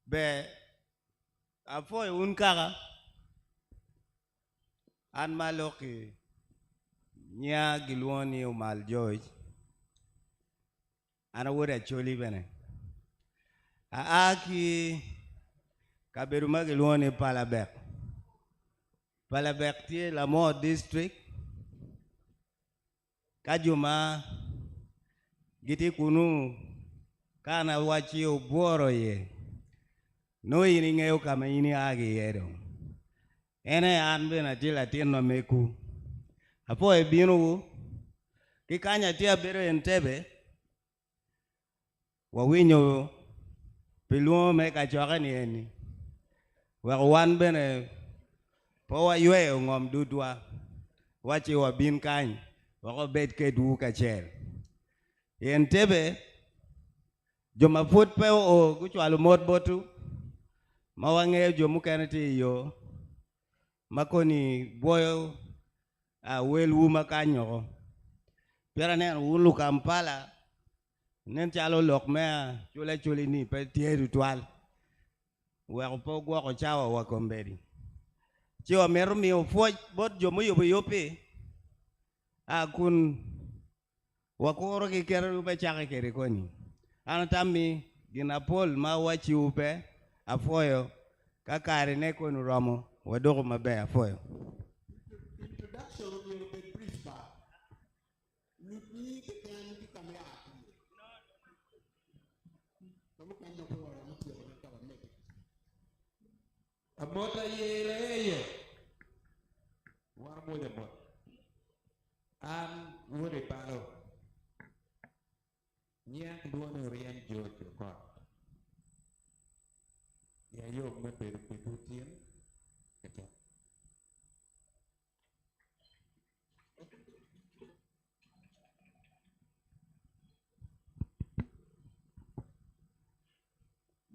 Be afoy un kaka an maloki nya gilwoni umal George ana wora choli bene aki kaberu magilwoni palabek tie la mo district kajuma giti kunu kana wachi oboro ye no ini ngeo kama ini agi yedo ene an bena tila tino meku apo e binu kikanya tia bero Entebbe wawinyo piluo me kachoka ni eni wan bene po wa ywe ngom dudwa wachi wa bin kany wako bet ke du kachel Entebbe joma put pe o kuchwalu mod botu mawange jomu kanati yo makoni boyo a welu makanyo pera ne ulu Kampala nen chalo lok me chule ni pe tieru twal wa po gwo ko cawa wa komberi chiwa meru mi ofoj bot jomu yope a kun wakoro ki keru be chake kere koni anatami ginapol ma wachi upe afoyo kakari ne konu romo wadoko mabe afoyo. Introduction will be brief back. Lutini can become a mota ye one more than one. And what a palo. Nyak duono rian George ko. Ya yo me perpetutien.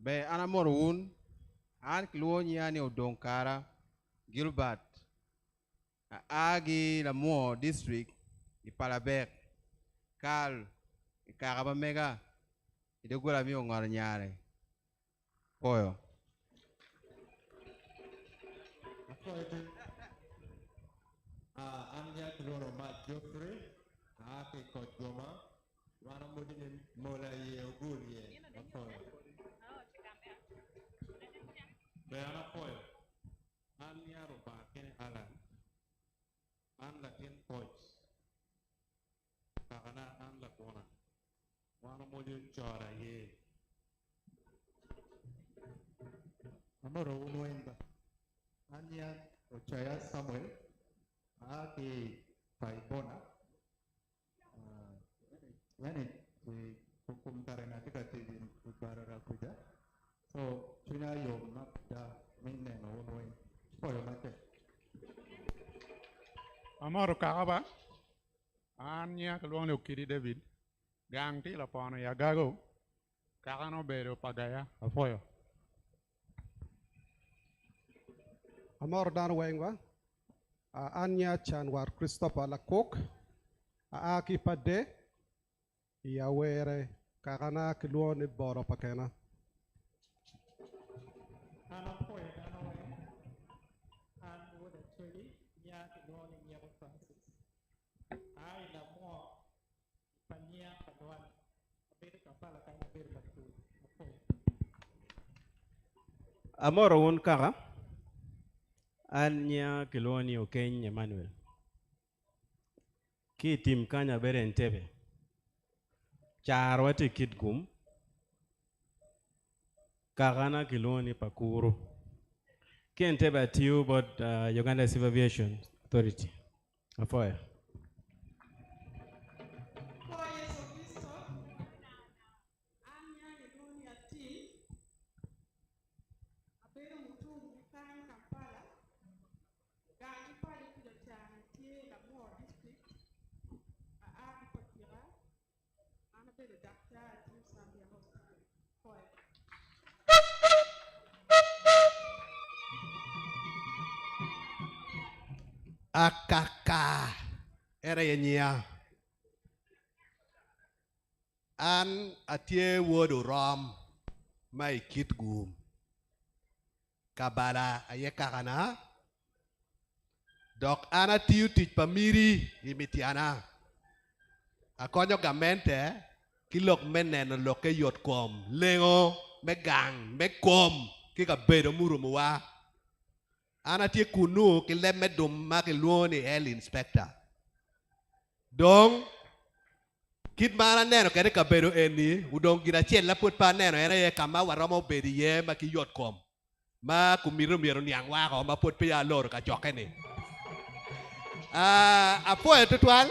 Be anamorun an kluonya ni odonkara Gilbert agi la mo district ipalabek kal ikagaba mega idegula mi ngor nyare poyo Anya Doro Majofre, Ake Kojoma, Wanamudin Mola ye Gurre, Bayana Foil, Anya Roba, Ken Alan, and Latin Poits, Kakana and Lakona, Wanamudin Chora ye. Amoro Unuenda, Anya Ochaya Samuel. Aki Paibona, yani hukum tarena tika tibi ubara kuda, so China yo mapda minne no unoi, poyo mate. Amaro kakaba, anya kaluang lukiri David, gang ti lapano ya gago, kakano bero pagaya afoyo. Amaro dan wengwa. Anya Chanwar Christopher Lakok Aki Pade Yawere Kakana Kiluon Boro Pakena Amoro un kaka Anya Kiloni Okeny Emmanuel. Ki tim kanya bere Entebbe. Charwati Kidgum. Karana Kiloni Pakuru. Ki Entebbe tiu but Uganda Civil Aviation Authority. Afoya. Akaka era yenyia an atie wodo rom mai kit gum kabala aye kakana dok ana tiu tich pamiri imitiana akonyo gamente kilok meneno loke yot kom lengo megang mekom kika bedo murumuwa ana tie kunu kile medum makiluoni el inspector dong kit mana neno kede kabedo eni udong gira chien la put pa neno ene ye kama waromo bedi ye maki yot kom ma kumiru miru niang wako ma put pia lor ka joke ni apo eto twal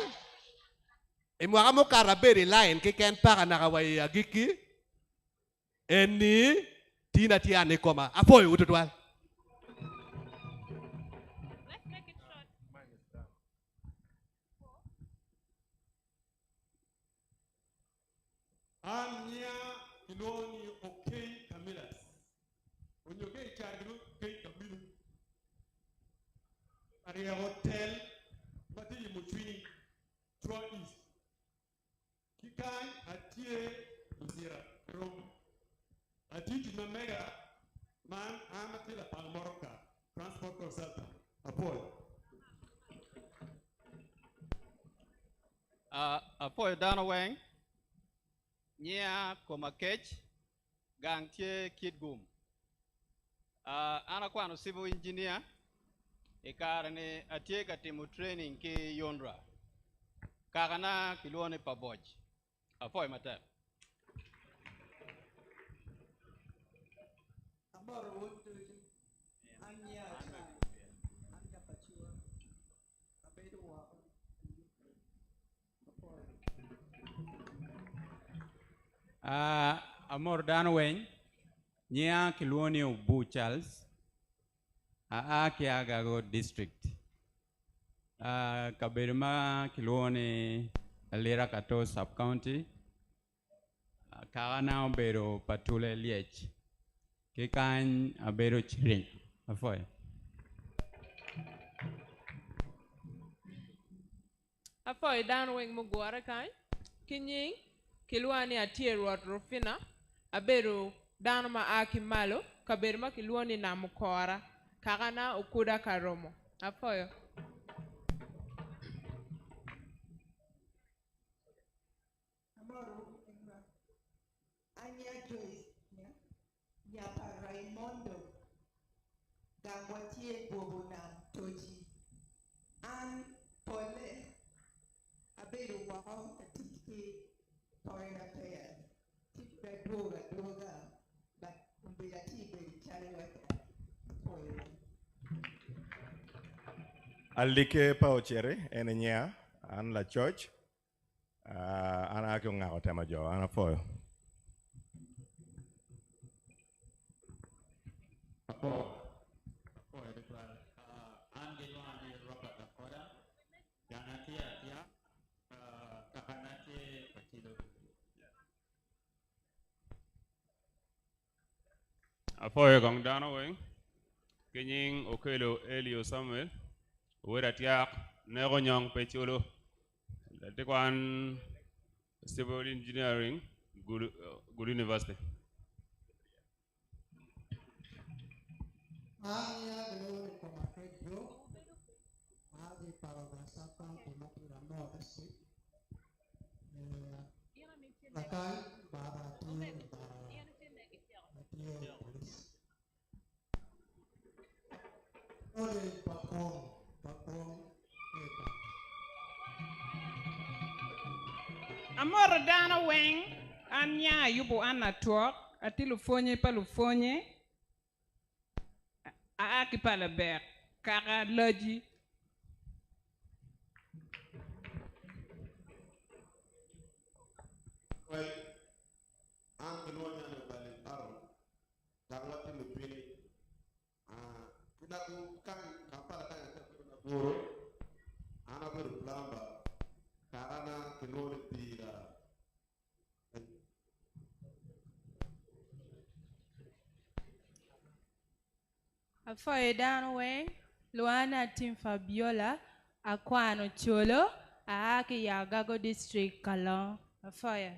imwaka mo karabedi line kiken paka nakawai agiki eni tina tiani koma apo eto twal. Anya Kiloni okay Camilas. When you get Chagru, okay Camilu. Area Hotel, Mati Mutwini, Troy East. Kikai, Atie, Zira, Rome. Atiti Mamega, man, Amatila Palmoroka, transport consultant. Apollo. Apollo Dana Wang. Nya Komakech Gangtie Kidgum. Ana kwano civil engineer ekarane atieka timu training ki Yondra. Karana kiluone paboj. Apoy mata. Amoro wonto anya anya pachua abedo wa Amor Danwen, Nia Kiluoni Ubu Charles, Kiagago District. Kabirma Kiluoni Alira Kato Sub County, Karana Obero Patule Liech, Kikan Abero Chirin, Afoy. Afoy Danweng Mugwara Kai, Kinying. Kiluani atie ruat rufina aberu danma aki malo kaberma kiluani na mukora kakana ukuda karomo apoyo Amoro anya Joyce nyapa Raimondo gangwatie bobo na toji an pole aberu wako atiki foreign affairs. Tip the droga, but be a tip in China. Alike Pauchere, Enenya, and La Church, Anna Kunga Tamajo, Anna Foil. Apoy Gong Dano Wing, Kenying Okelo Elio Samuel, Weratiak, Neronyong Pecholo, the Tekwan Civil Engineering, Good University. Anya Glori Komaketro, Adi Paragasapa, Kumakura Morsi, Akai, Baba, Police. Ole Paco, Amor Dana Weng, Anya Yubo Anna Talk, Atilufonye Palufonye, Aaki Palabert, Kara Logi. Well, I'm the one who is Doro. Dawati Lupini. Kunaku Kampala Doro. Another plumber. Karana Kiloni Pira. Afoy down way, Luana Tim Fabiola, Aquano Cholo, Aaki Yagago District, Kalon. Afoy.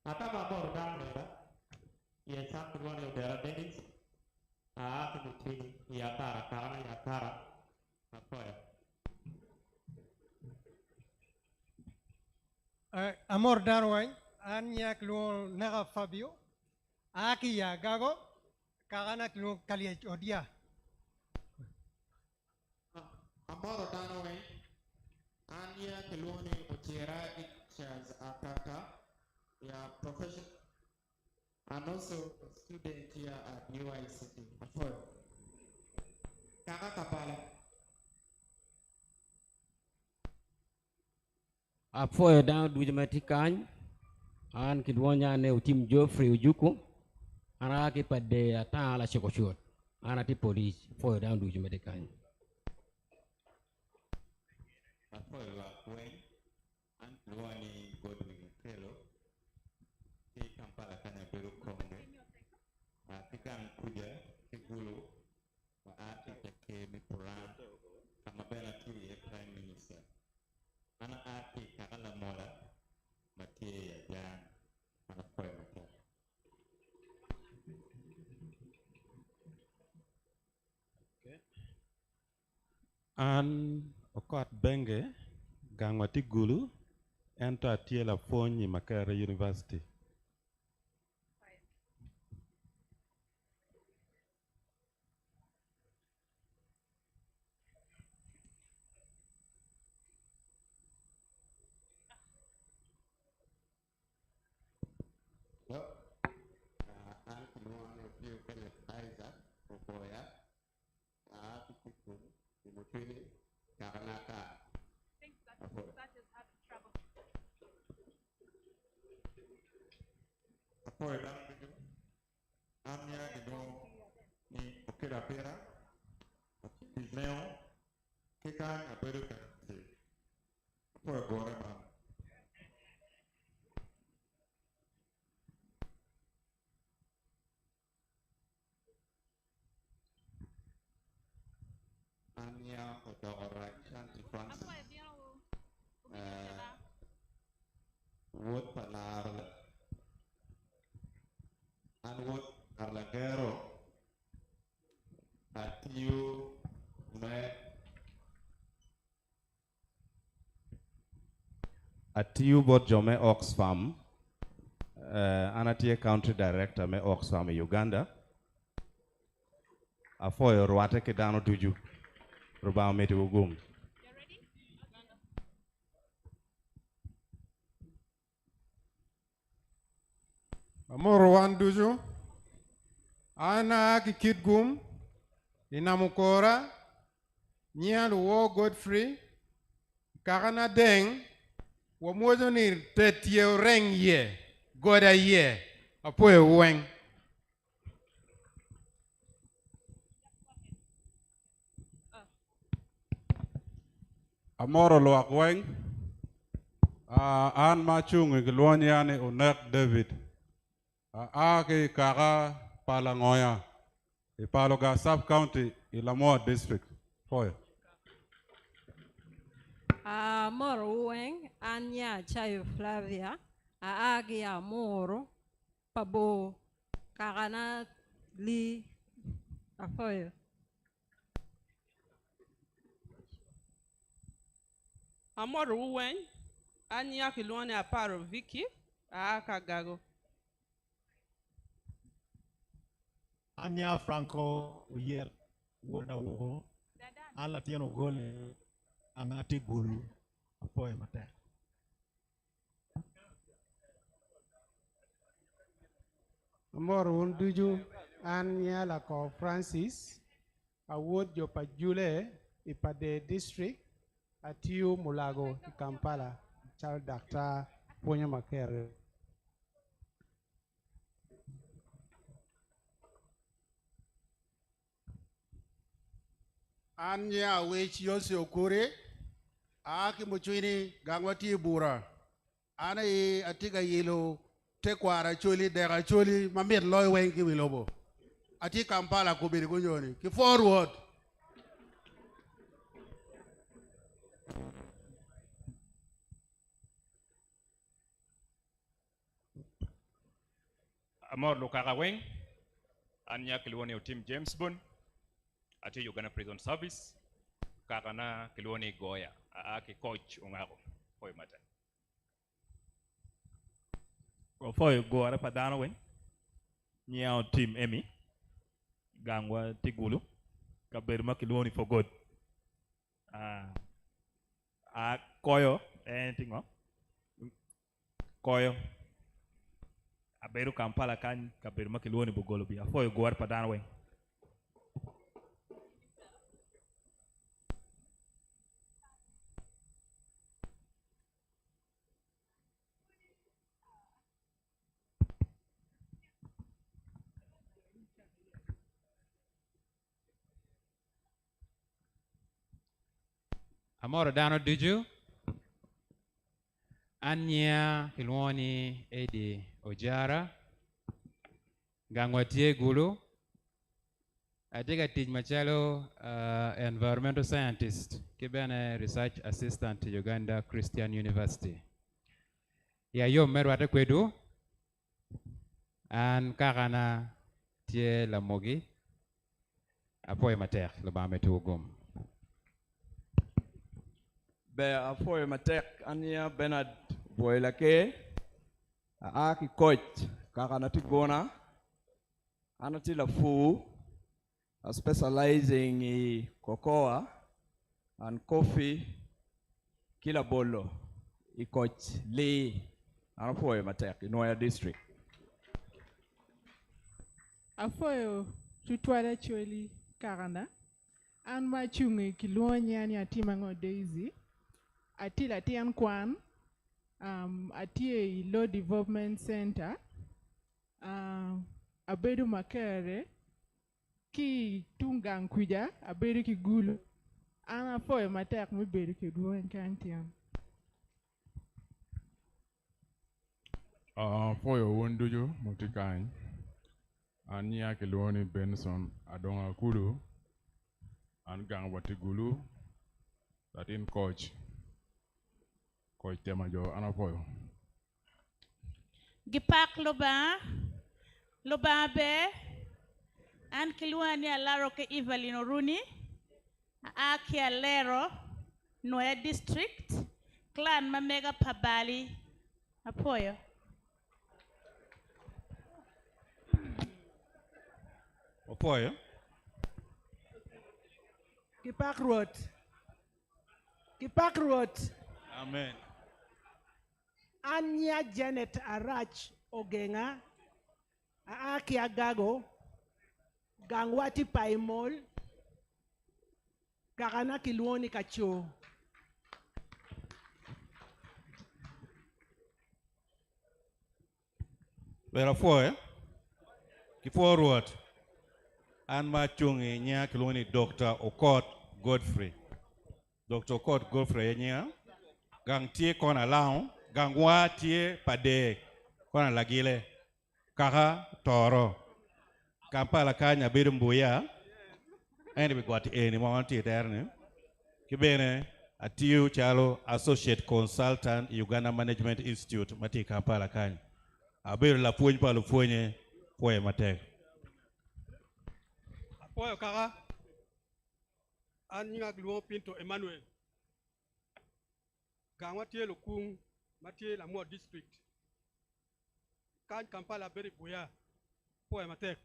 Ata babor down there. Yes, I'm one of the ladies. Lutino, Yatara, Kara, Yatara. Afoy. Amor Darwin, Anya Clun Nera Fabio, Aki Gago, Karana Clun Kaliet Odia. Amor Darwin, Anya Cluni Ochera, Chaz Akaka, ya profession, and also a student here at UICT. Afoy. Kampala. Afoy down Dujamatikan, and Kidwanya ne Tim Joffrey Ujuku, and Aki Pade Atala Chokoshot, and Ati Police, for down Dujamatikan. Afoy Wakwen, and Luani Godwin Fellow, Kampala Kanya Beru Kongo, Tikan Kuja, Kigulu, Ati Kake Mipuran, Kamabela Tui, Prime Minister. Ana ati kakala mola matie ya jan anapoe matia. An okot benge gangwati gulu ento atiela fonyi Makere University. Wood Palar and Wood Arlagero at you Atiu bot jome Oxfam, anatie country director me Oxfam Uganda. Afoyo ruate kedano tuju, rubao meti ugum. Amor wan duju, ana kikit gum, inamukora, nyal wo Godfrey, karana deng, wamozo ni tetie reng ye, goda ye, apoe weng. Amoro luak weng, an machung igluanyane unek David. Aki kaka palangoya, ipaloga sub-county, Ilamoa district. Foy. Moro Weng, Anya Chayo Flavia, Agia Moro, Pabo, Karana Li, Afoyo. Amor Weng, Anya Kilwane Aparo Vicky, Aka Gago. Anya Franco Uyer Wona Wo Ala Tiano Gole Angati Gulu Apoe Mate Amor Unduju Anya Lako Francis Award Jopa Jule Ipade District Atiu Mulago Kampala Child Doctor Ponya Makere. Anya which Yossi Okure, Aki muchwini gangwati bura. Ana atiga yilo tekwara choli dera choli mamit loy wengi wilobo. Ati Kampala kubiri kunyoni. Ki forward. Amor Lukaka Wing, Anya Kilwani Team James Bond, ati Uganda Prison Service, Kakana Kilwani Goya, Aki coach Ungago, Foy Mata. Foy Goya Padano Wing, Nya Team Emmy, Gangwa Tigulu, Kaberma Kilwani for good. Koyo, anything more? Koyo. Aberu Kampala kan kaberu makiluoni bugolo bi afoy goar padana we Amoro dano duju Anya Kilwani Edi Ojara Gangwatie Gulu Adiga Tij Machalo environmental scientist Kibene research assistant to Uganda Christian University. Ya yo merwate kwedu an kakana tie la mogi apoy mater lo ba metu gum. Be afoy matek ania Bernard Boylake aki coach kakana tigona anati la fu specializing in cocoa and coffee kila bolo I coach Lee afoy matek Inoya district. Afoyo tutwala choli karana an ma chungi kilwoni ani atimango Daisy atila tian kwan atie Low Development Center abedu makere ki tungang kuja abedu ki gulu ana foye matek mi bedu ki duwen kantiam. Foyo wondujo mutikany Anya Kilwani Benson Adonga Kulu and Gangwati Gulu that in coach Temajo Anapoyo. Gipak Loba Be and Kilwani Alaroke Evelyn Rooney Aki Alero Noya District Clan Mamega Pabali Apoyo. Apoyo. Kipak Road. Amen. Anya Janet Arach Ogenga Aaki Agago Gangwati Paimol Kakana Kilwoni Kacho. Vera foy. Kifo road. An ma chungi nya Kilwani Dr. Okot Godfrey. Dr. Okot Godfrey nya gang tie kona lao gang wa tie pade kona lagile kaka toro Kampala kanya birumbuya eni bigwati eni mwanti eterne kibene atiu chalo associate consultant Uganda Management Institute mati Kampala kanya abiru la puonj palo puonye poe matek. Apoyo kaka Anya Gluo Pinto Emmanuel Gangwatie Lukung Matie Lamua District Kan Kampala Beri Buya Poe Matek.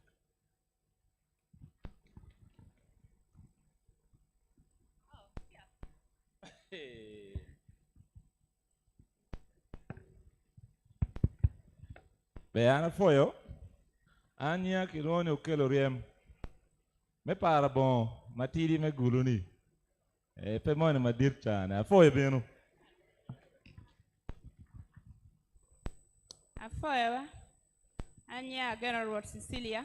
Beana foyo Anya Kilwani okelo riem me para bon matiri me guluni pe mone madir chana foyo benu Afoyo Anya General Cecilia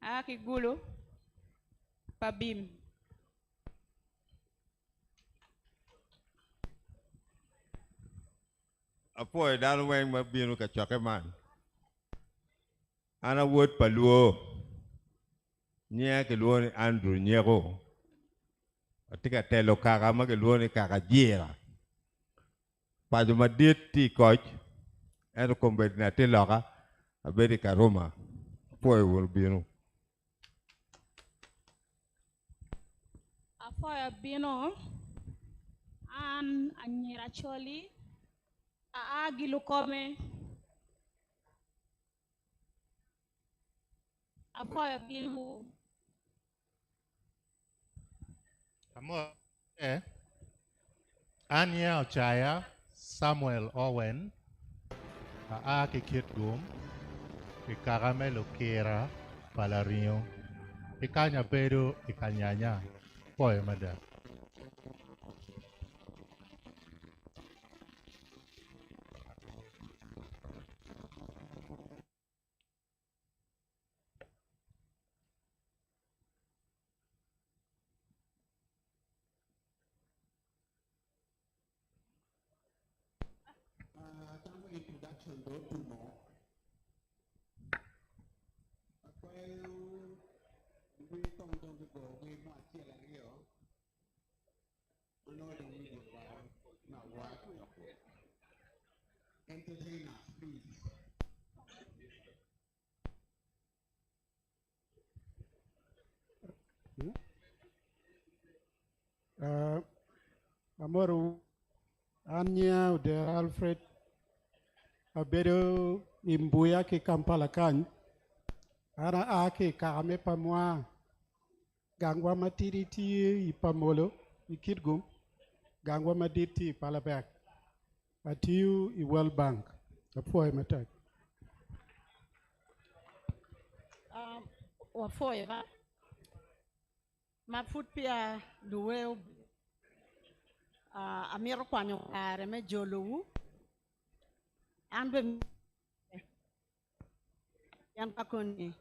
Aki Gulu Pabim. Apoy dal weng ma binu ka choke man. Ana word paluo. Nya ke luo ni Andrew Nyego. Atika telo kaka ma ke luo ni kaka jira. Padu ma dit ti coach. Ero kombet na ti loka. Abedi ka Roma. Apoy wul binu. Afoya bino an anyira choli agilu kome afoya bino Amor, Anya Ochaya, Samuel Owen, Aake Kit Gum, Caramelo Kera, Palarinho, Kanya Pedro, Kanyanya, Poe Madam. Introduction do to more. We come down to go, we might tell a real. We know the media about now what. Entertain us, please. Amoru Anya de Alfred Abedo Imbuya ke Kampala kan Ara ake kame pamwa Gangwa matiriti ipamolo ikidgum Gangwa maditi palabak Atiu I World Bank Apoy matak Wafoya mafut pia duwe amiro kwanyo are me jolowu anbe yan pakoni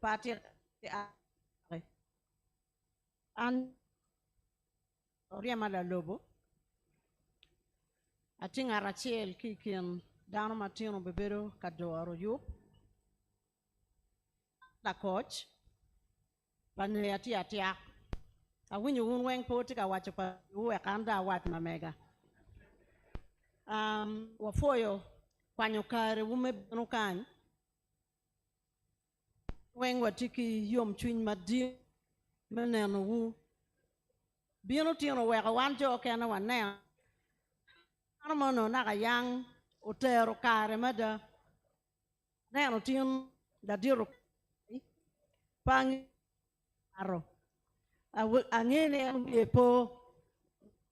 partir an oriama la lobo atinga rachel kikin dano matino bebero kadoro yup la coach panle atia awinyo unweng poti ka wacho pa uwe kanda wat mamega wafoyo kwanyo kare wume beno kan weng watiki yom chwiny madi meneno wu bino tino weka wan jo kena wane armono naka yang otero kare mada neno tin da diro pang aro angene epo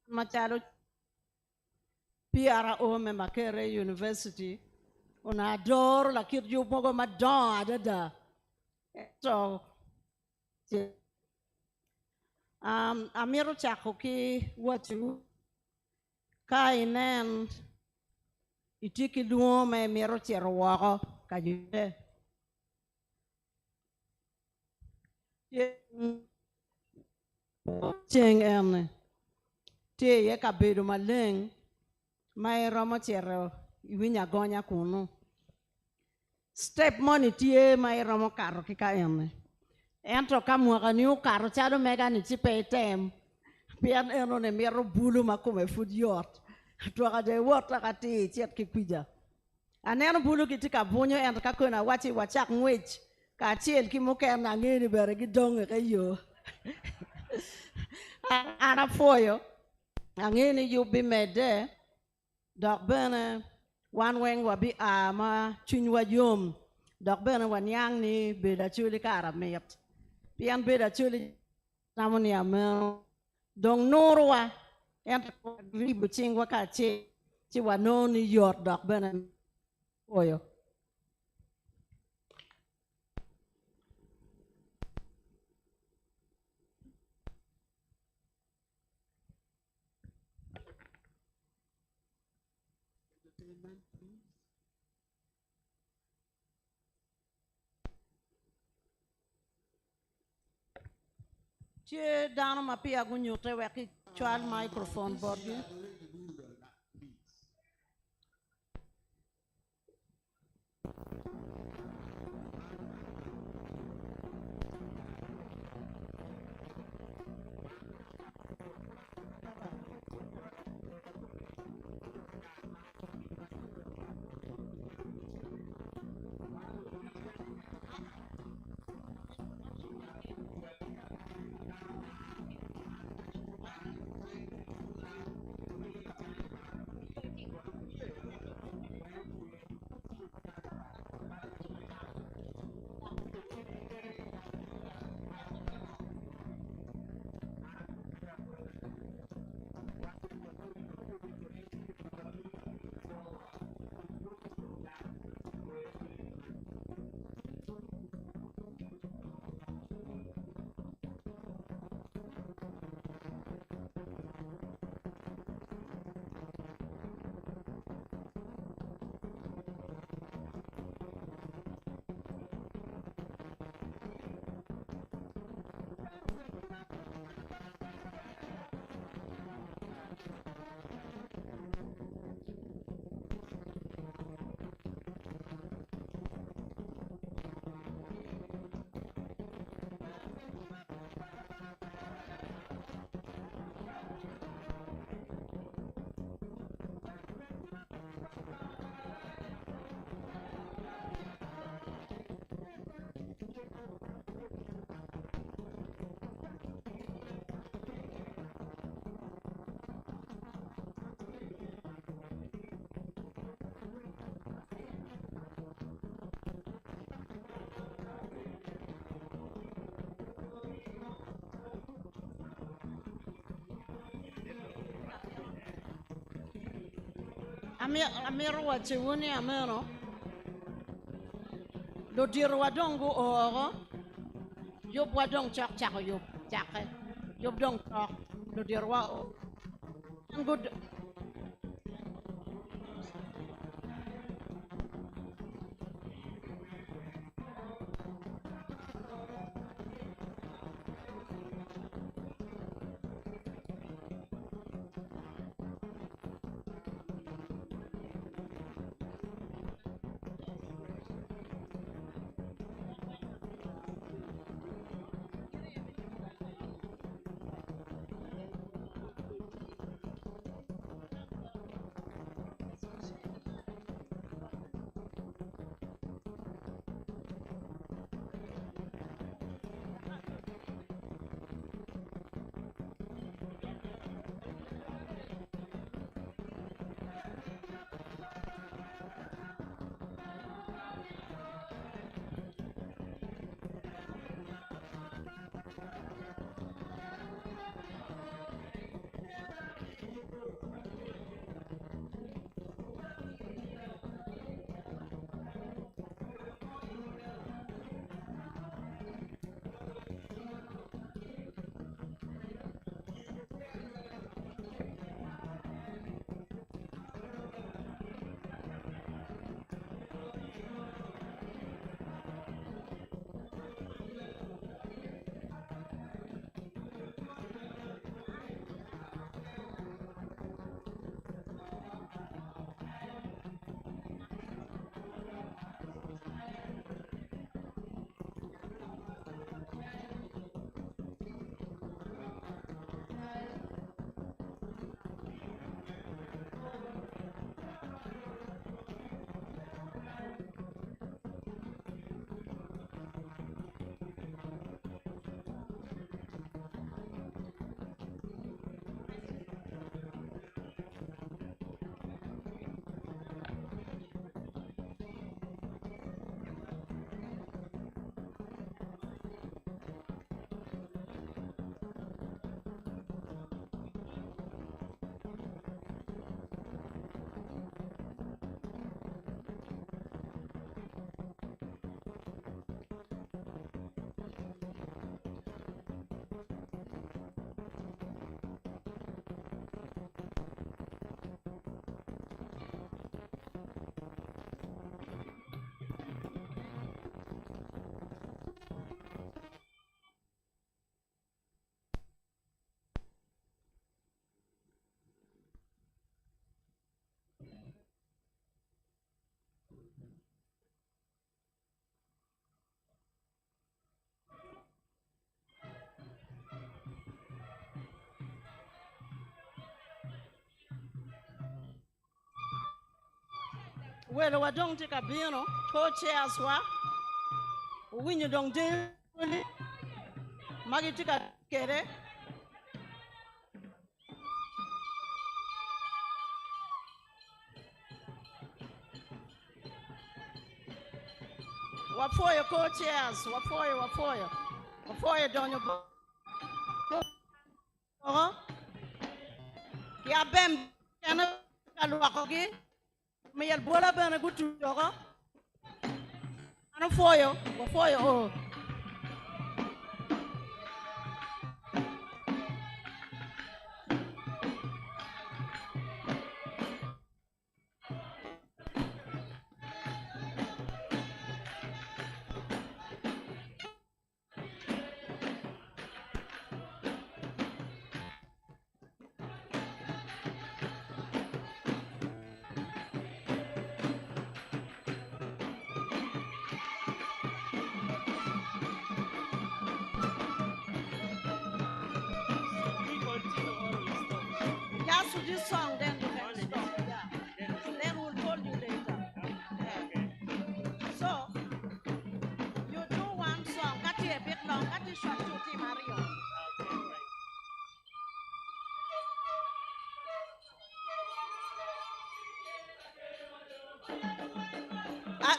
machalo PRO me Makere University una Doro la kirju pogo madon adada so amiro Kacoke watu kainen itiki duome miro cherwako kajute Ceng ene te ye kabedo maleng mai romo chero iwinya gonya kuno step money tie mai romo karo kika ene entro kamwa ni karo chado mega ni chipe tem pian eno ne mero bulu makume food yacht to ka de water ka ti chet kikuja aneno bulu kitika bunyo entro ka kona wachi wachak ngwech ka chiel kimoke na ngeni bere gidonge kayo ana foyo angeni yubi mede dok bene wan weng wabi ama chunwa yom dok bene wan yang ni beda chuli karamet pian beda chuli namoni amel dong norwa en ribu chingwa ka chi wanoni yot dok bene foyo Che dano ma pia gunyo te weki chwal microphone borgi. Amir wachewuni amero. Do dir wadongo oro. Yob wadong chak chak yob chak. Yob dong chak. Do dir wa. Good. Well, I don't take a beer, no. Co-chairs, what? When you don't do it, Maggie take a care. What for your co-chairs? What for you? What for you? What for you, don't you? Yeah, Bem, can I look again? May I bola bana gutu yoga? Ano for you? What for you? Oh. Just to this song, then you can stop. Yeah. Then we'll call you later. Yeah. So, you do one song, cut it a bit long, cut it short to Team Mario.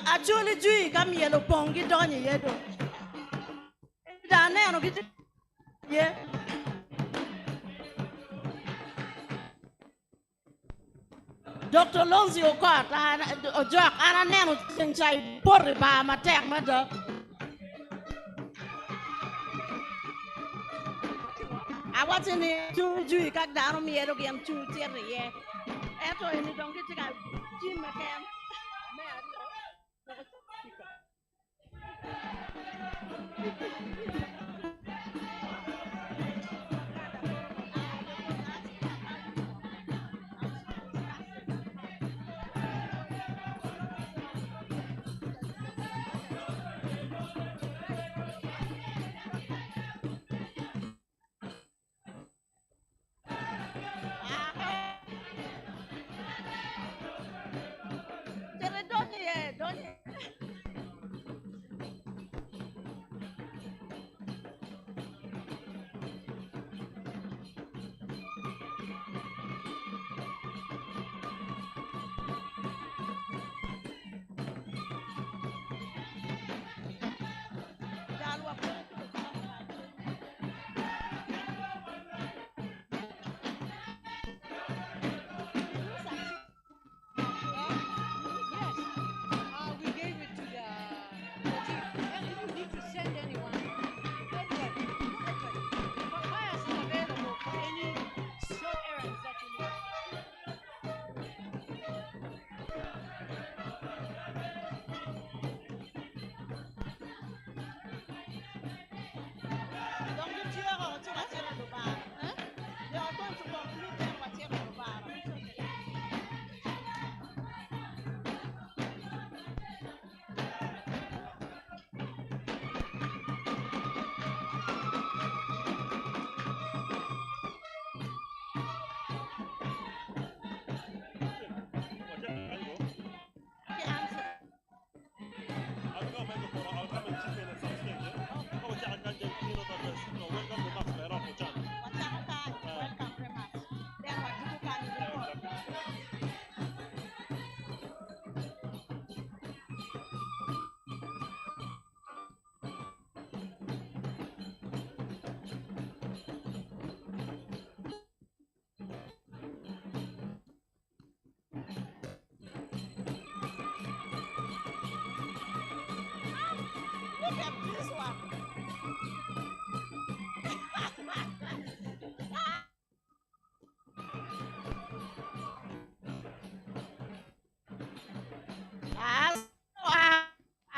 Actually, Jui, come here, look, Pongi, don't you? Yeah. Dr. Lonzi Okot, Jock, ana neno Ceng Cabit porri ba matek mada. Awati ni ju kak daro mi yero gem chu tiere ye. Eto ini dong kita kan jin makem. Me adi. Tere donye. We gave it to the and if you need to send anyone, anybody. Papaya is available for any short errands that you need. Donc tu tira do bar, hein? They are going to conclude their quartier do bar. Look at this one.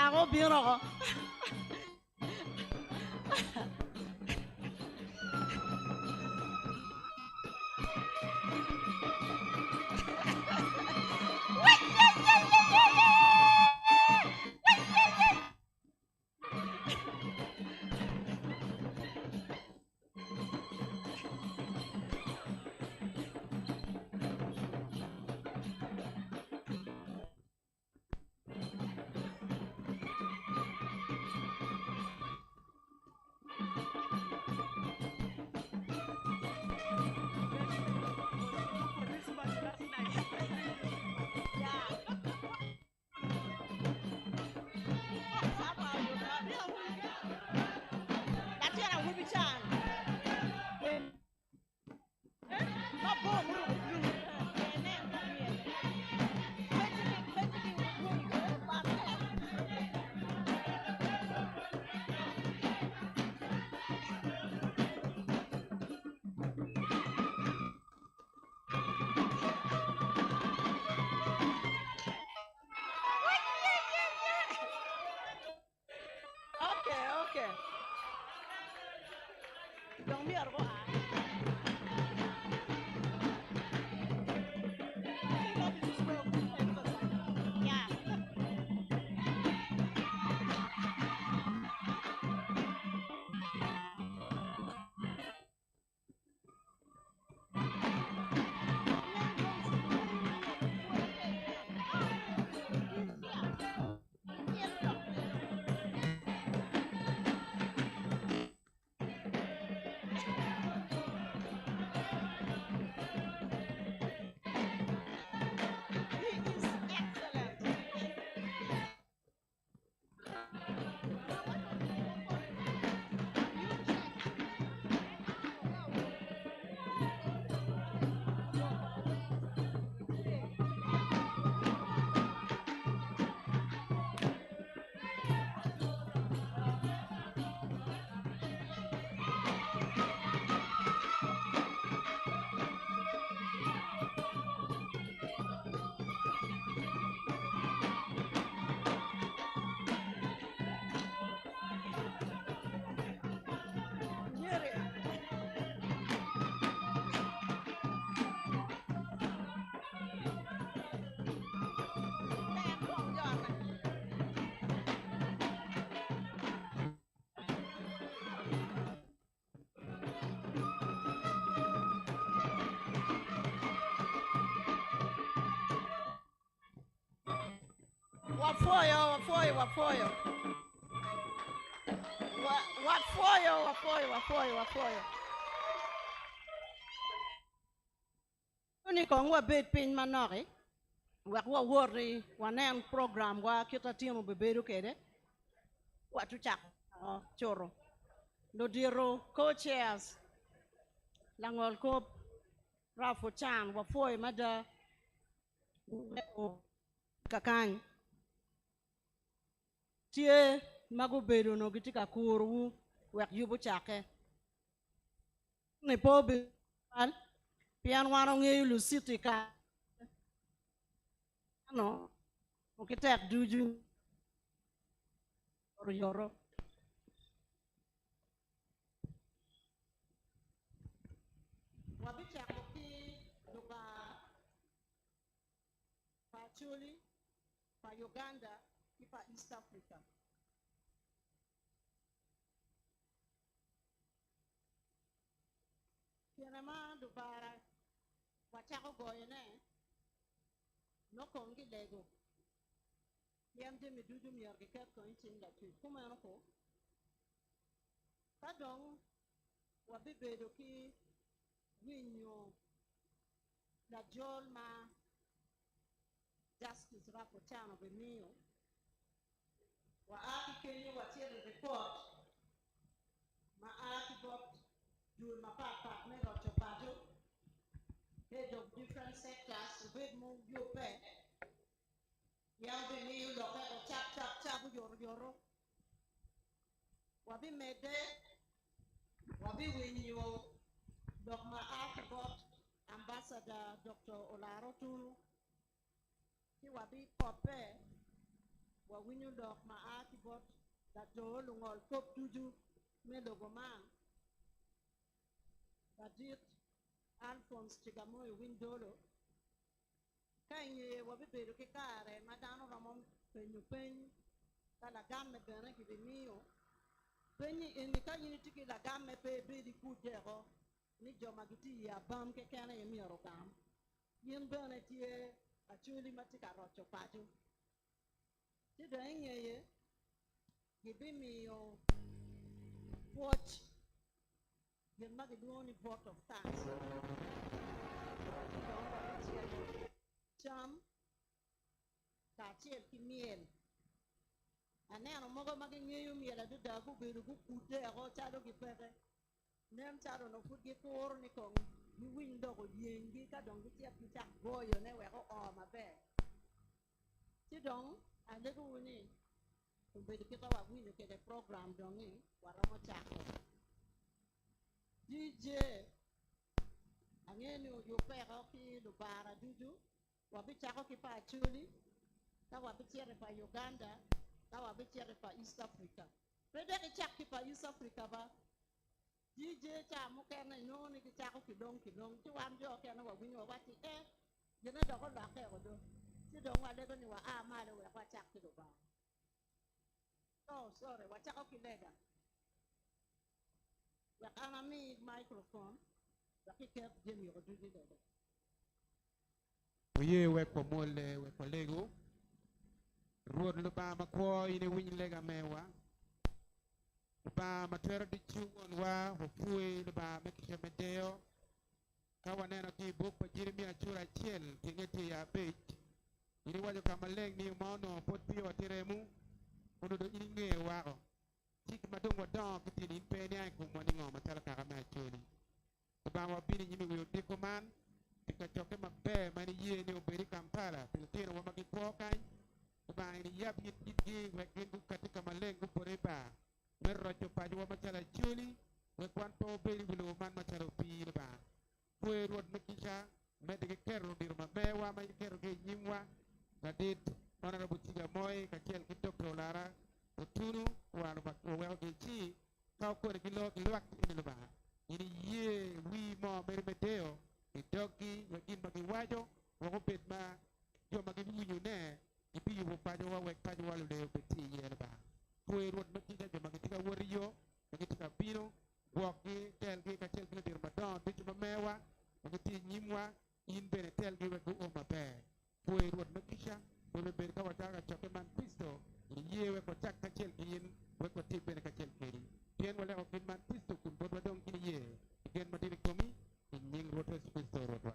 Ako biro ko. Wafoyo, wafoyo, wafoyo. Wafoyo, wafoyo, wafoyo, wafoyo. Ni kong wa bet pin manori. Wa worry wanen program wa kita timu beberu kede. Wa tu chak choro. Do diro co-chairs. Langol kop Rafu Chan wafoyo mada kakany. Tie magu bedo no gitika kuru wek yubu chake. Ni po bi al pian wano ngeyu lu city ka no ukitek duju yoro. Wabi Kacoke duba pa Chuli pa Uganda pa East Africa. Kianama dubara wachako goyene no kongi lego. Yamde mi dudu mi argikat ko inchinga tu. Kuma yanoko. Kadong wabi bedo ki winyo la jol ma justice Rocco chano benio. Wa aki kenye watiere report ma aki bot dul ma pat me rocho pajo head of different sectors with mo yope yambe ni lo ka chap yoro wabi mede wabi winyo dok ma aki bot ambassador Dr. Olaro Tulu ki wabi kope wa winyo dok ma aki bot da to lungol kop tuju me logo man da dit Alphonse Chigamoy Windolo kanye wabi bedo ke kare madano ramon penyu kala gamme bene ki mio penyi eni kanye tiki la gamme pe be di kudero ni joma giti ya bam ke kana yemi orokam yin bene tie achuli matika rocho pajo ti danye give me your watch the Magdalene vote of thanks. Cham Kachel Kimiel. And then I'm going to you meal at the Dabu Birugu Kute, a hot child of the feather. Nem Charo no food get or Nikon. You win dog or Yingi, don't get your pizza boy, you never all my bed. Sit down and let go in. To be the kid of a winner get a program done in Waramo Chaco. DJ Angenu, you pay hockey, the bar, Dudu, Wabi Chacoke pa Chuli, Tawabi pa Uganda, Tawabi pa East Africa. Predek Chaki pa East Africa ba. DJ Chamukana no Niki Chacoke donkey, to one joke and a winner what the air. You know the whole lack of do. You don't want to go a mile away what Chaki do ba. Oh, sorry, what Chacoke lega. Wakana mi microphone, wakikep jemi odugi dede. Oye weko mole weko lego. Ruod luba makwo ine winy lega mewa. Luba matwero di chungon wa hopue luba mekisha medeo. Kawa neno ki book pa jirimi achura chiel kingeti ya page. Ini wajo kamaleng ni umaono pot piyo atiremu. Unudo ininge wako. Chik madung wadong kitini impeni ay kumwani ngoma chala kakame achuli. Luba wabini nyimi uyodiko man. Tika choke mabe mani ye ni uberi Kampala. Pilitino wamakipokai. Luba ini yap yit wekingu katika malengu poreba. Merrocho paju wamachala chuli. Wekwanto uberi bulu man machala upi luba. Kwe ruod mekisha. Medike kero dirma mewa ma kero ke nyimwa. Nadit Honorable Chigamoy kachiel ki Dr. Lara Otunu wan wel ke chi ka ko ki lwak ni luba. Ini ye wi mo mermedeo dogi wagin magi wajo wako bet ma yo magi winyo ne ipi yo pajo wa wek pajo wa le beti yel ba ko rot magi ga magi tika woriyo magi tika pino woki tel gi ka tel gi dir madon bi ma mewa magi ti nyimwa in bene tel gi wek o ma be ko rot magi sha Bolo ben ka wataka choke man pisto. Ye we ko chak kachel kin we ko tip ben kachel kiri. Tien wala ko kin man pisto kun bodo dong kin ye. Gen matini komi nying roto pisto roto.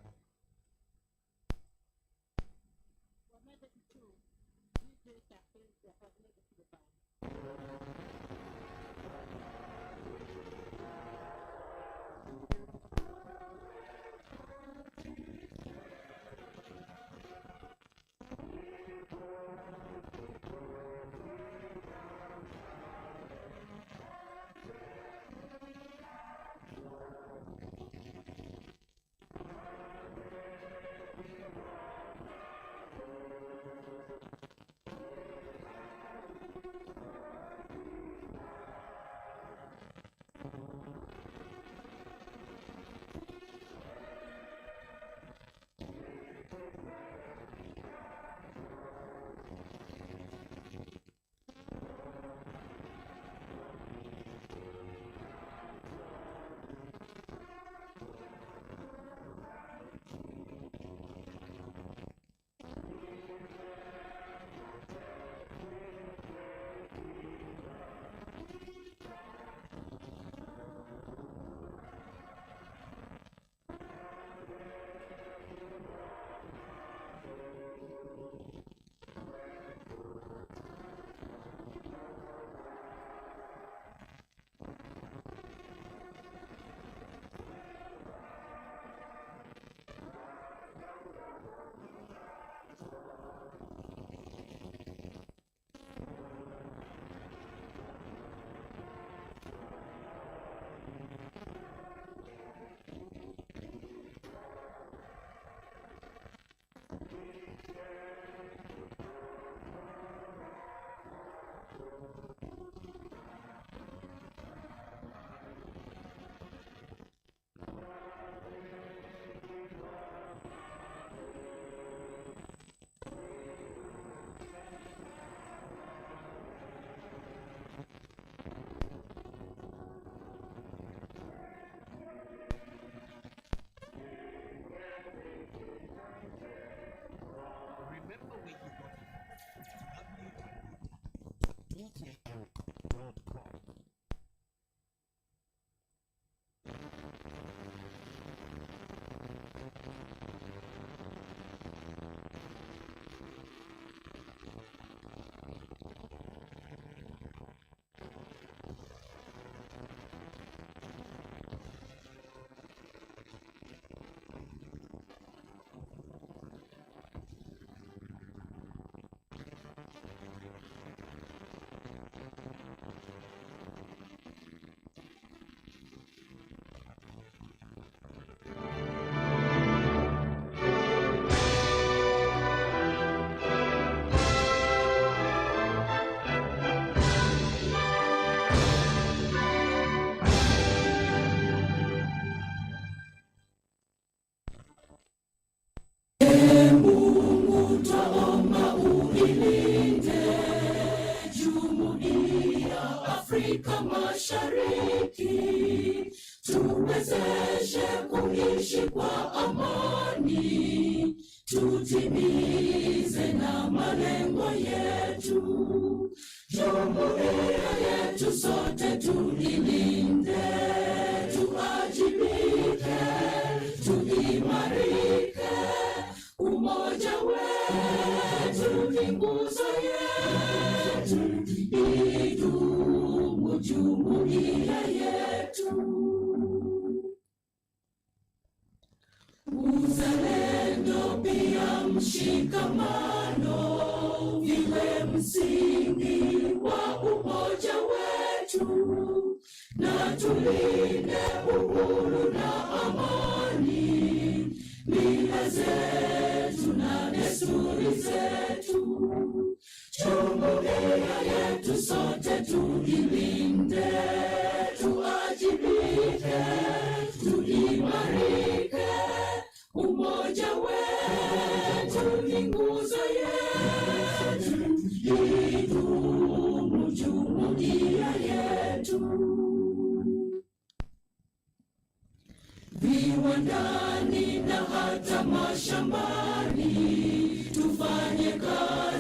Afrika Mashariki, tuwezeshe kuishi kwa amani, tutimize na malengo yetu. Jumuiya yetu sote tuilinde, tuajibike, tuimarike. Umoja wetu ni nguzo yetu, idumu jumuiya yetu. Uzalendo pia mshikamano viwe msingi wa umoja wetu, na tulinde uhuru na amani, mila zetu na desturi zetu. Jumuiya yetu sote tuilinde, tuajibike, tuimarike. Umoja wetu ni nguzo yetu, idumu jumuiya yetu. Viwandani na hata mashambani, tufanye kazi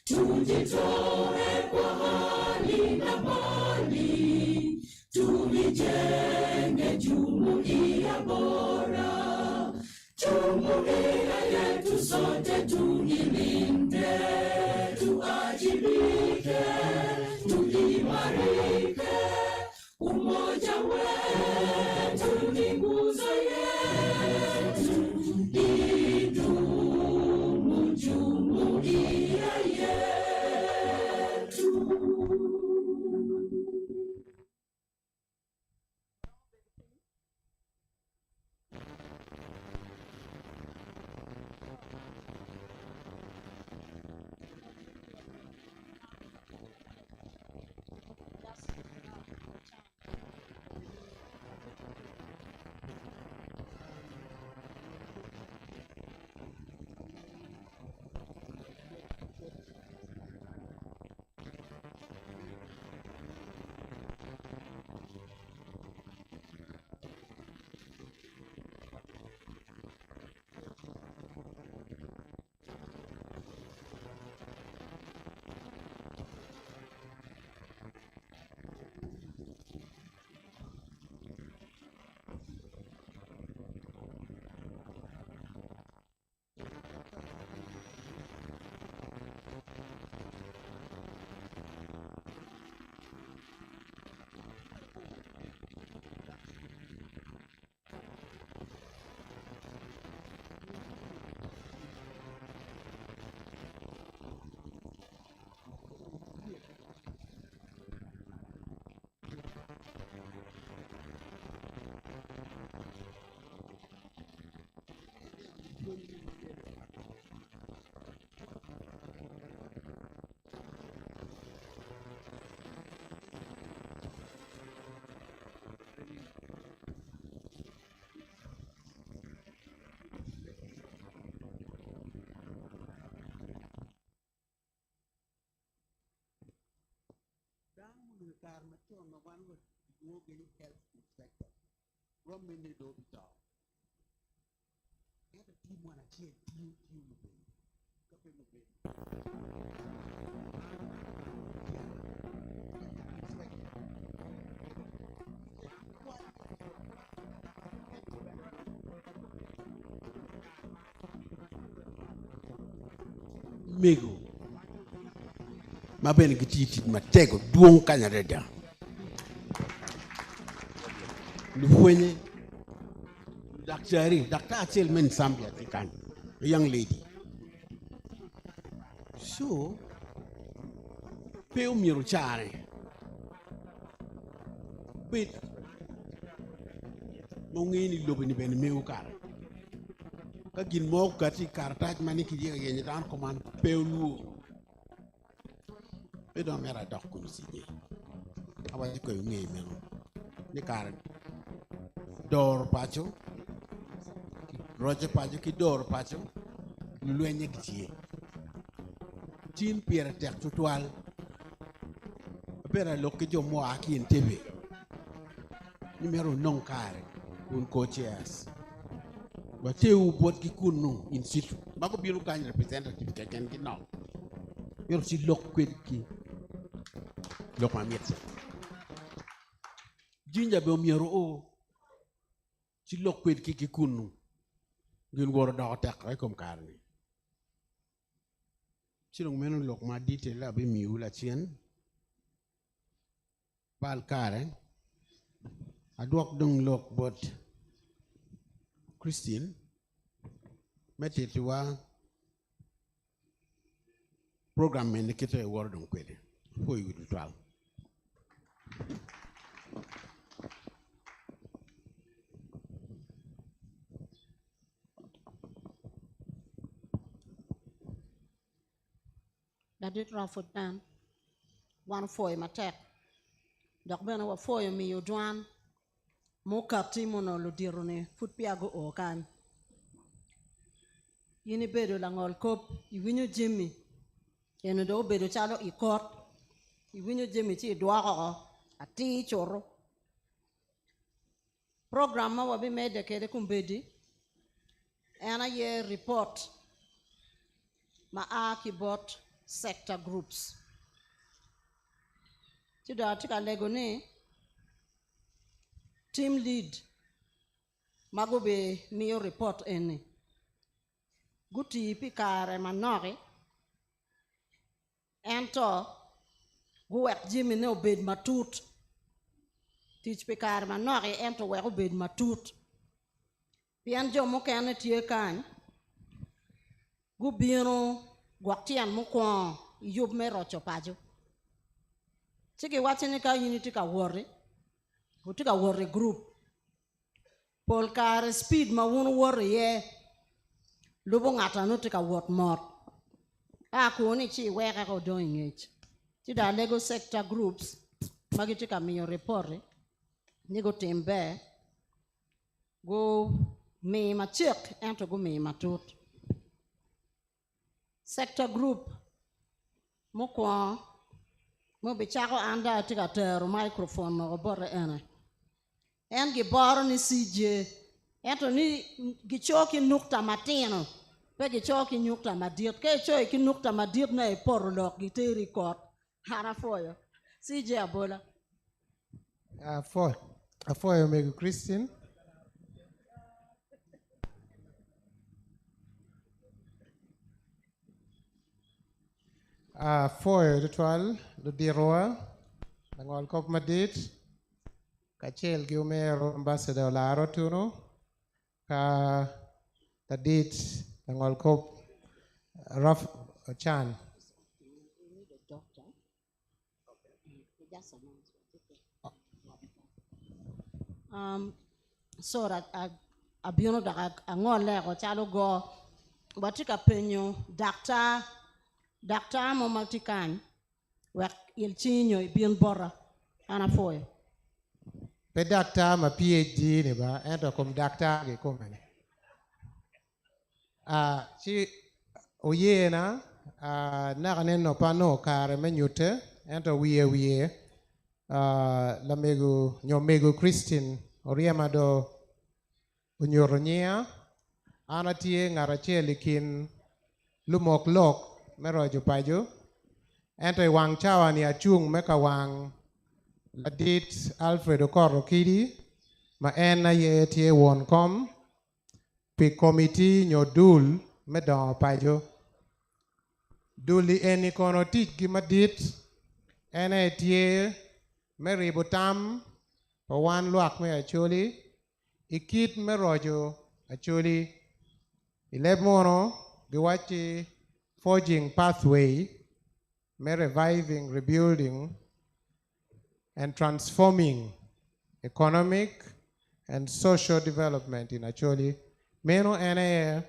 tujitoe kwa hali na mali, tulijenge jumuiya bora, jumuiya yetu sote tuilinde, tuajibike, tuimarike, umoja wetu ni nguzo yetu, idumu jumuiya yetu. health inspector. Run me do it all. Get a team one a chain, team. Mego. Ma ben gititi ma tego duon kanya reda. Luwenye Dr. Achel men Zambia tikan, a young lady. So peo miro chare. But mongini lobi ni ben meu kar. Kagin mo kati kartaj mani kiji yenye tan command peo luo. Pe do mera dok kun sije. Awa ko ngi meno. Ni kar Doro Paco, Roger Paco, ki Doro Paco, luenye gitie. Tin piera tek tutual. Pera loke jo mo aki Entebbe. Numero non kare, un coaches. Bate u bot ki kunu in situ. Bako biru kan representative keken ki no. Yor si lok kwed ki. Lok ma mietse. Jinja be omiero o. Si lokwet kiki kunu ngin woro da tek ay kom karni si long menu lok ma dite la be miu la chien pal kare adwok dung lok bot Christine metetiwa program men kete woro dung kwede fo yu twal Dadit Rafut Dan, one for him attack. Dokbena wa for mi yodwan, mo kapti mono ludirone, foot piago o kan. Yini bedo langol kop, iwinyo Jimmy, yeno do bedo chalo ikot, iwinyo Jimmy chi dwako, ati choro. Programma wabi mede kede kumbedi, ana ye report. ma ki bot sector groups. Tida tika lego ni team lead mago be miyo report eni. Guti pikare manori ento guwek jimi ne obed matut. Tich pikare manori ento wek obed matut. Pian jo mokene tie kany gubiro gwaktian mokwa yub me rocho pajo. Tiki watini ka unity ka worry. Gutika worry group. Pol kare speed ma wun worry ye. Lubo ngata no tika wot mot. Ako ni chi weka ko doing it. Tida lego sector groups magitika miyo report ni go tembe go me machik ento go me matut. Sector group mokwa mo bichako anda tika teru microphone no bore ene. En gi boro ni CJ ento ni gichoki nukta matino pe gichoki nukta madiet ke choki nukta madiet na e porlok giteri kot hara foyo CJ abola Afoyo megu Christian foyo ritual do diroa ngol kop madit kachel gi umero ambassador laro tuno ka tadit ngol kop raf chan so that abiono da angole ko chalo go batika penyo Doctor mo maltikan wek il chinyo bien bora ana foyo. pe doctor ma PhD ne ba ento kom doctor ge komane. Chi oyena na kaneno pano kare menyute ento wiye la mego nyomego Christian oriema do unyoronyia anatie ngarachiel kin lumok lok merojo pajo ento wang chawa ni achung meka wang ladit Alfredo Koro Kidi ma en ye tie won kom pi committee nyodul medo pajo duli eni kono tich gi madit ene tie meribo tam pa wan luak me acholi ikit merojo acholi ileb mono giwachi forging pathway, reviving, rebuilding, and transforming economic and social development in Acholi. Meno ene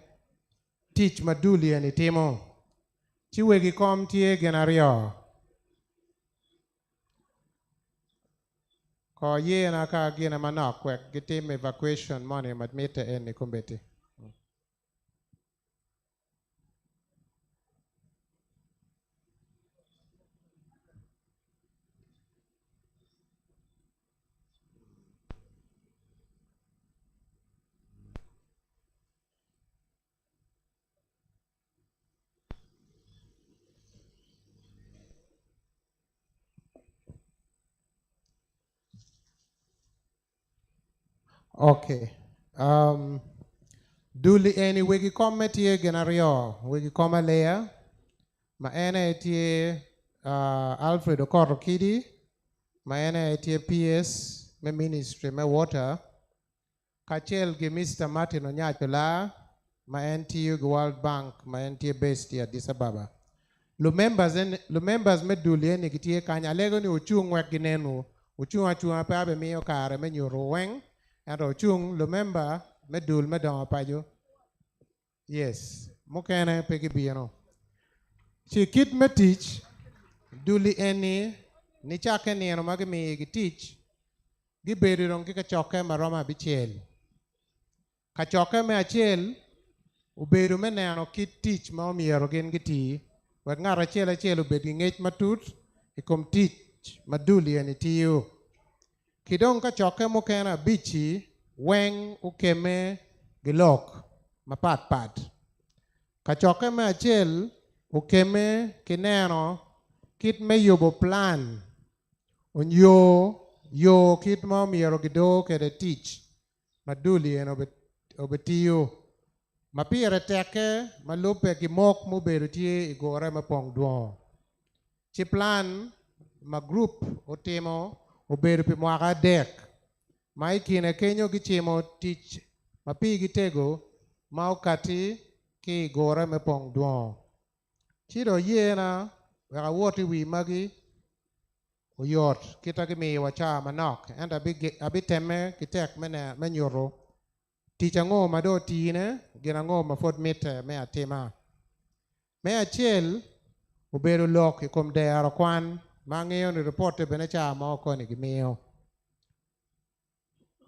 teach maduli and itimo. Chiwegi kom tie genario. Ko ye na ka gena manok kwek gitim evacuation money madmite ene kumbeti. Okay. Duli eni wigi komme tie genario, wigi komme lea. Ma ene tie Alfredo Koro Kidi. Ma ene tie PS, me ministry, me water. Kachel gi Mr. Martin Onyachola. Ma en tie World Bank, ma en tie based here Addis Ababa. Lo members me duli eni kitie kanya lego ni uchung wek ginenu. Uchung pa abe miyo kare me nyuro weng. Ando chung lo member medul medon pajo. Yes, mokene peki bieno. Chi kit me teach duli eni ni chake ni eno magi mi gi teach gi beri ron ki kachoke maroma bichel. Kachoke me achel uberu me neno kit teach ma omiero gen gi ti wek ngara achel ubedi ngech matut ikom teach maduli eni tiyo. Kidong kachoke mokena bichi weng ukeme gilok mapat. Kachoke me achel ukeme kineno kit me yubo plan on yo kit ma miero gido kede tich maduli en obetiyo mapire teke malupe gi mok mubedo tie igore ma Pongdwongo chi plan ma group otimo obedo pi mwaka adek ma ikine kenyo gichimo tich ma pi gitego ma okati ki igore ma Pongdwongo chido yena weka woti wi magi oyot kita gimiwa cha manok enda abiteme kitek me nyoro tich ang'o ma do tine gin ang'o ma fod mite me atima me achiel obedo lok ikom dero kwan ma ng'iyo ni ripote bene cha moko ni gimiyo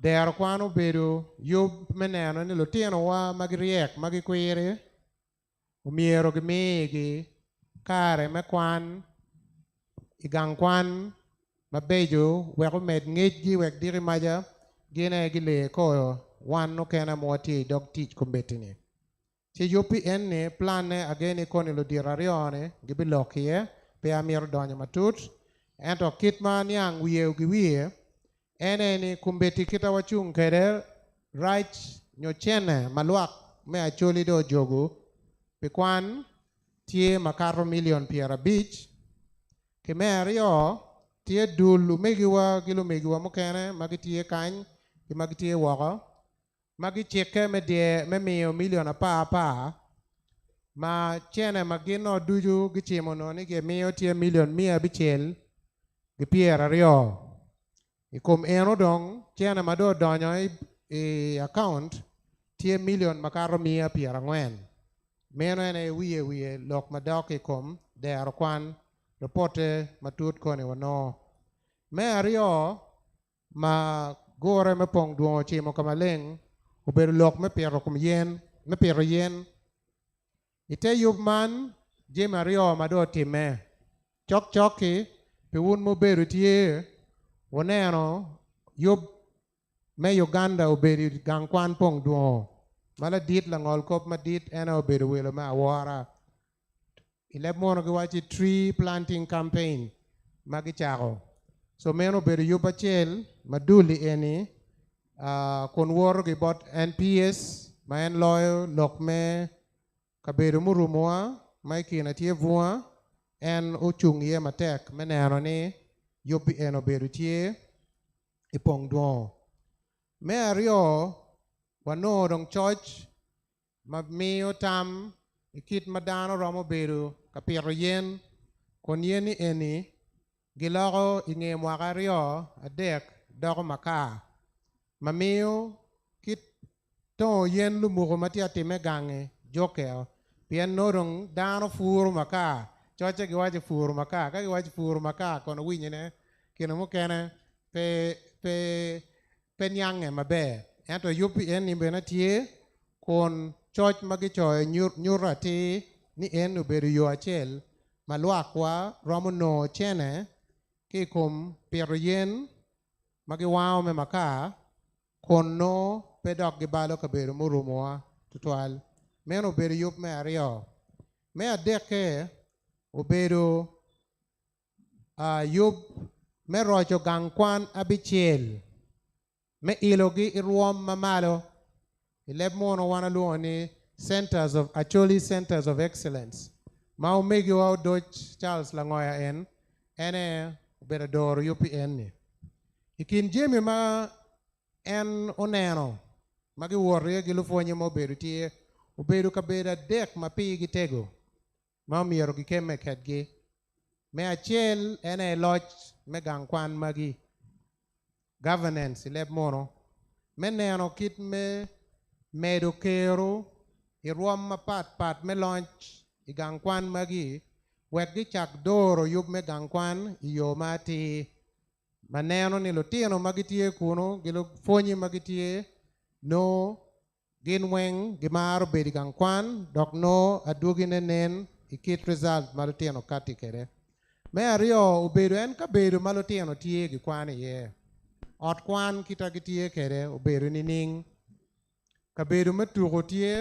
dero kwan obedo yub meneno ni lutino wa magiriek magikwiri omiero gimigi kare me kwan igang kwan mabejo wek omed ng'ejgi wek diri maja gine gile koyo wan no kena mwati dog tich kombetini chi yupi en ni plan ne ageni koni lo dirarione gibilokie pe amiero donyo matut ento kit ma niang wiye gi wiye ene ni kumbeti kita wachung kede right nyochene malwak me acholi do jogo pe kwan tie makaro milion piera bich kimerio tie dul umegiwa gilo megiwa mokene magitie kany ki magitie woko magi chike me miyo milion apa ma chene magino duju gichimo no ni gimiyo tie milion 100 gi piera rio ikom eno dong chene mado donyo i account tie milion makaro 140 meno ene wiye lok madok ikom dero kwan reporte matut koni wano me ario ma gore me Pongdwongo chimo kamaleng obedo lok me pero yen ite yub man jim ario mado time choki pe un mobedo tie woneno yub me Uganda obedo gang kwan Pongdwongo mala dit la ngol kop madit ena obedo welo ma awara ileb mono gi wachi tree planting campaign magi chako so meno obedo yub achiel maduli eni kon wor gi bot NPS ma en loyo lok me kabedo murumowa ma ikina tie vua en ochung ye matek meneno ni yubi en obedo tie i Pongdwongo me ario wano dong church ma miyo tam ikit madano romo bedo kapiro yen kon yeni eni giloko inge mwaka rio adek doko maka mamiyo kit to yen lumuko matia time gange jokel pien norong dano furu maka choche giwache furu maka ka giwache furu maka kono winyine kino mukene pe nyange mabe ento yupi en nimbe na tie kon church magichoyo nyurati ni en obedo yo achiel malwakwa romo no chene kikum pero yen magiwao me maka kono pedok gibalo kabedo murumowa tutwal men obedo yup me ario me adeke obedo yup me rocho gang kwan abichiel me ilogi iruom mamalo ileb mono wana luo ni centers of excellence ma umegi wa Dutch Charles Langoya ene obedo Doro yupi ni ikin jemi ma en oneno magi worrie gi lufonye ma obedo tie obedo kabedo adek ma pi gitego ma omiero gikeme kedgi me achiel ene loch me gang kwan magi governance ileb mono me neno kit me medo kero iruom mapat me launch i gang kwan magi wek gichak Doro yub me gang kwan i yo mati maneno ni lutino magitie kuno gi lufonyi magitie no gin weng gimaro bedi gang kwan dok no aduogi nen ikit result ma lutino kati kede me ario obedo en kabedo ma lutino tie gi kwan iye ot kwan kita gitie kede obedo ni ning kabedo matuko tie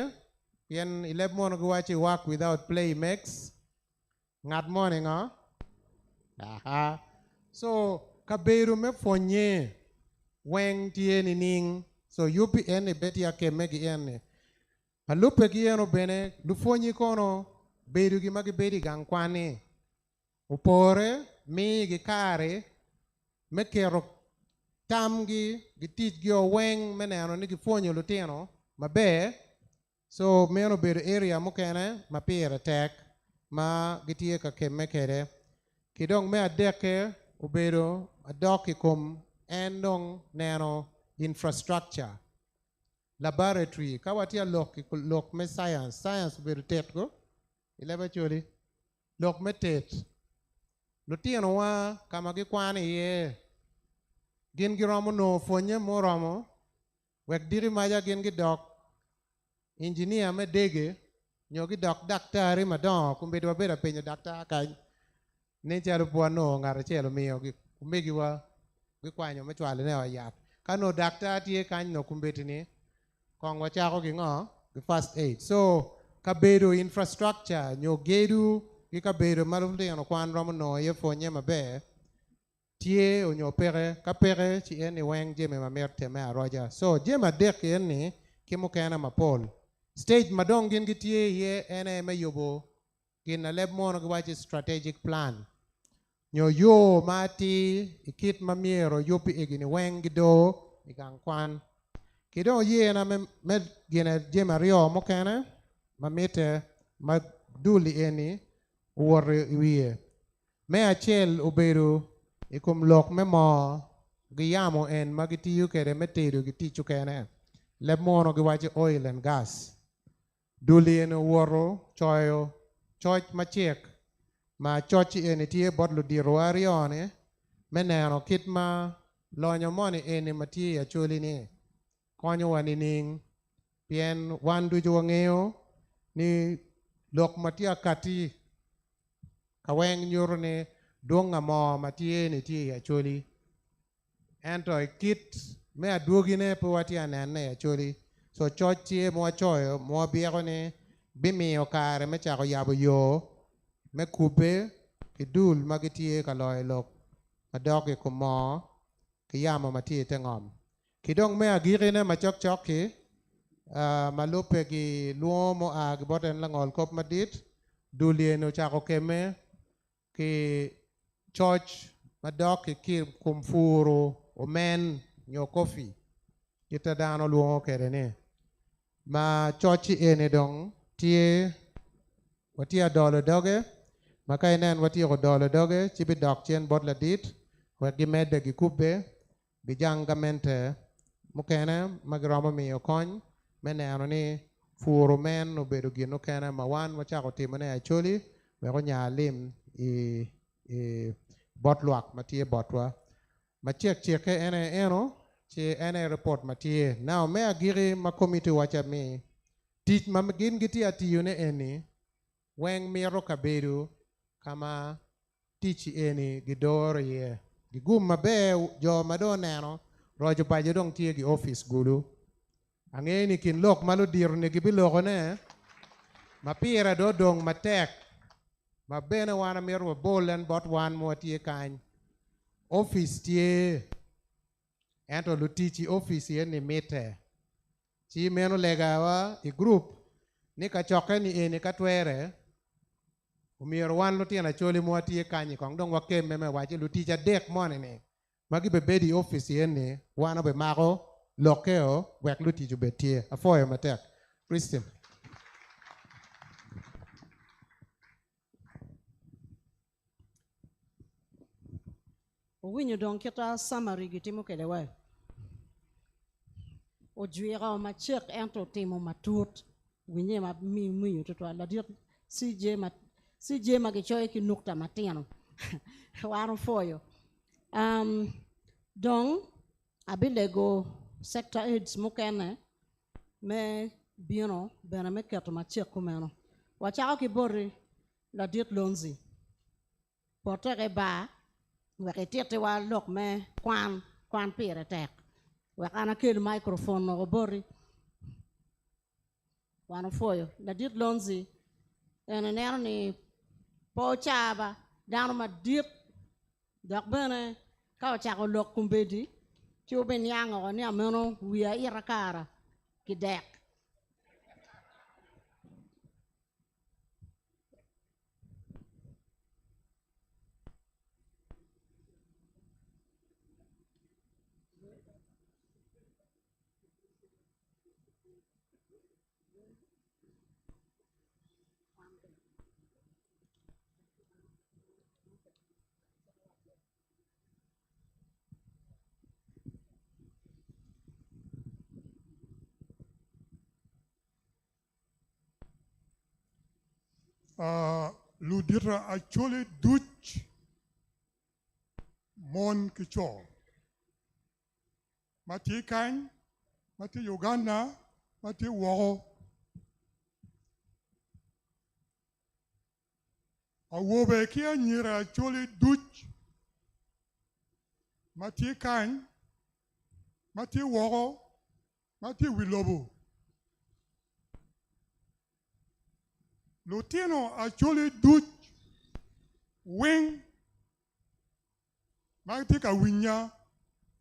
yen ileb mono giwachi work without play makes Ngat morning, huh? Aha. So, kaberu me fonye. Weng tie ni ning. So, yupi ene beti ya kemegi ene. Halupe ki eno bene. Lufonyi kono. Beru ki magi beti gangkwani. Upore. Mi gi kare. Me kero tamgi. Gi tich gi o weng. Meneno ni gi fonyo lutino. Mabe. So, meno beru area mukene. Mapire tek. Ma gitie ka keme kede. Kidong me adeke ubedo adoki kum endong nano infrastructure. Laboratory. Kawatia lok me science. Science ubedo tet go. Ilebe chuli. Lok me tet. Lutino wa kama gikwani ye. Gin giromo no fonye mo romo. Wek diri maja gin gidok. Engineer me dege. Nyogi dok daktari madon. Kumbedo wabeda penye daktari kany. Nencha rupuan no ngara chelo miyo kumegi wa gikwanyo machwale ne oyap kano daktar tie kany no kumbeti ni kong wachako gi ngo gi first aid so kabedo infrastructure nyo gedu gi kabedo malufde no kwan romo no ye fonye mabe tie onyo pere kapere chi eni weng jeme mamerte me aroja so jema dek eni kimo kana mapol stage madong gin gitie ye ene me yobo gin na leb mono gi wachi strategic plan nyo yo mati ikit mamiero yopi igini wengi do igang kwan kido ye na me gina jema rio mokene mamite maduli eni uwore wiye me achel uberu ikum lok me mo giyamo en magitiyu kede metedo gitichu kene leb mono giwachi oil and gas duli eni uworo choyo choch machiek ma chochi eni tie bodlo diro arione meneno kit ma lonyo moni eni matie ya choli ni konyo wani ning pien wan dujo wang'eyo ni lok matia kati kaweng nyuro ni donga mo matie ni tie ya choli ento kit me aduogi ne po watia nene ya choli so chochi mo choyo mo biego ni bimiyo kare me chako yabo yo me kube kidul magitie kaloy lok adoke kumo kiyamo matie tengom kidong me agirine machok choki malupe gi luomo ag boten langol kop madit dulie no chako keme ki church madoke ki kumfuru omen nyo kofi kita dano luongo kede ni ma chochi ene dong tie watia dolo doge makai nen watia ko dolo doge chibi dok chen bot la dit wek gi medde gi kubbe gi jangamente mukene magromo miyo kony meneno ni furu men obedo gino kene ma wan wachako timone acholi weko nyalim i bot luak matie botwa machiek chieke ene eno chi ene report matie now me agiri ma committee wacha mi tich ma gin giti atiyone eni weng miro kabedo kama tich eni gidoro ye gigum mabe jo mado neno rojo paje dong tie gi office gulu angeni kin lok malo dir ne gibiloko ne mapira do dong matek mabene wana miro bolen bot wan mo tie kany office tie ento lutichi office ye ni mite chi meno legawa i group ni kachoke ni eni katwere umiro wan lutino acholi mo tie kanyi kong dong wakem me wachi luticha dek mone ni magi be bedi office ye ni wana be mako lokeo wek lutichu betie afoyo matek Christian Winyo dong kita summary gitimo kede we. O juira o machek ento timo matut. Winye ma mi tutwa la dir CJ ma gichoy ki nukta matino. Waro foyo. Dong abilego sector aids mukene me bino bena me keto machek kumeno. Wachako ki bori la dit lonzi. Portere ba wakitete wa lok me kwan pire tek wakana kel microphone no bori wana foyo la dit lonzi ene nero ni po chaba dano ma dik dak bene ka cha ko lok kumbedi chu ben yango ni ameno wiya irakara kidek Ludira actually Dutch Mon Kicho. Mati Kang, Mati Uganda, Mati Woro. A Wobekia Nira actually Dutch Mati Kang, Mati Woro, Mati Wilobo. Lutino actually Dutch wing Matika Winya,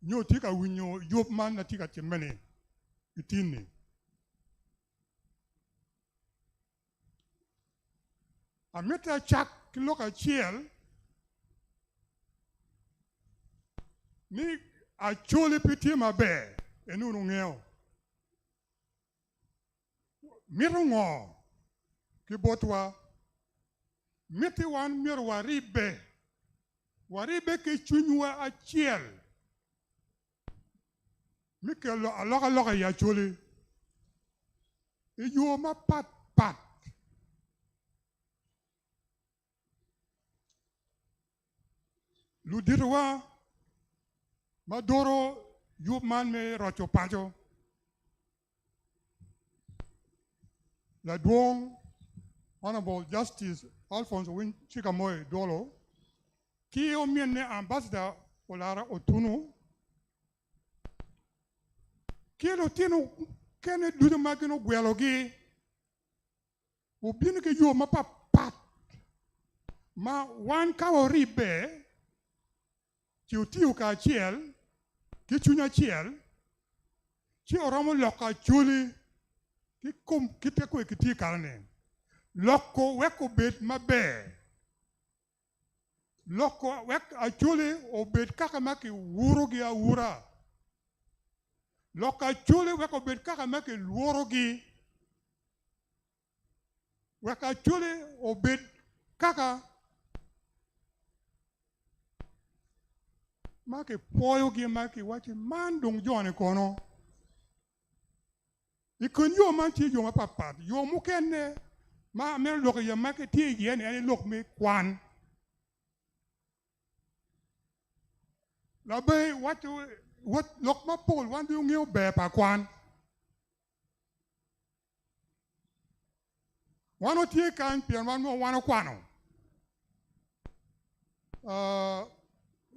no tika winyo, Yopman, Natika Chimene, Itini. I met a chak look at chiel. Ni actually pity my bear, and no no. Mirongo, Kibotwa, Meti one mirwa ribe. Waribe ke chunwa a chiel. Mikelo a loka ya choli. You ma pat. Ludirwa, ma Doro, you man me Rocco Paco. La Duong, Honorable Justice Alphonse Win Chikamoy Doro. Ki o mienne ambassador olara otunu. Ki lutino kene dudu magino gwelogi. Ubini ke yo ma pat. Ma wan kawa ribe. Ki utiu ka chiel. Ki chunya chiel. Ki oromo loka chuli. Ki kum kite kwe kiti kalne. Loko weko bet mabe. Loko wek achuli obed kaka maki wurogi a wura. Loko achuli wek obed kaka maki wurogi. Wek achuli obed kaka maki poyogi maki wachi mandung jone kono. Ikun yo man ti yo mapapat. Yo mukene ma me loko ya maki ti yen ene lok me kwan. La bay what look my pole one do you bear pa kwan. One or two can be one more one quano.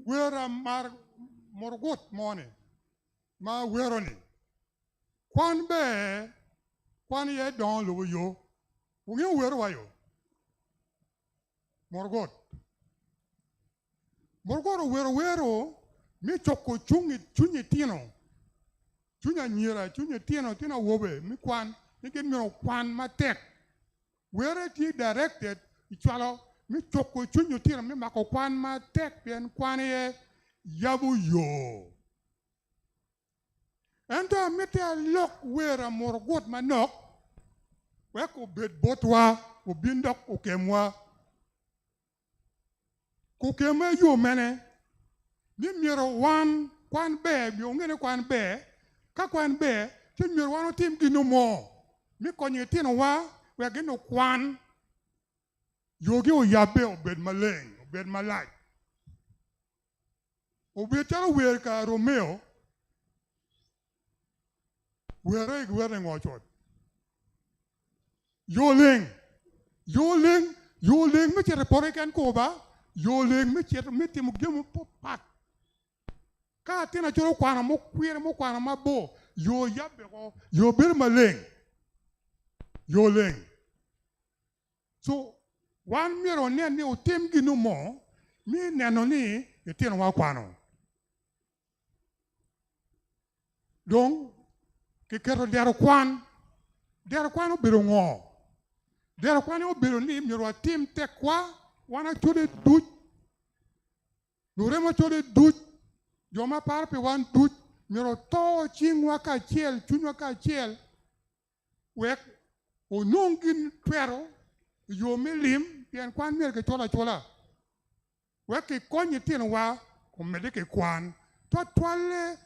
Where a more good morning. Ma where on it. Kwan bear, kwan ye don low yo. You where are you? More good. More good where mi choko chunyi tino. Chunya nyira, chunya tino wobe. Mi kwan, mi get me kwan ma tek. Where it directed, ichwalo, mi choko chunyi tino, mi mako kwan ma tek, pian kwan ye yabu yo. And mi te look where a more good manok, where ko bed botwa, ko bindok ukemwa. Kukeme yo mene. Ni miro wan kwan be bi ongene kwan be ka kwan be ti miro wan tim gino mo mi konye tino wa we gino kwan yogi o yabe obed maleng obed malaj obed taro wer ka Romeo were ngochot yoling mi chere pore kan ko ba yoling mi chere mi tim gemo pat ka tina choro kwana mo kwana mabo yo yabe ko yo ber maleng yo leng so wan miro ne ni utim ginu mo mi neno ni itino wa kwano dong ke kero dero kwan obiro ngo dero kwan obiro ni miro atim te kwa wana chode duch nuremo chode duch joma par pe wan duch miro to chingwa ka chiel chunywa ka chiel wek onongin twero yo milim pien kwan mer ke chola wek ke konyi tin wa ko mede ke kwan to twale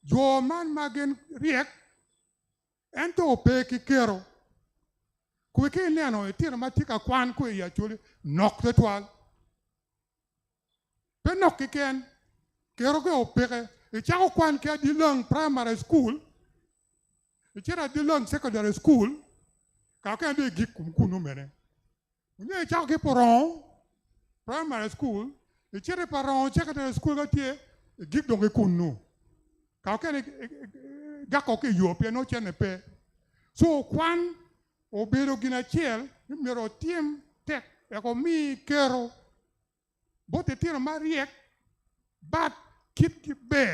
jo man magen riek ento pe ke kero ku ke neno tin ma tika kwan ku ya choli nok te twal pe nok ke ken kero ke opeke e chako kwan ke di long primary school e chera di long secondary school ka ke de gik kunu mene ne chako ke poron primary school e chere paron secondary school ga tie gik donge kunu ka ke gako ke yo pe no chene pe so kwan obero gina chiel miro tiem tek e ko mi kero bote tiro mariek bat kit ki be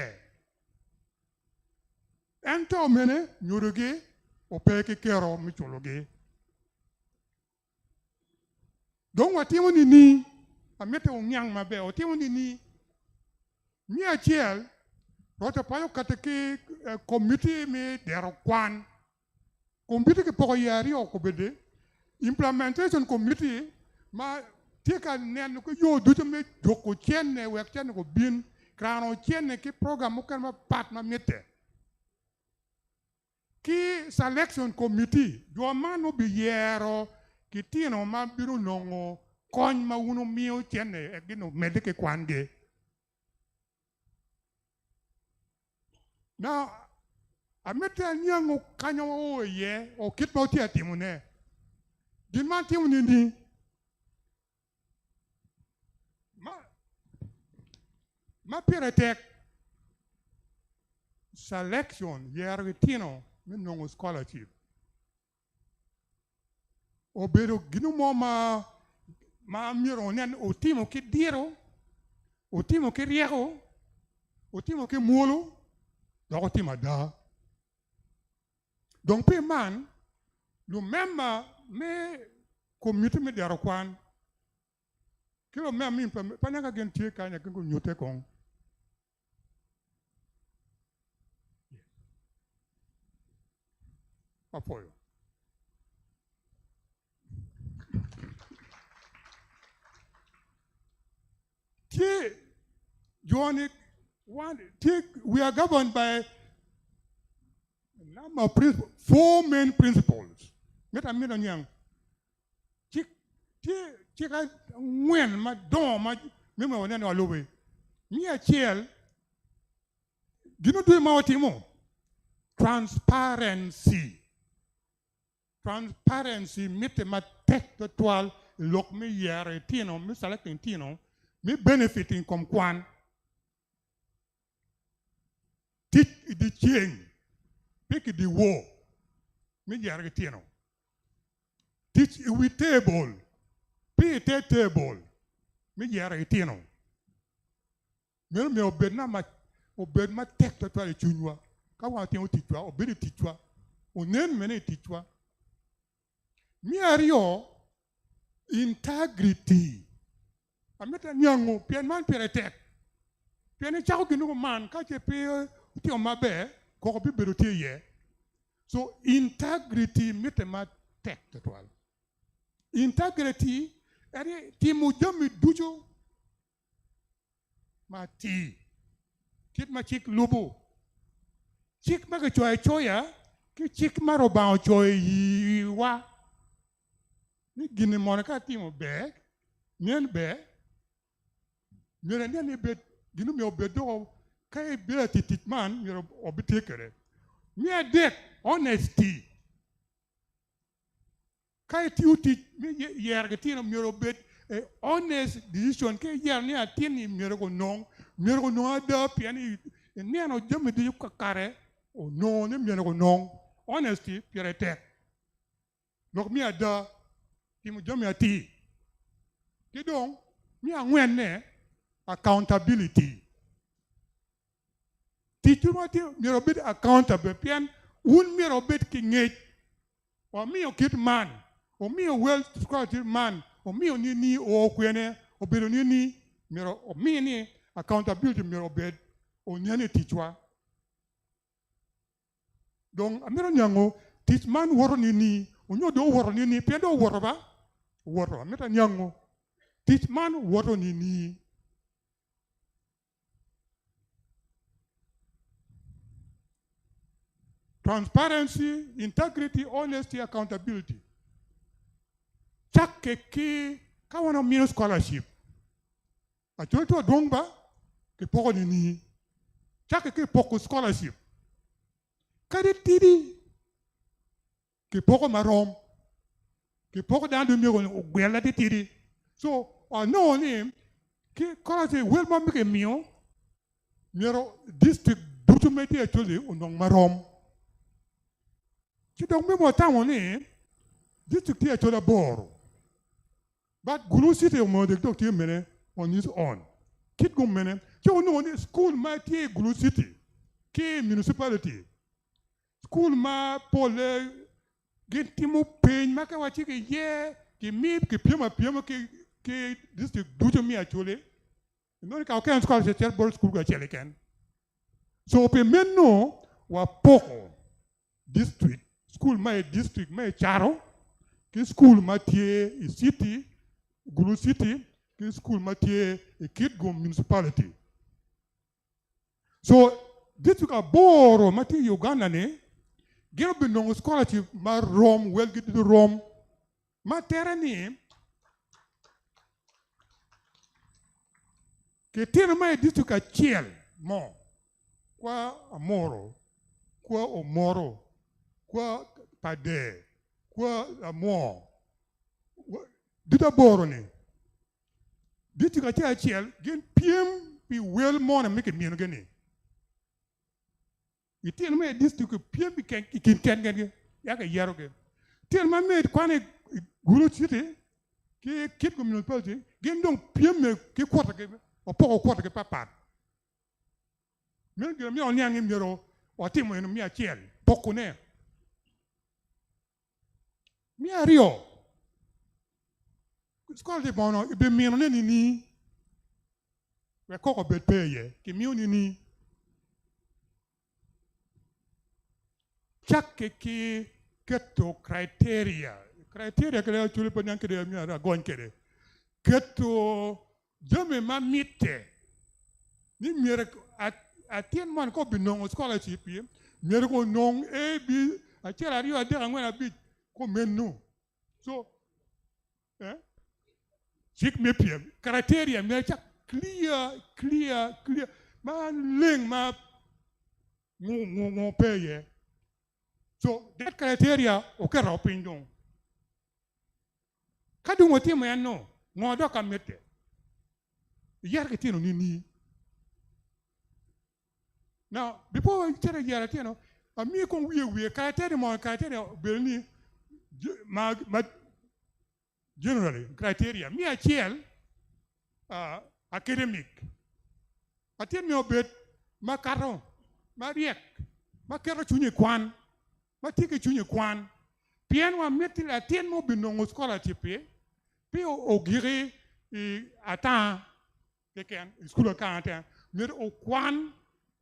ento mene nyurugi ope ke kero mi chologi don watimo ni amete unyang mabe otimo ni mi achiel roto payo kateke committee mi dero kwan committee ke poko yari o kobede implementation committee ma tika nen ko yo duto me joko chenne wek chenne ko bin krano chenne ki program mo kan ma pat ma mete ki selection committee do mano bi yero ki tino ma biru nongo kony ma uno mio chenne e gino medike kwange now amete nyango kanyo o ye o kit mo tia timune din man timuni ni ma piretek selection yer tino mi nongo scholarship o bero ginu mo ma miro nen o timo ke diro o timo ke riego o timo ke molo do timo da donc pe man lo memma me community me daro kwan kilo mem min pa nyaka gen tie kanya ko nyote kon apoyo tie Johnny we are governed by number of four main principles. Meta mino nyang. Chika ngwen ma don ma mimo wane no alowe. Mi a chiel. Gino do ma otimo. Transparency. Transparency mete ma tek to twal lok mi yere tino mi selecting tino mi benefiting kom kwan. Teach the change. Pick the war. Me yargetino. Teach with table. Pay a table. Me yargetino. Me obed na ma tek to try chunwa. Kawa ti o tichwa obedi tichwa. Onen mene tichwa. Me ario integrity. Ameta nyango pian man piretek. Pian chako ginu man ka che pe ti o mabe ko bi berotie ye. So integrity metema tek total. Integrity eri ti mu jami dujo ma ti kit ma chik lubu chik ma ke choya ki chik ma roba choy wa ni gini monaka ti mo be nyen be nyen be ginu me obedo kay be titman mi obitekere mi adek honesty kay tiuti mi yergatino mi robet honest decision ke yer ni atini mi rego non ada piani ni ano jami di kare o non ni mi rego non honesty piretek donc mi ada ti mo jami ati Kidong, mi Angwen ne accountability. Teacher mati mi robit accountable pian un mi robit kinget. O mi o kid man, o mi o well squatted man, o mi o ni o kwene, o bero ni miro o mi ni accountability mi robit o nyane teachwa. Donc amiro nyango teach man woro ni onyo do woro ni pian do woro ba woro amiro nyango teach man woro ni. Transparency, integrity, honesty, accountability. Chak ke kawana mino scholarship. A choto dongba ke poko ni. Chak ke poko scholarship. Kade tidi ke poko marom. Ke poko dan do miro gwela de tidi. So no ni ke scholarship wel ma ke mio miro district butumeti actually unong marom. Donc même au temps on est district est sur la bord. But Guru City au monde docteur mene on his own. Kit go mene. Tu on est school ma tie Guru City. Qui municipality. School ma pole gentimo pein ma ka wachi ke ye ki mip ki piema ki district dujo mi actually. Non ka aucun school c'est cher bol school ka chele ken. So pe menno wa poko district school my district my charo ki school matie i city Gulu city ki school matie i Kitgum municipality. So district a boro matie Uganda ne gero binongo scholarship ma Rome well get to Rome ma terra ni ke tena my district a chiel mo kwa amoro kwa omoro kwa pade kwa amo dita boro ni dita ka tia chiel gen piem pi wel mona make mieno geni itien me district piem pi ken ya ka yaro ge tien ma me kwane Guru City ke kit ko municipality gen dong piem me ke kwota ke o poko kwota ke papa men ge mi on yang miro o timo no mi a chiel poko ne mi ario scholarship bono ibe mieno ne ni we koko bet peye ki mi ni chaque ki keto criteria que le chule pa nyanke de mi ara gon kede keto jame ma mitte ni miere atien man ko binongo scholarship ye miere ko non e bi a tira rio a dera ngwana bi ko menno so sik me piem criteria me cha clear ma leng ma ngo peye so that criteria o ka ro pindong kadu ngoti mo yanno ngodo ka mette yar ke tino ni now before I tell you that you a me kon we criteria belni ma generally criteria me a chiel academic atin me obet ma karon ma riek ma kero chunye kwan ma tike chunye kwan pien wa metti la tien mo binongo scholarship pe o gire atan ke ken school ka atan mer o kwan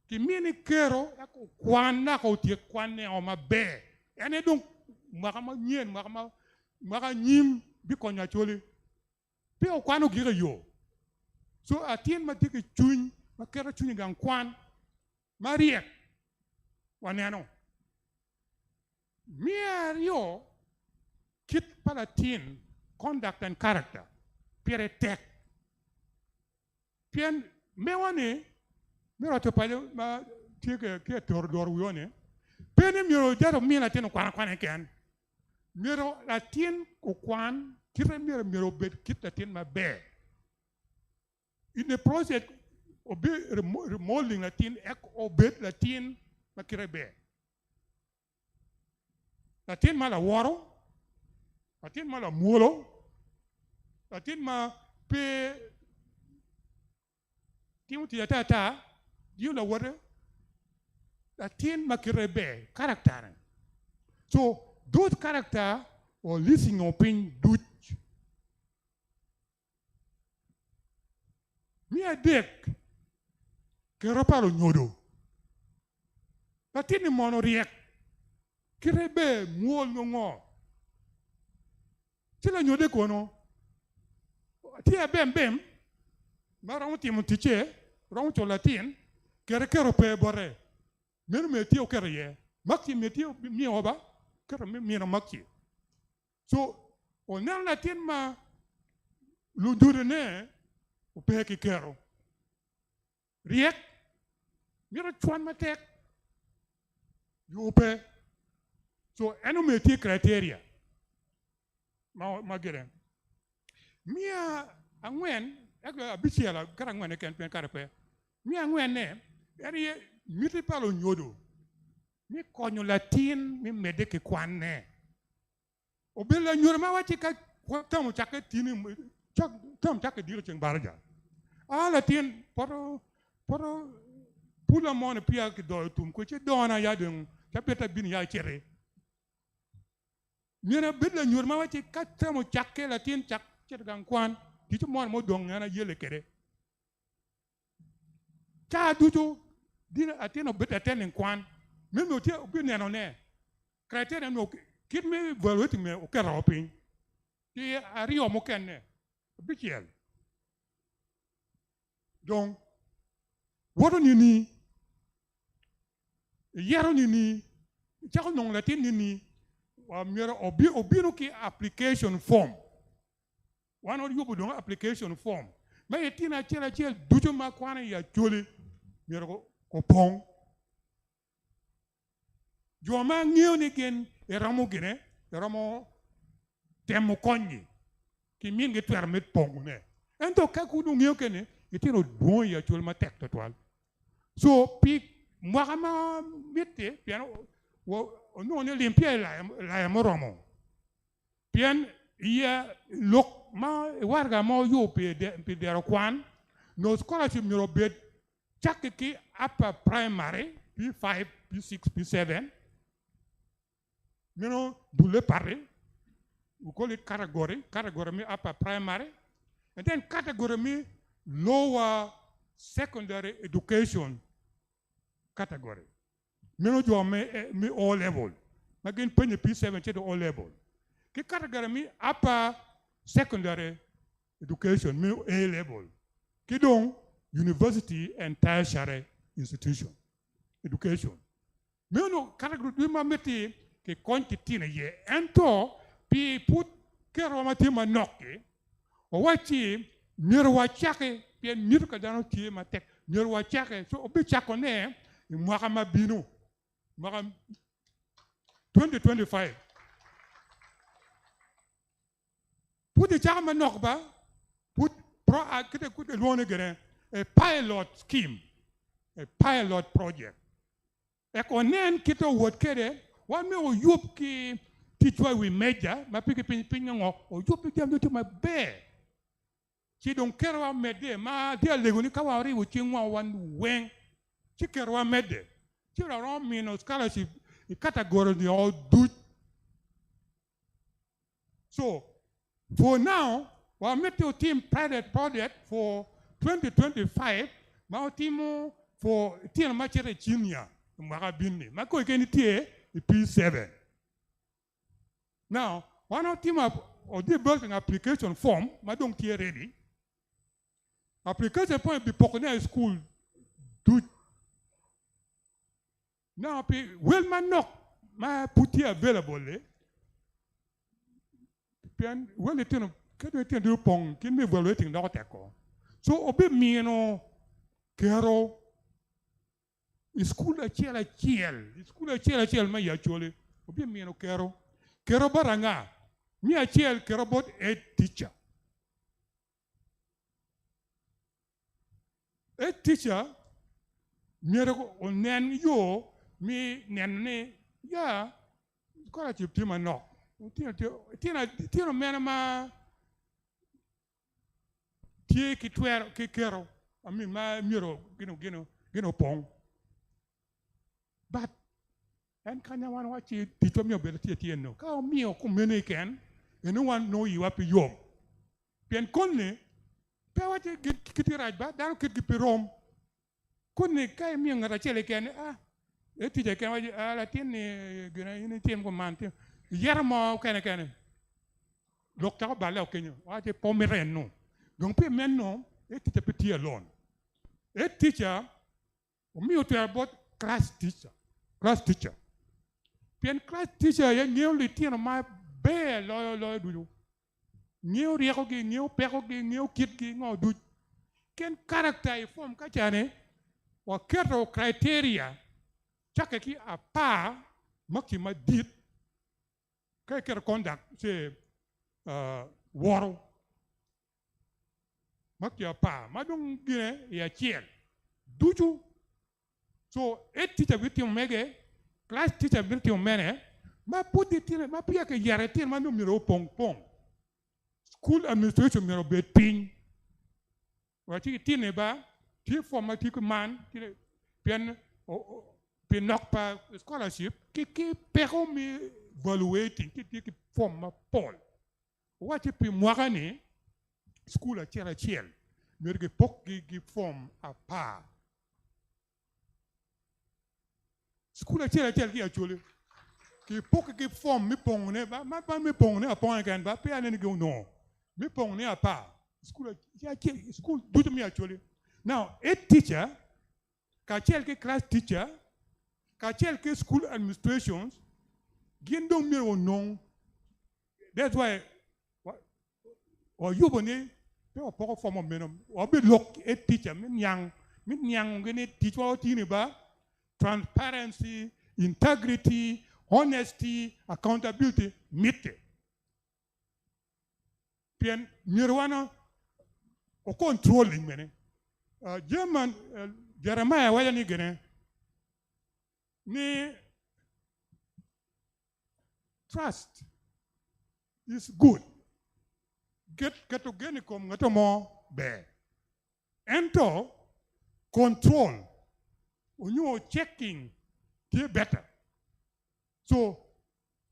ki mini kero ko kwan na ko tie kwan ne o ma be ene donc makama nyen maka nyim bi ko nya chole pe o kwano gire yo so atien ma tike chuny ma kero chuny gan kwan mariek waneno Mierio kit palatin conduct and character pere tek pien mewane mero to pale ma tike ke Doro wione pene mero jaro mina teno kwana ken mero latin ko kwan kire mero bet kit latin ma be in the process obe remodeling latin ek obet latin ma kire be latin ma la woro latin ma la muolo latin ma pe Timothy tata you know what a teen makirebe character. So those character or listening open do mi a dek keropalo nyodo. Patini mono riek kirebe muol ngo. Sila nyode kono. Tia bem marang Timothy che rong cho latin kero pe bore. Meno metio kerye. Makti metio mi oba kero mi no makti. So on latin ma ludurene o pe ki kero. Riek miro chuan matek. You pe. So eno meti criteria. Ma gere. Mia Angwen ego abisiela karangwen ken pen karpe. Mia Angwen ne eri miti palo nyodo. Mi konyo latin mi mede ke kwane. Obela nyodo ma wati ka tamu chake tini tam chake dilo cheng barja. Latin poro pula mon pia ke do tum ko che dona ya den chapeta bin ya chere. Mira bidla nyodo ma wati ka tamu chake latin chak gang kwan ti mon mo dong na yele kere cha duju dina ateno bet atenen kwan me no ti obi ne no ne criteria no kid me evaluate me o kera opin ti ari o mo kenne bikiel donc wodo ni yaro ni cha no latin ni wa mira obi no ki application form. One of you put on application form. May tina chela dujo makwana ya choli miro kopong. Joma ngiyo ni gen eramo gene eramo temo konyi ki mingi twermet pongu ne. Ento kakudu ngiyo kene itino bon ya choli ma tek total. So pi mwakama mite piano no ne limpia la moromo. Pian iya lok ma warga mo yo pe de kwan no scholarship miro bed chake ki upper primary P5 P6 P7 you know dule pare we call it category me upper primary and then category me lower secondary education category you know me all level again penny P7 to all level ki category me upper secondary education, A level. Kidong university and tertiary institution education. Me no category ma meti ke quantity na ye ento pi put kero mati manoke o wachi mirwa chake pi mirka dano ti ma tek mirwa chake so obi chako ne mwaka mabino mwaka 2025 put the chama nokba put pro kete kute lone gere a pilot scheme a pilot project e konen kito wot kede wan me o yup ki teachwa we major ma piki pin ngo o yup ki am to ma be ki don kerwa mede ma dia legoni kawari wo chinwa wan wen ki kerwa mede ki ra mino scholarship i category the all do so for now, we met your team pilot project for 2025. My team for team machere junior, Marabini. My co again P7. Now, one of team or they built an application form. My don't tier ready. Application point be Pocona school. Do now, well, my knock my put here available. Well, the thing can do pong, can be evaluating the attacker. So, obey me, Kero, school a chiel, school a chiel, my actually, obey me, Kero, Kero Baranga, me a chiel, Kero bot a teacher. A teacher, miracle on nan yo, me nanne, ya, scholarship team and no. Tino menama tie ki twero ki kero ma miro gino pong but en kanya wan wa chi ti to mio bel tie no ka mio ku mene ken eno wan no yi wa pi yom pien konne pe wa ti kiti raj ba dan kit ki rom konne kai mi ngara chele ken e ti je ken wa la tin ni gina ni tim ko man ti yer mo ken docteur ba le kenyo wa ti pomeren no donc pe menno e ti te petit alone e teacher o mi o te about class teacher pien class teacher ya nyeo le tino ma be lo du nyeo rieko gi nyeo peko gi nyeo kit gi ngo du ken character e form ka chane wa keto criteria chake ki apa makki ma dit ka ker conduct se woro makki apa ma dong gine ya chiel duju so et teacher biti mege class teacher biti mene ma puti tine ma pia ke yare tine ma no miro pong school administration miro be ping wati tine ba ti forma ti ko man tine pen nok pa scholarship ki pero mi evaluating ki forma pol wati pi mwagane school a chiel mirge pok gi form a pa school a chiel ki actually ki pok gi form mi pongne ba ma pa mi pongne a pon kan ba pe ane go no mi pongne a pa school do to me actually now a teacher ka chiel ki class teacher ka chiel ki school administrations gindo mi o no that's why or you bone pe o poko form menom o be look a teacher min yang ngene teacher o tini ba transparency, integrity, honesty, accountability mitte pien mirwana o controlling mene German Jeremiah waya ni gene ni trust is good get to geni kom ngato mo be ento control when you are checking get better so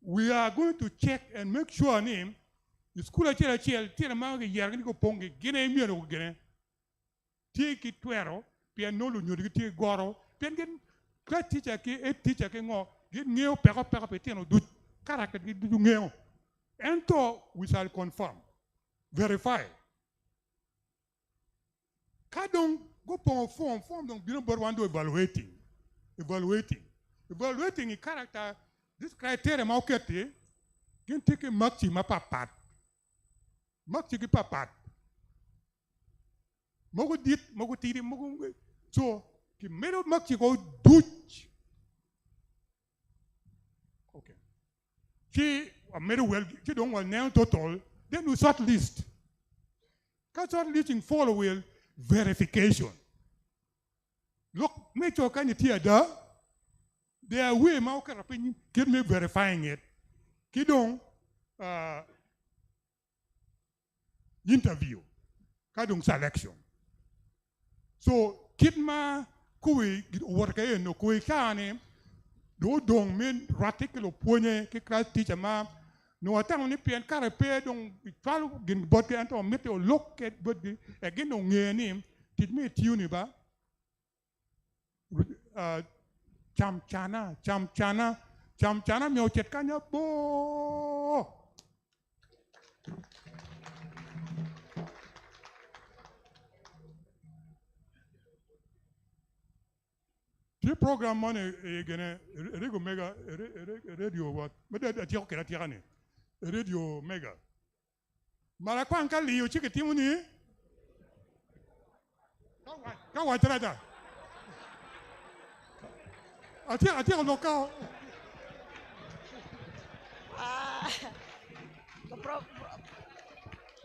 we are going to check and make sure name the school achela tira ma ge yar ni ko pongi gene mi ro gene tiki twero pia no lu nyori ti goro pien gen ka teacher ke ngo gen ngeo peko pe tino du character gi du ngeo ento we shall confirm verify kadong go pon form donc bino bor wando evaluating in character this criteria ma okete gen teke maxi ma papat maxi ki papat mogo dit mogo tiri mogo so ki mero maxi go duch okay ki a mero well ki don well now total then we short list ka short listing follow will verification look make sure can you tear da there way ma okara pin get me verifying it ki don interview kadung selection so kitma kui worka no kui kane do dong men ratikelo ponye ki class teacher ma no atang ni pien kare pe dong palu gin botte anto meteo loket boddi e gin no ngeni tit me tiuni ba chamchana mi ochet kanya bo the program money again rego mega radio what but that yo kera tirane radio mega mara kwanka liyo chikitimu ni kawa trada Attire local.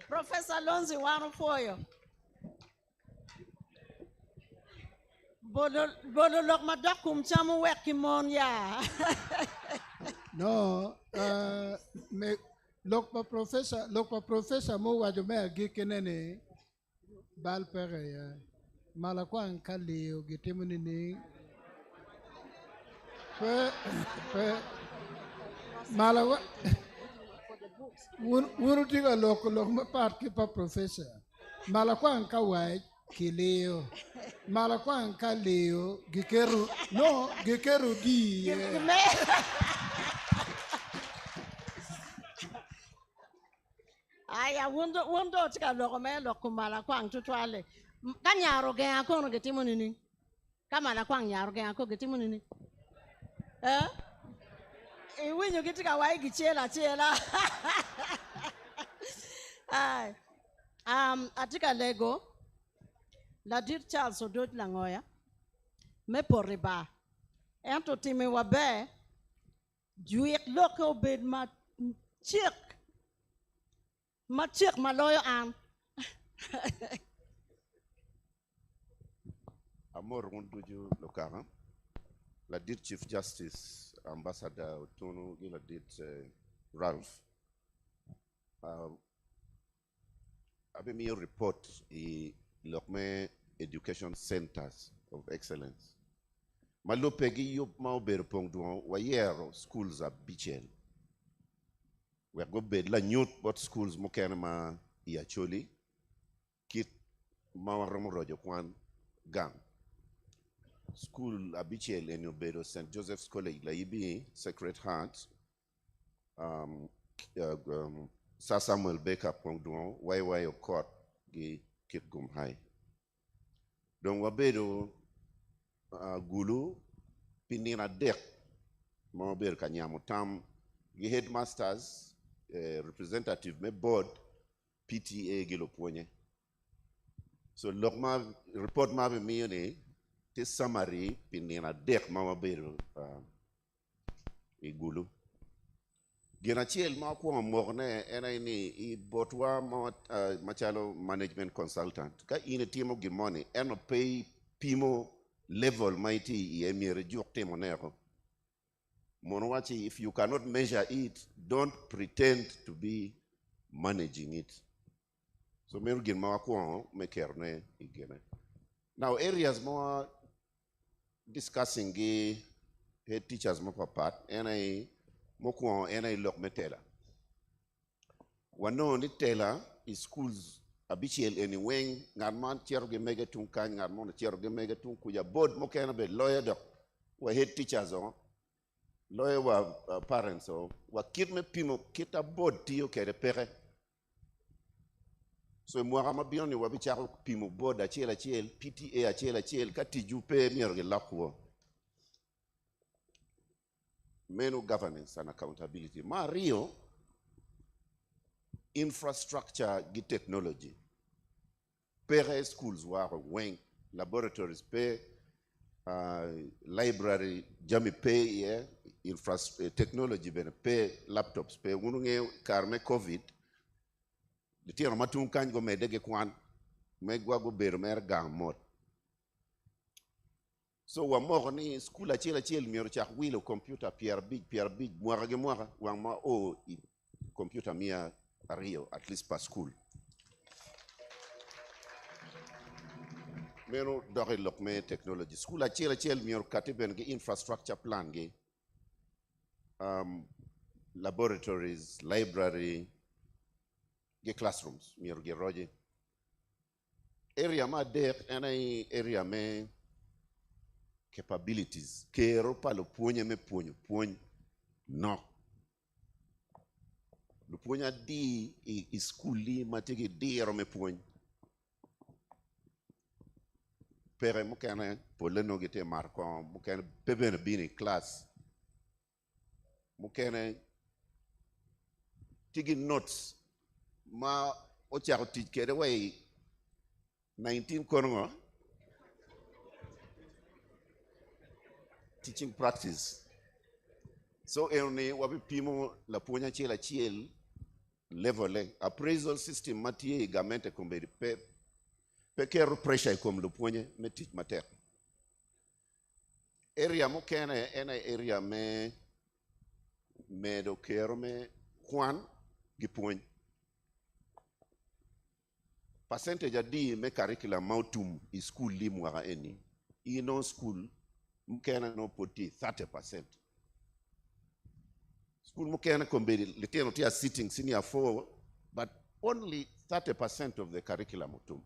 Professor Lonzi wano foyo. Bodo lok madokum chamu wekimon ya. No, me lok pa professor mo wajo me gikenene bal pere ya mala kwa kalio gitimo nini pe mala wa wuru tiga loko ma part ki pa professor mala kwa kawai kilio mala kwa kalio gikeru no gikeru gi aya wundo tika loko me loko mala kwang tutwale kanyaro ge akono getimo nini kama la kwang nyaro ge ako getimo nini iwinyo gitika wai gichela ai atika lego la dir Charles odot langoya me poriba ento timi wabe juik loko bed ma chik maloyo an Amor Munduju Lokara, la dit Chief Justice Ambassador Tunu, la dit Ralph. Abe mi report i lokme education centers of excellence. Malopegi yop maober Pongdwongo wayero schools are bichel. We go bed la nyut bot schools mokene ma iacholi kit mawaramo rojo kwan gang. School abichel en obedo St. Joseph's College la ibi Sacred Heart Sir Samuel Baker Pongdwongo YY Okot gi Kitgum High. Don wabedo gulu pinina dek maober kanyamo tam gi headmasters representative me board PTA gilo ponye. So lokma report ma be miyone te summary pinina dek ma beru igulu. Gena chiel ma ko morne ena ni I botwa ma machalo management consultant ka ine timo gimoni eno pay pimo level mighty I emire jokte monero. Monowachi, if you cannot measure it, don't pretend to be managing it. So merugin mawako mekerne igene. Now areas more discussing head teachers mo papat NI moko NI lok metela. Wano ni tela is schools abichiel anyway ngarman tierge mega tunkan ngarmon tierge mega tunkuya board mo kana be lawyer doc wa head teachers on lawyer wa parents o wa kirme pimo kita board tiyo kere pere. So mwara mabioni wa bicharo pimo board achela PTA achela kati jupe mierge lakwo. Menu governance and accountability. Ma Rio infrastructure gi technology. Pere schools were wing laboratories pay library jami pay technology ben pay laptops pay ununge karme covid de tiro matun kan go medege kwan me gwa go ber mer gamot. So wa morni school achel mi chak wilo computer pierre big mwara wang ma o computer mia Rio at least per school. Mero dore lokme technology school achel mi kate ben ge infrastructure plan ge laboratories library ge classrooms mi ge roje area ma der NI area me capabilities kero palo puonye me puonyo no lu puonya di I school li matege dero me puonyo pere mo kana poleno gete marko mo kana pebene bini class mo kana tigi notes ma o chako tikere way 19 kono teaching practice. So ene wabi pimo la punya chiel level appraisal system matie gamente kombedi pe kero pressure kom lo punya me teach mater. Area mo kene ena area me do kero me kwan gi puny. percentage adi me curriculum mautum i school limwa eni i no school mkena no poti 30%. School mkena kombedi liteno tia sitting senior 4 but only 30% of the curriculum mautum.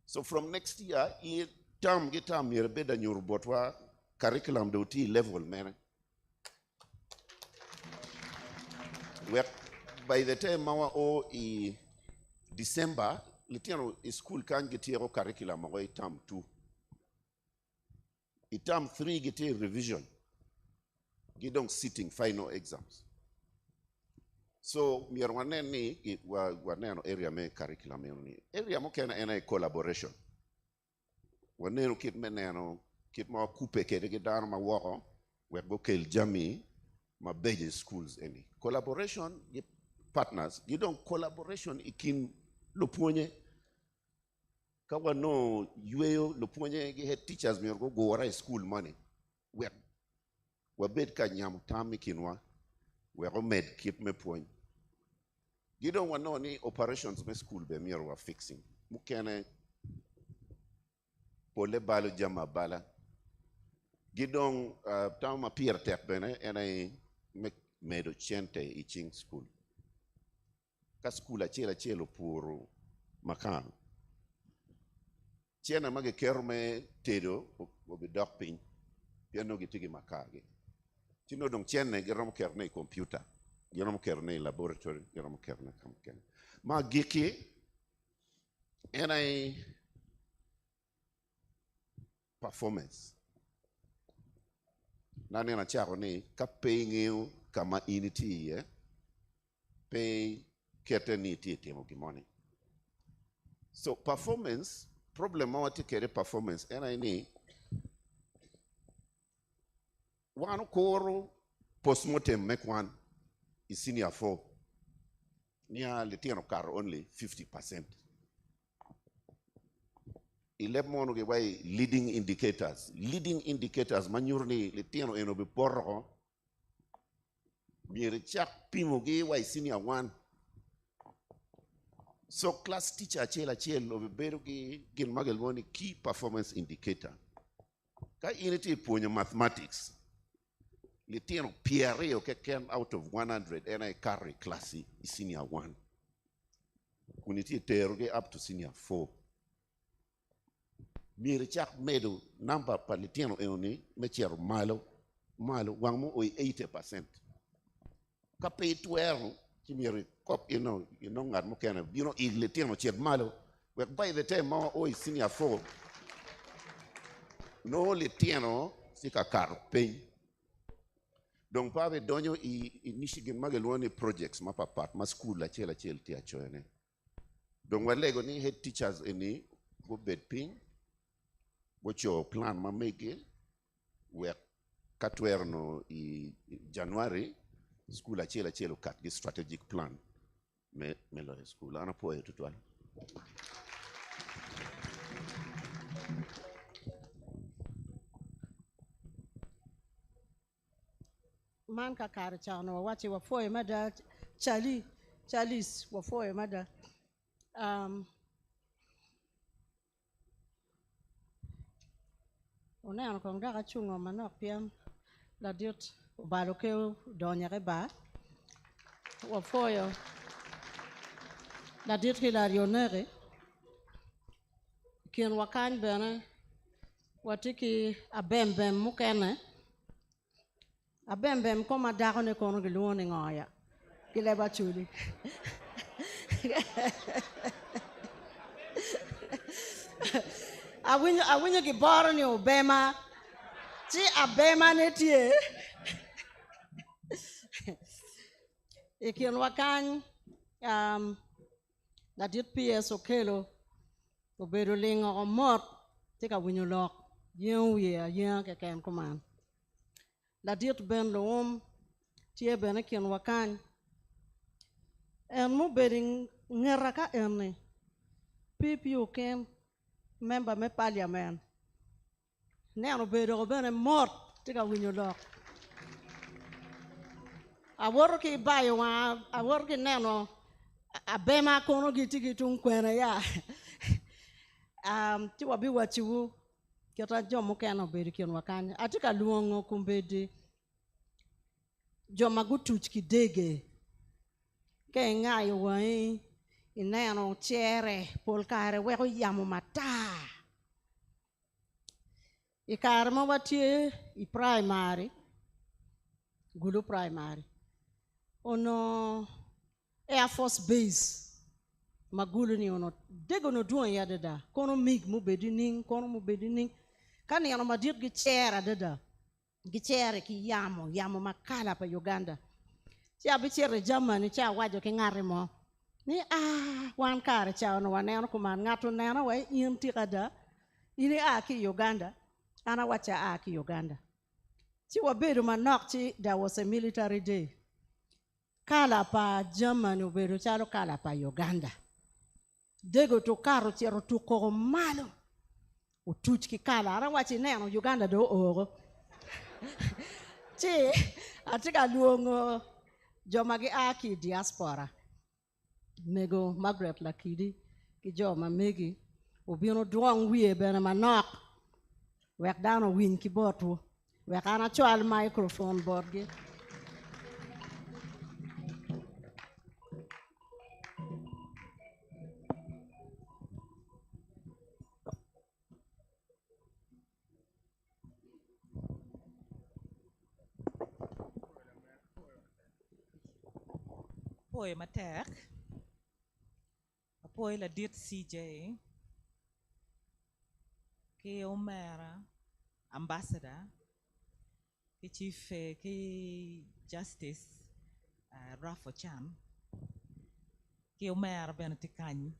So from next year i term gitam yerbeda nyurbotwa curriculum do ti level man. By the time mawa o i December, litino school can get your curriculum away term 2. In term 3 get a revision. Get on sitting final exams. So we are one area me curriculum area mo kana ena collaboration. One kit menano kit mo coupe ke get down ma wako we go kel jami ma beje schools any collaboration partners you don't collaboration ikin loponye kawa no yueyo loponye ge head teachers me go wara school money we bed ka nyam tam kinwa we go med keep me point you don't want no ni operations me school be me were fixing mukene pole balo jama bala gidong tama pier tek bene ena medo chente i ching school ka school a chelo puro makan chena mage kerme tedo obi dokpin piano gitigi makage tino dong chenne gerom kerne computer gerom kerne laboratory gerom kerne kamken ma giki ena performance nani na charo ni ka pengeu kama initi pay keternity temo gimoni so performance problem mawati kere performance ena ini wanu koro postmortem mekwan is senior 4 nia letino car only 50%. 11 ge way leading indicators manyurni letino eno be porro mi chak pimo ge way senior 1. So class teacher chela of beru gi gin magel woni key performance indicator ka initi ponyo mathematics letino pierre o ken out of 100 and I carry class senior 1 kuniti teroge up to senior 4. Mi chak medo number palitino eoni mechiero malo wangmo o 80%. Ka pay 12 kimiri cop you know ngad mo kana igletino chier malo we by the time o senior 4 no letino sika kar pay donc pave donyo i nishigin magelwoni projects ma papat ma school la chela ti achoene donc walego ni head teachers eni go bed ping what your plan ma make we katwerno i January school achela kat the strategic plan me lo school ana po tutwal man ka kar chano wachi wa foye mada chalis wa foye mada ona ko ndaga chungo manok piam la diot balo ke donya ke ba wa foyo la diot ke la rionere kien wakan bena watiki abembem mukene abembem ko madako ne kono ke luone ngoya ke le ba chuli awinyo ki boro ni obema ti abema ne tie ikien wakan la dit PS okelo obedo lingo o mot ti ka winyo lok yen ke ken kuman la dit ben loom tie ben kien wakan en mo beding ngeraka enne PPO ken member me parliament neno bedo bene mot ti ka winyo lok awor ki bayo wa awor ki neno abema kono giti kwena ya ti wabi wachiwu keta jomo keno bedi ken wakanya atika luongo kumbedi joma gutuch kidege ke ngayo wai ineno chere polkare weko yamo mata ikare mo watie I primary gulu primary ono Air Force Base magulu ni ono dego no duon ya dada kono mig mu bedining kono mu bedining kan yana madir gi chera dada gi chere ki yamo makala pa Uganda ti abi chere Germany cha wajo ke ngare mo ni wan kare cha ono waneno kuman ngatu neno we inti kada ini ki Uganda ana wacha ki Uganda ti wabedo manok ti there was a military day kala pa Germany obedo chalo kala pa Uganda dego to karo tiero to ko malo o tuch ki kala ara wachi neno Uganda do oro ti atika luongo joma gi aki diaspora nego Margaret Lakidi ki joma megi obino duong wie bena manok wek dano win ki botu wek ana chwal microphone borgi Poi matek poi la dit CJ ke omera ambassador ke chief ke justice Rafo Chan ke omera benetikany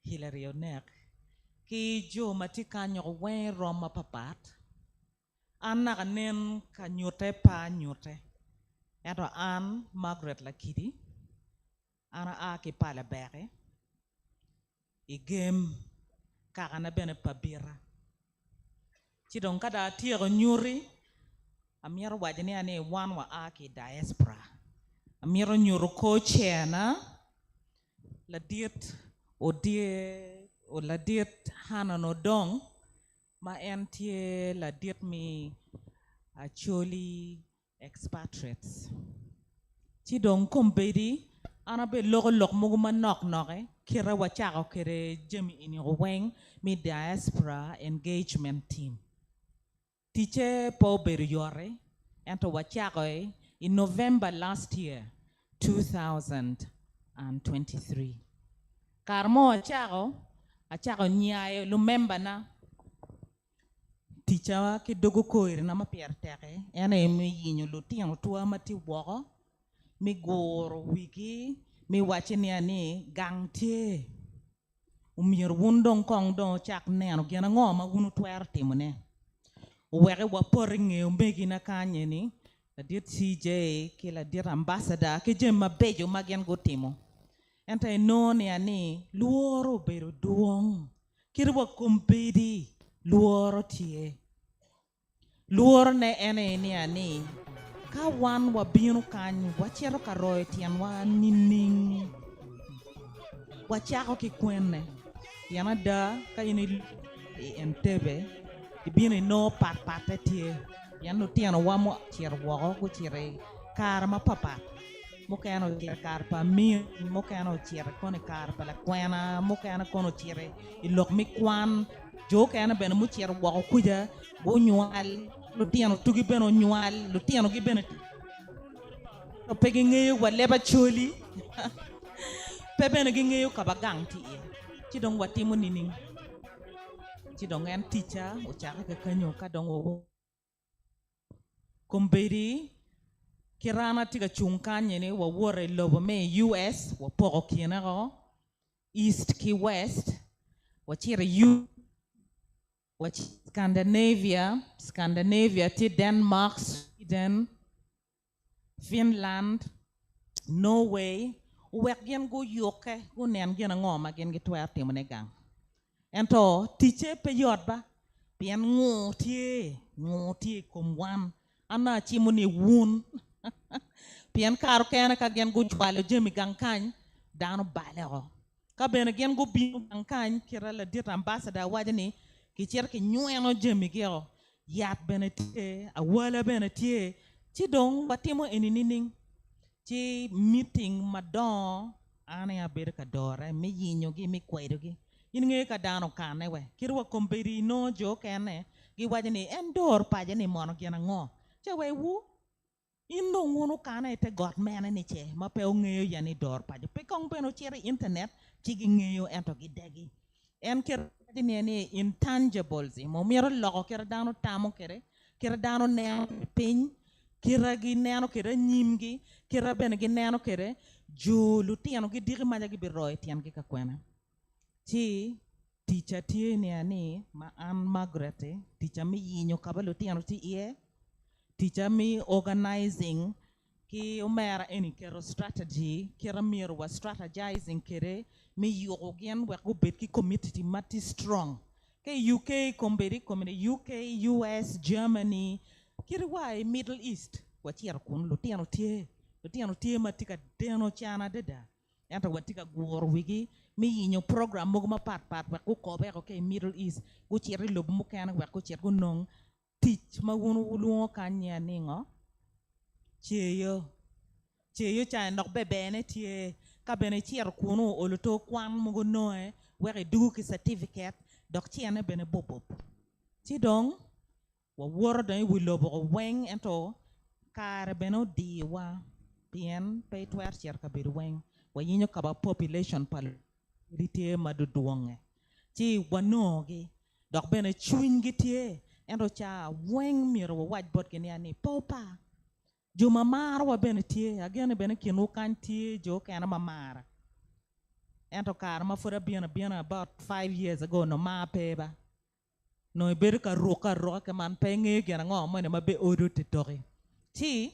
Hilary Onek ke jo matikanyo wen Roma papat anna kanen kanyote pa nyote Eto an Margaret Lakidi, ana ke pala bere, game kakana bene pabira. Chidong kada tiro nyuri, amiro wajani ane wan wa ke diaspora. Amiro nyuru co-chair na, la diet o la diet hana no dong, ma entie la diet mi actually expatriates. Chidong kumbedi anabe lok muguma nok kira wachako kere jemi ini weng mi diaspora engagement team. Tiche po beru yore ento wachako in November last year 2023. Karmo achako nyayo lumemba na Ticha ki dogo koir na mapier tere ene mi yinyo lutino tua mati woko mi goro wiki mi wachini ani gangtie umir wundong kong don chak neno gena ngoma wunu twer timone weke waporinge umbegi na kanye ni la dit CJ ki la dit ambassador ki jema bejo magen go timo enta noni ani luoro beru duong kirwa kumpedi luoro tie luoro ne ene ni ani ka wan wa binu kan wachero karoy tian wa nining wachako ki kwenne yana da ka ini Entebbe ibini no pat tie yanu tian wa mo chier wo ko chiere kar ma papa mo kano kar pa mi mo kano chiere kone kar pa la kwena mo kano kono chiere ilok mi kwan jo kana ben mu chier wo kuja bo nyual lutino tugi beno nyual lutino gi beno to pegi ngeyo wa leba choli pe beno gi ngeyo ka bagang ti ci dong watimo nining ci dong en teacher o chaka ka kanyo ka dong o komberi kirana tiga chungkanye ni wa wore lobo me US wa poro kienaro East ki West wa chire Scandinavia to Denmark, Sweden, Finland, Norway, we gen go yoke go nen gen ngoma gen get wer timone gang. Ento tiche pe yodba pian ngotie kom wan ana chimuni wun pian karo kena ka gen go jwalo jemi gang kan dano balero ka bene gen go bi kan kira la dit ambassador wajani ki cer ki nyueno jemi geo yat bene tie a wala bene tie ti dong watimo eninining ti meeting madon ana ya bere ka dore mi yinyo gi mi kwedo gi in nge ka dano kane we kirwa komperi no jo kene gi wajani en dor pajani mono gena ngo che we wu in no ngono kane te got mene ni che ma pe ngeyo yani dor paje pe kong beno chere internet ti gi ngeyo ento gi degi en ker ni intangibles mo miro logo ker dano tamo ker dano ne pin kira gi neno kira nyimgi kira bene gi neno kere julu tiano gi diri maja gi biroy tian gi ka kwena ti ticha tie ni ani ma an Margaret ticha mi yinyo kabalo tiano ti ie ticha mi organizing ki umera any kero strategy kera miro wa strategizing kere mi yogo gen wa go bet ki community mati strong ke UK komberi community UK US Germany kiri wa Middle East wa tiar kun lutiano tie matika deno chana deda enta watika gor wigi mi yinyo program mo ma pat wa ko kobe ko ke Middle East go chiri lob mo kana wa ko chir go nong teach ma wonu luo kanya ningo cheyo cha nok bebene tie ka bene chier kunu oluto kwan mo go noe were du ki certificate dok chiene bene bobop ti dong wa wor da wi lobo weng ento kar beno diwa pien pe twer chier ka bir weng wa yinyo kaba population pal ritie maduduonge ti wanogi dok bene chuingi tie ento cha weng miro waj bot ke ni popa juma mar wa bene tie agene bene kinu kan tie jo kana mamara ento kar ma fura biena about 5 years ago no ma peba no ber ka roka ke man penge gena ngo mo ne mabe odo te tori ti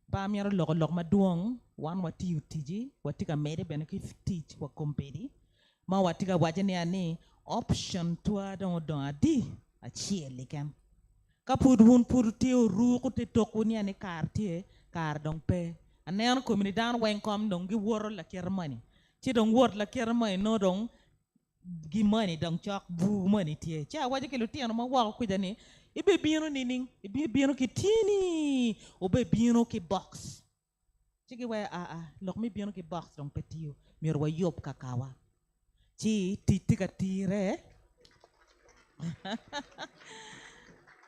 ba mi ro log ma duong wan wati utiji watika mede bene ki teach wa kompedi ma watika wajene ani option tua don adi a chieli ken ka pudun ti ru ko te tokuni ani kar dong pe anen community dan wen kom dong gi woro la kermani ti dong wor la kermani no dong gi money dong chok bu money tie cha waje ke lutino ma wa ko jani ibe bino nining ibe bino ki tini obe bino ki box chiki we lok mi bino ki box dong petio mir wa yop kakawa ti tika tire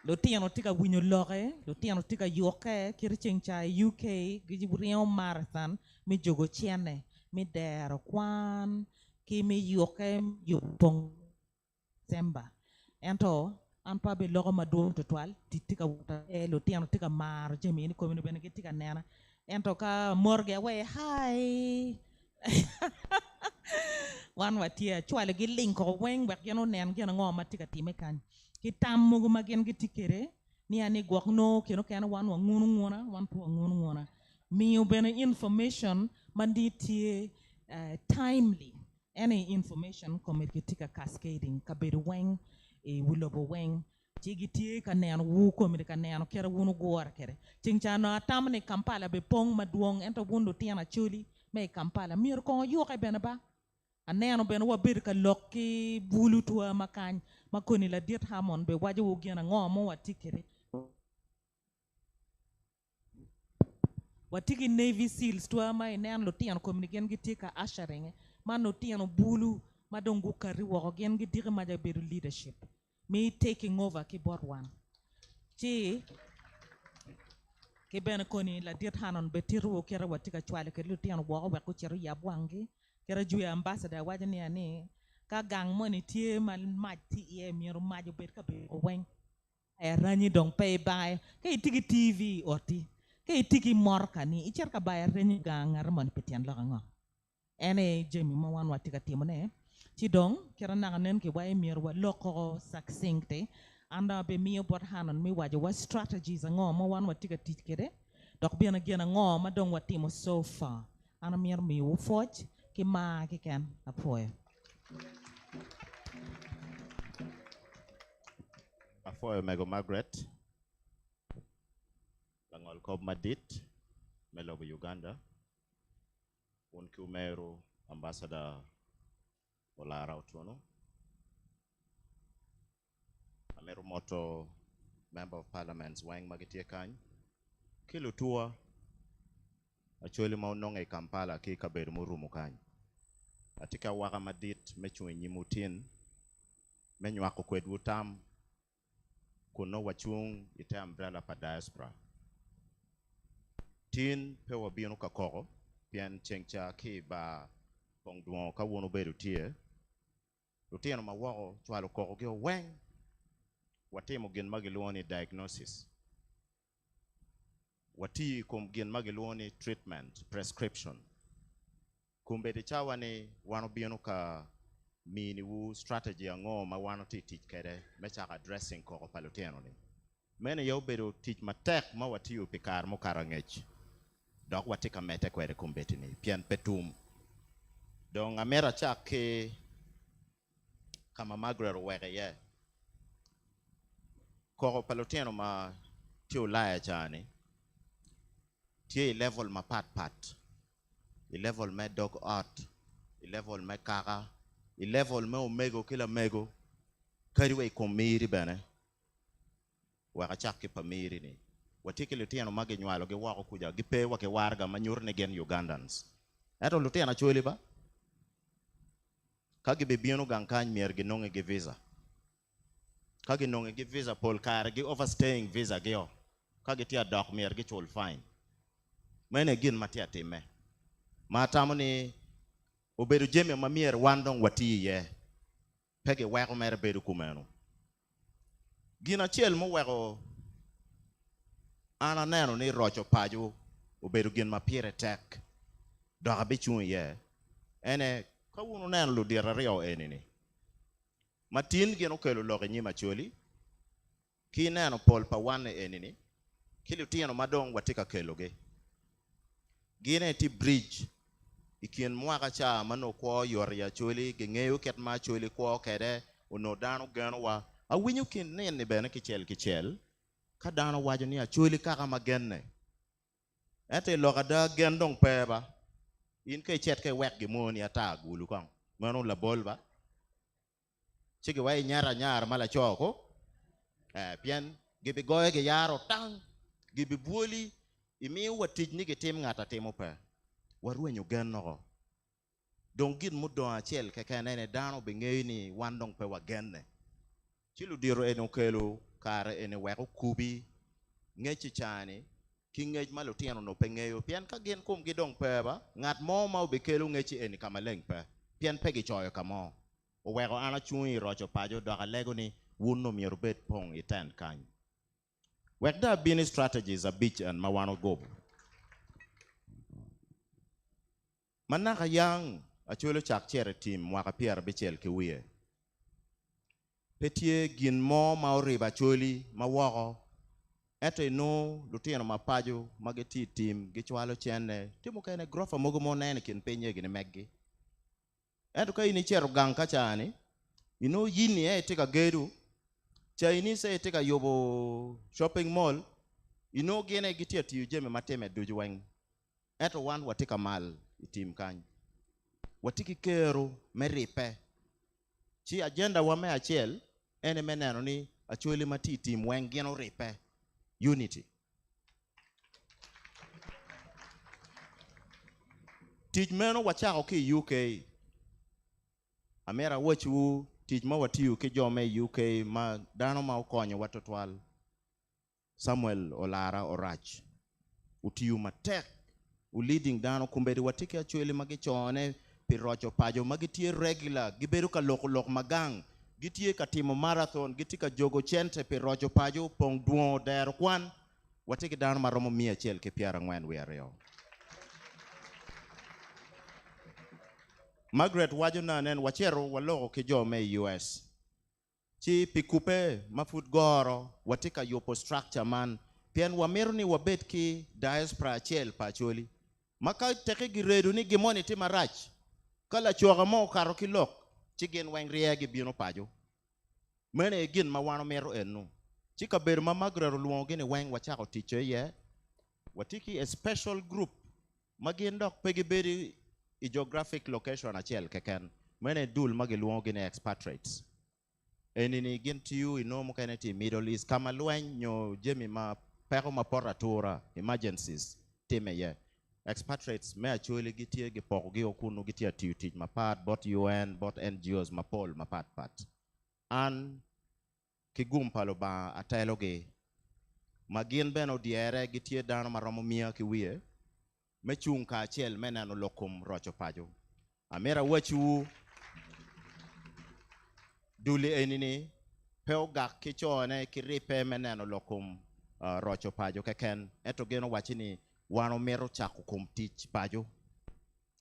lutino tika winyo loke lutino tika yoke kiri cengcha UK gi riyo marathon mi jogo chiene mi dero kwan ki mi yoke yopong semba ento an pa be logo madum to twal tika lutino tika mar jemi ni komino bene tika nena ento ka morge we hi wan watia chwale gi link ko weng bak yano nen gena ngoma tika time kan ki tammo go magen gi tikere ni ani gok no keno kana wan wa ngunu ngona wan po ngunu ngona mi bene information mandi tie timely any information come tika cascading ka be weng e wulobo weng tigi tie ka nen wu come ka nen kera wunu gor kere cingcha no tamne Kampala be pong maduong ento wundo tiana chuli me Kampala mir ko yo ka bene ba aneno ben wa bir ka lokki bulu tuwa makany makoni la diet hamon be waje wo gena ngomo watikere watiki Navy Seals tuwa ma inen lutian komnigen gitika asharing man lutian bulu madongu kari wo gen gidire maja bir leadership me taking over ki bot one ti ke ben koni la diet hanon be tiru kera watika chwale ke lutian wo wa ko cheru yabwangi kera juya ambassador wajani ani ka gang money tie man mati ye miru majo bet ka be wen e rani dong pay by ke tigi TV oti ke tigi morka ni icher ka bay rani gang arman petian la ngo ene jemi mo wan watika timone ti dong kera naganen ke way miru wa loko succincte anda be mi bot hanon mi wajo wa strategies ngo mo wan watika tikere dok bien gena ngo ma dong watimo so far ana mir mi wo foch ki ma ki ken apoy afoy mego Margaret langol ko madit melogo Uganda un kumero Ambassador Olara Otuono, Ameru Moto, Member of Parliament, Wang Magitie Kany, Kilutua, actually Maunong e Kampala, ki Kaberu Murumu Kany. Atika waka madit mechu nyimutin, menyu ako kwedwutam, kuno wachung ite umbrella pa diaspora. Tin pe wabino kakoro, pian chengcha ki ba Pongdwongo ka wono beru tie. Lutino mawako chwalo koko kyo weng. Watimo gin magiluoni diagnosis. Wati kum gin magiluoni treatment, prescription. Kumbedi chawa ni wano bino ka mini wu strategy ango ma wano ti teach kede mecha addressing koko palutino ni. Mene yo beru teach matek ma wati yu pikar mo karangech. Dok wati ka mete kwede kumbeti ni. Pian petum. Dong amera chake kama Margaret wege ye. Koko palutino ma tiyo laya chani. Tiye level ma pat. I level me dog art. I level me kaka. I level me omego kila mego. Kariwe komiri bene. Waka chake pamiri ni. Watiki lutino magi nyualo ge wako kuja. Gipe wake warga manyurne gen Ugandans. Eto lutino chuli ba? Kagi bibiano gankany mier ginonge ge visa. Kagi nonge ge visa pol kare ge overstaying visa geo. Kagi tia dok mier ge chul fine. Mene gin matia time. Matamu ni obedu jeme mamier wandong wati ye. Pege weko mere bedu kumenu. Gina chiel mo weko ana neno ni Rocco paju obedu gin mapire tek. Doga bichun ye. Ene kawuno neno ludira rio enini. Matin gino kelo loge nyima choli. Ki neno pol pa wane enini. Kili tiyano madong watika kelo ge. Gine ti bridge. Ikin mwaka cha mano kwa yori ya choli. Gengeyo ket ma choli kwa kede. Uno dano gano wa. Awinyo kin nene bene kichel. Ka dano wajo ni ya choli kaka magenne. Ete loga da gendong peba. In kay chet kay wek gimoni ata gulu kang. Mano la bolba. Chigi way nyara mala choko. Pian gibi goye ge yaro tang. Gibi buoli. Imi watij ni ge tim ngata timo pe. Waruenyo gen noko. Dongin mudo achel kaka nene dano bingay ni wandong pe wagenne. Chilu diro eno kelo kare ene weko kubi. Ngechi chani. Kingej malutiano no pengeyo. Pian ka gen kum gidong pe ba. Ngat mo mau bekelo ngechi eni kamaleng pe. Pian pegi choyo kamo. O weko ana chungi Rocco pajo doka lego ni wuno mierubet pong iten kany. Wek da bini strategies a beach and mawano gobo. Manaka yang a chulo chak chere team waka pier bichel kiwie. Petie gin mo mauriba choli mawako. Eto no lutino mapajo mageti team gichwalo chene. Timu kene grofa mogo mo nene kin penye gine meggi. Eto ka ini chero gang kachani. Ino yini tika gedu. Chinese tika yobo shopping mall. Ino gene gitia tiyu jeme mateme duju weng. Eto wan watika mal itim kany. Watiki kero meripe. Chi agenda wame achel. Ene meneno ni acholi mati team weng gino ripe. Unity. Tij meno wachako ki UK. Amera wachu tij ma watiyo ki jome UK ma dano ma ukonyo watotwal. Samuel Olara Orach. Utiyu matek. Leading dano kumbedi watiki achweli magichone pi Rocco pajo magitie regular. Giberu ka lok magang. Gitie ka timo marathon. Gitika jogo chente pi Rocco pajo Pongdwongo Dero kwan. Watiki dano maromo 100 ke piara ngwen wiareo. Margaret wajo na nen wachero waloko ke jome US. Chi pikupe mafut goro watika yopo structure man. Pian wamero ni wabet ki diaspora chel pacholi. Maka teke giredu ni gimoni ti marach. Kala chuaga mo karo ki lok. Chigen weng riegi bino pajo. Mene egin mawano mero enu. Chika beru ma Margaret luongo gini weng wachako ticho ye. Watiki a special group. Magin dok pegi beri i geographic location achiel keken mene dul magiluongo gin expatriates enini gin tiyu inomo keneti Middle East kama lweny nyo jemi ma peko ma poratura emergencies time ye expatriates me acholi gitie gipoko gi okunu gitie tiyu tich mapat bot UN bot NGOs mapol mapat an kigum palo ba atelo gi magin beno diere gitie dano maromo 100 kiwie mechung ka achiel meneno lokum rocho pajo amera wachu duli enini peo gak kichone kiripe meneno lokum rocho pajo keken eto geno wachini wano mero chako kum tich pajo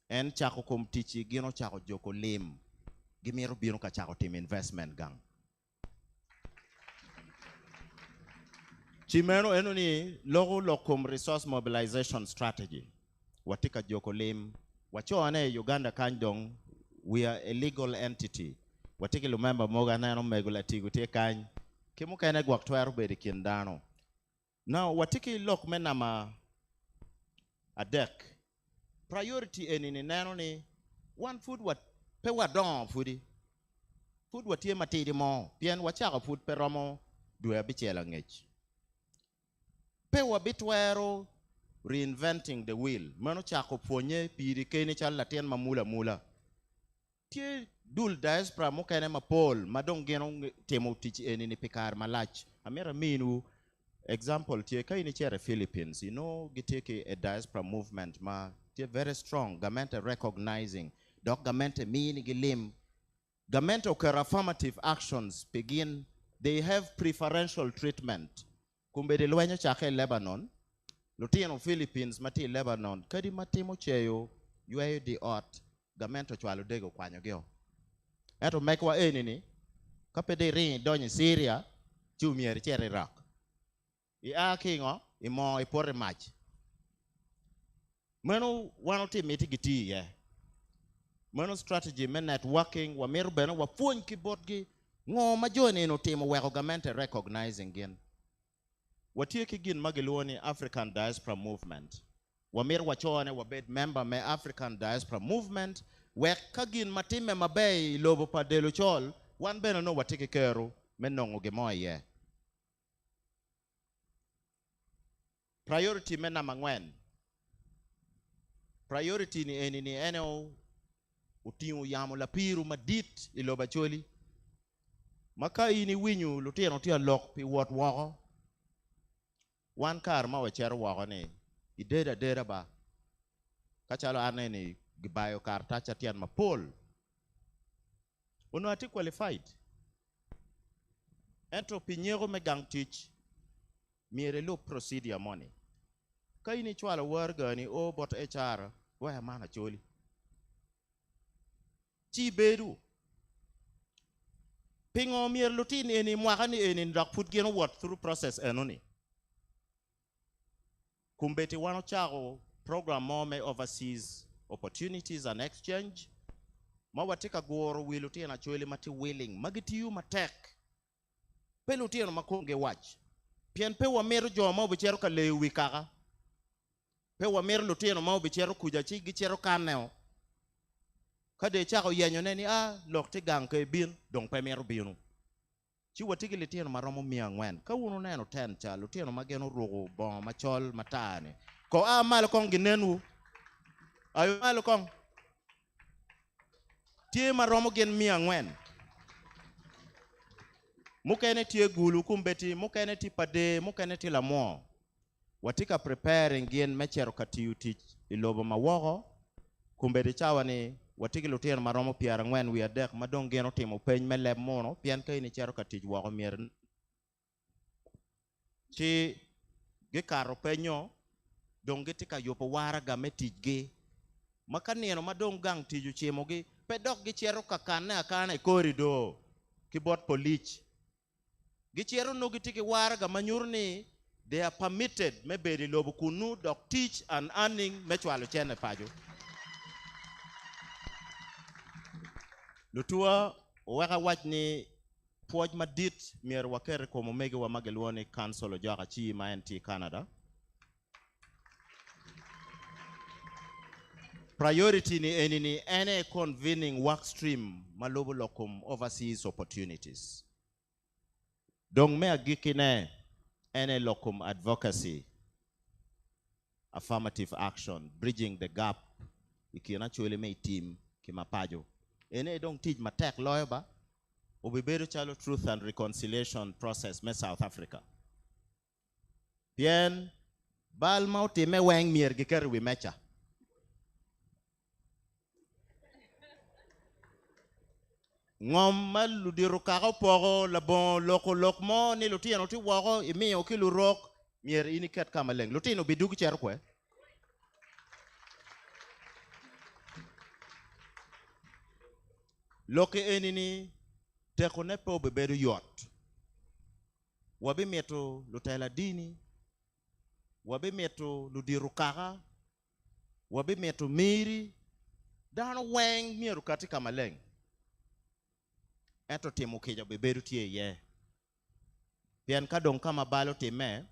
en chako kum tich gino chako joko lim gimiro biro ka chako tim investment gang chimeno enoni logo lokum resource mobilization strategy watika joko lim wachone Uganda kanjong we are a legal entity watiki lumemba moga nano megula tigu tie kany kimu kene gwak twero bedi kindano now watiki lok menama adek priority enini nano ni one food wat pe wadon foodi food watie matidi mo pien wachaka food peromo dwe abichela ngech pe wabitwero reinventing the wheel mano chako puonye piri kene chal latien mamula mula tie dul diaspora mokene mapol madong geno temo tich enini pikar malach amera minu example tie kaini chere Philippines giteke a diaspora movement ma tie very strong government recognizing government mean gilim government occur affirmative actions begin they have preferential treatment kumbe de lwenyo chake Lebanon lutino Philippines mati Lebanon kadi matimo cheyo yueyo di ot government ochwalo dego kwanyo gyo eto mekwa enini kapede rin donyo Syria chumier chere Iraq i akingo imo ipore mach mano wano timiti giti ye mano strategy men networking wa meru beno wa fuony kibotgi ngo majoni no timo weko government recognizing gin watie kigin magiluoni African diaspora movement wamir wachone wabed member me African diaspora movement wek kagin matime mabei lobo padelo chol wan beno no watiki kero menongo gemoye priority mena mangwen priority ni enini eno utingu yamo la piru madit iloba choli maka ini winyu lutino tia lok pi wot woko wan kar ma wachero woko ni ideda ba kachalo aneni gibayo kar tacha tian mapol uno ati qualified ento pinyego megang tich miere lo procedure money kaini chwala wargani o bot HR waya mana choli chi bedu pingo mier lutin eni mwakani eni ndak put geno what through process enoni kumbeti wano chago program mome overseas opportunities and exchange mawatika goro wilutin acholi mati willing magitiyu matek pelutin makonge watch pien pe wameru joma obichero ka lewi kaka pe wameru lutino ma obichero kuja chi gichero kaneo kade chako yenyo neni lokti gang ke bin dong pe meru binu chi watiki litino maromo 400 ka uno neno 10 cha lutino mageno rugo bon machol matane ko mal kong ginenu ayo mal kong tie maromo gen 400 mukene tie gulu kumbeti mukene ti pade mukene ti lamo watika preparing gen mechero katiu tich ilobo mawogo kumbeti chawani watiki lutien maromo 40 wi adek madong geno timo peny meleb mono pian ka ini chero katich wogo mier chi gikaro penyo dong gitika yopo waraga metijgi makanieno madong gang tiju chimogi pedok gichero kakane akane korido kibot polich gichero no gitiki waraga manyurni they are permitted mebedi lobo kunu dok teach and earning mechwalo chene pajo lutua waka wachni puoj madit mier wakere komo mege wa mageluoni council ojoka chi ma enti Canada priority ni enini any convening work stream malobo lokum overseas opportunities. Dong me agikine any locum advocacy, affirmative action, bridging the gap. Ikina chole me team kimapajo. Ene don't teach matek lawyer ba. Obiberu chalo truth and reconciliation process me South Africa. Bien bal mauti me weng mier giker wi mecha. Ngom mal ludiru kako pogo labon loko lokmo ni lutino ti wago imi okilu rock mier ini ket kamaleng lutino bidugi cher kwe. Loke enini tekone po beberu yot. Wabi meto lutela dini. Wabi meto ludiru kaka. Wabi meto miri. Dano weng mieru kati kamaleng. Eto timu kija beberu tie ye. Pian kadong kama balo time.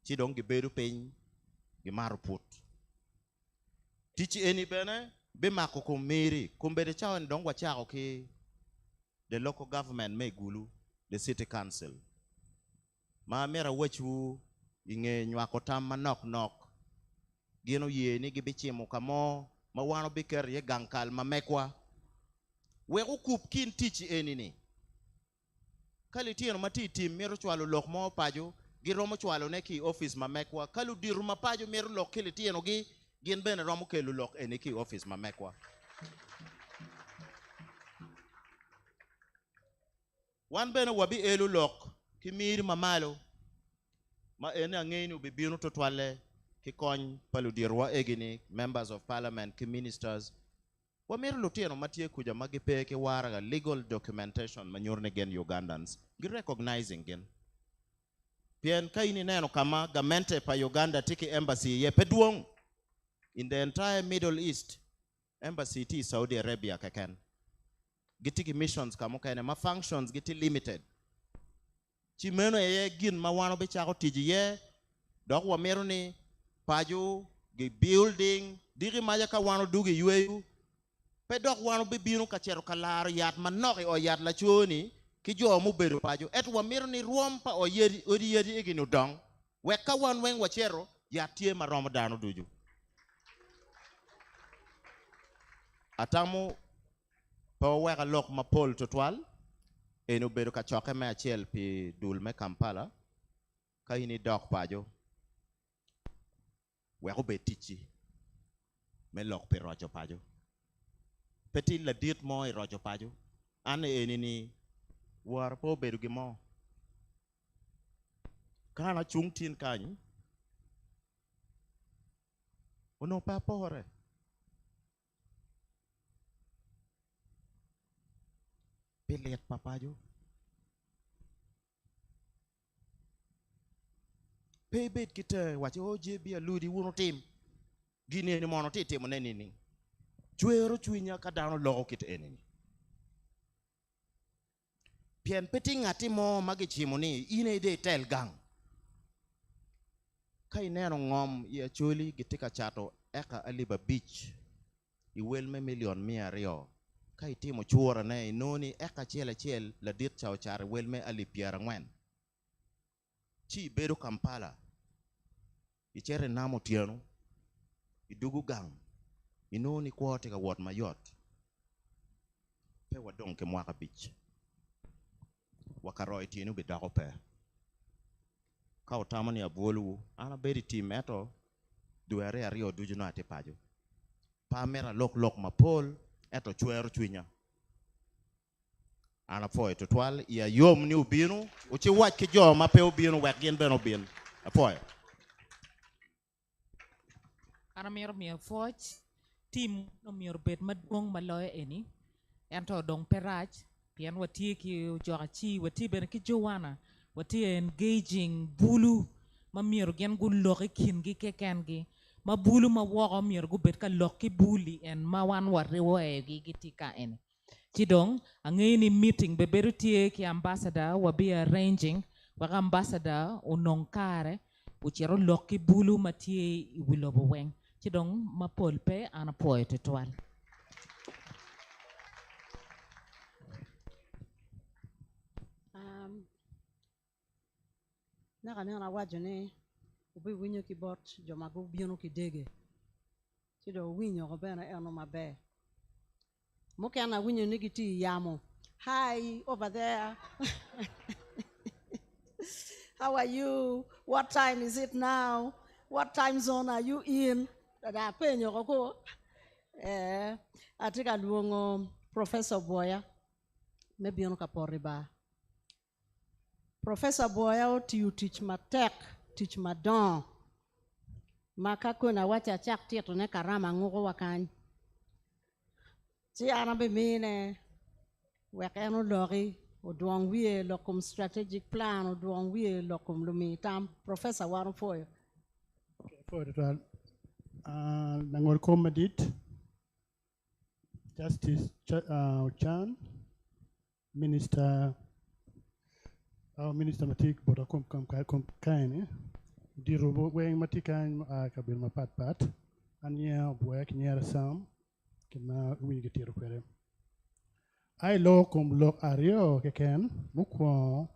Chidong giberu peny. Gimaru put. Tichi eni bene. Bima kukumiri. Kumbede chao ndong wachako ki. The local government may gulu. The city council. Ma mera wachu. Inge nywakotam manok nok. Gino ye ni gibichi mukamo. Ma wano biker ye gankal mamekwa. We ukup kin tichi enini. Kali tiyo mati tim mero chwalo lok mo pajo. Giromo chwalo neki office mamekwa. Kalu diru mapajo mero lok kili tiyo no gi. Gin bene romo kelu lok eniki office mamekwa. Wan bene wabi elu lok. Kimiri mamalo. Ma ene angeni ubibinu totwale. Kikony paludirwa egini. Members of parliament, ki ministers. Wamiru lutino matie kuja magipeke waraga legal documentation manyurne gen Ugandans. Recognizing gen. Pien kaini neno kama gamente pa Uganda tiki embassy ye Pongdwongo. In the entire Middle East, embassy ti Saudi Arabia kaken. Gitiki missions kamukene ma functions giti limited. Chimeno ye gin ma wano be chako tiji ye. Dok wamiru ni paju gi building diri maja ka wano dugi UAU. Pedok wano bibino kachero kalaro yat manoki o yat lachoni ki jo mu beru pajo et wamiru ni ruompa o yedi iginu dong weka wan weng wachero yatie maromo dano duju. Atamu pa weka lok mapol totwal enu beru kachoke me achiel pi dul me Kampala ka ini dok pajo weko betichi me lok pi rojo pajo. Petit la dit mo i rojo pajo. Ane enini war po beru gimo. Kana chung tin kanyi. Ono pa pohore. Pilet papajo. Pebet kita wachi oje bia ludi wuno tim. Gini ni mono tete mo nenini. Chuero chuinya kadano logo kit enini. Pien peti ngati mo magichimo ni ine de tel gang. Kai neno ngom ya chuli gitika chato eka aliba beach. Iwel me million mia rio. Kai timo chuora ne inoni eka chiel la dit chao chare wel me alipiara ngwen. Chi beru Kampala. Ichere namo tiano. Idugu gang. Inoni kwote ka wot mayot. Pe wadong ke mwaka beach. Wakaroi tinu bidako pe. Ka utamani ya bolu. Ana beri team eto. Duere ya rio duju na ate pajo. Pa mera lok mapol. Eto chuero chuinya. Ana foy tutwal. Ia yom ni ubinu. Uchi wach ki jo mape ubinu. Wek gen ben ubinu. Afoy. Ana miro foy. Team no miro bet madong maloy eni. Ento dong peraj. Pian wati ki joachi. Wati ben ki jowana. Wati engaging bulu. Ma miro gen gu loki kingi kekengi. Ma bulu ma wako miro gu bet ka loki buli. En ma wan warrewa gitika eni. Chidong, angeni meeting beberu tie ki ambassador wabi arranging. Waka ambassador unonkare. Uchero loki bulu matie iwilobo weng. ci dong ma polpe ana poete twal. Naka nena wajone ubi winyo ki bot joma go bieno ki dege. Chido winyo ko bena eno mabe. Moke ana winyo nigiti yamo. Hi, over there. How are you? What time is it now? What time zone are you in? Da penyo ko. Atika luongo Professor Boya. Maybe ono kapori ba. Professor Boya you teach my tech, teach my don. Makako na wacha chak tieto ne karama ngoko wakan. Si anabe mine wekeno lori odwong wie lokum strategic plan odwong wie lokum lumitam Professor waro foyo. For the nangol komadit Justice Chan Minister Minister Matik Bodakum Kaine Diro Wang Matikan Kabil Mapat and yeah work near Sam can we get here for I locum loc ario can mukwa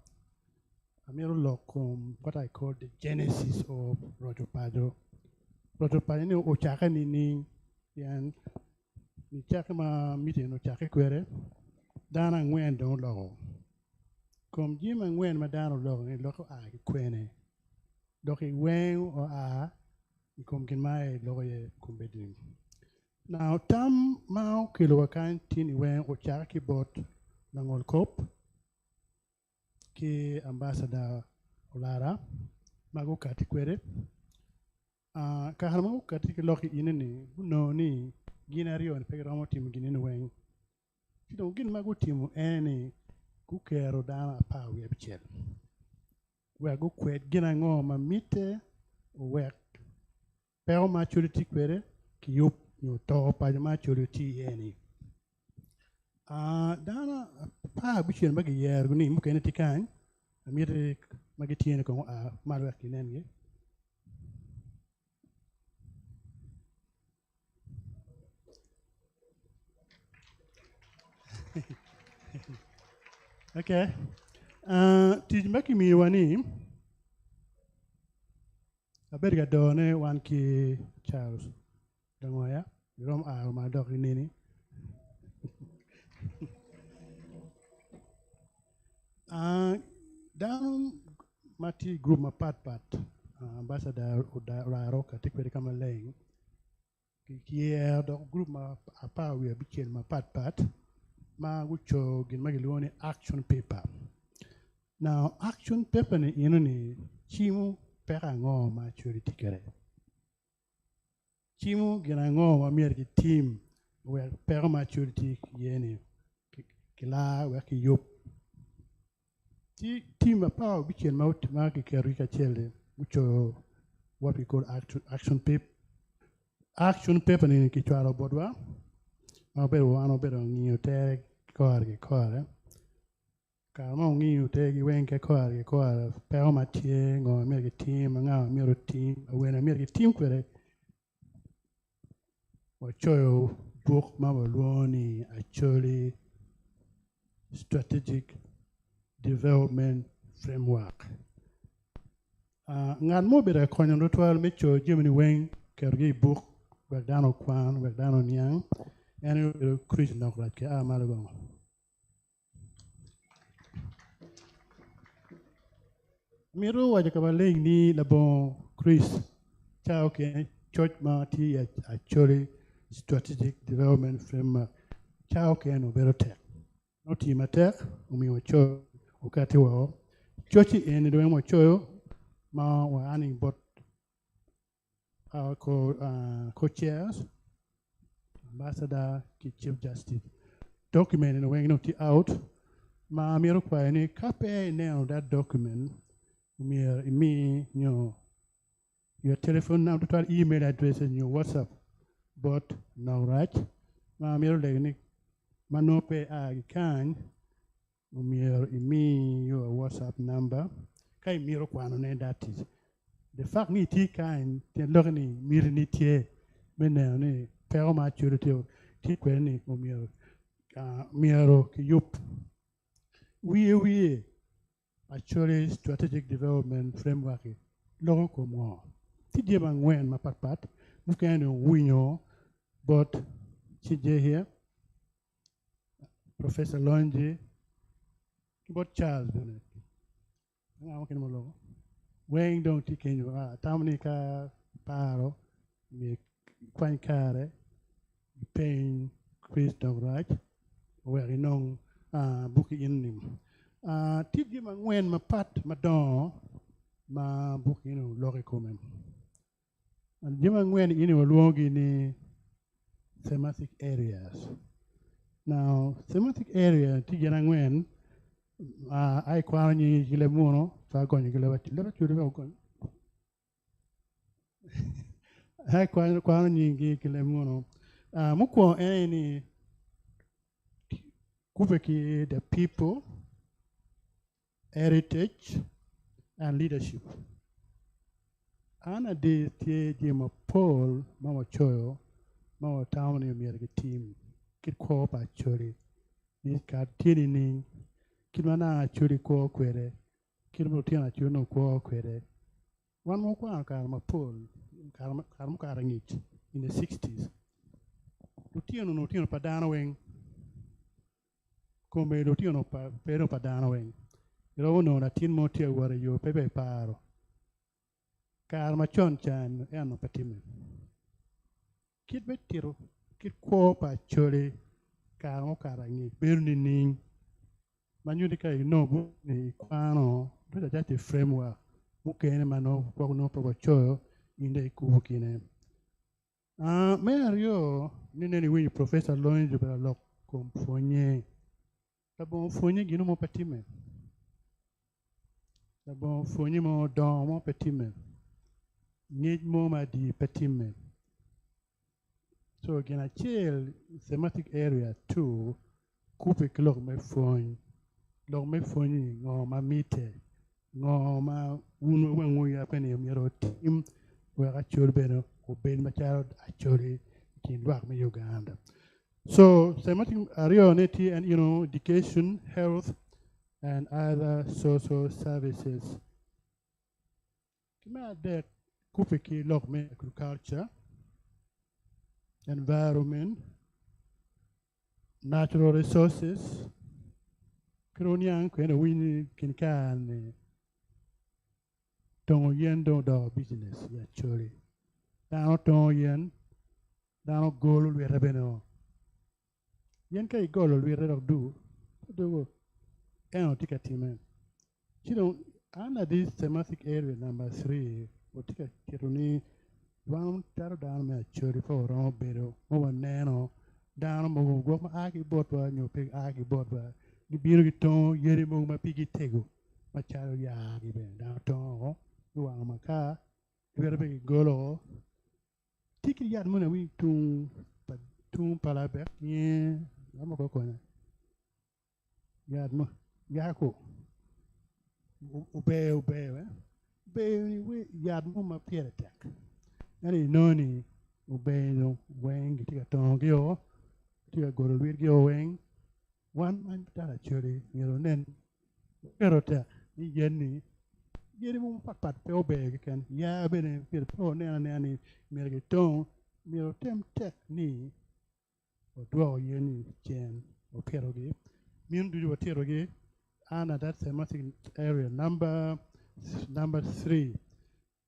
Amiro locum what I call the genesis of Roger Pado. Roger Pado Ochaka Nini and ni chaka ma meeting no chaka kwere dana Angwen don't logo. Kom Jim Angwen madano logo ni logo a kwene. Doki wen or a kom kin mai logo ye kumbedin. Now tam mau kilo wakan tini wen o chaka bot nangol kop ki ambassador Olara mago kati kwere. Kaharma kati ki loki inene no ni ginario and pegamo team ginin wing. You don't get my good team any good care or down a power we have chill. We are good quit getting on my meter or work. Pell maturity query, you top by the maturity any. Dana power which you make a year, good name, can it kind. A meter magatin malwork in any. Okay. Tij maki mi wani aberga done wan ki Charles dangoya rom a ma dog nini down mati group ma pat ambassador Rocco tikwe kama leng ki dog group ma apa we bichel ma pat ma wucho gin magiloni action paper. Now action paper ni inoni chimu pera ngo maturity kere. Chimu gina ngo ma mier team where pera maturity yeni kila where ki yop. Team apa bichen ma ki kerika chelde wucho what we call action paper. Action paper ni kichwaro bodwa. Ano ngiyo teg kore. Kama ngiyo teg wenke kore. Pero matie ngo mirgi team nga miro team awena mirgi team kwere. Wachoyo book mabaloni actually strategic development framework. Ngan mo bere konyo rotwal mecho Germany weng kergi book wagdano kwan wagdano nyang. And you create no like Malagon. Miro Wajakabalay ni Labon Chris Cacoke Church Marty actually strategic development framework Cacoke and Oberotech. No team attack, Umiwacho, Okatiwa, Church in the Wemacho, Ma were running but our co-chairs. Ambassador Chief Justice document in the way not out. Ma miro kwa ni copy now that document. Me your telephone number, email address and your WhatsApp. But now right. Ma miro like manope can. Me your WhatsApp number. Kai miro kwa no that is. The fact ni ti kind the logni mirni tie. mene ni pero ma churu tio ti kweni o miero ki yup we actually strategic development framework logo ko mo ti je ba ngwen ma pat mu kan winyo but ci je here Professor Lonji but Charles bene nga ken mo logo weng dong ti kenyo tamni ka paro mi kwan kare pain Chris Dograj weri nong buki innim tidji ma ngwen ma pat ma don ma buki inu lori komen jima ngwen inu luongi ni thematic areas. Now thematic area tidji na ngwen ai kwa ni gile muno fa gonyi gile wati leba churi fa gonyi ai kwa ni gile muno muko ni Kubeki, the people, heritage, and leadership. Ana de tie jima Paul, mama choyo, mama town ni miya team, kit ko pa chori, ni ka tieni ni, kit mana chori ko kwere, kit mo tiena chori no ko kwere. One more kwa karma Paul, karma karangich in the 60s. Lutino padana wing. Come lo tio no pero padana weng lo no na tin mo tio wara yo pepe paro kar ma chon chan no patime kit betiro kit ko pa chore kar mo karangi berni ning manyudi kai no bu ni kwano to da framework mu kene mano ko no po choyo inde ku kine Mario ni wi Professor Lonji bela lok kom fonye bon fonye gino mo patime bon fonye mo don mo patime need mo ma di patime so gina chill thematic area 2 coupe klok me fonye ngo ma mite ngo ma uno wengo ya pene miro tim we ga chol beno o ben ma charo a chori kin wak me Uganda. So thematic area neti and education, health, and other social services. Kima de kupiki lokme agriculture, environment, natural resources. Kronian kwena wini kinkan tongo yen do business ya chori. Dano tongo yen, dano golu we rebeno. Yen kay golo we redok do eno tika timen. Chino ana this thematic area number 3 o tika kiruni wan taro down me chori for ron bedo mo neno down mo go ma aki botwa nyo pig aki botwa gi biro gi ton yeri mo ma pigi tego ma charo ya gi ben down ton o wa ma ka we be golo tiki yad mo na wi tum palabe ye I'm going to go. Yako. Obey. Be yard mama peer attack. Any noni obey no wang, get a tongue yo, to a go to read your wang. One man that actually, then perota, yenny, get him pat obey can, ya been a pro nanny, merry tone, miro tempt knee. Or draw yenny chain or pierogi. Mean do you a pierogi? And that thematic area number 3.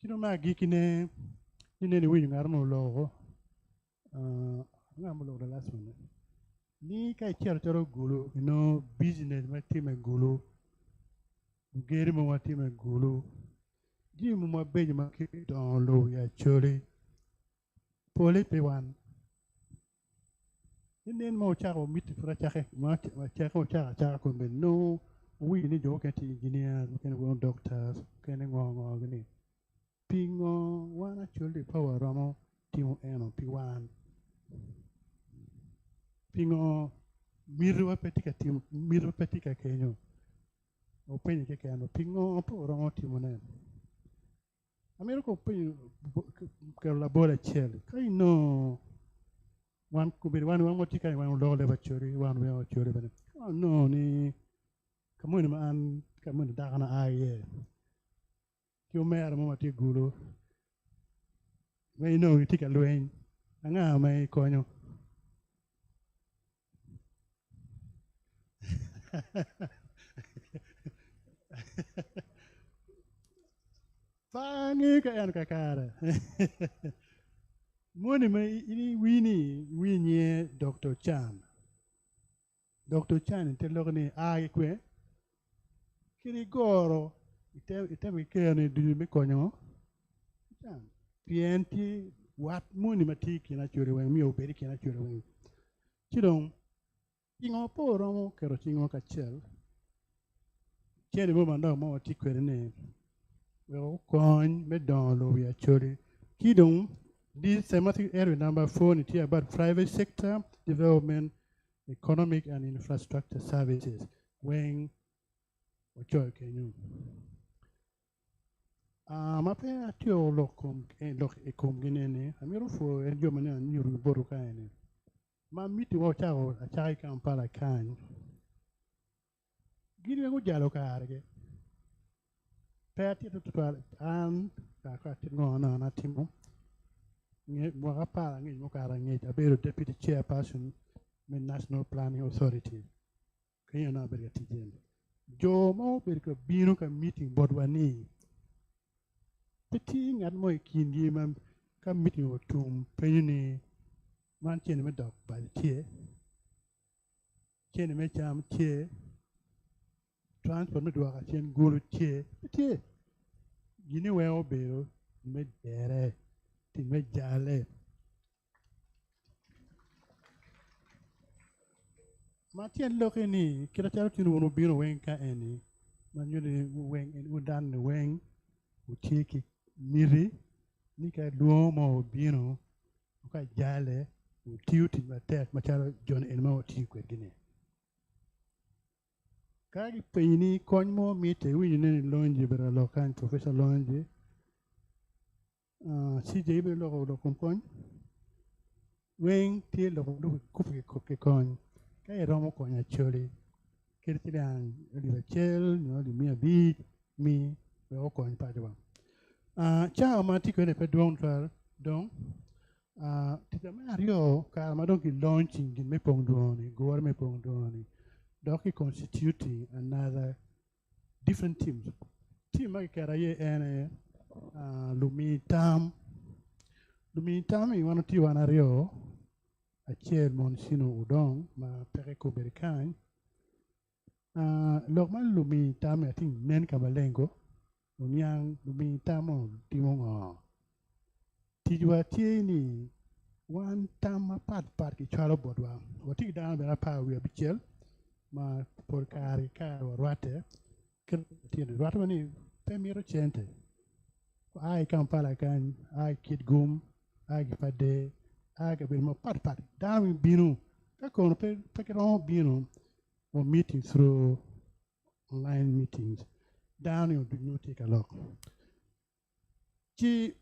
You know my geeky in any way, I don't know logo. I'm the last one. Ni kai chero gulu, business my team and gulu. Gary my team and gulu. Jim my baby market on low actually. Polipe one. Then mo chako meet for a chake, chako chaka no, we need to get engineers, we can go doctors, can go on. Pingo, one actually power ramo, Timo Eno, P1. Pingo, Miru Petica Tim, Miru Petica Kenyo, or Penny Cano, Pingo, power ramo Timonen. Amiro ko pe ke la bola chel. Kai no wan kubiri wan moti kai wan lo le bachori wan we chori bane. Oh no ni kamun ma an kamun da kana aye. Kyo mer mo mati gulo. May no tika lueng. Anga may konyo. Fangi ka yan kakara. Moni may ini winnie Dr. Chan. Dr. Chan te logni ai kwe. Kiri goro ite mi kene du mi konyo. Chan. Pienti wat moni mati kina churi wen mi operi kina churi wen. Chidong ingo po romo kero chingo kachel. Chene mo mando mo ti kwere ne. Well, coin, medon, we are chori. Kidong, this thematic area number 4 is here about private sector development, economic and infrastructure services. When ocho kenyu. Mape atio lokom ekom ginene. Amiro fo enjo mane anyuru boru kaene. Ma miti wa chao achai Kampala kan. Gini ngo jalo karge. Peti to an ka no na timo nge mo kapala nge mo kara nge abero deputy chairperson min national planning authority kenya na berga tijen jo mo berga bino ka meeting bodwani peti ngat mo kingi mam ka meeting o tum penini man chen me dok bal tie chen me cham tie transport me dwa ka chen gulu tie tie gini we obero me dere ti me jale ma tien loke ni kira chalo tinu wono biro wen ka eni man yuni wen en udan ni wen utiki miri ni ka duomo biro ka jale utiu ti ma tek ma chalo John en ma utiu kwe gini kagi peini konmo mite wini nene lonji bera lokan Professor Lonji CJ be lo kompon wen ti lo kufi ke kon kay romo konya chori kirtiran li chel no di mia bi mi be o kon pa jwa cha ma ti ko ne pe don tra don ti da mario ka ma don ki launching in me Pongdwongo go me Pongdwongo doki constituting another different teams. Team like Karaye and Lumitam. Lumitam, you want to Rio, a chair Monsino Udong, ma Paco Berican. Lokman Lumitam, I think Nen Kabalengo, Unyang Lumitam, Timongo. Tijua Tieni, one time apart party Charlo Bodwa. What take down the power we have chill. Ma por caro ruate tiene ruate mani pemiro cente ai Kampala kan ai kid gum ai fade ai ke ma pat down binu ka kono pe ke ron binu or meeting through online meetings down you do you take a look chi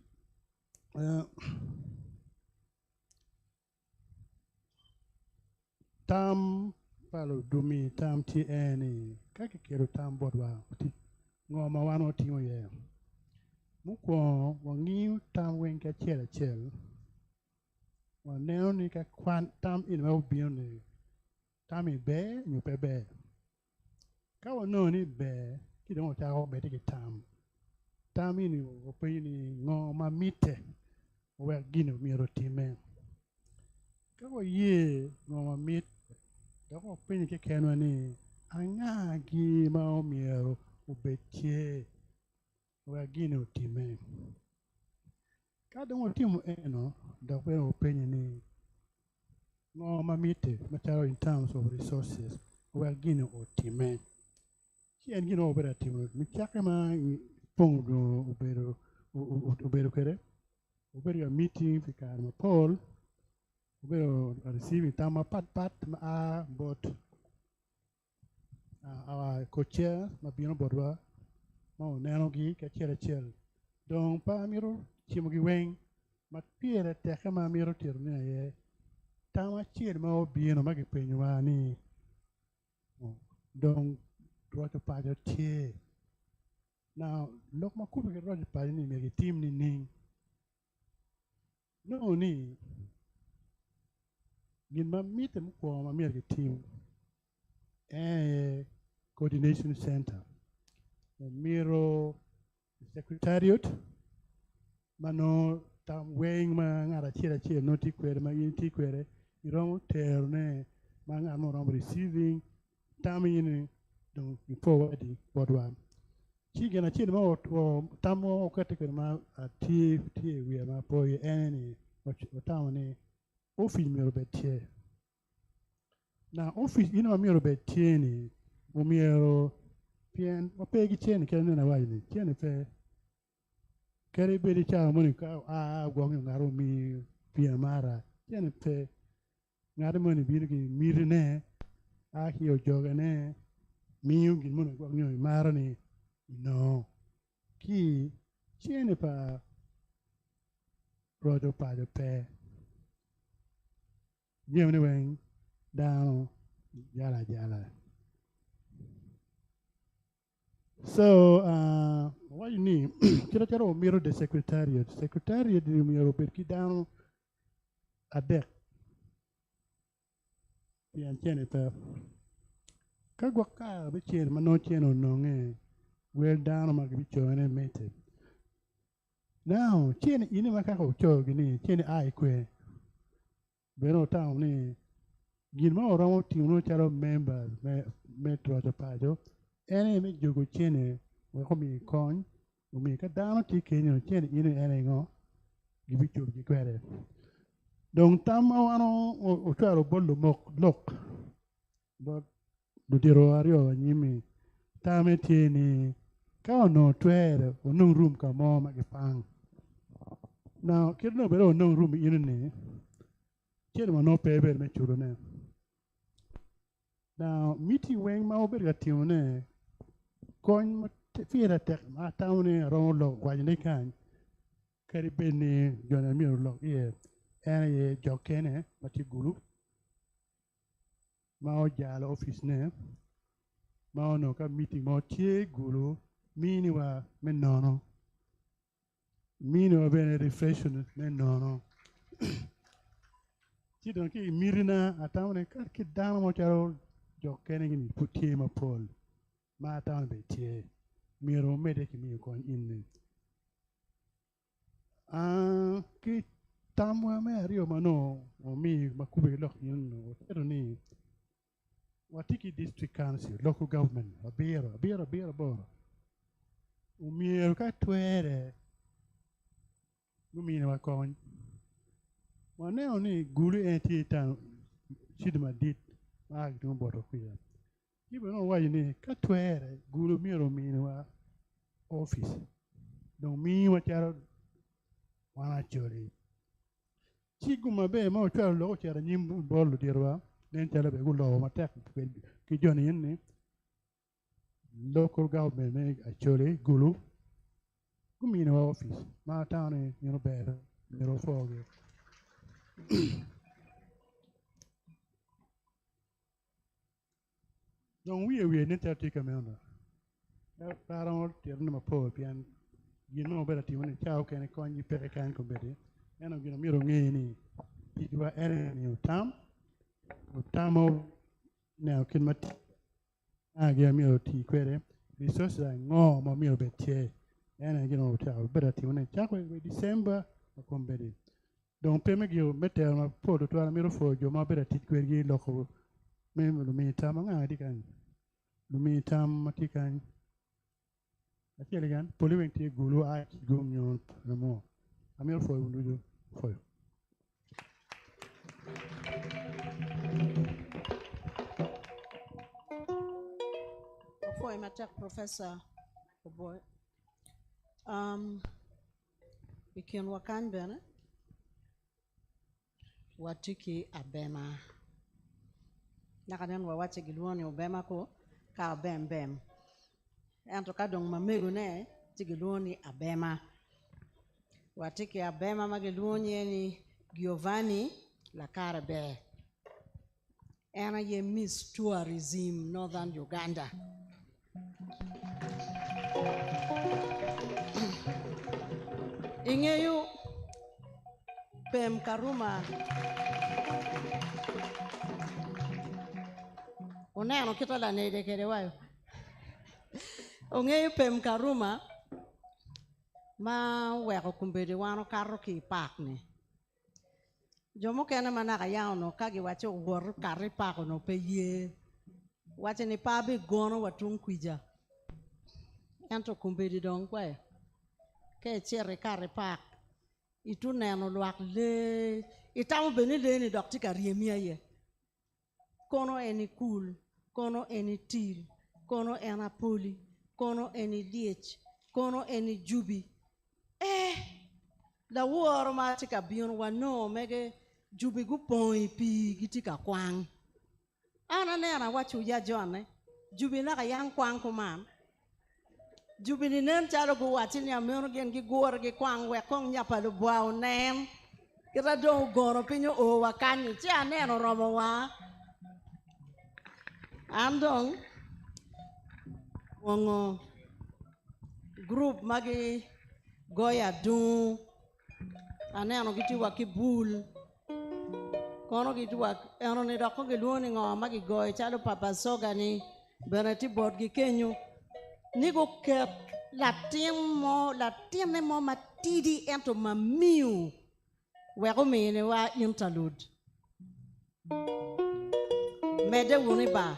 tam palo dumi tam ti eni kake kero tam bodwa ti ngoma wano ti ye mukwo wangi tam wen ka chel wa neo ni ka kwan tam in ma bione tam i be nyu pe be ka wa no ni be ki don ta ho be ti tam ini o pe ni ngoma mite o wa gino mi ro ti me ka wa ye ngoma mite doko penye ke kenwa ni anga gi ma o miero ubetie wa gine utime kada mo timu eno doko o penye ni no mamite mataro in terms of resources wa gine utime ki en gine obera timu mi chaka ma pongo ubero kere ubero meeting fikar ma Paul we'll receive tama pat but our co-chair mabino bodwa ma neno gi ka chel Dong pa miro chimo gi weng ma piere te kama miro tirne ye tama chier ma obino ma gi penyo wani dong rocho pajo tie. Now lok ma kubi gi rocho pajo ni me gi tim ni ning. No ni gin ma mite mo ko ma mir gi tim coordination center. Miro secretariat mano tam weng ma ngara chiera no ti kwere ma yin ti kwere iromo terne ma ngano rom receiving tam yin don forwarding bodwa chi gena chi ma o tamo o kete ma ti wi ma poi eneni o tam ni office miro betie na office ina miro betie ni o miro pien o pegi cheni kene na wajni cheni pe kere bedi cha moni ka gwang ngaro mi pia mara cheni pe ngaro moni birgi mirne a hiyo jogane mi yugi moni gwang nyo mara ni no ki cheni pa rojo pa de pe jemni weng down jala. So, what you need, kira mirror the secretariat. Secretariat di mirror pergi down a deck. Pian chene pe. Kagwa ka bichir mano cheno nonge. Well down ma bicho ene mete. Now, chene ini makako cho gini chene ai kwe. Beno town ni gilma oramo timo charo members me trocho pajo. Ene me jogo chene wako mi kony umi ka dano ti kenyo chene ine ene ngo gibicho gi kwere donc tam wano o charo bollo lok but dudiro ario nyimi tame tieni ka ono twere ono room ka mo ma gipang now kirno bero ono room ine ne chene ma no peber me churo ne now meeting weng ma ober ga tione kony fiera tek ma tawne ro lo gwajne kan kari bene jona mi lo ye ene jokene mati gulu ma o jala office ne ma ono ka meeting mo tie gulu mini wa menono mini wa bene refreshment menono ci don ki mirina atawne kar ki dano mo charo jokene ni putie ma pol ma tawne be tie miro mede ki mi ko inne ki tamwa me rio mano o mi makube lok yin no ni watiki district council local government abira boro o mi ka twere mi wa kon wane oni gulu enti tan sidma dit ma dum boro kuya ibo no wayi ni ka twere gulu miro mi wa office donc mi wa charo wana chori chiguma be mo charo lo chara nyim bollo dirwa nen chala be gulo ma tek ki joni ni local government me actually gulu gumi no office ma tawne you know better miro foge donc we ne tati kamenda paron terno ma po pian gino bera ti woni ciao kene konji pere kan ko bedi eno gino miro ngeni idwa ere ni utamo ne kin mat age miro ti kwere resources ngo mo miro betie ene gino ciao bera ti woni ciao ko December ko bedi donc peme gio meter ma po do to miro fo jo ma bera ti kwere gi loko me mi tama ngadi kan mi tam matikan Achelegan, Poliwing Tea Gulu, I go no more. I'm here for you. Before I'm attack Professor boy. We can work on Bene. Watiki Abema. Nakaden wa wache gilwoni Obema ko ka bem. En to ka dong mamego ne tigiloni Abema watiki abema mageluonye ni Giovanni la Carabe. Ena ye Miss Tourism Northern Uganda. Ingeyu Pem Karuma. Uneno kita la nede kere wayo. Ungeyu Pem Karuma. Ma weko kumbede wano karo ki pak ne. Jomo kena manaka yao no kagi wache wor kari pako no pe ye. Wache ni pabi gono watung kwija. Ento kumbede dong kwae. Ke chere kari pak. Itu neno luak le. Itamu beni le ni dokti kariemia ye. Kono eni cool. Kono eni til. Kono ena poli. Kono eni diech. Kono eni jubi. La war ma tika bion wa no mege jubi gu poi pi gitika kwang. Ana nena wachu ya jone. Jubi na ka yang kwang kuman. Jubi ni nen chalo gu wati ni ameon gen gi gor gi kwang we kong nya pa lu bwa nen. Kira do goro pinyo o wakanyi chi aneno romo wa. Andong wongo group magi goya du aneno gitiwa kibul kono gitiwa eno ni Rocco geluoni ngo magi goy chalo papa soga ni beneti bot gi kenyu nigo ke latine mo matidi ento mamiu wego mene wa interlude mede wuni ba.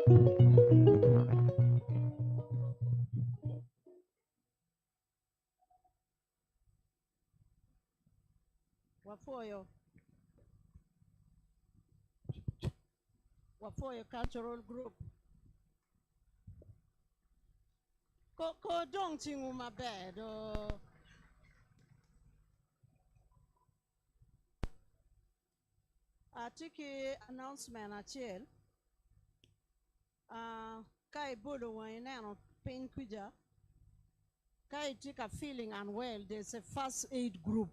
Wafoyo cultural group. Ko dong tingu mabed o atiki announcement achiel kai bodo wainano pain kuja kai tika feeling unwell. There's a first aid group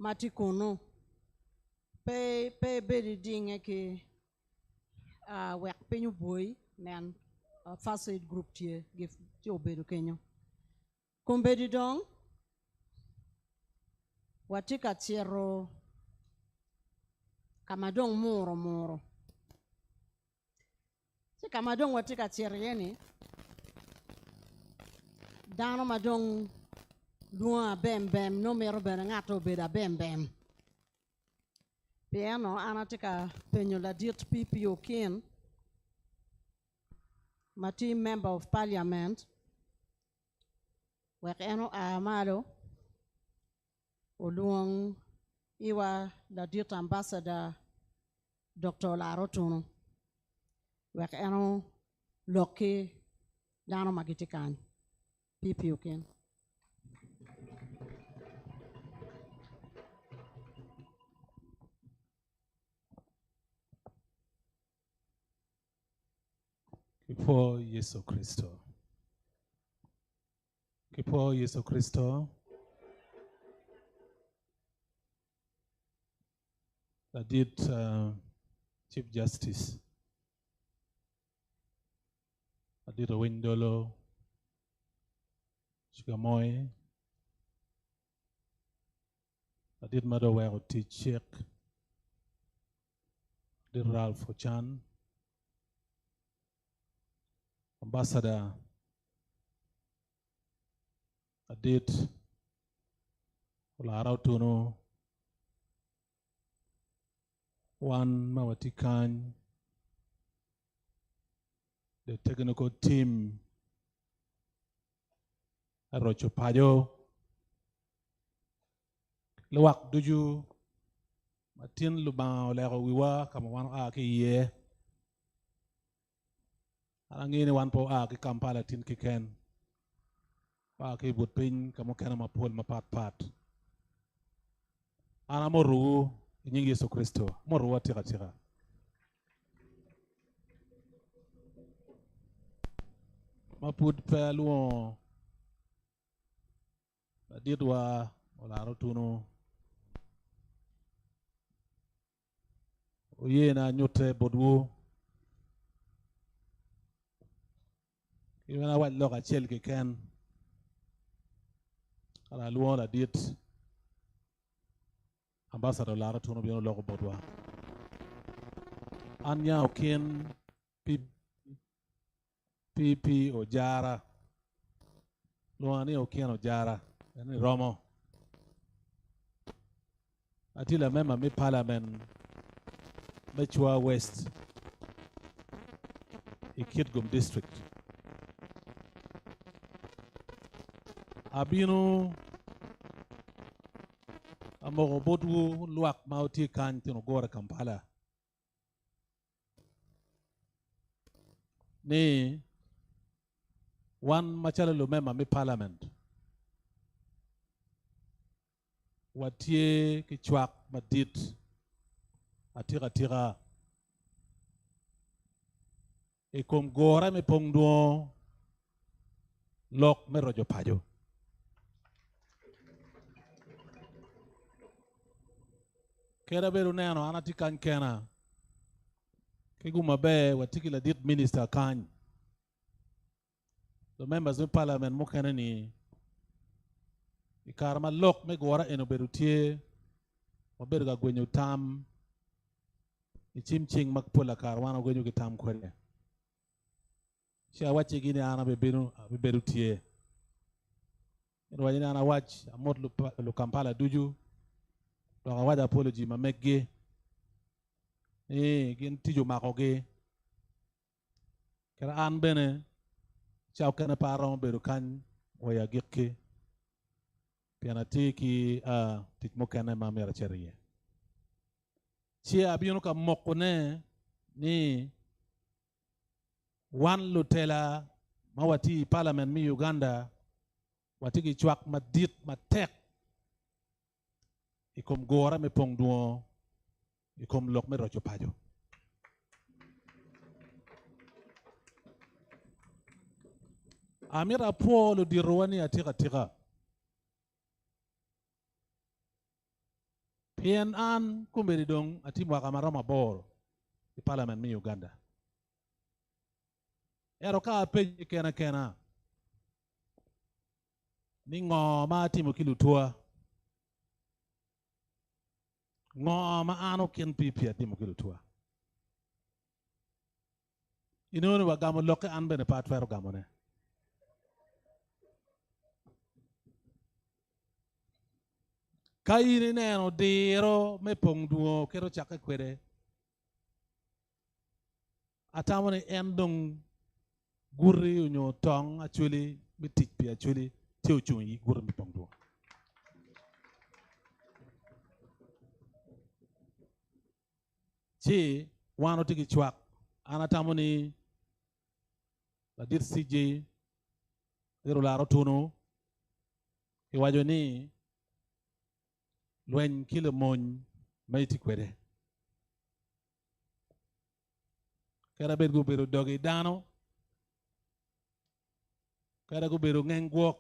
matikono pe bedi dinge ke wek penyu boy nan first aid group tie give to bedu kenyo kumbedi dong watika tiero kamadong moro si kamadong watika tiero yeni dano madong lua bem no mero bena ngato beda bem piano anatika penyo la dirt PPO kin my team member of parliament wek eno amado oluong iwa la dirt ambassador Dr. Larotuno wek eno loki dano magitikan PPO kin Kipo Yesu Kristo. Kipo Yesu Kristo. I did Chief Justice. I did a Windolo, Shigamoy. I did Motherwell Teachek. Did Ralph Ochan. Ambassador, I did Larotuno, one Mawatikan, the technical team at Rocco, Luak Duju, Martin Luban, Lero Wiwa, Kamawan Aki ye. Angini wan po ki Kampala tin kiken ki butpin kamo kena mapol mapat ana moru nyingi Yesu Kristo moru watira mapud peluo adidwa Larotuno oye na nyote bodwo Even I went look at Chelke Ken. And I want I did Ambassador Larotuno be no logo bodwa. Anya Okin PP Ojara. Luani Okin Ojara. And Romo. Until I remember me Parliament Mechua West. Ikitgum District. Abino Amorobodu Luak Mauti Kantino Gurre Kampala. Ne one Machala Lumema me Parliament. Watie Kichwak Madit Atira Ekom Gurre me Pongdwongo Lok me Rojo Pajo. Kera beru neno anatikan kena. Kiguma be watikila dit minister kan. The members of parliament mukene ni ikarma lok me Gurre eno berutie waberu ga gwenyu tam ichimching makpula karwana gwenyu kitam kwele. Shia wachi gini ana berutie. Ino wajini ana wach amot lu Kampala duju. Donc I want apology ma megge gin tijo makoge kara an bene chau kana paro beru kan oya gikki pianati ki tit mokana ma mera cherie chia abiyuno ka mokone ni wan lutela mawati parliament mi Uganda watiki chwak madit matek ikom gora me Pongdwongo ikom lok me rocho pajo amira polo di rowani atika tika pien an kumberi dong atimwa kamara mabor di parliament mi Uganda ero ka penji kena ni ngo ma timo kilutua ngo ma ano ken pipi timo kilutua inoni wa gamo loke an bene patwero gamone kaini neno diro me Pongdwongo kero chake kwere atamone endong Gurre unyo tong actually mitik pi actually teo chunyi Gurre me Pongdwongo chi wano tiki chwak anatamoni la dir CJ dero laro tuno iwajo ni lwen kilo mon maiti kwere kera bet go bero dogi dano kera go bero ngeng gwok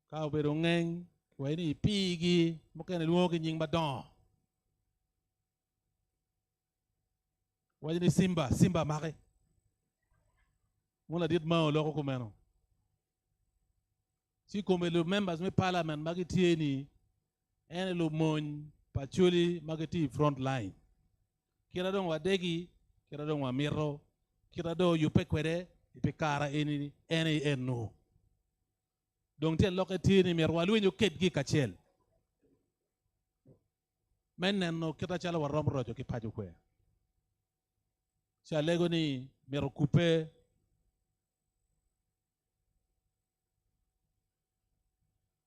ka bero ngeng weni pigi mokene luogi nying badon wajini simba make mula dit mao loko kumeno si komelo members me parliament magi tieni ene lo mon pachuli magi ti front line kira dong wadegi kira dong wamiro kira do yupe kwere ipe kara ene eno dong te loke tieni mer walu ket gi kachel menen no kita chala warom rojo ki paju kwe cha lego ni mer coupe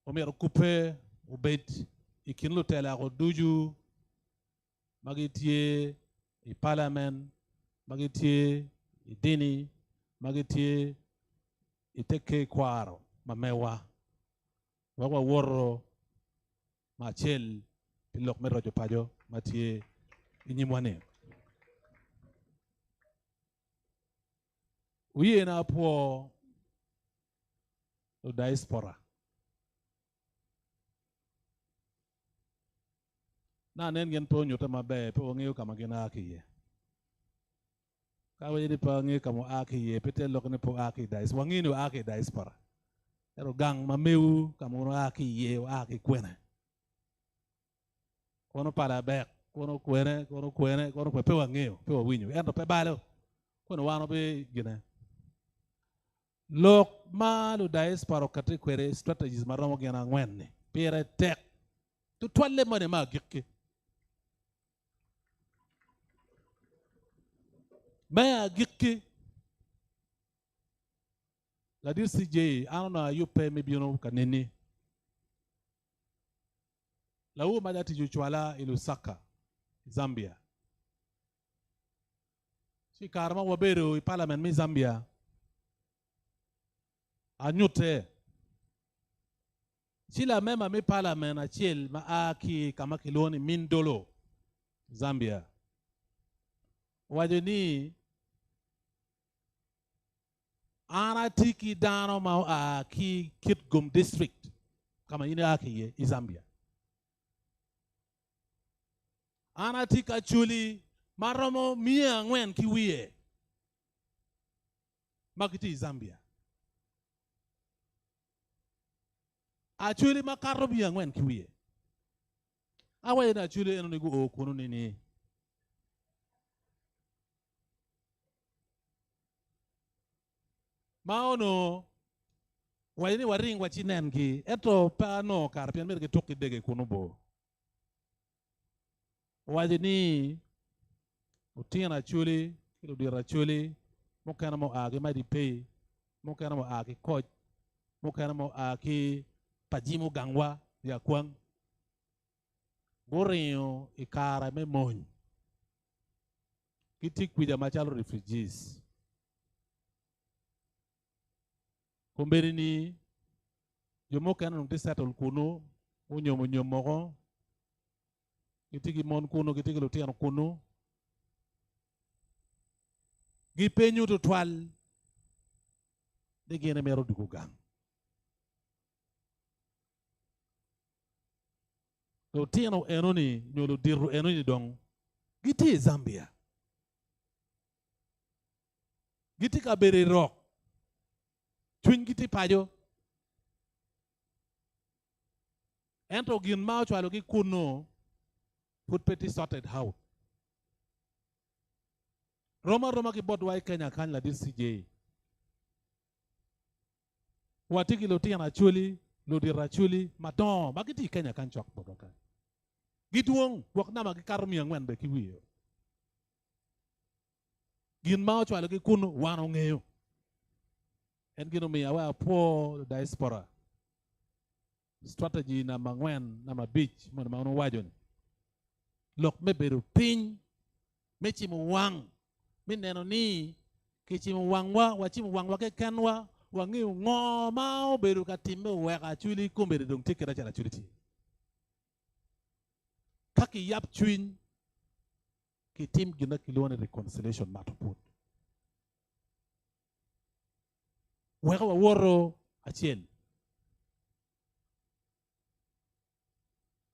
o mer coupe o bet ikin lo tela ko duju magitie i parliament magitie i dini magitie i teke kwaro mamewa wawa woro machel pilok me rojo pajo matie inyimwane uye na po o diaspora na nen gen po nyota mabe po ngeo kama gena akiye ka we di pa nge kamo akiye pete lok ne po aki dais wangino aki diaspora ero gang mameu kamo akiye o aki kwena kono pala bek kono pe wangeo pe winyo endo pe balo kono wano be gina lok malu diaspora kate kwere strategies maromo gena Angwen ne pere tek tu tolle mone ma gikke Maya gikki la dir CJ anona yupe mebiono kanene la u madati juchwala ilusaka Zambia si karma wabero i parliament mi Zambia anyute si la mema mi parliament achiel ma aki kama kiloni mindolo Zambia wajoni ana tiki dano ma ki Kitgum district kama ine aki ye i Zambia ana tika chuli maromo mia Angwen kiwie magiti Zambia achuli makaro mia Angwen kiwie awe na chuli eno nigu okunu nini maono wayini waring wachinen gi eto pano kar pian mer ke toki dege kuno bo wajini Utina chuli, kilo dira chuli, mokana mo agi mai di pay, mokana mo agi coach, mokana mo agi pajimu gangwa ya kwang. Gurre ikara me mon. Kiti kuja machalo refugees. Kumberi ni jomo kana nung settle kuno, unyomo kiti ki mon kuno, kiti ki lutiano kuno. Gi penyu to twal de gene mero dugu gang. Lutiano enoni nyolo diru enoni dong. Giti Zambia. Giti kabere rock. Twin giti pajo. Ento gin mao chwalo ki kuno put peti sorted out. Roma ki bodwai Kenya kan la dir CJ. Watiki Lutiana chuli, Lodira chuli, Maton, magiti Kenya kan chok bodoka. Gituong, wak nama ki karmi Angwen be kiwiyo. Gin mao chwalo ki kuno wano ngeyo. En gino mi awa po diaspora. Strategy na Angwen na ma beach mo na mauno wajon. Lok me beru ping, mechi mo wang. Min neno ni kichimu wangwa wachimu wangwa ke kenwa wangi ngo mau beru katimbe weka chuli kumbe dong tikira chala chuliti kaki yap chuin kitim gina kilone reconciliation matuput weka wa woro achiel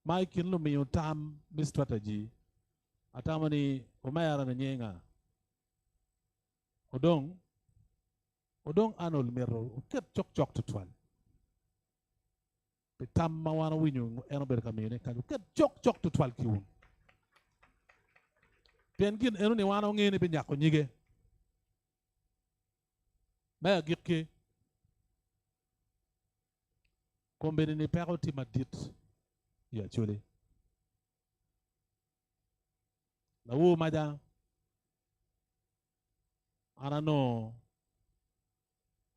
mai kinlo mi tam mi strategy atamani umayara na nyenga Odong anol mero ket chok to twal. Pe tam mawana winyo eno ber kamene kanyo ket chok to twal kiun. Pengin eno ni wana ngene be nyako nyige. Ba gikke. Kombeni ni pero ti madit ya chole. Na wo maja Anano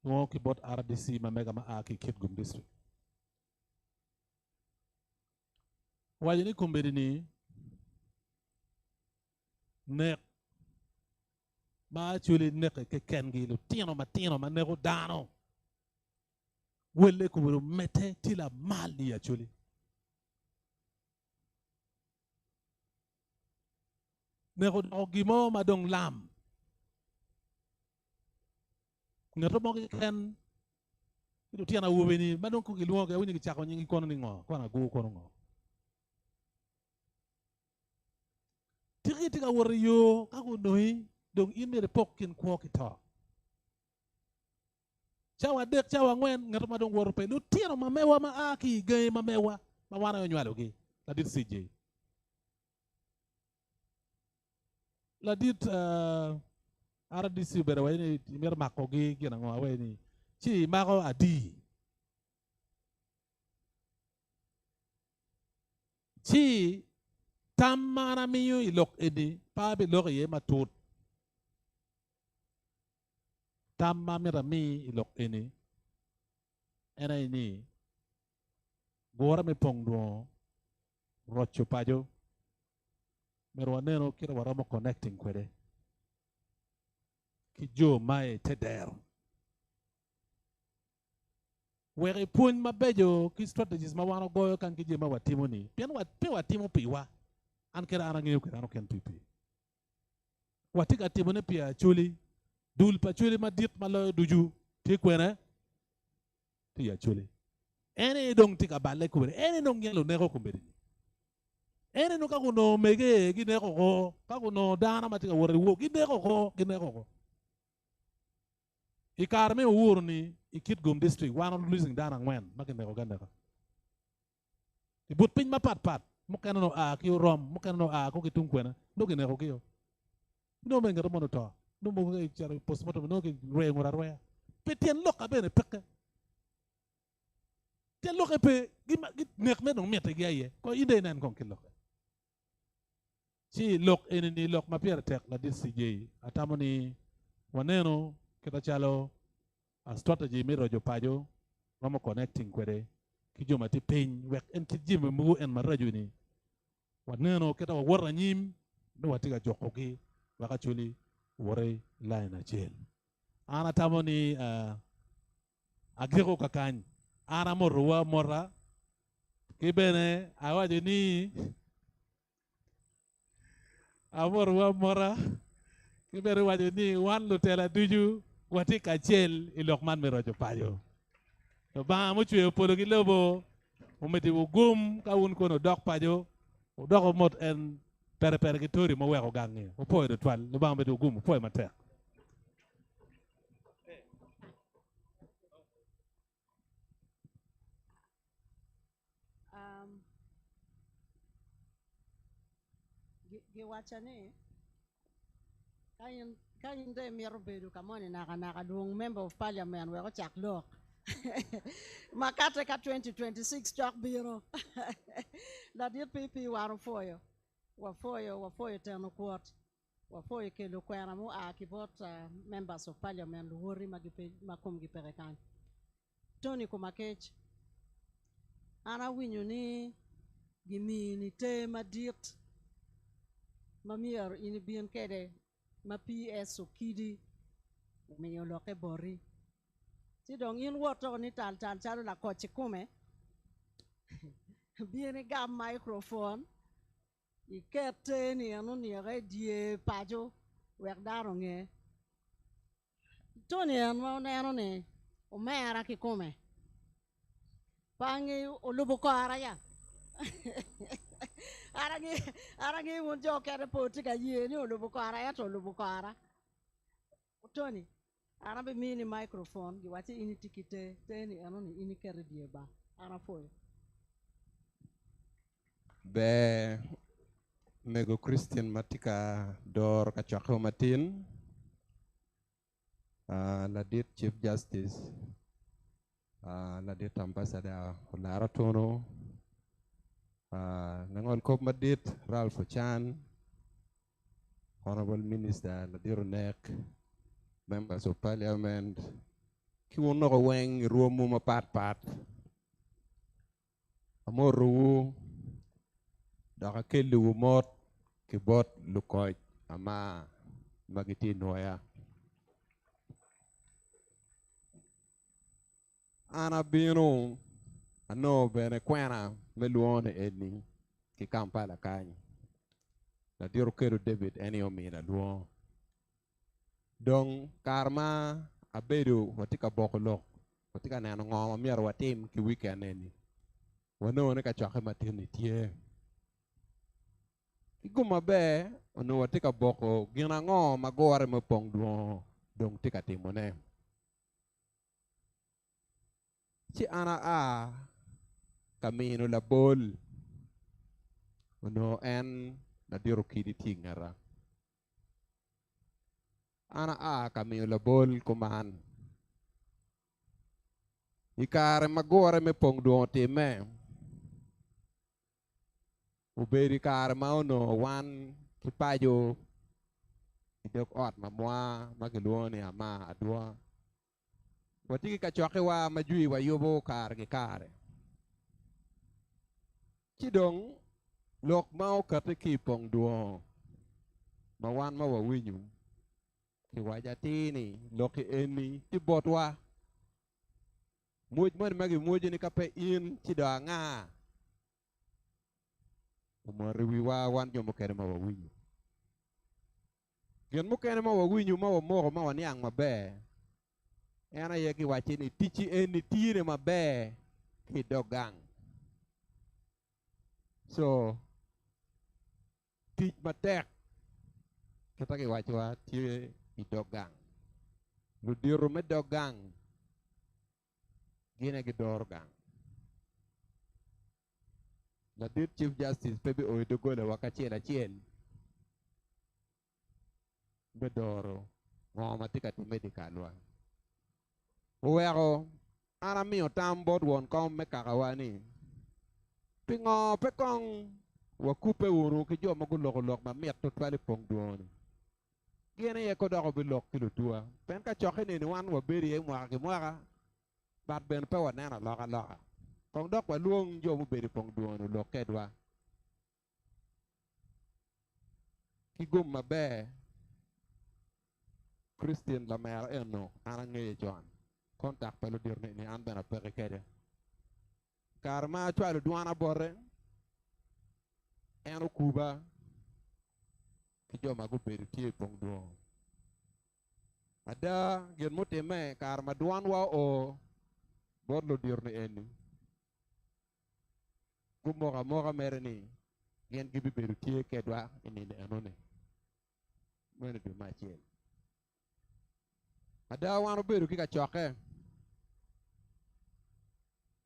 mo ki bot RDC ma mega ma aki kit gum district. Wajini kumberi ni nek ma chuli nek ke kengi lo tino ma neko dano. Wele kuburu mete tila mali ya chuli. Neko ogimo madong lam. Ngato mo ken itu tiana wubeni madon ko giluo ga woni chako nyingi kono ni ngo kona go kono ngo tigi tiga wor yo ka ko noyi dong imere pokkin ko kita chawa dek chawa ngwen ngato madon wor pe lu tiano ma mewa ma aki gay ma mewa ma wana yo nywalo gi la dit CJ la dit RDC bere wayne mer makko gi gina ngo wayne ci mako adi ci tamana miyo ilok edi pa be lok ye matut tamma mera mi ilok eni ena ini gora me Pongdwongo Rocco pajo merwa neno kira waramo connecting kwede ki jo mai teder were pun mabejo ki strategies ma wano goyo kan ki jema watimo ni pe watimo piwa an kera arangeyo kera no ken pipi watika timo ne pia chuli dul pa chuli ma dit ma lo duju ti kwene ti ya chuli ene dong tika balle kubere ene dong yelo neko kubere ene no kakuno mege gi neko ko kakuno dana matika wore wo gi neko ko Ikarme wurni ikit gum district one losing down Angwen makin neko ganda ka. Ibut pin mapat mukana no a ki rom mukana no a ko kitung kwena no ki neko kiyo. No men ngaro mono to. No mo ngi chara postmortem no ki re ngora roya. Petien loka bene peke. Tien loka pe gi nek me no mete gi aye ko ide nan kon ki loka. chi lok enini lok ma pier tek la dit CJ atamoni waneno kita chalo a strategy mi rojo pajo mamo connecting kwede ki joma ti piny wek en ti jime mugu en maraju ni waneno kita wawara nyim no watiga joko ki waka chuli wore line achel ana tamoni agiko kakany ana morwa mora kibene awaje ni amorwa mora kibere waje ni wan lutela duju wati kachel ilok man merojo pajo to ba mo chwe polo gi lobo o meti gum ka un kono dok pajo o dok mot en pere gi tori mo weko gangi o poe do twal lo ba meti gum poe matek giwachane kain de miero bedo kamone naka duong member of parliament we ko chak lok makate ka 2026 chak biro la dir pipi waro foyo wa foyo teno kwot wa foyo kelo kwera mo akibot members of parliament wori makum gi perekan Tony kumakech ana winyo ni gimini te madit mamier ini bien kede ma PS okidi miyo loke bori ti dong in woto ni tal chalo la koche kume bien gam microphone ikete ni anu ni die pajo wek daro nge Tony anu neno ni umera ki kume pangi olubu ko araya Arangi unjo kere poti ka yeni olubu ko araya to olubu ko ara Tony arabe mini microphone giwati ini tikite teni anoni ini kere die ba ara foyo be nego Christian matika dor ka chako matin la dit Chief Justice la dit Ambassador Olara Tono nangol kop madit Ralph Chan Honorable Minister Ladiro Nek Members of Parliament ki wono ko weng ruomu ma pat amoru daka kelu mot ki bot lukoy ama magiti noya ana bino ano bene kwena meluone eni ki Kampala kany la diro kero David eni omina luo dong karma abedo watika bokolok watika neno ngoma mier watim ki weekend eni wano ne ka chake matini tie iguma be ono watika boko gina ngoma gore mo Pongdwongo dong tika timone ci ana kamino la bol ono en na diro kidi tingara ana kamino la bol kuman ikare magore me Pongdwongo time uberi kare maono wan kipajo idok ot mamwa magiluoni ama adwa watiki kachoke wa majui wa yobo kare chidong lok mau kate ki Pongdwongo mawan ma wawinyu ki wajatini loki eni ti botwa muj mon magi muj ni kape in chidanga umari wiwa wan jomo kere ma wawinyu gen mo kere ma wawinyu ma wamoro ma waniang mabe ena yeki wachini tichi eni tire mabe ki dogang so tich matek kata ki wachwa tie idogang ludiro me dogang gine gi dorgang la dit Chief Justice pepe oido gole wakachiel achiel be Doro ngoma tika ti medical wa uweko ana miyo tambot won kom me kakawani pingo pekong wa kupe uru ki jo magu lok ma miet tot pale Pongdwongo gene ye ko doko bi lok kilo tua pen ka choke ni wan wa beri ye mwaka ki mwaka bat ben pe wa nena loka kong dok wa luong jo mu beri Pongdwongo lok kedwa ki gum mabe Christian la mer eno ana ngeye John kontak pelo dirne ni an bena pere kede karma chwalu duana borre eno kuba ki jo magu beri tie Pongdwongo ada gen muteme karma duan wa o borlo dirne eni moga mere ni gen gibi beri tie kedwa ini ne enone mwene du machel ada wano beru kika choke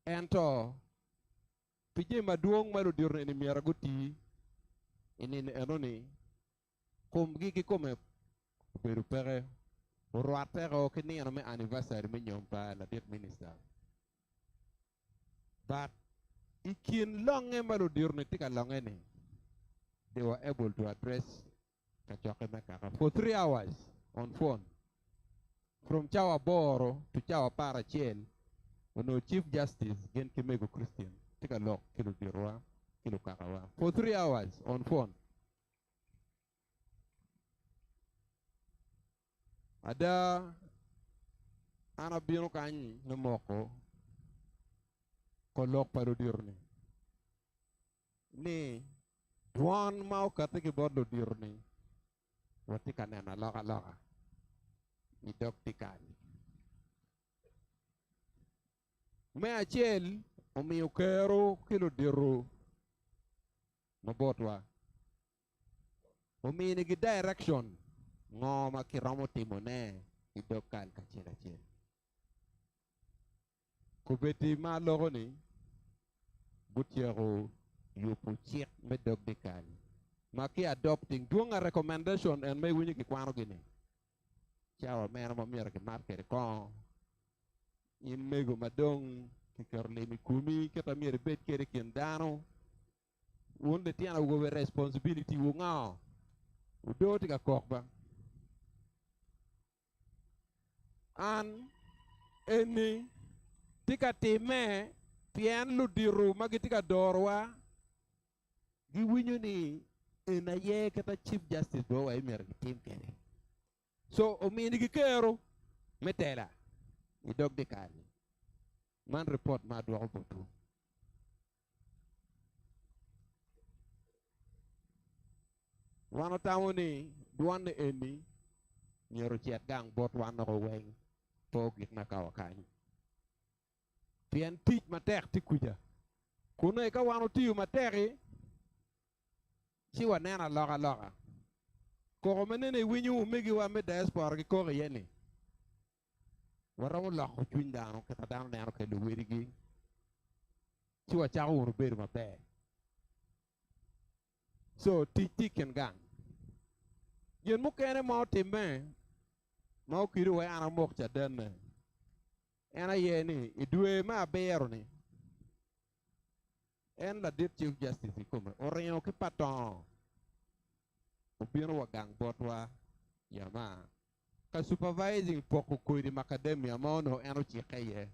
ento pije maduong malu dirne ni miara guti ini ne enoni kum gigi kume beru pere urwat pere o kini ano me anniversary me nyompa la dit minister but ikin longe malu dirne tika longe ni they were able to address kachoke mekaka for 3 hours on phone from Cawa Boro to Cawa Parachiel, no Chief Justice Gen Kimego Christian, take a look, Kilo Dirwa, Kilo Kakawa, for 3 hours on phone. Ada ana bino kanyi no moko kolok parudirni. Ni duan mau kata ki bodo dirni. Wati kanena loka. Idok tikali. Me achel omiyo kero kilo diru mabotwa. Omiyo nigi direction ngoma kiromo timone idok kal kachel. Kubeti ma logo ni butiero yupu chik medok dikali. Maki adopting duanga recommendation and may winyi kikwano gini. Cawa mera mamira ke market ko in mego madong ki karle mi kumi kita mir bet kere kendano wonde tiana go responsibility wo nga udo tika kokba an eni tika time pien lu diru magi tika dorwa gi winyo ni ena ye kata chief justice do wa mir tim kere so omini gi kero metela idog de kali man report ma do ko botu wano tamoni duan eni nyero chet gang bot wano ko weng to gik na kawa kany pien tich matek ti kuja kuno e ka wano tiyo mateki siwa nena loka koko menene winyu migi wa me diaspora ki koko yeni waramu loko chwiny dano kata dano neno ke luwiri gi siwa chako unu bedo maber so tik ken gang yen mukene ma otime ma okiru we ana mok cha denne ena yeni idwe ma bero ni en la dit chief justice ikume oriyo ki paton ubiro wa gang botwa yama ka supervising poko kuidi macadamia mono eno chikaye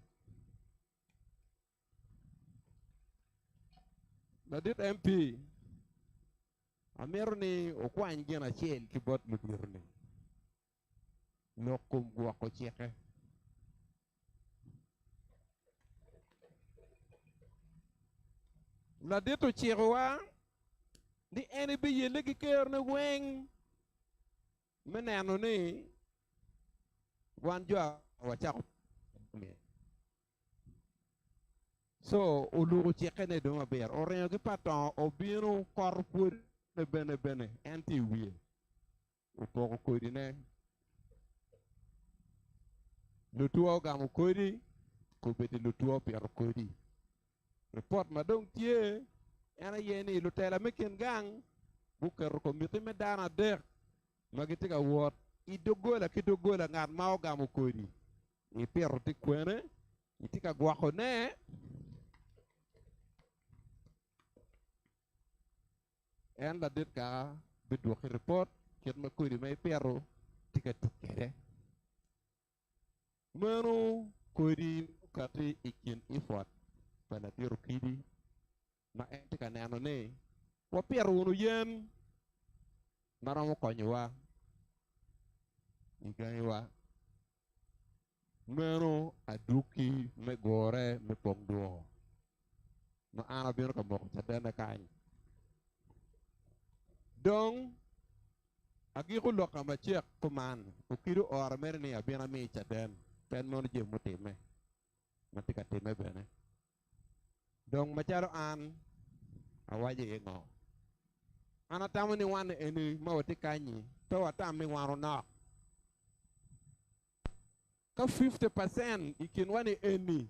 la dit MP amero ni okwany gena chiel ki bot ludirni nokum gwako chike la dit o chirwa di eni bi yele ki ker ne weng meneno ni wan jwa wachako so ulugu chike ne do maber orenyo ki paton obiro korpur ne bene anti wie upoko kodi ne lutuo gamo kodi kubeti lutuo pier kodi report madong tie ena yeni lutela mekin gang buker komite me dana der magitika wot idogola kidogola ngat mao gamo kodi i pier ti kwene itika gwako ne en la dit ka bidu report ket ma kudi mai pero tiket kere manu kudi kati ikin ifot pada tiru kidi ma ente ka nano ne wa pero unu yen maramo konywa igaiwa manu aduki me gore me Pongdwongo ma ana bino ka mok chadana kany dong agi ko loka ma chek kuman ukiru or mer ni abina mi chaden pen mon je mutime matika time bene dong macharo an awaje ngo ana tamu ni wan eni mawati kanyi to watam mi waro nok ka 50% ikin wani eni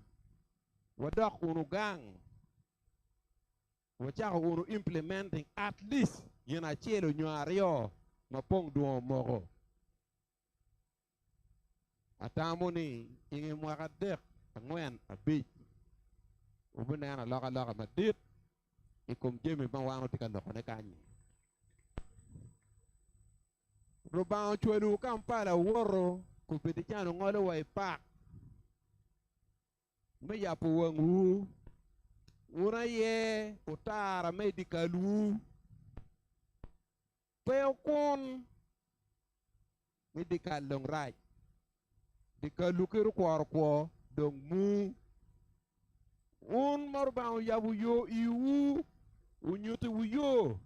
wadok unu gang wachako unu implementing at least yana chelo nyario ma Pongdwongo moko atamu ni ingi mwaka dek Angwen abij ubuna na loka madit ikum jemi ma wano tika nokone kanyi rubao chwelu Kampala woro kupiti chano ngole wa ipak me yapu wangu una ye utara me dikalu peo kon me dikal long raj dikalu kiru kwa dong mu un marbao yabu yo iwu unyuti wuyo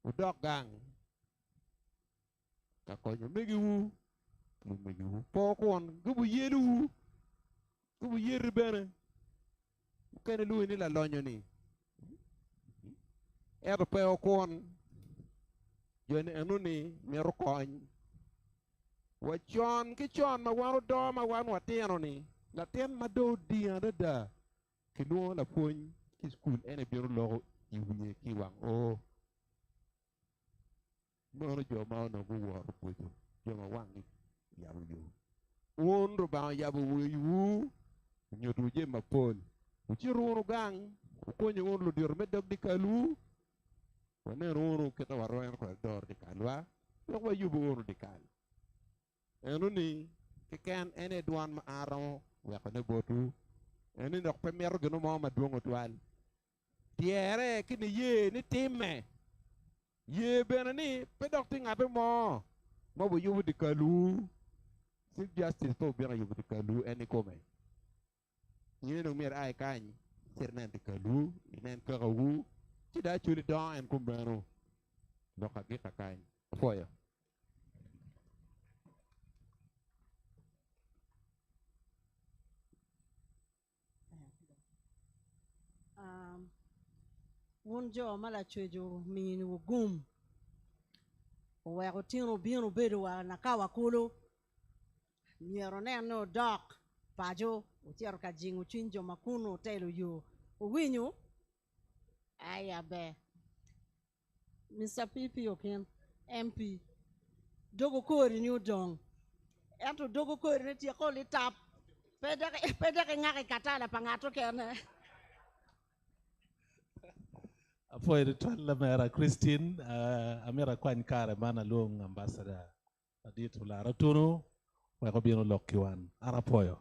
udok gang kakonyo megi wu megi wu pokon gubu yeru gubu yeru bene kene lu ni la lonyo ni er peo kon jone anu ni meru kony wachon ki chon ma wano do ma wan watino ni la ten ma do diana da kinu la pony ki school ene biru logo iwuye ki wang o mono jo ma no bu wor pujo jo ma wang yabu yo un ro ba yabu wu nyotu je ma pon uchiru gang ukonyo un lo dir medok dikalu wane ruru kita waro en ko dor dikalwa yo wa yubu uru dikal enu ni kiken ene duan ma aro wa ko ne botu eni nok premier gno mo ma duongo twal tiere kini ye ni timme ye benani pedok tinga be mo bu yubu dikalu sik justice to bera yubu dikalu eni kome ye no mer ay kany sernan dikalu inen karawu ti da chuli don en kumbero doka gita kany foya wun jo mala chwejo min wu gum wa ko tino bino bedo wa na kawa kulo niero ne no dok pajo utiero ka jingu chinjo makuno telo yo winyu aya be Mr. PP oken MP dogo kori ni udong ento dogo kori ne ti ko li tap pede ngake katala pangato kene Apoy de ton la mera Christine amera kwan kare mana long ambassador aditu la ratunu wa ko bino lokkiwan ara poyo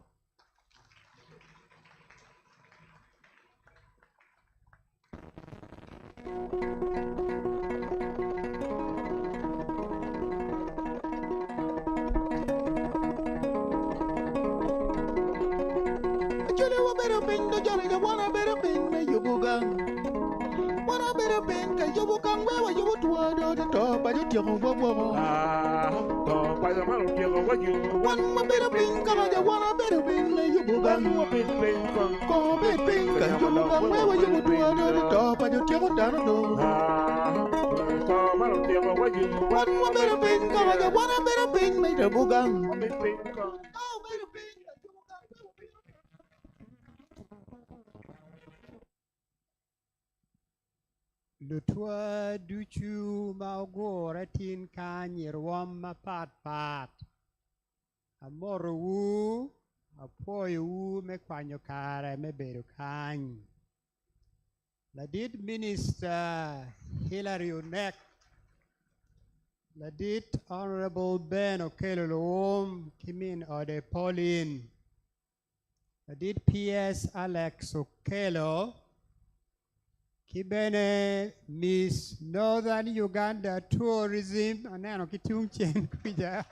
Wanna better been, cause you will come where you would do the top, but you don't go. By the man of what you want, better been, cause you wanna better been, you will come up in pain. Go big pink, cause you will come where you would do the top, but you don't know. What you want, better been, cause you wanna better been, make the bugam. Oh, better been. Le toit du chu maugore tin kanyir wam ma pat amoro wu apoyo wu me kwanyo kare me bedo kany Ladid Minister Hilary Unek, Ladid Honorable Ben Okeloloom Kimin Ode Pauline, Ladid PS Alex Okelo, Kibene Miss Northern Uganda Tourism, Anano Kitung Chen Kuja.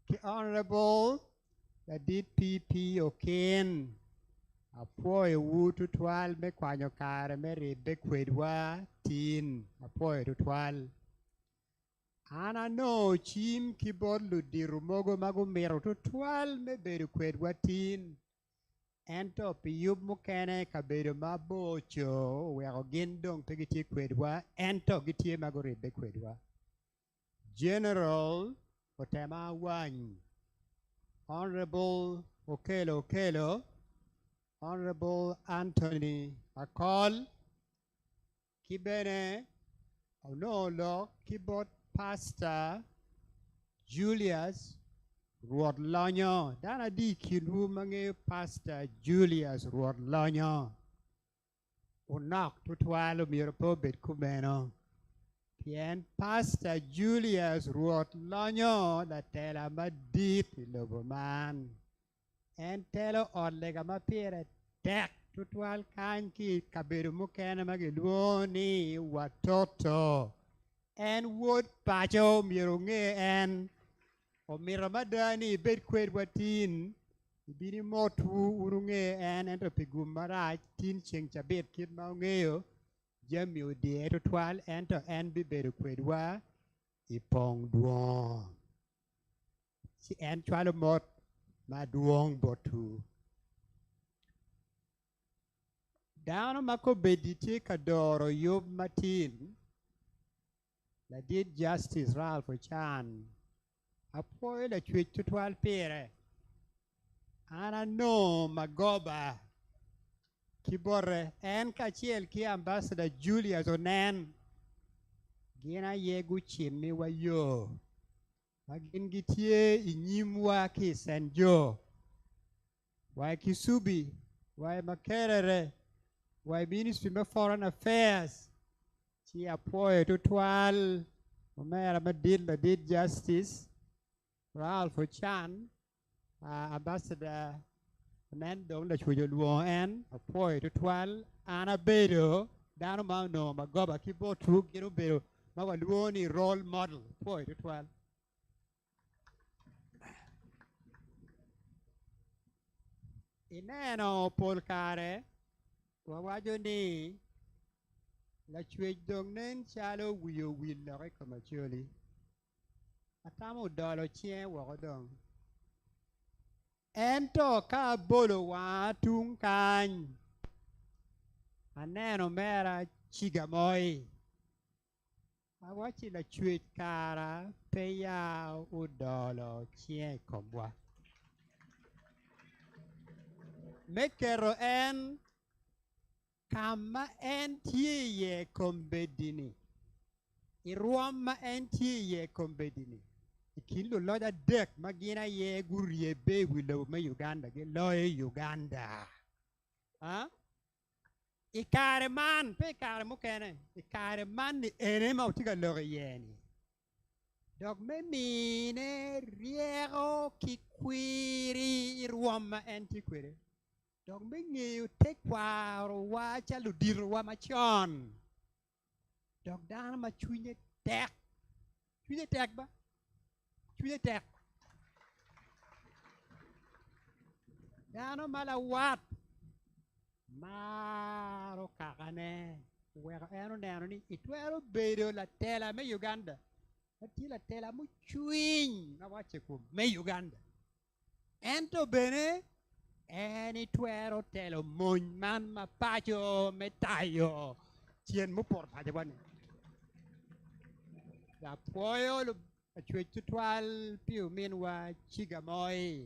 Ki Honorable Ladid PP Oken. Apoy wutu twal me kwanyo kare me ribe kwedwa tin apoy tutwal ana no chim kibod ludiru mogo mago mero tutwal me bedo kwedwa tin ento piyub mukene kabedo mabocho weko gin dong pe gitie kwedwa ento gitie mago ribe kwedwa General Otema Wany Honorable Okelo Honorable Anthony Akol, Kibene, Onolo, Keyboard Pastor Julius Rodlonyo, Dana di kilu mange Pastor Julius Rodlonyo, Unak tutwalo mirapo bet kumeno, Pien Pastor Julius Rodlonyo, la tela madit iloboman. En telo odlega mapire tek tutwal kanki kabiru mukene magiluoni watoto en wood pacho mirunge en o miramadani bed kwed watin bini motu urunge en ento pigum marach tin Ceng Cabit kid maungeo jami odie tutwal ento en biberu kwedwa I Pongdwongo si en chwalo mot maduong botu. Down mako bediti kadoro yob matin. La did Justice Ralph Chan. Apoy la chwit tutwal pere. Ana no magoba. Kibore en kachiel ki Ambassador Julius Onen. Gina yegu chimi wa yo. Magin gitie inyimwa ki Senjo. Wai Kisubi, wai Makerere, wai Ministry of Foreign Affairs. Chi apoy tutwal, Omera did Justice, Ralph Chan, Ambassador Nando la chujo luo en, apoy tutwal, Ana Bedo, Dano Mano, Magoba, Kibo Truk, Gino Bedo, Mawa Luoni role model, apoy tutwal. Ineno polkare wawajo ni la chwej dong nen chalo wiyo wil lore kamacholi atamo dolo chien wakodong ento ka bolo wa tung kany aneno mera chigamoy awachi la chwej kara peya udolo chien kombwa Mekero en kama en tiye kombedini. Iruama en tiye kombedini. Ikilu loda dek magina ye Gurre be wilo me Uganda ge loye Uganda. Ha? Ikare man pe kare mukene. Ikare man ni ene mautiga loye yeni. Dog me mine riero ki kwiri iruama en ti kwiri. Dog me ngiyo tek waro wa chalo dirwa machon. Dog dana ma chunye tek. Chunye tek ba? Chunye tek. Dana mala wat. Maro kakane. Wero eno neno ni itwero bedo la tela me Uganda. Ati la tela mu chuiny na wache kum me Uganda. Ento bene Eni tuero telo mon man ma pacho metayo chien mo por pacho bane la poyo lo achwe tutwal piu minwa chigamoy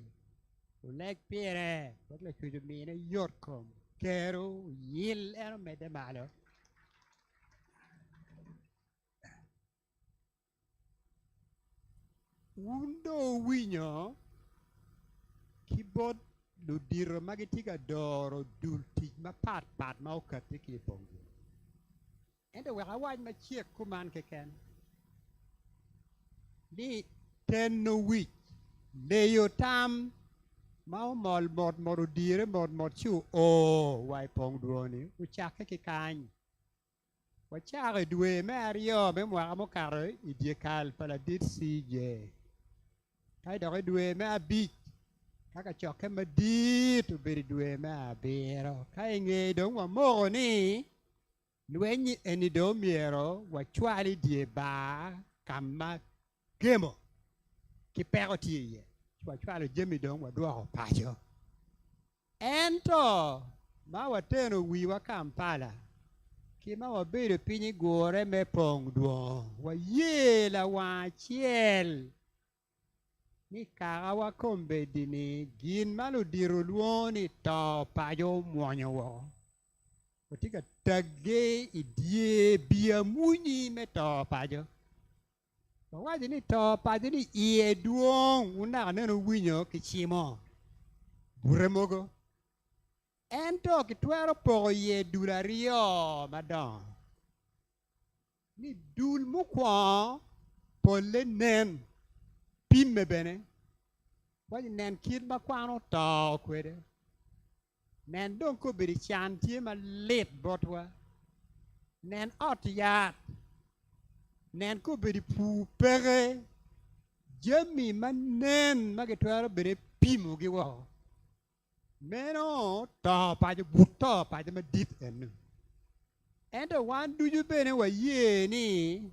ulek pire pot la chwe mine yorkom kero yil ero mede malo undo winyo kibot ludiro magi tiga Doro dul tij ma pat ma okati ki Pongdwongo. Ende weka waj ma chiek kuman keken. Ni teno wich leyo tam ma omol mot udire mot chu wai Pongdwongo ni uchake ki kany. Wachake dwe me ariyo me mwaka mokaro idiekal pala dit CJ. Kai doke dwe me abich kaka choke madit ubiri dwe me abiro. Kai ng'e dong wamoko ni lwenyi eni do miero wachwali die ba kama gemo kipeko tiye. Wachwali jemi dong wadwoko pacho. Ento ma wateno wiwa Kampala. Kima wabedo pinyi Gurre me Pongdwongo. Wayela wachiel. Ni cawa kombedini gin maludiro luoni to pajo mwonyo wo. Watika tagge idie bia munyi me to pajo. Wawaji ni to pajo ni iye duong unaka neno winyo kichimo. Gurre mogo. Ento kitwero pogo ye dul ariyo madon. Ni dul mukwa pole nen pimme bene. Waji nen kid makwano to kwede. Nen don ko biri chantie ma lit botwa. Nen ot yat. Nen ko biri pu pege. Jemi ma nen magitwero biri pimu giwo. Meno to pajo buto pajo madit enu. Ento wan duju bene wa ye ni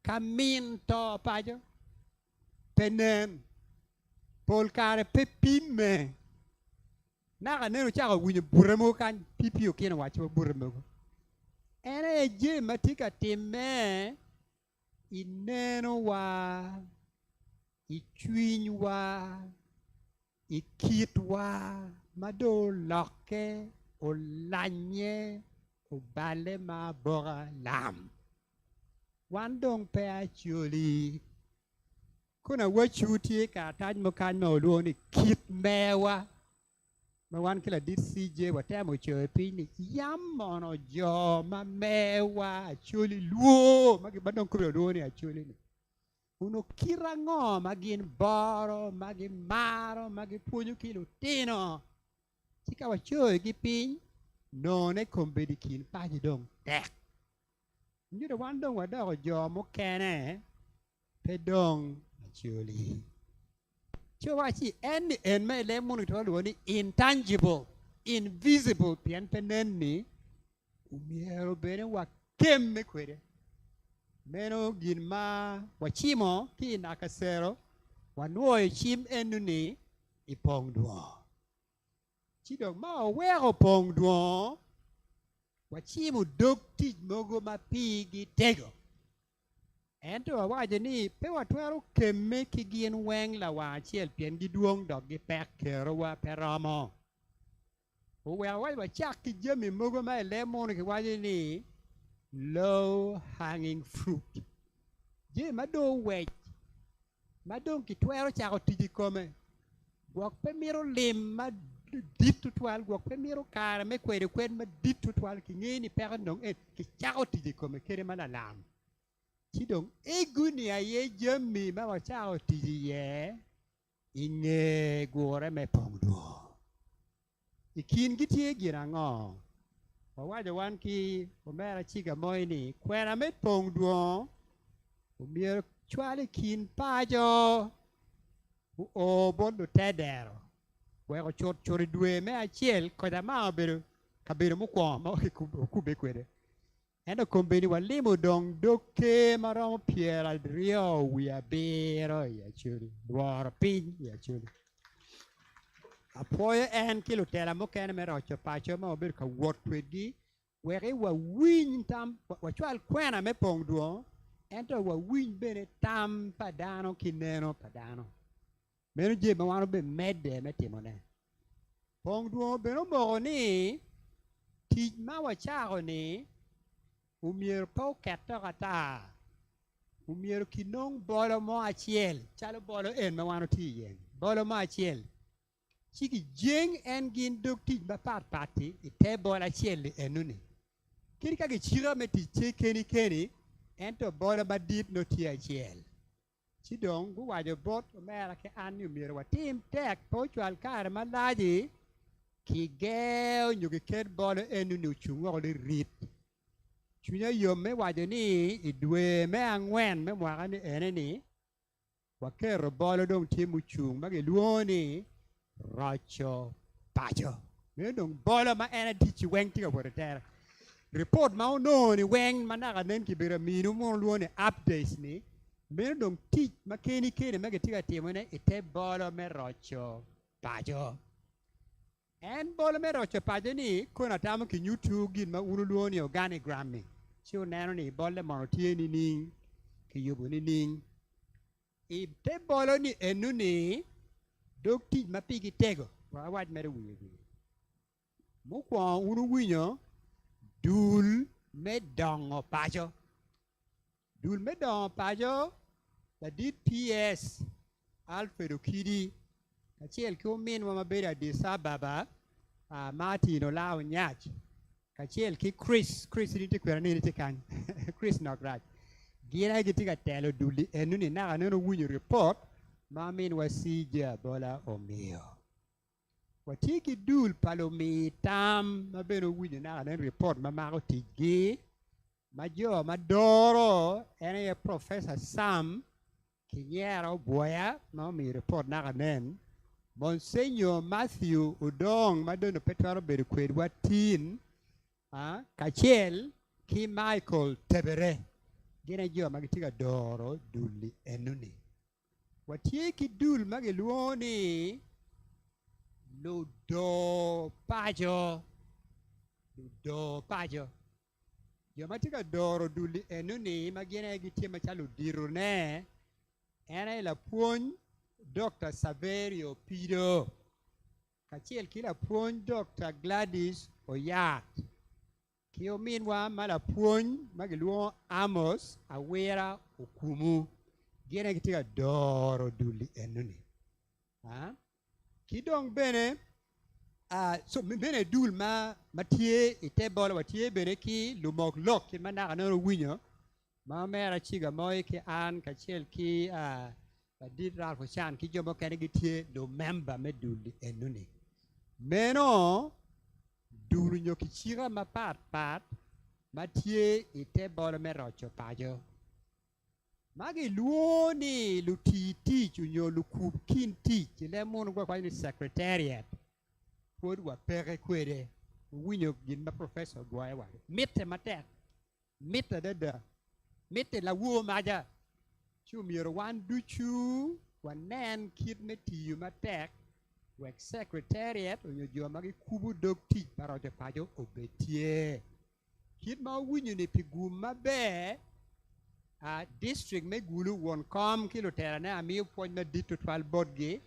kamin to pajo penen pol kare pe pimme naka neno chaka winyo buremo kan pipio kina wacho buremo. Ene je matika time ineno wa ichwiny wa ikitwa mado loke olanye obale ma bora lam. Wandong pe achuli. Kuna wachuti ka taj mo kan mo luoni kit mewa. Ma wan kila dit CJ watemo choe pini yam mono jo ma mewa achuli luo magi badong kulo luoni achuli ni. Uno kirango magin boro, magi maro, magi punyo ki lutino. Chika wachoe gi piny, none kombedi kin paji dong tek. Nyuda wan dong wadoko jo mokene, pe dong achuli. Cho wachi en me le munu to luoni intangible, invisible pian penenni. Umiero bene wa kemme kwede. Meno gin ma wachimo ki nakasero wanuoyo chim enu ni i Pongdwongo. Chidong ma owero Pongdwongo wachimo dog tij mogo ma pigi tego. Ento wawaje ni pe watwero kemme ki gin weng la wachiel pien giduong dog gi pek kero wa peromo. Wawaje wachak ki jemi mogo ma elemoni ki waje ni low hanging fruit. Je mado wech. Madong kitwero chako tiji kome. Gwok pe miro lim ma dit tutwal. Gwok pe miro kara me kwede ma dit tutwal. Ki ngeni peka nong ki chako tiji kome kere mana lam. Chidong eguni aye jemi ma wachako tiji ye. Inge Gurre me Pongdwongo. Ikin gitie girango. Wawaja wan ki omera chiga moini kwena met Pongdwongo umiero chwali kin pajo o bondo tedero weko chori dwe me achiel koja ma obedo kabiro mukwoma okube kwede. Endo kombeni walimo dong doke maromo piero ariyo wi abiro yachuri dwaro piny yachuri. Apoyo en kilo tela mokene me rocho pacho ma obedo ka wuot kwedgi weke wawiny tam wachwal kwena me Pongdwongo ento wawiny bene tam padano kineno padano. Meno je ma wano be medde me timone. Pongdwongo bene omoko ni tij ma wachako ni umiero pa oketo kata umiero kinong bolo mo achiel chalo bolo en ma wano tiyen bolo mo achiel chiki jeng en gin dok tij ma pat pati ite bola chiel enuni kiri ka gichira me tije keni ento bola badit no tia chiel chidong gu wajo bot mera ke an yu miro wa tim tek po chwal kar malaji ki geo nyugi ket bola enuni uchungo li rit chunya yom me wajo ni idwe me angwen me mwaka ni eneni wakero bola dong tim uchung magi luoni Rocco Paco. Me dong bola ma ena tichi weng tiga wore tera. Report ma no ni weng manaka nen ki bira minu mo luone updates ni. Me dong teach ma keni ma tiga timone ite bola me Rocco Paco. En bola me Rocco Paco ni kuna tamu ki YouTube gin ma unu luone organigram ni. Chiu neno ni bola monotie ni ning ki yubu ni ning. Ite bola ni enu ni dok tij ma pigi tego wa waj mere wiye gi mu kwa unu winyo dul me dongo pajo la dit PS Alfredo Kidi kachiel ki umin wa mabeda Addis Ababa Martin Olao Nyach kachiel ki Chris niti kwera nini tikany Chris Nograj gina gitiga telo duli enuni na neno winyo report Mamin wasija bola omio. Watiki dul palomi tam mabeno winyo na anen report mamako tigi. Majo madoro ene Professor Sam Kinyero Boya mami report na anen. Monsignor Matthew Udong madono petwaro bedo kwed watin. Kachiel ki Michael Tebere. Gina jo magitiga doro duli enuni. Watieki dul magi luoni Ludo Pajo. Jo matika doro duli enuni magina gitie machalo dirone. Ena la puony Dr. Saverio Pido. Kachiel kila puony Dr. Gladys Oyat. Kio minwa mala puony magi luo Amos Awera Okumu. Gina gitiga doro duli enuni. Kidong bene so bene dul matie ite bola watie bene ki lumok lok ki manaka no winyo ma mera chiga moy ki an kachiel ki dit Ralph Chan ki jomo kene gitie do member me duli enuni. Meno dulu nyoki chiga ma pat matie ite bola me Rocco Paco. Magi luoni lutiti chunyo lukub kinti chile mono kwa ni secretariat pod wa pere kwede winyo gin ma professor goya wa mitte matek mitte dada mitte la wo maja chu miro wan duchu wanen kit metiyu matek wek secretariat onyo jo magi kubu dog ti Rocco Paco obetie kit ma winyo ni pigum mabe district me gulu won kom kilo terane ami point na dit to 12 board ge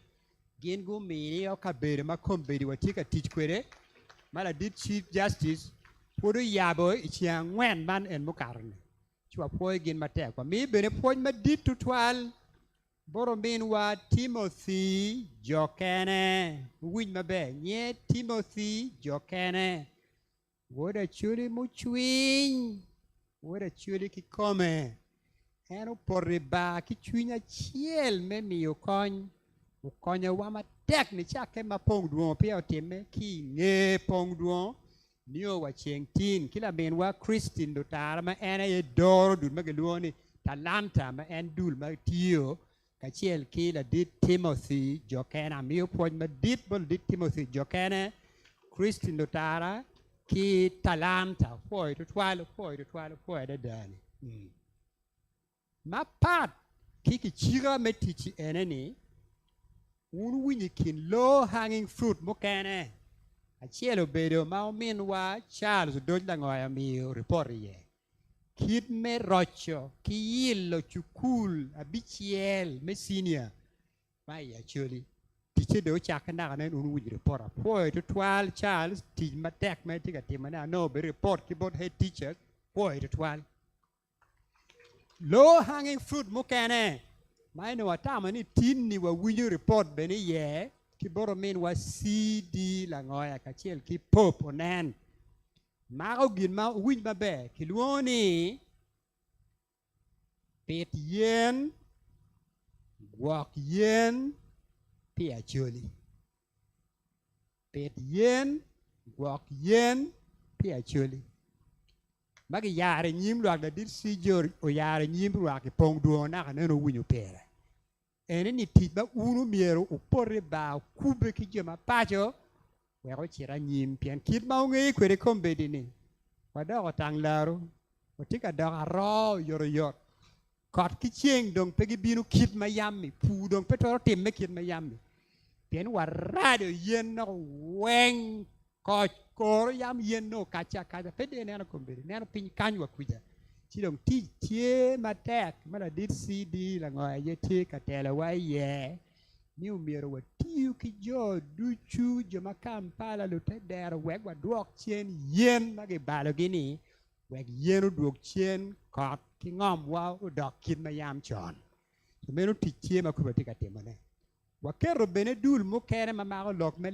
gin gu mini o kabere ma kombedi watika teach kwere mala dit chief justice podo yabo ichi Angwen man en mukarne chwa poy gin mate kwa mi bene point ma dit to 12 boro min wa Timothy Jokene win mabe nye Timothy Jokene woda chuli muchwin woda chuli kikome eno porri ba ki chunya chiel me miyo kony ukonya wama tek ni chake ma Pongdwongo pia otime ki nge Pongdwongo niyo wa Ceng tin kila ben wa Christine do tara ma ena ye Doro dul mageluoni talanta ma en dul ma tiyo kachiel ki la dit Timothy Jokene miyo poj ma dit bol dit Timothy Jokene Christine do tara ki talanta foi to twalo da dani ma pat kiki chira metichi eneni unu winyi kin low hanging fruit mokene achielo bedo ma omin wa Charles doj la ngoya miyo report ye kid me Rocco ki yilo chukul abichiel me senior ma ya choli tiche do chaka na ne unu winyi report foi to twal Charles ti matek me tiga timana no be report ki bot head teacher foi to twal low hanging fruit mukene maino watama ni tin ni wa winyo report beni ye ki boro min wa CD la ngoya ka chiel ki pop onen mago gin ma winj maber kiluongo ni pit yen gwok yen pi acholi pit yen gwok yen pi acholi magi yare nyim luak da dir si jor o yare nyim luak Pongdwongo na kaneno winyo pere ene ni tich ba unu miero upore ba kube ki joma pacho weko chira nyim pien kit ma ung'e kwere kombedi ni wadoko tang laro otika dok aro yoro yot kot ki chieng dong pe gibino kit ma yammi pu dong pe toro timme kit ma yammi pien warado yen no weng koch koro yam yen no kacha pe de neno kombedi neno piny kanywa kuja chidong tij tie matek mala dit CD la ngoya ye tie katela wa ye ni umiero wa tiu ki jo duchu joma Kampala lute dero weg wa duok chien yen magi balo gini weg yen uduok chien kot ki ngom wa udok kid ma yam chon meno tij tie ma kuba tika timone wa kero bene dul mukere ma mago lok me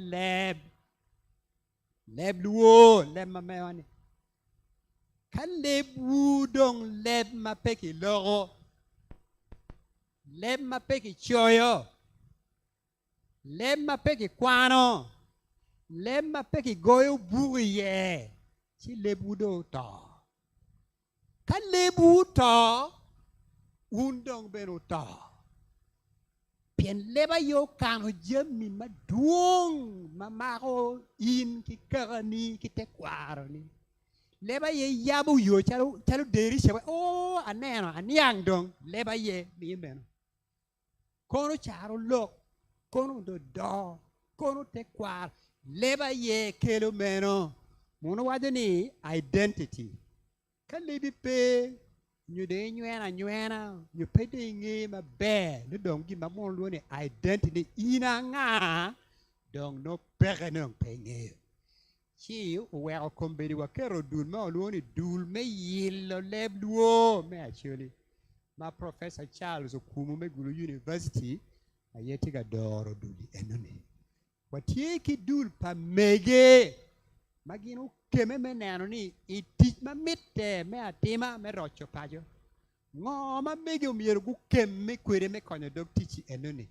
leb luo leb ma mewani ka leb wudong leb ma peki logo leb ma peki choyo leb ma peki kwano leb ma peki goyo buri ye chi leb wudo to ka leb wuto undong beno to pien leba yo kano jami maduong mamako in ki karani ki te kwaro ni leba ye yabu yo chalo deri shaba oh aneno aniang dong leba ye mimeno kono charo lok kono do kono te kwar leba ye kelo meno mono wadani identity kalebi pe nyude nywena nyupede nge mabe no dong gi mamon lo ni identity ina nga dong no pere no penge chi uweko kombedi wa kero dul ma oluoni dul me yilo leb duo me actually ma Professor Charles okumu me Gulu University ayeti ga Doro duli enoni watie ki dul pa mege magino keme me neno ni itich ma mitte me atima me Rocco pajo ngo ma mege umiero gu kemme kwere me konyo dog tichi enoni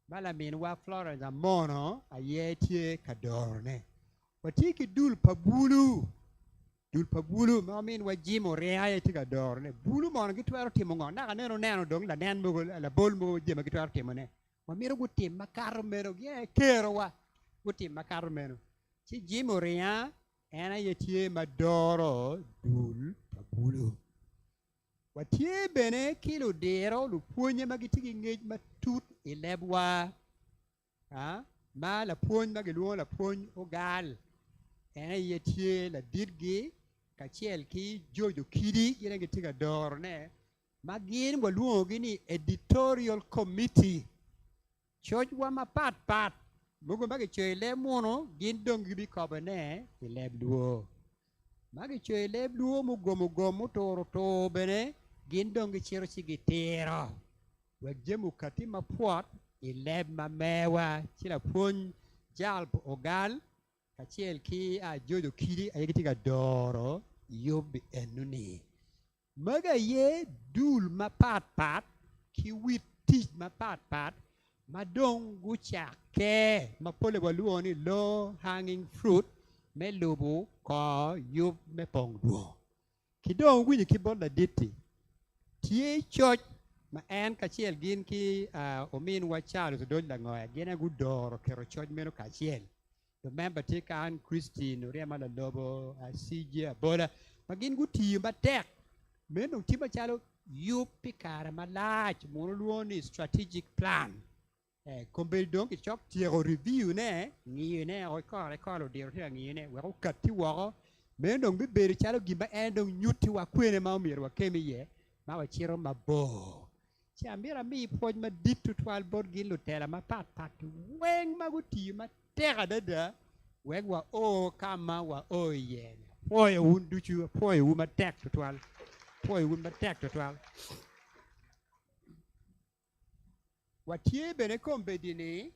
bala min wa Florence Amono ayeti ka Doro ne watiki dul pa bulu ma min wa jimo rea tika Doro ne bulu mo ngi twaro timo ngo na neno dong la nen mo la bol mo jema gi twaro timo ne wa miro gu tim makaro mero ge kero wa gu tim makaro mero chi jimo rea ena yetie ma Doro dul pa bulu watie bene kilo dero lu puonye ma gitigi ngej ma tut ilebwa ma la puonj ma giluo la puonj ogal ena yetie la dirgi kachiel ki jojo kidi gine gitiga Doro ne ma gin waluongo gini editorial committee choj wa ma pat mugo magi choy le mono gin dong gibi kobe ne ileb duo magi choy le duo mugomo toro to bene gin dong gi chiro chi gitero weg jemu kati ma puot ileb ma mewa chila puonj jal ogal kachiel ki a jojo kidi ayegitiga Doro yobi enuni maga ye dul ma pat ki wit tich ma pat madong guchake mapole waluoni low hanging fruit me lubu ko yub me Pongdwongo kidong winyi kibola diti tie choch ma en kachiel gin ki omin wa Charles doj la ngoya gina gu Doro kero choch meno kachiel remember tikan Christine Uriama la lobo CJ abola magin gu tiyo matek meno tiba chalo yub pikara malach mono luoni strategic plan kombedi dong ki chok tiego review ne ngiyo ne oi koro diro tiga ngiyo ne weko kati woko meno dong biberi chalo gimba en dong nyuti wa kwene ma umiero wa kemi ye ma wa chiro mabo chi ambira mi poj ma ditu twal bod gin lutela ma pat weng ma gutiyo ma tega dada weg wa o kama wa o yen poyo un duchu poyo un ma tek twal poyo un ma tek twal watie bene kombedi ni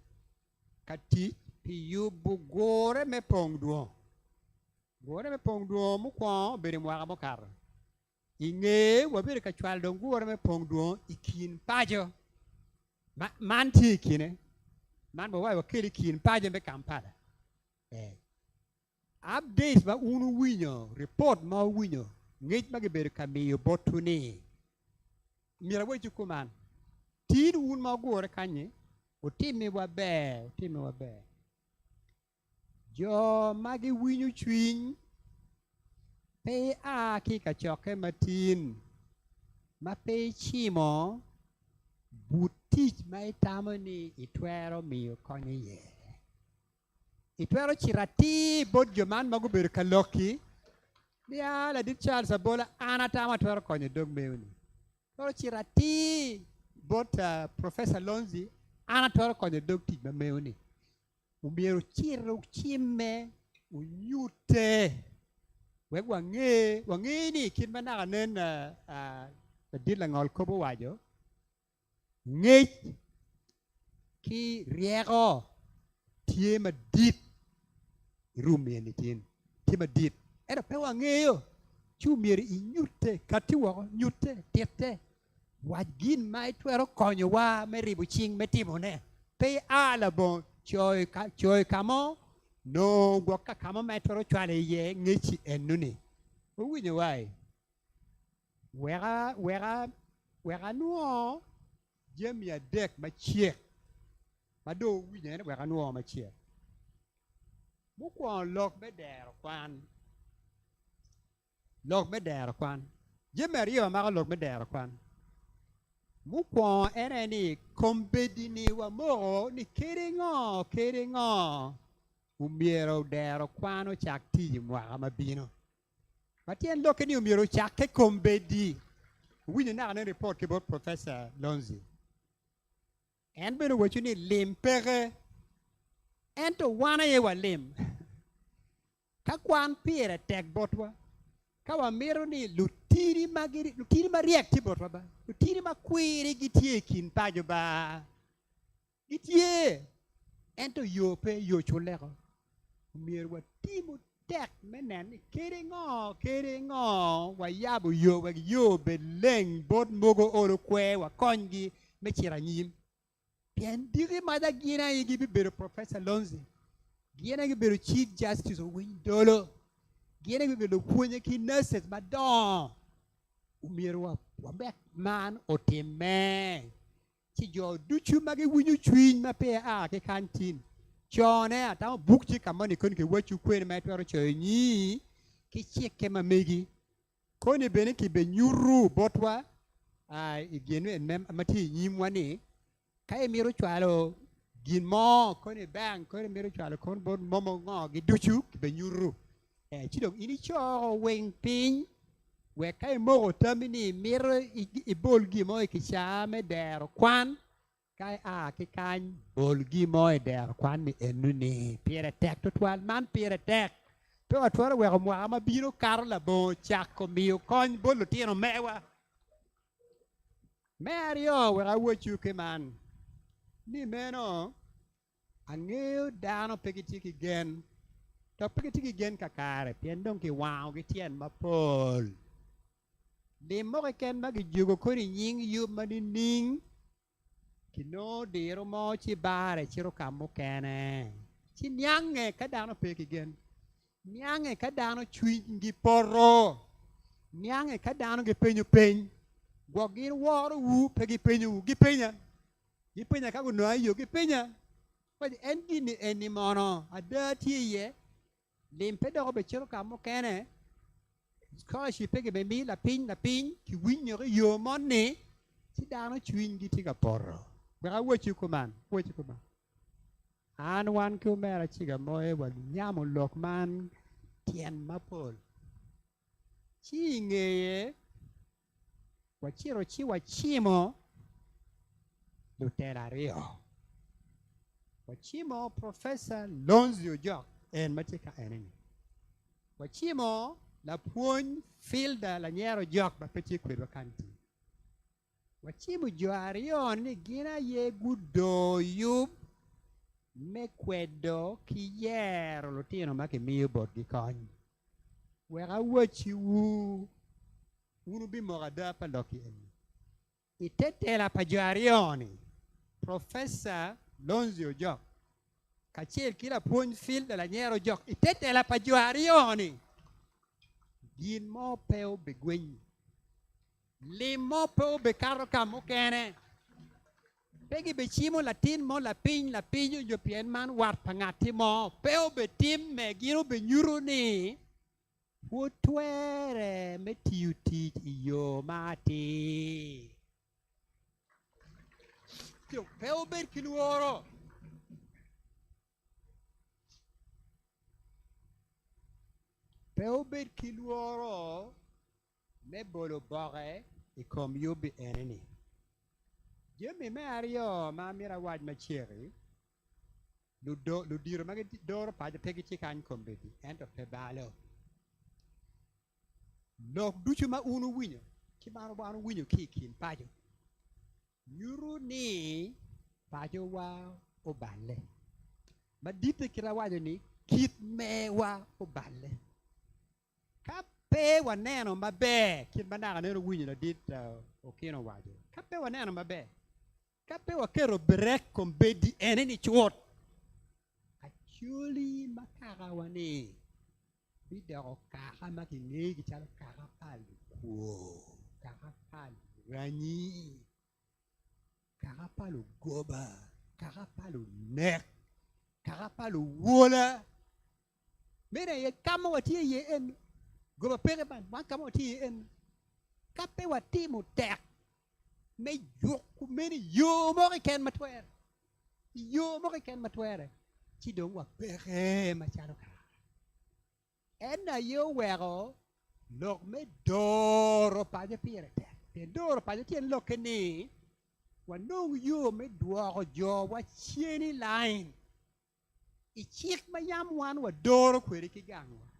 kati pi yubu Gurre me Pongdwongo. Gurre me Pongdwongo mu kwa bere mwaka mokar. Inge wabere ka chwal don Gurre me Pongdwongo ikin pajo. Man ti kine. Man ba wa kiri kin pajo me Kampala. Updates ba unu winyo, report ma winyo. Ngej ma bere ka miyo botuni. Mira weju kuman. Tin un ma Gurre kanye. Utimi wabe. Jo magi winyu chwiny pe a ki Kacoke matin ma pe chimo butich ma itamo ni itwero miyo konyo ye. Itwero chirati bod joman mago bedo kaloki bia la dit Charles Abola anatama twero konyo dog meuni. Twero chirati bod Professor Lonzi anatwero konyo dog tich ma meuni. Umiero chiro chime unyute we wange ni kin mana nen dila ngol ko bo wajo nge ki riego tie madit rumi ni tin tie madit era pe wange yo chu mieri inyute kati wo nyute tete wajin mai twero konyo wa meribu ching metimone pe ala bon choy kamo no goka kamo metro chwale ye ngechi enuni uwinyo wai wera nuo jemia dek machie mado winyo ne wera nuo machie mukwa lok bedero kwan jemia riyo maka lok bedero kwan mukwa ene ni kombedini wa mo ni keringo umiero dero kwano chak tiji mwaka mabino matien loke ni umiero chak ke kombedi winyo na ne report ke bo Professor Lonzi en beno wacho ni limpere ento wana ye wa lim ka kwan pire tek botwa ka wa miro ni lutini mariek ti botwa ba lutini makwiri gitie kin pajo ba gitie ento yope yo chulego mir wa timu tek menen keringo wa yabu yo beleng bot mogo oro kwe wa kongi mechira nyim pien digi mada gina yigi bibero Professor Lonzi gina bibero Chief Justice Win Doro gina bibero kunye ki nurses madon umiro wa mek man otime chi jo duchu magi winyu chwiny ma pe a ke kantin chone ata bukchi kamani kon ke wachu kwen ma twaro chonyi ki chieke ma megi koni bene ki be nyuru botwa igenu en mem amati nyimwani kai miro chwalo gin mo koni bang koni miro chwalo kon bon momo ngo gi duchu ki be nyuru chidong ini cho weng piny we kai mogo tamini miro ibol gi mo ki chame dero kwan kai ki kany bol gi mo dero kwan ni enuni pire tek to twal man pire tek to atwara we ko ma biro karla bo chako miyo kon bol tino mewa Mario we awochu ke man ni meno angeo dano pegitiki gen to pegitiki gen kakare pien don ki wow gi tien mapol Limo ke ken magi jugo koni nying yub mani ning kino diro mo chi bare chiro kamo kene chi nyange kadano peki gen nyange kadano chui ngi poro nyange kadano ge penyo peny gwagin woro wu pegi penyo gi penya kago no ayo gi penya but endi ni eni mono adati ye limpe do be chiro kamo kene scholarship pege be mi la pin ki winyo yo monni ti dano chwingi ti ka porro ba wechi kuman an wan ku mera chiga moe wa nyamo lok man tien mapol chi ngeye wachiro chi wachimo lutera rio wachimo Professor Lonzi Ojok en matika eneni wachimo la puony filda la nyero jok ba peti kwedo kanti wachimo jo ariyo ni gina ye gudo yub me kwedo ki yero lutino ma ki miyo bot gi kony weka wachi unu bi moga da pa loki eni itetela pa jarioni Professor Lonzio Jok kachil kila puonj fil de la nyero Jok itetela pa jarioni gin mo peo be gwenyi lim mo peo be karo kamo kene pegi be chimo latin mo la piny jo pien man war pangati mo peo be tim me gino be nyuro ni Putwere me tiyu tich iyo mati. Tio peo ber kiluoro. Peo ber kiluoro me bolo bore e kom yubi eneni. Jemi me ario ma mira waj machieri. Ludiro magi Doro paja pegi chikan kombedi. Ento pebalo. Lok duchu ma unu winyo ki mano ba unu winyo ki kin pajo nyuru ni pajo wa obale ma dite kira wajo ni kit me wa obale ka pe wa neno mabe kit manaka neno winyo na dit okino wajo ka pe wa neno mabe ka pe wa kero brek kombedi eneni chuot achuli makara wani bidaro kaka makinegi chalo kaka palu kuo kaka palu ranyi kaka palu goba kaka palu nek kaka palu wola mene ye kama watie ye en goba pere ban wan kama watie ye en kape wati mu tek me yoku mene yo mori ken matwere chi dong wa pere ma chalo kaka ena yo wero lok me Doro paja pire te Doro paja tien lok ni wanong yo me duogo jo wa chieni line I chik mayam wan wa Doro kwere ki gangwa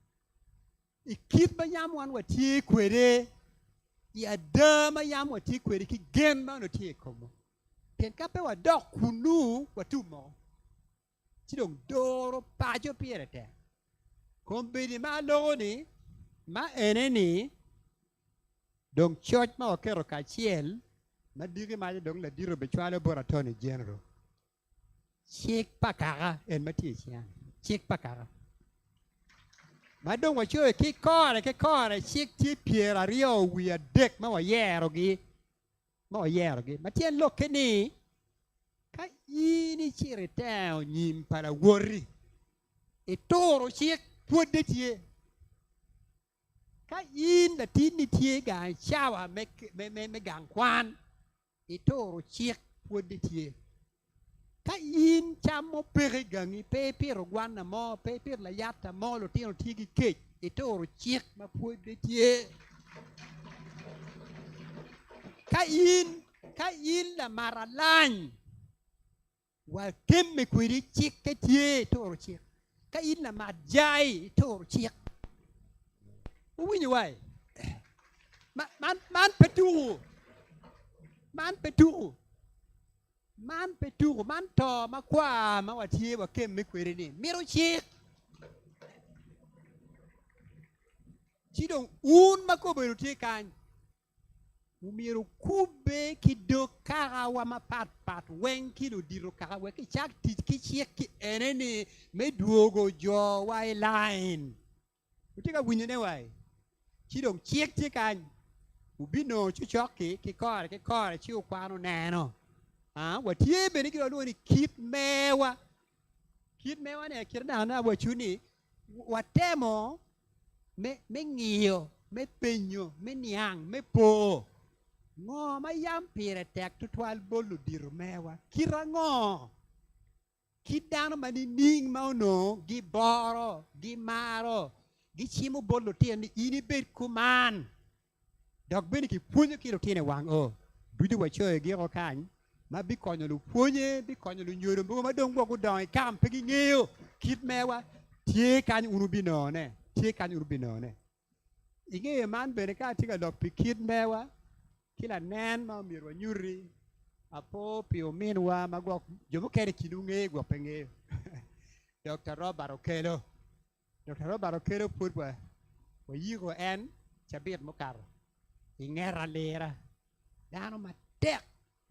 I kit mayam wan wa tie kwere I ada mayam wa tie kwere ki gen ma no tie komo ken kape wa dok kunu wa tumo chidong Doro paja pire te Kombedi ma loni ma eneni dong church ma okero kachiel ma diri ma dong la diro be chwalo boratoni general chik pakara en mati chian chik pakara ma dong wa choe ki kore chik ti piera rio wi adek ma wa yero gi ma tien lokeni ka ini chire tao nyim para worri e toro chik Pwede tie. Ka in la tini tie gang cawa me gang kwan. Itoro chiek pwede tie. Ka in chamo pere gangi pe piro guana mo pe pir la yata mo lo tino tigi kech. Itoro chiek ma pwede tie. Ka in la maralany. Wa kemme kwiri chiek ke tie itoro chiek. Ka in la majai toro chiek uwinyo wai man peturu man to makwa ma watie wa kem me kwere ni miro chiek chidong un makoberu tie kan umiro kube kido karawa mapat wen kido diro karawa ki chak ki chiek ki eneni me duogo jo wai line utika winyo ne wai chidong chiek tie kan ubino chuchoki ki kore chi ukwano neno watie beni ki lo ni kit mewa ne kirna na wachuni watemo me ng'iyo me penyo me niang me po ngo ma yam pire tek tutwal bolu dir mewa kirango kidano mani ning mauno gi boro gi maro gi chimo bolu tieni ini bet kuman dok beni ki punyo kiro tiene wang o dudu wachoe gi ro kan ma bi konyo lu punye bi konyo lu nyoro mbo ma dong boku dong kam pegi ngeo kit mewa tie kan urubinone Inge man bene ka tiga dok pi kit mewa kila nen ma mirwa nyuri Apo pio minwa magwok jomo kere kinunge gwa penge. Dr. Robert Okelo. Dr. Robert Okelo putwa. Wa yigo en Cabit mukar. Ingera lera. Dano ma tek.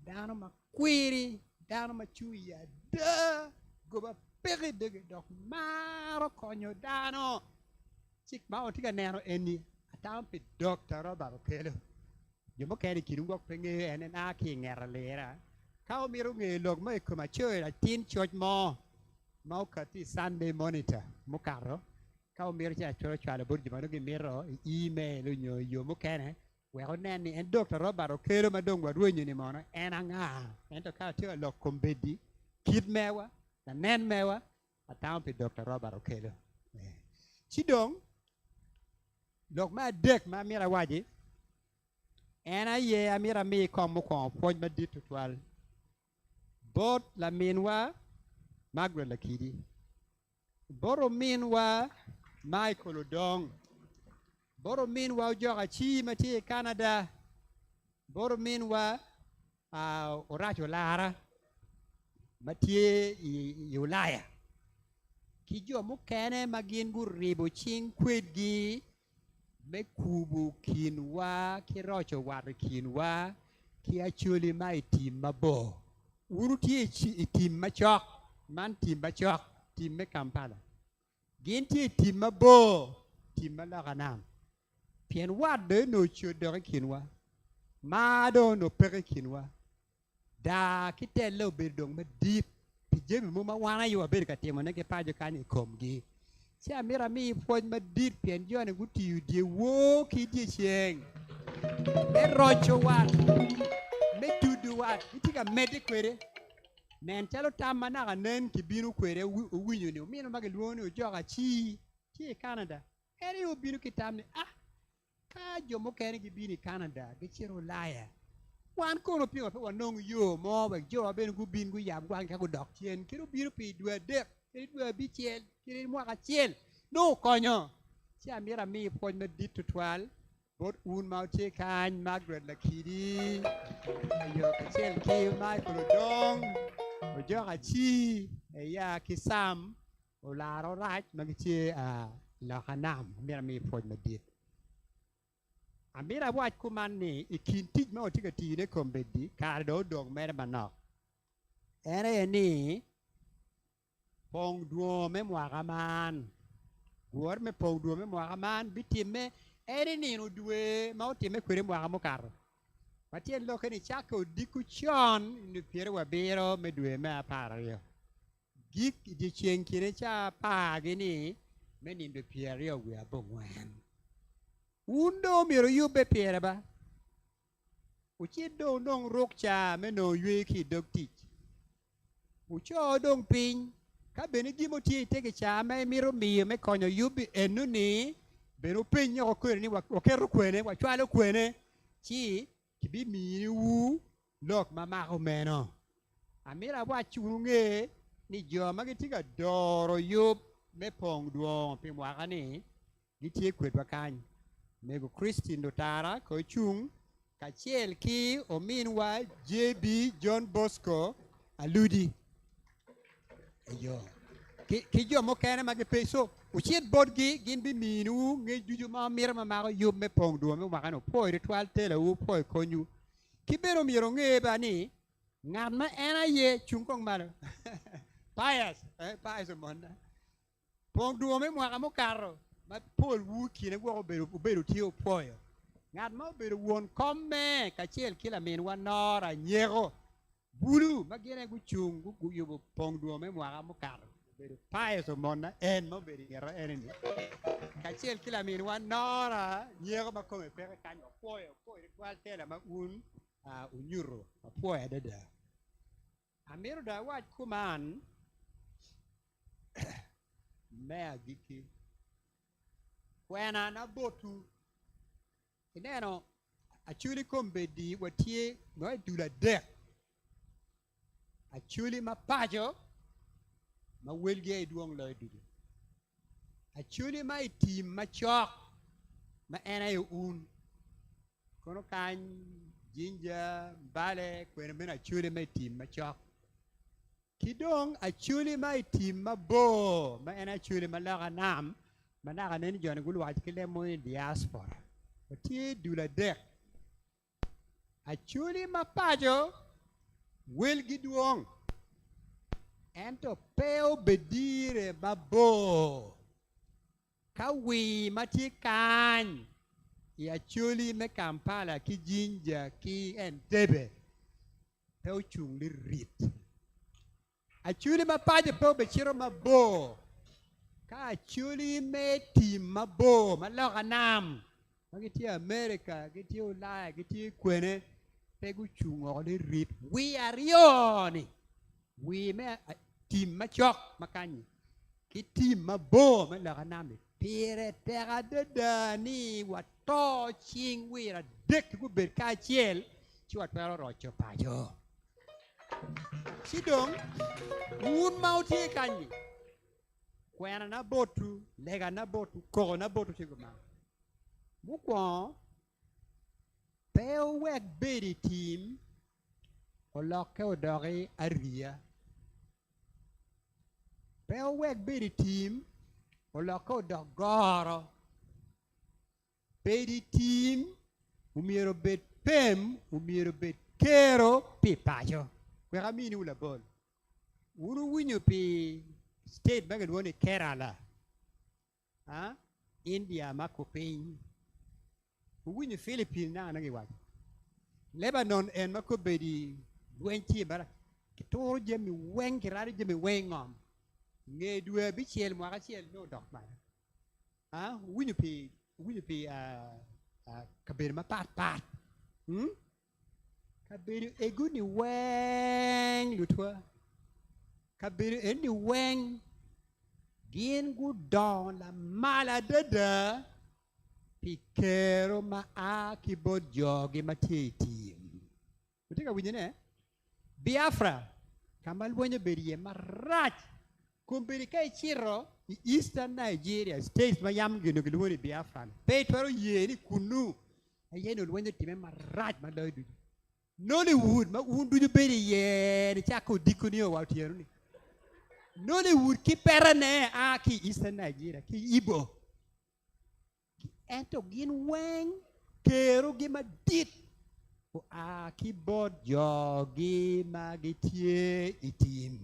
Dano ma quiri. Dano ma chuya da. Goba pegi dege dok maro konyo dano. Chik ma otiga nero eni. Atampi Dr. Robert Okelo. Jomo kere kinungo penge enen aki ingera lera. Kao miro nge log mo ikuma choy la tin church mo. Mau kati Sunday monitor mukaro. Kao miro cha choro chwala burgi mano gi miro email unyo yo mukene. Weko neni en Dr. Robert Okelo madong wadwenyo ni mono en anga. Ento kao tiyo log kombedi. Kid mewa. Na nen mewa. Atampi Dr. Robert Okelo. Chidong. Log ma dek ma mira waji. Ena ye amira mi komu kwa poj ma ditu twal. Bot la minwa Margaret Lakidi. Boro minwa Michael Odong. Boro minwa ujoga chi mati Canada. Boro minwa Oracho Lara. Mati Ulaya. Kijo mukene magin Gurre ching kwedgi. Me kubu kinwa kirocho war kinwa ki achuli mai tim mabo. Uruti tim machok man tim machok tim me Kampala. Ginti tim mabo tim malaganam. Pien wade no chodore kinwa. Mado no pere kinwa. Da kitelo berdong me deep. Pijemi muma wana yuwa berka temo neke pajo kani komgi. Si amira mi poj ma dit pien jone guti yu die wo ki die cheng. Me rocho wat. Me tudu wat. Itika mede kwere. Nen chalo tamana ka nen ki binu kwere winyo ni. Mino magi luoni ujoga chi. Chi Canada. Eri u binu ki tamni. Ah. Ka jomo kene ki bini Canada. Gichiro laya. Wan kono pingo pe wanong yo mo. Wek jo abenu gu bin gu yam gwan ka gu dok chien. Kiro binu pi dwe dek. Kiri dwe bichiel. Kiri mwaka chiel. No konyo. Si amira mi poj me ditu twal. Bot un mauti kany Margaret Lakidi. Ayo kachel ki Michael Odong. Ojoga chi. Eya kisam. Olaro rach. Magichi lakanam. Amira mi poj me dit. Amira wach kuman ni. Ikintij ma otika tine kombedi. Kardo dong mere manok. Ere ni. Pongdwongo me mwakaman. Guor me Pongdwongo me mwakaman. Bitime. Eri nino dwe. Mautime kwere mwakamukaro. Matien loke ni chaka odiko chon. Inu piere wabiro me dwe me apario. Gik di chenkine cha pagini. Me nindo piere we abongwen. Undo miro yube piere ba. Uchido nong rokcha me no yue ki dog tich. Ucho dong ping. Ka bene gimo tie teke chame miro miyo me konyo yubi enu ni beno penyo ko kwene ni wakero kwene wachwalo kwene chi kibi mini wu lok mama ko meno amira wachunge ni joma gitika Doro yub me Pongdwongo pi mwakani gitie kwetwa kany nego Christine Dotara ko chung kachiel ki ominwa JB John Bosco Aludi. Yo. Ki jo mo kene magi peso. Uchiet bodgi gin bi minu nge juju ma mira ma mago yub me Pongdwongo me wakano poi ritual tela u poi konyu. Ki bero miro nge ba ni ngad ma ena ye chungkong malo. Pious, pious monda. Pongdwongo me wakamo karo. Ma pol wu kine gwa beru tiyo poi. Ngad ma beru won komme kachiel kila min wanora nyego. Bulu magene gu chung gu yubo Pongdwongo me wakamo karo. Pious mona en mo beri ngero enini. Kachiel kila min wanora nyego makome pere kanyo poyo ritual tela ma un unyuro poyo dada. Amiro da wach kuman mea giki. Kwena na botu ineno achuli kombedi watie no dula dek. Achuli mapajo ma welge duong loy dudu. Achuli ma itim ma chok ma ena yu un. Kono kany Jinja, Bale, when I chuli my team, my chop. Kidong, I chuli my team, my bo, my and I chuli my laga nam, Managa and John Gulu, I kill them in diaspora. But he do the deck. I chuli my pajo, will get wrong. And to pale bedire babo. Kawi matikan. Ya chuli me Kampala ki Jinja ki Entebbe. Peo chung li rit. A chuli ma paje peo bechiro ma bo. Ka chuli me team ma bo. Ma loka nam. Magiti America, giti Ulaya, giti Kwene. Pegu chung o li rit. We are yoni. We me team ma chok makani. Ki team ma bo ma loka nam. Pire terra de dani wato ching wira dek ku berka chiel chuat pero rocho pajo sidong un mauti kanyi kwena na botu lega na botu ko na botu chiguma mukwa peo wek bedi team oloke odori aria peo wek bedi team Olako dogoro. Bedi team. Umiero bet pem. Umiero bet kero. Pipajo. Wera mini ula bol. Uru winyo pi state baga duwane Kerala. India mako pin. Winyo Philippines na nangi waj. Lebanon en mako bedi wenchi bara. Kitoro jemi weng kirari jemi wengom. Nghe đua biết chiel mà cái chiel nó đọc mà Winnipeg kabir ma pat kabir egu ni weng lutwa kabir eni weng gien gu don la mala dada pikero ma ki bod jogi ma titi utika winyene Biafra kamal wenye berie marach Kumbirika chiro Eastern Nigeria states mayam gino gilwoni Biafra. Petro yeni kunu. Ayeno lwenye time maraj madoidu. Nollywood ma undu ju beri yeni chako dikuni o watiero ni. Nollywood ki perane ki Eastern Nigeria ki Igbo. Ki ento gin weng kero gima dit. O ki bod jogi magitie itim.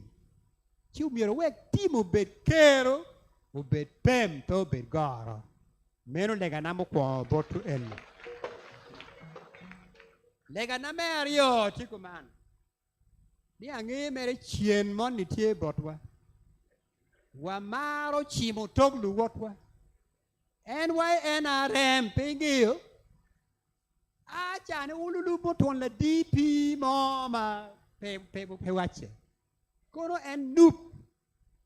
Chiu miro wek team ubet kero, ubet pem to ubet goro. Meno lega namo kwa botu elu. Lega name ario chiku man. Ni angi mere chien mon ni tie botwa. Wa maro chimo toglu wotwa. NYNRM pingio. Chane ululu boton la DP mama pe wache. Kono en nup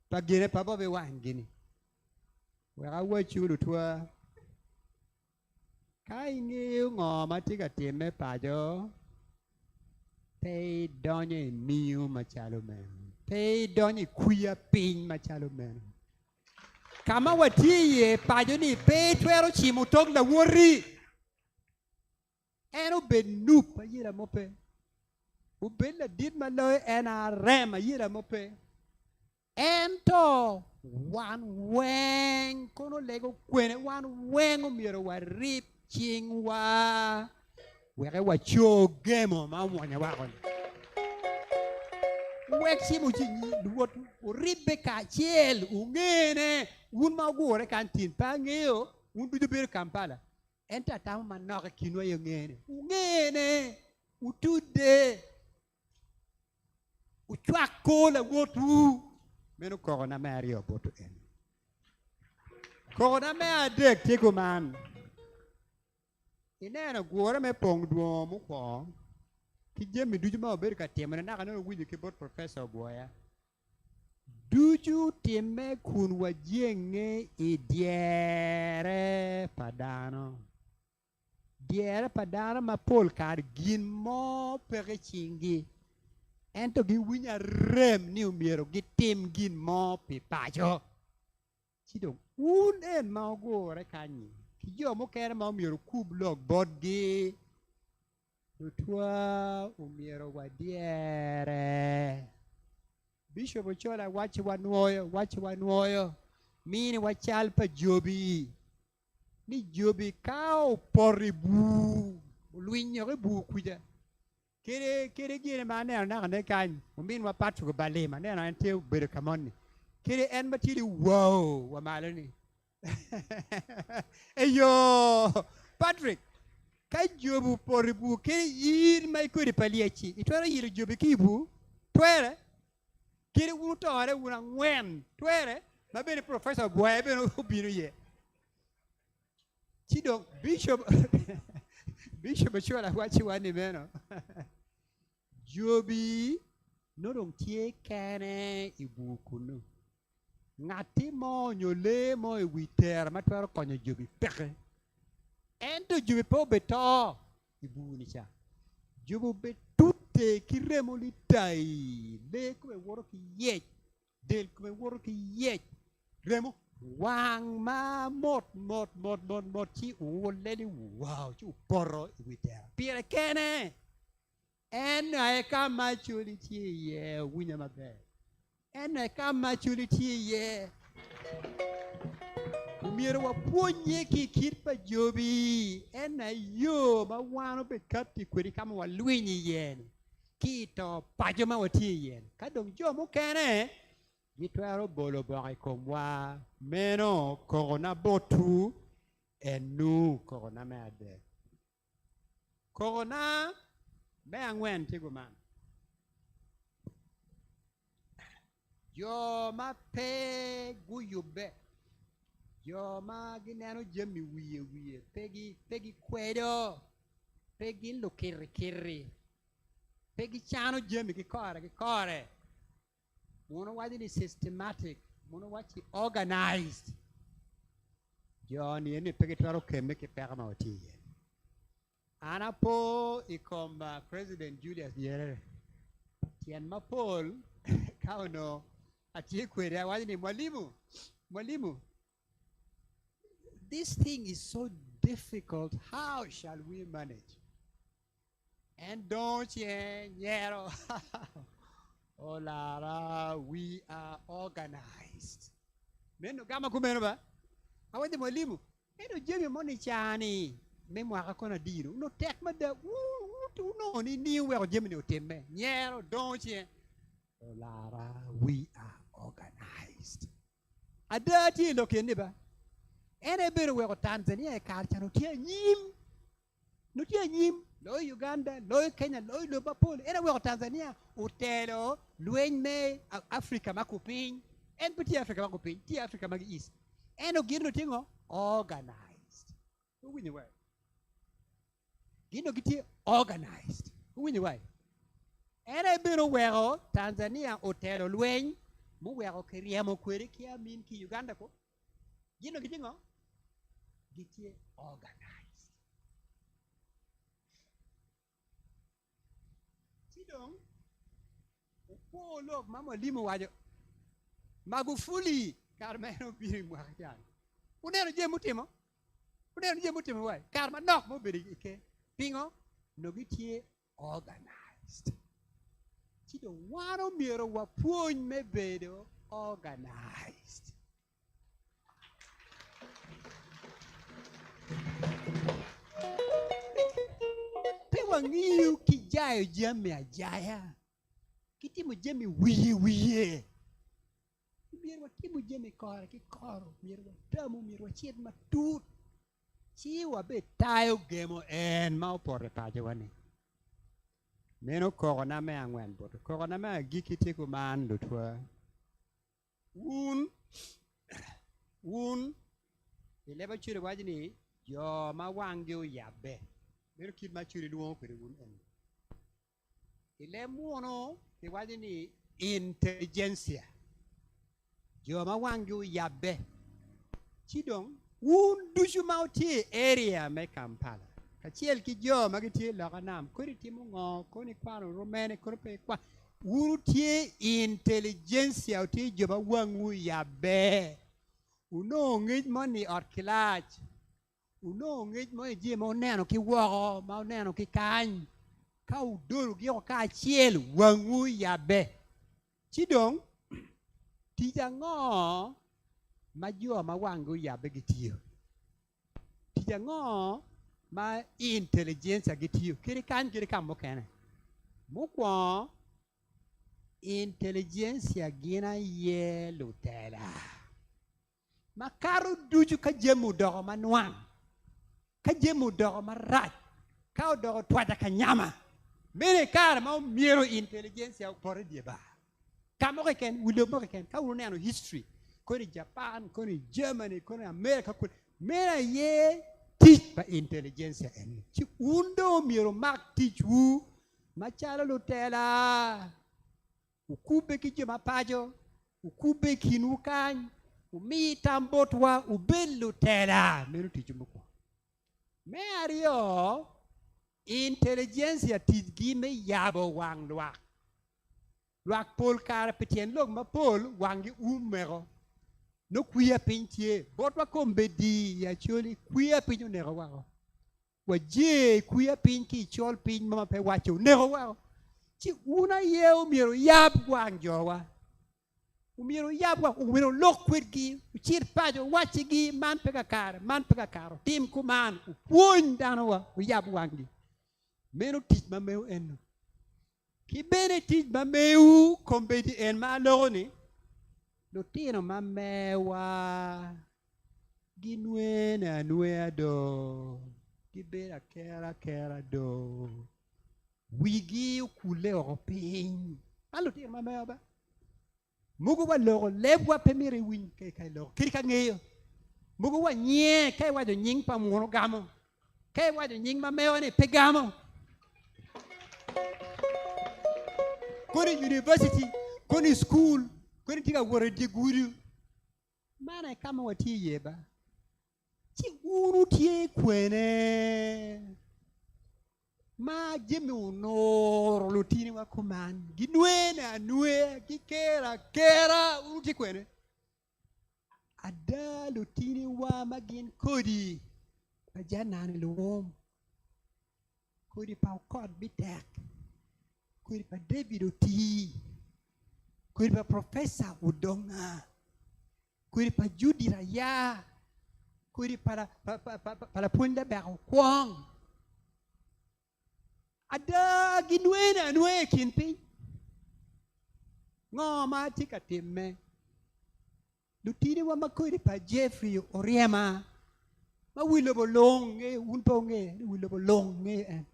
pagire papa be wangini wera wachu lutwa kai ngiu ngoma tiga tieme pajo pe donye miu machalo men pe donye kuya pin machalo men kama watiye pajo ni pe twero chimutog la wori eno be nup ayira mope Ubella did my lawyer and I ram a year mope. Ento one wang kono lego quene one wang miro wa rip ching wa where wa cho game on my one wagon. Wexi muchi what Rebecca chiel ungene un magore cantin pangeo un bidu Kampala. Enta tama manaka kinwa yongene ungene utude Uchwako la wotu meno corona mario botu en corona me adek tigo man inena gwora me Pongdwongo ko ki jemi duju ma ober ka temana na kana winjo ki bot professor boya duju teme kun wajenge diere padano ma pol kar gin mo pere chingi ento gi winya rem ni umiero gi tim gin mo pi pacho chido un en ma ogore kanyi ki jo mo kere ma umiero kub log bod gi Lutua umiero wadiere. Bishop Ochola wachi wanuoyo. Mini wachalpa jobi. Ni jobi kao poribu. Luinyo bu kuja. Kere gine mane na ne kan. Umin wa patu bale mane na ente bere kamoni. Kere en matiri wow wa malani. Eyo Patrick. Kai jobu poribu kere yir mai kuri paliachi. Itwara yir jobi kibu. Twere. Kiri utore una ngwen twere ma bene professor boy bene obiro ye chido bishop chola wachi wani meno jobi no dong tie kane ibukunu ngati mo nyole mo witer ma twero konyo jobi peke ento jobi po beto ibuni cha jobo be tutte kiremo li tai le come woro ki ye del come woro ki ye remo wang ma mot chi u le wow chi porro witer pire kene en ai kama chuli chi ye winya mabe en ai kama chuli chi ye Umiro wa ponye ki kirpa jobi ena yo ma wano be kapti kweri kama wa luini yen kito pajoma wati yen kadong jo mo kene gitwaro bolo bari komwa meno corona botu enu corona made corona be Angwen tigo man yo ma pe guyube yo ma ginano jemi wiye pegi kwedo pegi lo kirri pegi chano jemi ki kore mono wadi ni systematic mono wadi organized yo ni pegi twaro keme ki perma oti ana po ikomba President Julius Nyerere tien ma Paul kauno ati kwere wadi ni mwalimu. This thing is so difficult. How shall we manage? And don't yero. Oh Lara, we are organized. Meno gama kumeno ba? Awende mwalimu. Eno jemi moni chani. Memo akakona diro. No tek mada. No ni niwe jemi no teme. Nyero don't ye. Oh Lara, we are organized. Adati lokende ba? Ene bere weko Tanzania e kalcha no tia nyim lo Uganda lo Kenya lo Liverpool ene weko Tanzania utelo luen me Africa makupin en peti Africa makupin ti Africa magi east eno gino tingo organized winyi way gino giti organized winyi way ene bere weko Tanzania utelo luen mu weko kiriamo kwere kia min ki Uganda ko gino gitingo giti organized. Sidong upo log mama limo wajo Magufuli Carmelo biri mwakyan. Unero je mutimo wai karma nok mo biri ike pingo no giti organized. Sidong wano miro wa puony me bedo organized. Wangiu kijayo jame ajaya kitimo jame wiye mirwa timo jame kore ki koro mirwa tamu mirwa chiet matut chiwa be tayo gemo en ma opore paje wani meno corona me Angwen boto corona me gikite ko man lutwa un ileba chure wajini yo ma wangyo yabe mero kid ma churi duo kwere un en ile muono ke wadi ni intelligentsia jo ma wangu yabe chidong un dushu mauti area me Kampala kachiel ki jo ma gitie loka nam kuri timo ngo koni kwano romene kuri pe kwa uru tie intelligentsia uti jo ma wangu yabe uno ngej moni or kilach uno ngej mo je mo neno ki wo ma neno ki kany kau Doro gio ka chiel wangu yabe chidong tijango majua mawangu yabe gitio tijango ma intelligence gitio kiri kan mokene mukwa intelligence gina ye lutela makaru duju ka jemu dogo manwang ka jemu dogo marat ka dogo twaja ka nyama mene kar ma miero intelligence ya pore dieba kamo ken wulo mo ken ka wona no history ko ni Japan ko ni Germany ko ni America ko mena ye teach ba intelligence en ci undo miero mak teach wu machala lutela ukube ki jema pajo ukube kinukan umi tambotwa ubelu tela menu teach muko me ario intelligence ya tijgi me yabo wang luak pol kar petien log ma pol wangi umero no kuya pintie botwa kombedi ya choli kuya pinyo nero wao waje kuya pinki chol pin mama pe wacho nero wao chi una yeo miro yab wang jowa umiro yab wa umiro lokwetgi uchir pajo wachigi man pega karo tim kuman upuon dano wa uyab wangi meno tich mameu en ki bene tich mameu kombedi en ma loni lutino mamewa ginwena nwea do gibera kera do wigi ukule opin alutino mamewa ba mugu wa logo lebwa pemire win kai logo kirika ngeyo mugu wa nye kai wa do nying pa mono gamo kai wa do nying mamewa ne pegamo koni university koni school koni tiga wore diguru mana kama wati yeba ti uru tie kwene ma jemi unoro lutini wa kuman ginwena nwe kera uru ti kwene ada lutini wa magin kodi pajana ni luom kodi pa kod bitek kodi pa David oti kodi pa professor udonga kodi pa Judy Raya kodi para punda ba kwang ada ginwena nwe kinpi ngoma tika timme lutini wa makodi pa Jeffrey Oriema ma wilo bolonge unponge wilo bolonge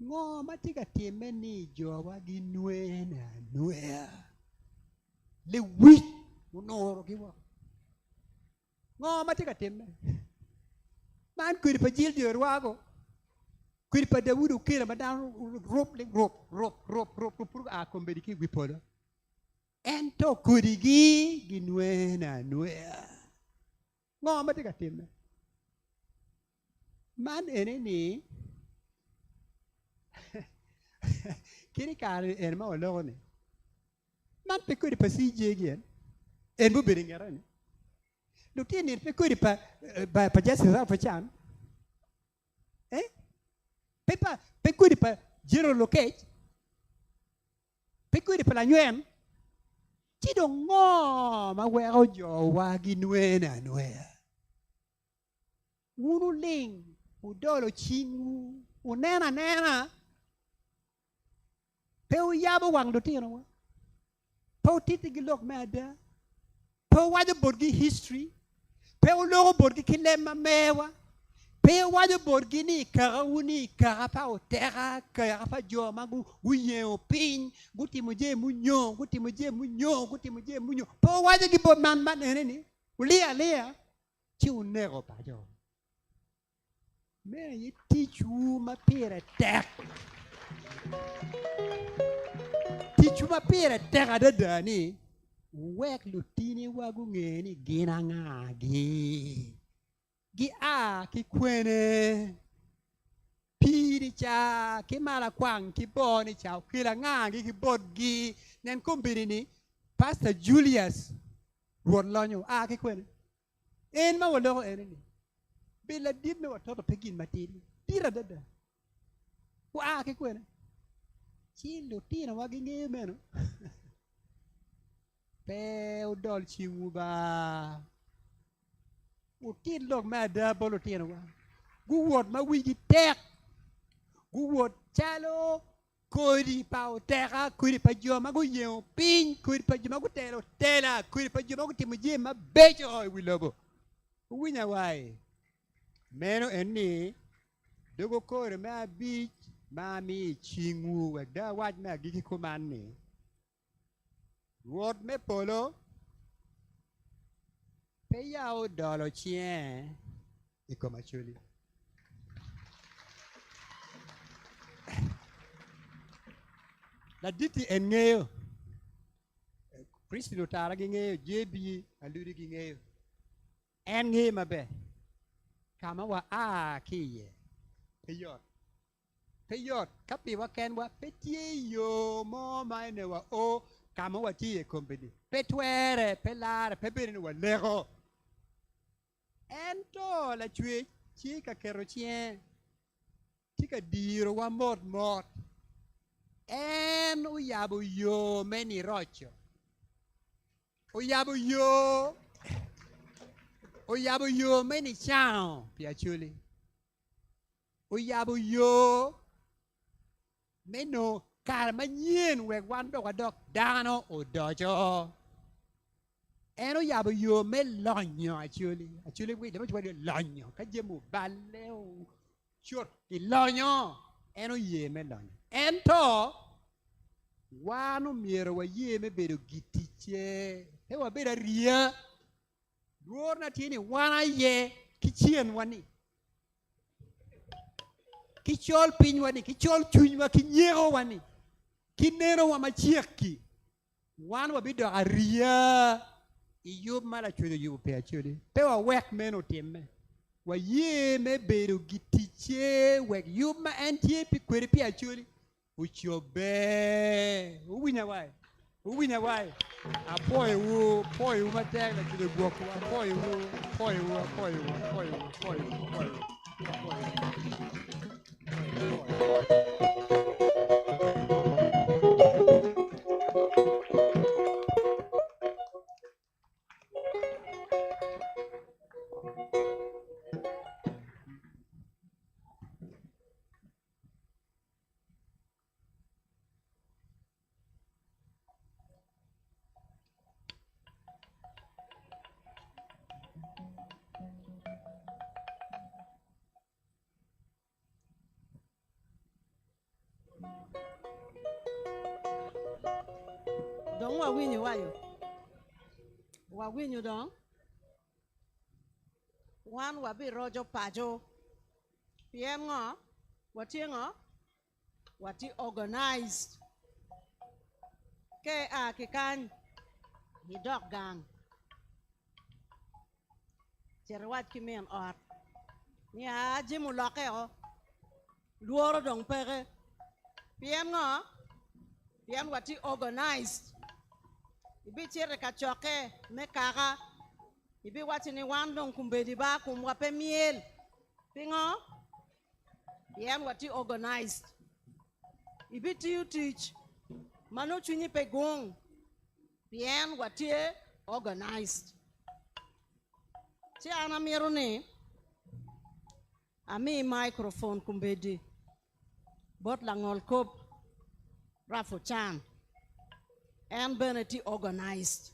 ngoma tika timme ni jowa ginwena nwe le wit unoro kiwa ngoma tika timme man kuri pa jil di orwago kuri pa Dawudu kira madan rop a kombedi ki wipola ento kuri gi ginwena nwea ngoma tika timme man eneni kiri kari enma ologone man pe kuri pa CJ gen en bu biringarani lutini pe kuri pa jasi sa fa chan pe kuri pa jero lokej pe kuri pa la nyuen ti do ngo ma wero jo wa ginwena nwea unu ling udolo chingu unena pe u yabo wang lutino wa pe titi gilok mada pe wajo borgi history pe u logo borgi kilema mewa pe wajo borgi ni karauni karapa o terra karapa jo magu uye o pin guti muje munyo pe wajo gi bo man neni ulia ti unero pa jo me ye tichu ma pere tek tichu ma pere tek adada ni wek lutini wagu ngeni gina ngagi gi a ki kwene piri cha ki mala kwang ki boni cha kila ngagi ki bodgi nen kumbiri ni Pastor Julius ruon lonyo a ki kwene en ma wolo eneni bila dit me watoto pegin matini tira dada. Wa ke kwena. Chi lutino wa ginge meno. Pe udol chingu ba. Utin log ma da bolutino wa. Gu wot ma wigi tek. Gu wot chalo kodi pa terra, kodi pa joma gu yeo pin, kodi pa joma gu telo tela, kodi pa joma gu timu ma bejo oi wilobo. Winya wai. Meno eni dogo kore ma beach ma mi chingu wek da waj ma gigi kumani. Wot me polo pe yao dolo chien iko machuli. La diti en ngeo. Kristi do tara gi ngeo, JB aludi gi ngeo. En ngeo mabe. Kama wa kiye. Peyot. Kapi wa ken wa petie yo mo maine wa o kama wa tiye kompeni. Petwere, pelare, pebere wa lego. Ento la chwe chika kerochien. Chika diro wa mot. En uyabo yo meni rocho. Uyabo yo meni chao piachuli. Uyabo yo meno karmanyen wek wan dok dano o dojo. En uyabo yo me lonyo achuli. Achuli we demo chwa lonyo. Kajemu bale o chur ki lonyo. En uye me lonyo. Ento wanu miero wa ye me bedo gitiche he wa beda ria duor na tini wana ye kichien wani kichol piny wani kichol chuny wa kinyero wani kineno wa machieki wan wa bedo aria iyub mala chudo yubu pe achudi pe wa wek meno timme wa ye me bedo gitiche wek yub ma entie pi kwere pi achudi uchobe uwinya wai apoy wu matek la kide gwoko apoy wu Dong wa winyo wayo. Wa winyo dong. Wan wa bi rojo pajo. Pien ngo. Wati ngo. Wati organized. Ke kikan. Hidok gang. Cerwat kimen or. Ni jimu loke o. Luoro dong pere. Pien ngo. Pien wati organized. Ibi chere Kacoke me kara. Ibi wati ni wandong kumbedi ba kumwape miel. Pingo. Pien wati organized. Ibi tiu teach. Mano chunyi pegong. Pien wati organized. Si ana miro ni. Ami microphone kumbedi. Bot langol kop. Rafu chan. And Bernity organized.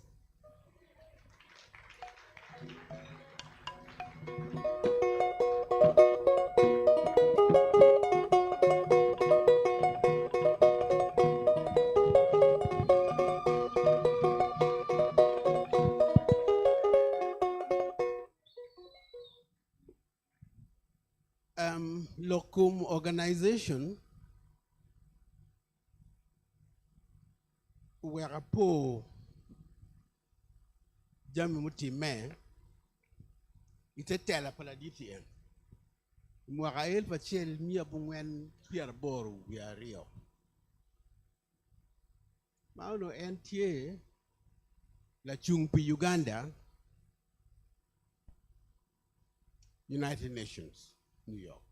Locum organization where po jami muti me ite tela pala DTM mwaka el pachel mia bungwen Pierre Boru ya Rio mauno NTA la chungpi Uganda United Nations New York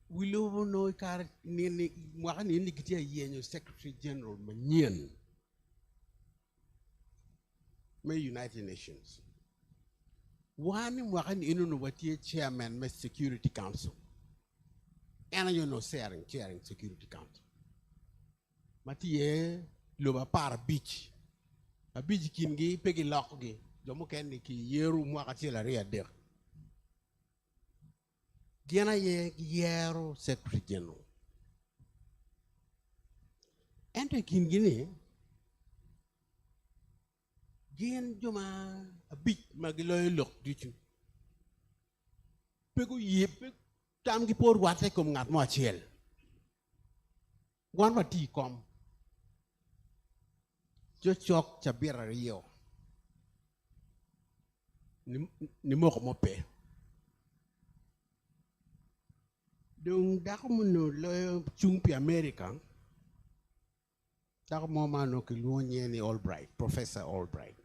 we love no car ni mwaka ni kitia yenyo Secretary General manyen me United Nations. One mwaka ni inu no watie chairman me Security Council. And you know chairing Security Council. Matie loba par beach. A beach kingi pegi lockgi. Jomo ken ki yeru mwaka tila ria der. Diana ye yero Secretary General. Ente kingine Gien joma a beach magiloy lock dichu. Pegu yep tam ki por wate kom ngat mo achiel. Wan wati kom. Jo chok chabira rio. Ni moko mo pe. Dung dako mo no lo chung pi America. Dako mo mano ki luonye ni Albright, Professor Albright.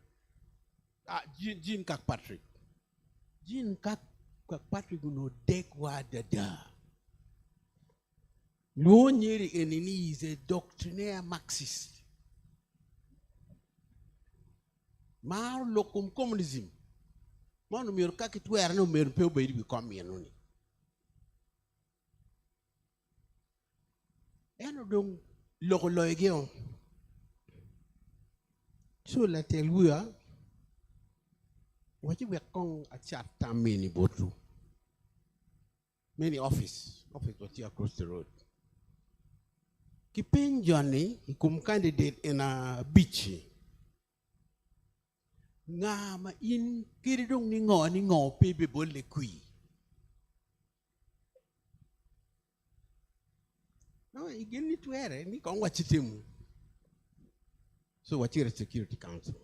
Jean Kirkpatrick. Jean Kirkpatrick no dekwa dada. Luonye enini is a doctrinaire Marxist. Mar lokum communism. Mano mir kaki tuer no mir peu be bi kom yenoni. Eno dong loko loygeon. So la teluya wachi we kong a chat tamini botu. Many office was here across the road. Kipin Johnny, he come candidate in a beach. Nga ma in kiridong ni ngo pebe bole kui. No, again ni tuere ni kong wachitim. So wachira Security Council.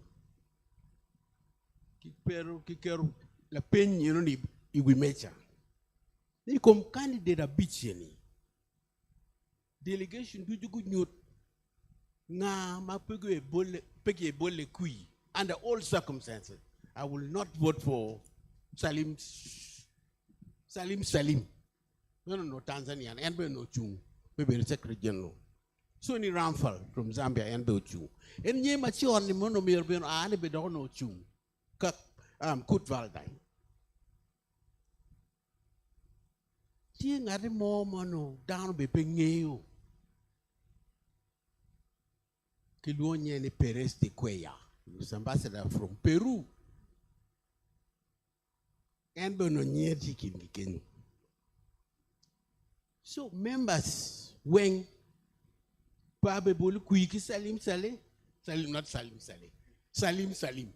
Kikeru la pen you know ni iwimecha. Ni come candidate a beach ni. Delegation do good nyot. Nga ma pege bole kui. Under all circumstances, I will not vote for Salim. No, Tanzania, and no Chung, maybe the Secretary General. So ni Ramphal from Zambia, and no Chung. And ye mature ni mono mirben ane bedono Chung. Kut Valdine. Seeing at the mono down be pengeo. Kiluonye ni Perez de Cuellar. Was ambassador from Peru. And Bononia Jikin. So members when Pabe Bolu Kuiki Salim, not Salim.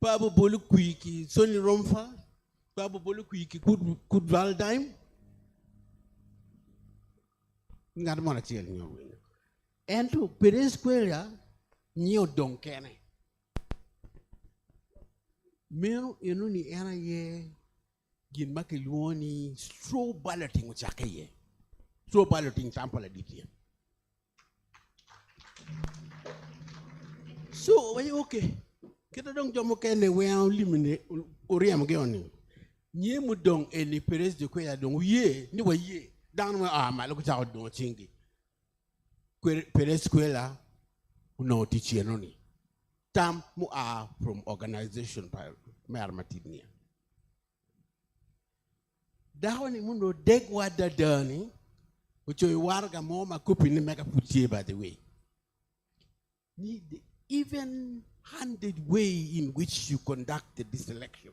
Pabe Bolu Kuiki, Sonny Romfa, Pabe Bolu Kuiki could Valdime. Not Monatel. And to Perez Cuellar, Neo Donkene. Mero enuni era ye gin makiluoni straw balloting uchake ye. Straw balloting Kampala diti. So okay. Kita dong jomo kene wean limine oriam geoni. Nye mudong eni Perez de Cuellar dong ye ni wa ye down ma maluku cha dong chingi. Perez Cuellar no teacher noni. Tam mu are from organization by Mermatinia. Dawani mundo degwa dadani, which you warga moma kupini mega putie by the way. The even-handed way in which you conducted this election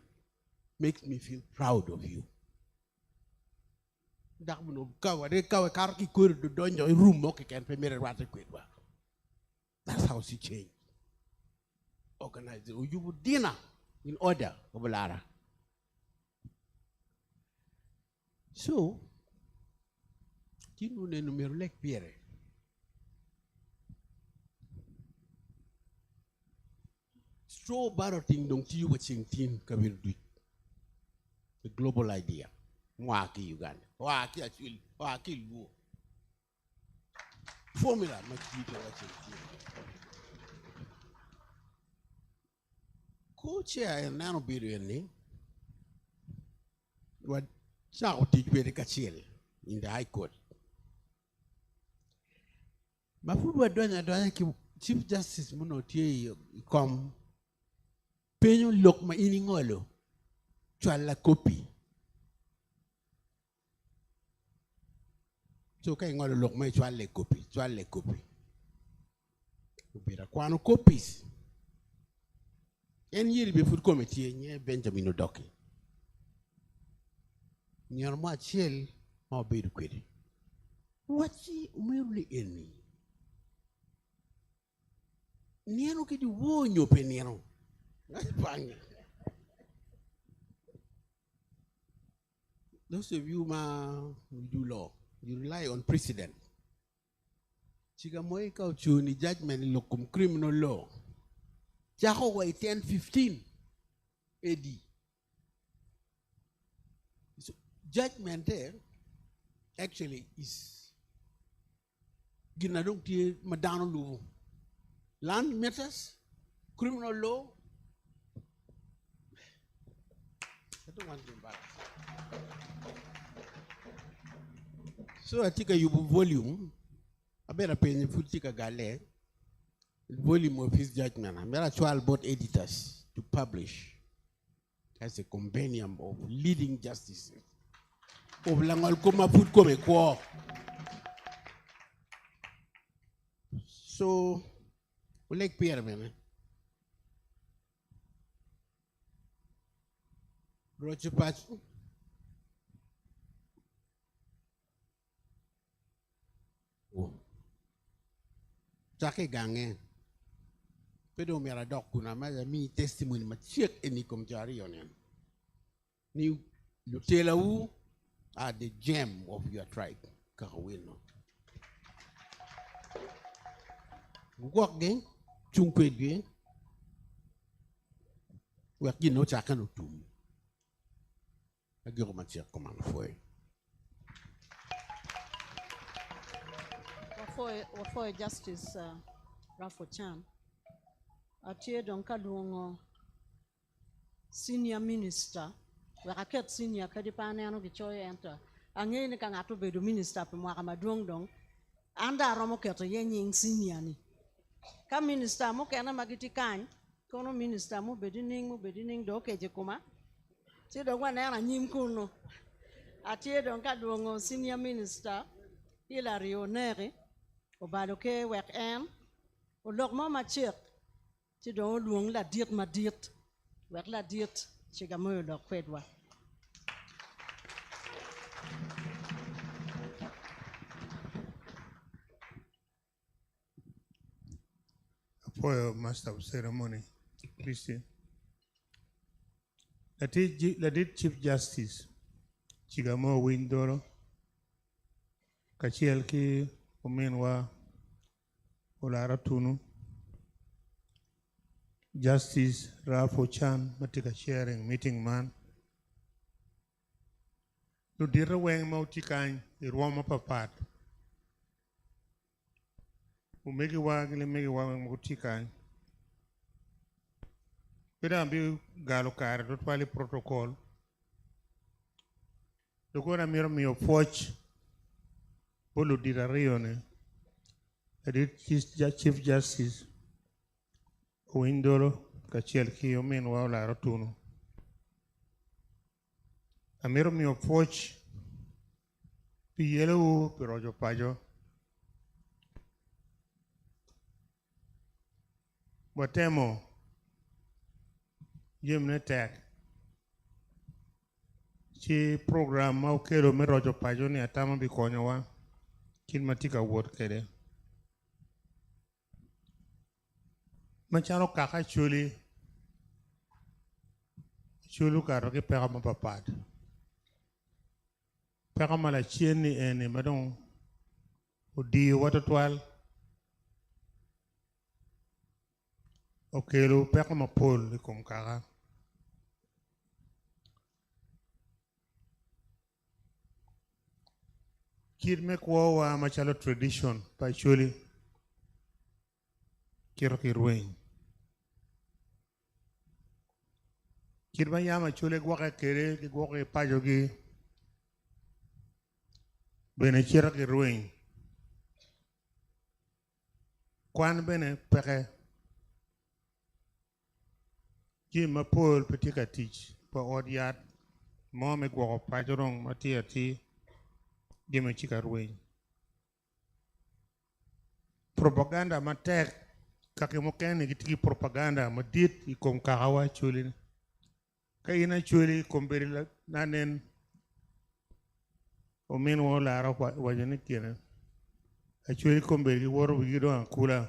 makes me feel proud of you. Damuno kawa karki kur do donjo room moke can pemere wate kwetwa. That's how she changed. Organize it. You would dinner in order, Obalara. So, Kinu ne numero lek piere. Straw balloting don't you watching team kabir do the global idea. Mwaki Uganda. Waki actually. Waki Luo. Formula much deeper watching team. Co-chair and nano biriani what Chao teach very kachil. in the High Court. Mafudwa donya ki Chief Justice muno tie kom penyo lok ma iningolo chwala copy. So kay ngolo lok ma chwala copy. Ubira kwano copies. En yiri be food committee nye Benjamin Odoki. Nyor mo achiel ma obedo kwede. Wachi umeruli eni. Nieno kidi wonyo pe nieno. Those of you who do law, you rely on precedent. Chigamoy ka uchuni judgment lokum criminal law. Jaho wa 1015 AD. So judgment there actually is ginadong ti madano lu. Land matters, criminal law. I don't want to embarrass. So I think you volume. I better pay you for take a gale. Volume of his judgment. I'm better 12 board editors to publish as a compendium of leading justices. Of Langal Koma Food Come Kwa. So like Pierre, man. Roger Paco. Jackie Gange. Pero mera dok kuna maza mi testimony ma check any commentary on him. Ni Lutino are the gem of your tribe. Kahawino. Walk gang, chung ped gang. We are no chakan utum. I give my check command for it. For Justice Rafo Chan, Atie Pongdwongo Senior Minister, where I kept senior Kadipano Gichoy enter, Angwen Kangato Bedu Minister Pongdwongo, and Romoketo Yening Senior. Ka Minister Mokana Magiti Kan, Kono Minister Mu Bedining Doke Jekuma, Tido one era Nim Kuno, Atie Pongdwongo Senior Minister, Hilary Onere. Obadoke wek en, o lok mama chek, ti don luong la diet ma diet, wek la diet, chigamoy lok kwedwa. For Master of Ceremony, Christian. That is Chief Justice, Chigamo Win Doro, Kachielki, Omenwa, Olara Tunu, Justice Rafo Chan, Matika sharing meeting man. Ludira weng mautikan, Irwama papat. Umegi wagile megi wang mautikan. Pida ambi galo kare, dot wali protocol. Dogora miro mio forge. Polo dira rione, Chief Justice Doro Kachiel Kio Menwa La Rotuno. Amiro mio forge Pielo Pirojo Pajo. Watemo Jimne Tag. Chi program Maukero Merojo Pajo ni atama bikonyowa. Kin matika word kede. Macharo kaka chuli karo ke pera ma papad. Pera ma la chieni ene madong odi watatwal. Okelo pera ma pol kom kaka. Kid make wa machalo tradition pa chuli kiro kirwing. Kirba yama chule gwaka kere ki gwaka pajogi bene chira ki ruin kwan bene peke ji ma pol petika tich pa odiat mo me gwo pa jorong mati ati ji me chika ruin propaganda matek kake mokene gitiki propaganda madit ikom kawa chuli kayina chuli komberi nanen o men wo la ro wajani kene a chuli komberi woro wigido ankula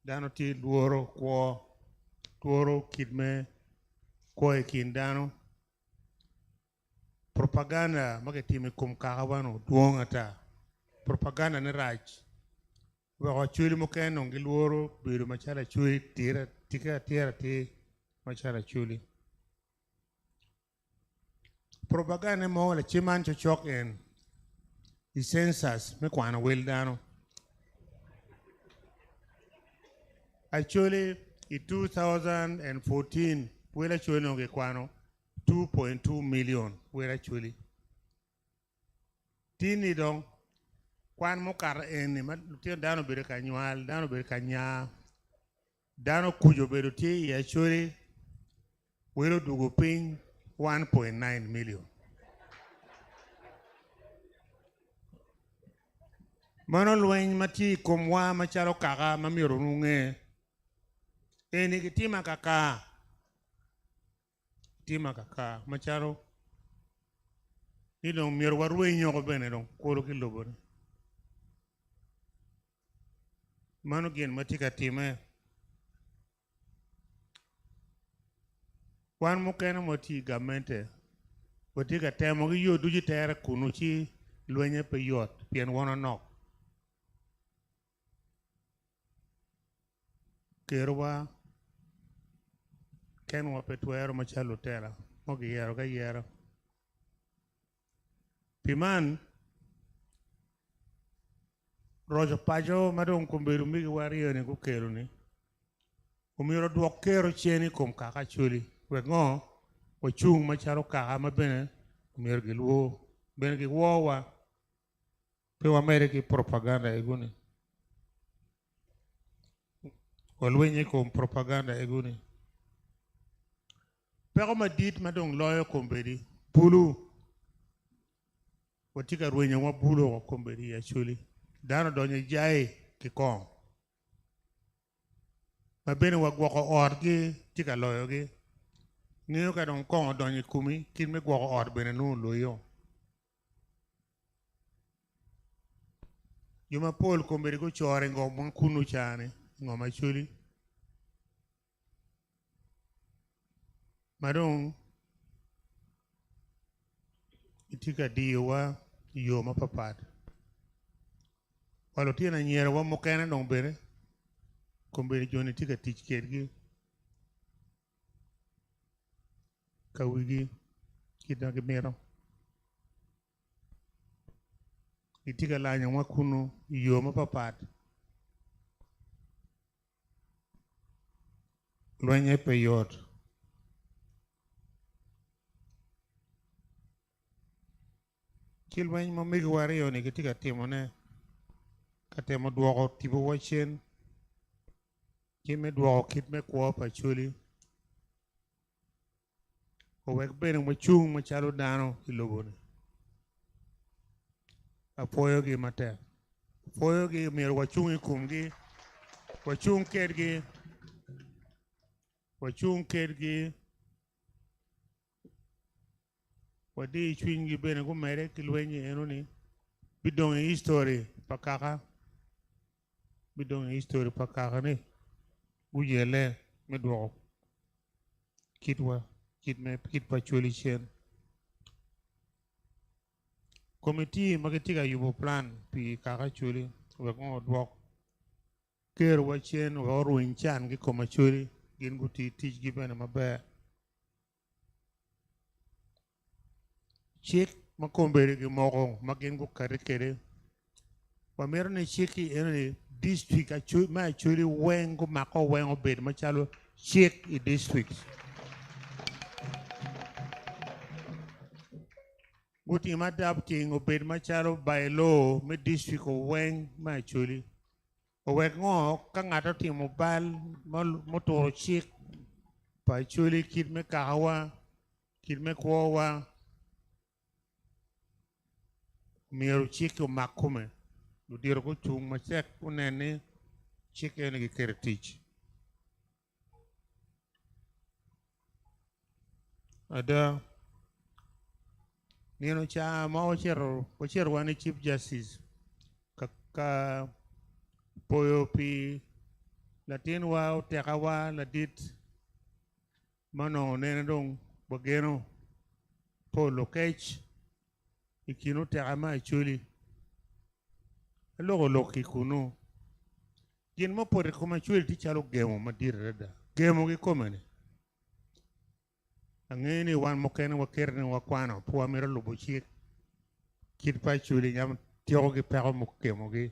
dano ti duoro kwo duoro kidme ko e kindano propaganda magetime kom kawa duongata propaganda ne raj wa chuli mokene ngi luoro biru machala chuli tira tira ti machala chuli propaganda mo la chiman chochok en the census me kwana wel dano actually in 2014 wela chuli ngi kwano 2.2 million wela chuli tini dong kwan mo kar en ma ti dano bere kanywal dano bere kanya dano kujo bere ti ya chuli welo dugo piny 1.9 million. Mano lweny mati komwa machalo kaka mamiro nung'e. Eni gitima kaka. Tima kaka machalo. Nidong miro warwe nyoko bene dong kolo kilobore. Mano gien mati katime. Wan mukene moti gamente wati ka temo gi yodu ji tere kunu chi lwenye pe yot pien wono nok kerwa kenwa pe twero machalo tera mogi yero ga yero piman rojo pajo madong kumbiru migi wariyo ni kukero ni umiro duok kero chieni kum kaka chuli wengo wachung macharo kaka mabene umiro giluo bene giwowa pe wamere ki propaganda eguni walwenye kum propaganda eguni pero madit madong loyo kumbedi bulu watika rwenye wa bulu wa kumbedi ya chuli dano donye jae kikong mabene wagwoko orgi tika loyo gi niyo ka don kongo donye kumi kin me gwoko or bene nu loyo yuma pol kumbedi ko chore ngom kunu chane ngoma chuli madong itika diwa yo mapapat walo tina nyera wa mokene dong bere kumbedi joni tika tich kergi kawigi kita gemero itika lanya wa kunu yo mapapat lwenye pe yot kilweny mamigi wariyo ni kitika timone katemo duoko tibo wachen kime duoko kit me kuo pa chuli owek bene machung machalo dano ilobone apoyo gi matek apoyo gi miro wachung ikumgi wachung kedgi wadi chwingi bene kumere kilwenye enoni bidong history pakaka bidong history pakaka ni ujele medwo kitwa kit pa chuli chen committee magetika yubo plan pi kaka chuli wengo dwok ker wachen wa ruin chan gi koma chuli gin guti tich gi bene maber chik makombere gi moko magin gu karikere wamero ne chiki ene district ma chuli wengo mako wengo bed machalo chik I district Guti madab king obed macharo by law me district o weng ma chuli. O wek ngo kangato ti mobile motor chik pa chuli kid me kawa kid me kwawa miero chik o makume. Ludiro ko chung machek unene chik ene ki keretich. Ada nino cha mawachero wani chief justice ka poyo pi latin wa tekawa ladit mano nene dong bageno polo kech ikino tekama chuli logo loki kuno yen mo pore kuma chuli ti chalo gemo madirada gemo gi komane angeni wan mokene wakerne wakwano puwa mero lubo chik kit pa chuli nyam tiyo gi pero mokemo gi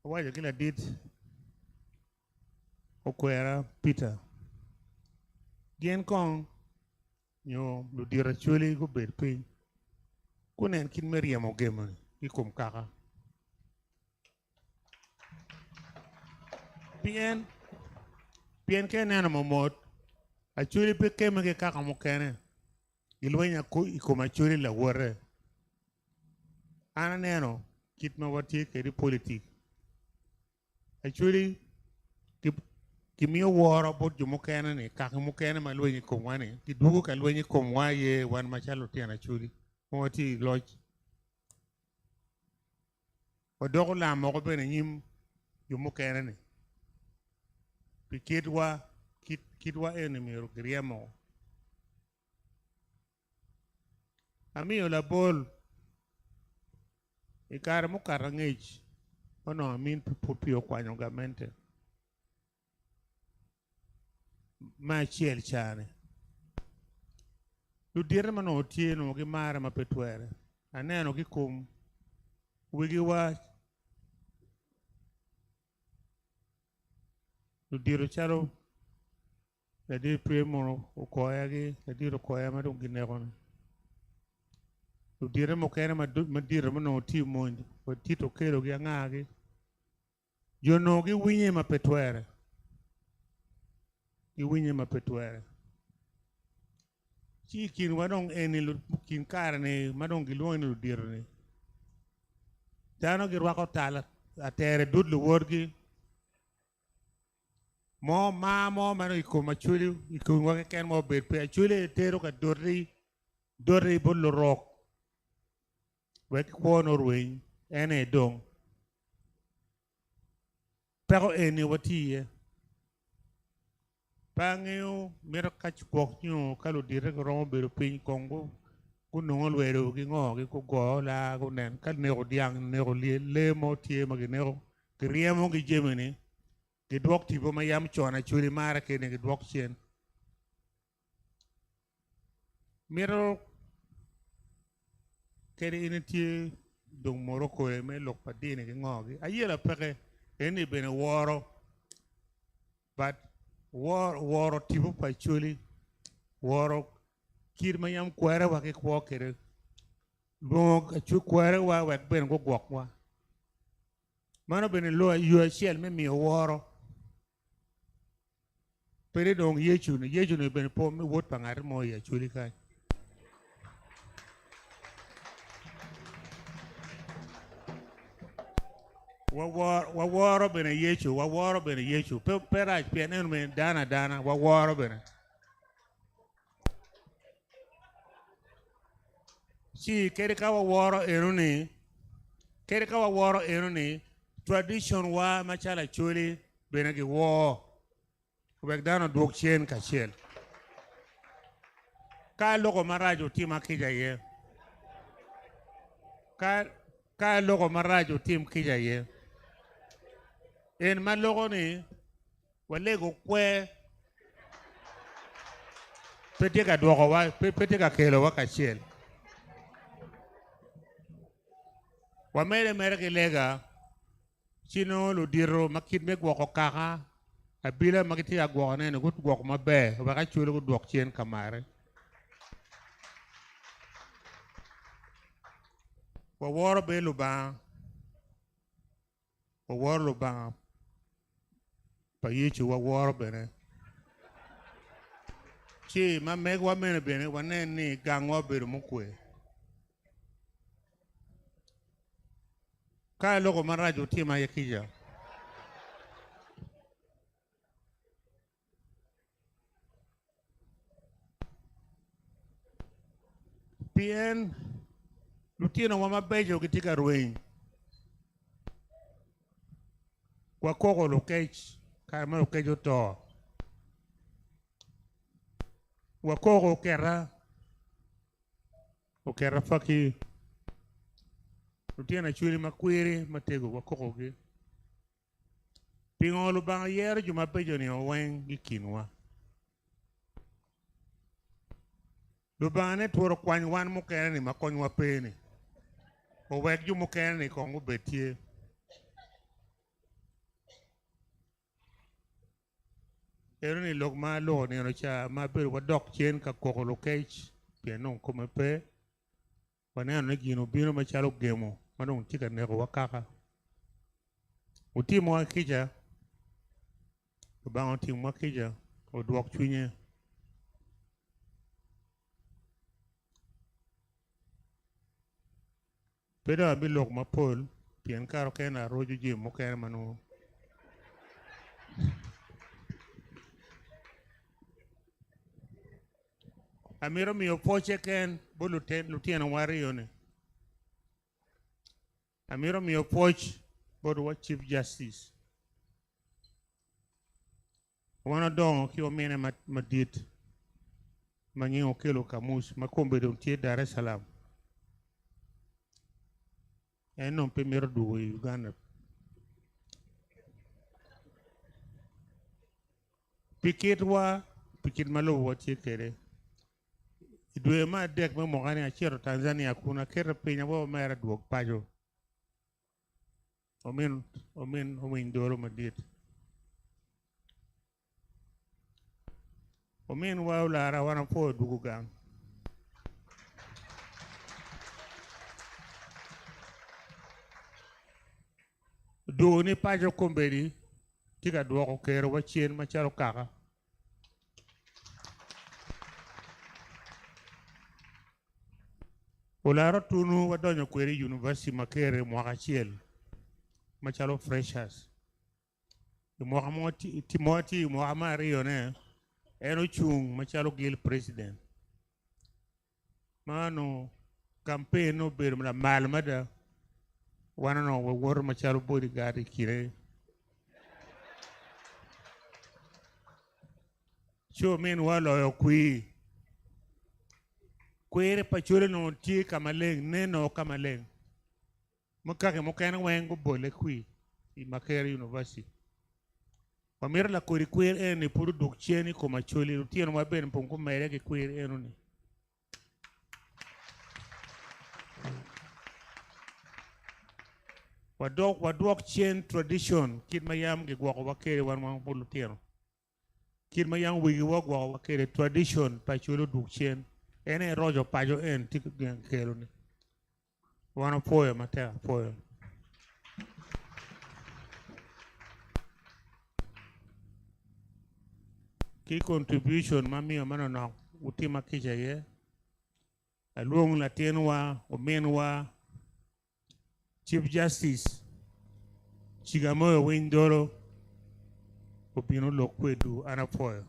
wajo gila dit okwera Peter gien kong nyo ludira chuli go bed piny kunen kin meriemo gemo ikum kaka Pien ke neno momot a chuli pe keme ke kaka mokene ilwenya ku ikuma chuli la wore ana neno kit ma wati ke di politik a chuli kimio woro bot ju mokene ni kaka mokene ma lwenyi kumwani kidugo ka lwenyi kumwa ye wan machalo tiana chuli moti loj odoko la moko bene nyim ju mokene ni Kidwa enemy griemo. Amiyo la bol ikare mo karangej ono amin pupio kwanyo gamente ma chiel chane ludire mano otieno gi mara mapetwere aneno gi kum wigi wa ludiro chalo Jadi primo ukoya gi jadi ukoya ma dong ginero udire mo kene madire mo no ti monj o tito kero gi ngagi jono gi winye mapetwere chi kin wadong eni kin karne madong giluon ni udire ni dano gi rwako tala atere dudlu worgi mo mano ikoma chuli ikoma ken mo bed pe chuli tero ka dorri bollo rock wek kono ruin ene dong pero eni watie pangeo mero kach pok nyo kalo dire ro bero pin kongo kuno lwero gi ngo gi ko go la ko nen kal ne odiang ne le mo tie maginero kriemo gi jemene Gidwok tipo mayam chona chuli mara kene gidwok chen. Miro kere initi dong Morocco e me lok padine ki ngogi. Ayela peke eni bene woro. But woro tipo pa chuli. Woro kir mayam kwere wake kwa kere. Bong chu kwere wa wak bene go gwok wa. Mano bene loa UHL me mi woro. Pere dong yechu ne ben po me wot pangar mo ya chuli kai wa woro bene yechu pera pian men dana wa woro bene si kere ka wa woro enuni tradition wa machala chuli bene gi wo wek dano duok chien ka chiel ka logo marajo tim akija ye ka logo marajo tim kija ye en ma logo ni walego kwe pete ka duoko wa pete ka kelo wa ka chiel wa mere ki lega chino ludiro makit me gwoko kaka abila magiti agwoko ne gut gwok mabe waka chulo go dwok chien kamare waworo be lubang. Waworo lubang. Pa yichu waworo bene. Chi ma meg wa mene bene wane ni gangwa beru mukwe. Kaya loko marajo tima yakija. PN lutino wama bejo kitika ruin. Kwa koko lokech kaya ma lokejo to. Wakoko okera faki lutino chuli makwiri matego wakoko ge. Pingo lubang yer juma bejo ni oweng gikinwa. Lubane tuoro kwany wan mukene ni makonywa peni. Owek ju mukene ni kongo betie. Ero ni lok ma lo ni rocha ma beru wa dok chen ka koko lokech piano kome pe. Wane ano gino bino machalo gemo. Manong tika nego wakaka. Utimo wa kija. Lubang utimo wa kija. Oduok chunye. Pero abi lok ma pol. Pien karo kena roju jim mokere manu. Amiro miyo poche ken bo lutino wario ne. Amiro miyo poch bodo wa Chief Justice. Wana dongo ki omene madit. Manyi okelo kamus makombe don tie Dar es Salaam. Non pe mero dugo Uganda. Pikit malo wa tie kere. Idwe ma dek me mogani achiro Tanzania kuna kera pinya bo mera duog pajo. Omin Doro madit. Omin wa ulara wana po dugu gang. Do ni pajo komberi tika duog kero wa chien macharo kaka. Olaro tunu wadonyo kweri University makere mwaka chiel. Machalo freshers. Mwaka Timoti mwaka mario ne. Eno chung machalo gil president. Mano campaign no bir mla malmada. Wana no wawor machalo bodyguard kire. Cho men walo yo kui. Kwere pachule no tie kamaleng neno kamaleng. Mukake mukena wengo bole kui i Makere University. Pamira la kuri kwere eni puru dukcheni koma chuli lutino mabeni pongu mere ke kwere eno ni. Wadok chen tradition kid mayam ge gwako wakere wan lutino. Kid mayam wigi gwako wakere tradition pachulu dukchen. Ene rojo pajo en tik kelo ni. Wana poyo matea poyo. Ki contribution mami amano na utima kija ye. Aluong latenwa, omenwa, Chief Justice, Chigamoyo Windoro, opino lokwedu anapoyo.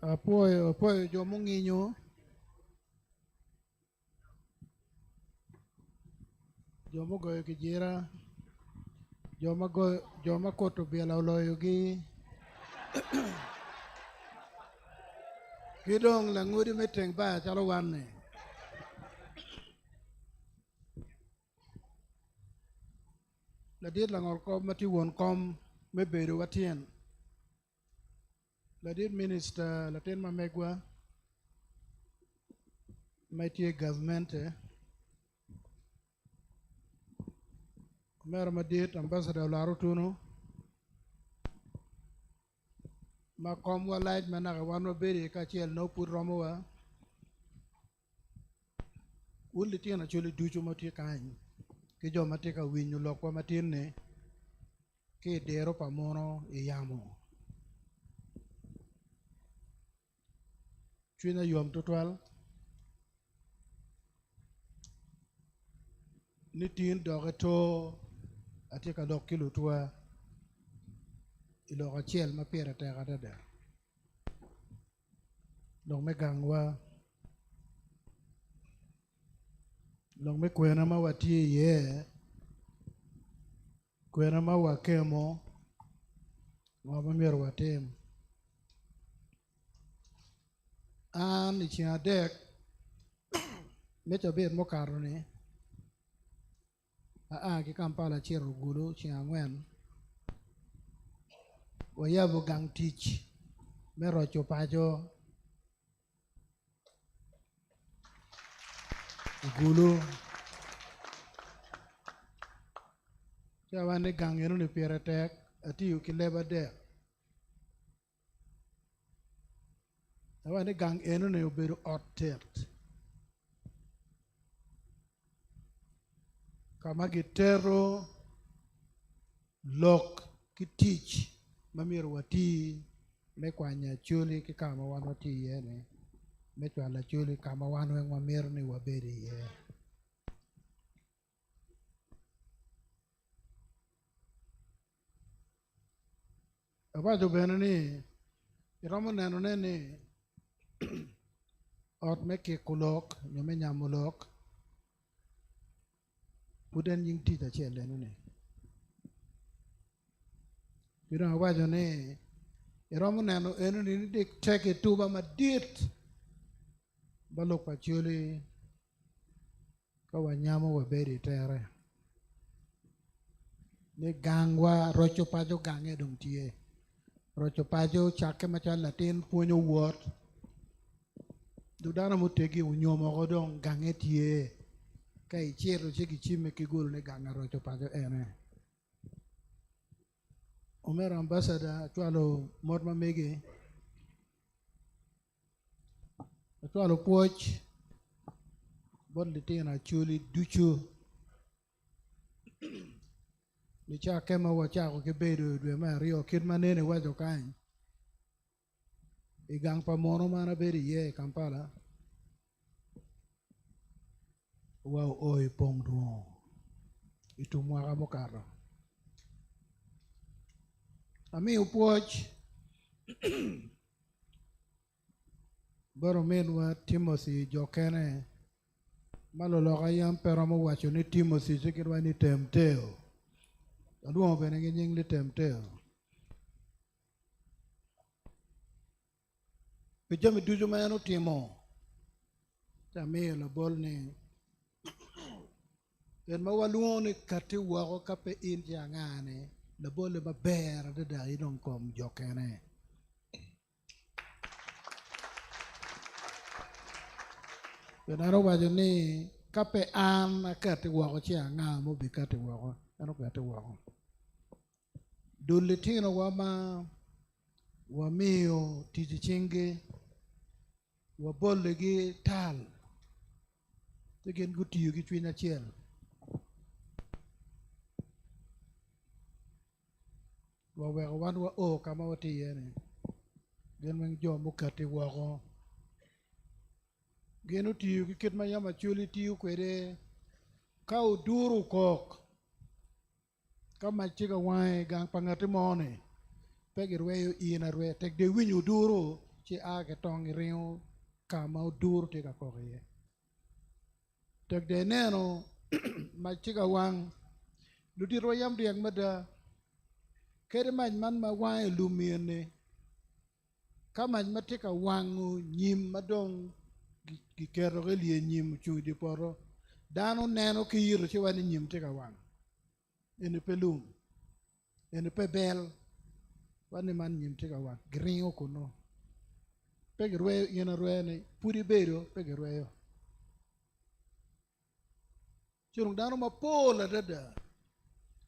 Apoyo jomo ng'inyo. Jomo goyo kijira. Joma koto biela oloyogi. Kidong la ngudi meteng ba chalo wanne. La dit la ngol kom mati won kom me bedo watien. La dit minister la ten mamegwa. Mighty government. Mera madit ambassador Larutuno. Ma kom wa light manaka wan wa beri ka chiel no put romo wa. Uli tiena chuli ducho mati kany. Ki jo mati ka winyu lokwa matin ne. Ki dero pamono iyamo. Chwina yom tutwal. Nitin doge to atika dok kilo tua. Ilo chiel ma pera tega dada. Long me gangwa. Long me kwena ma wati ye. Kwena ma wakemo. Wama mier watim. An ichia dek. Mecha bet mokaro ni. Ki Kampala chiro gulu chi Angwen. Wayabu gang teach. Me Rocco Paco. Gulu. Chawane gang enu ni pere tek. Ati yu kileba dek. Chawane gang enu ni uberu otet. Kama gitero lok kitich mamir wati me kwanya chuli ki kama wan wati yene me chwala chuli kama wan weng mamir ni waberi ye. Abajo bene ni iromo neno nene ot me kikulok nyome nyamulok. Puden yung tita chele nune. Pero awajo ne iromo neno enu ni dik teke tuba madit. Balok pa chuli kawa nyamo waberi tere. Ni gangwa Rocco Paco gange dong tie. Rocco Paco chake macam Latin punya word. Dudana mutegi unyomo kodong gange tie. Kai chero cheki chime kiguru ne ganga Rocco Paco ene. Omer ambassador chwalo morma mege. Chwalo poch. Bod litina chuli duchu. Ni cha kema wachako kebedo dwe mario kid manene wajo kany. Igang pamono mana beri ye Kampala. Wow oi Pongdwongo. Itu mwaka mokaro. Ami upoch. Baro menwa Timothy Jokene. Maloloka yam peramo wacho ni Timothy chikirwa ni temteo. Aduong bene gi nying ni temteo. Pijami dujo ma eno timo. Chamiyo la bol ni. En ma waluong ni kati wako kape in jangane. La bol le maber dada idong kom Jokene. Penaro wajo ni kape an kati wako chianga mo bi kati wako. Ano kati wako. Lutino wama wamiyo tiji chinge wabole gi tal tegen gutiyo gi chwiny achiel. Waweko wan wa o kama watiye ni gin mang jo mukati wako gin utiyo gi kit ma yama chuli tiyo kwede ka uduru kok kama chiga wae gang pangati mone pegir weyo ina rwe tek de winyu duro ci age tong riu kama dur te Kacoke ye tek de neno ma ci ga wang lu di royam riang mada kere man ma wang lumiene kamany ma tye ka wango nyim madong gikero ge lie nyim chung di poro dano neno ki yiro ci wani nyim tye ka wang ene pe lum ene pe bel wani man nyim tye ka wang gringo kuno pe gerwe yena rwene pudi bedo pe gerweyo churung dano ma pola dada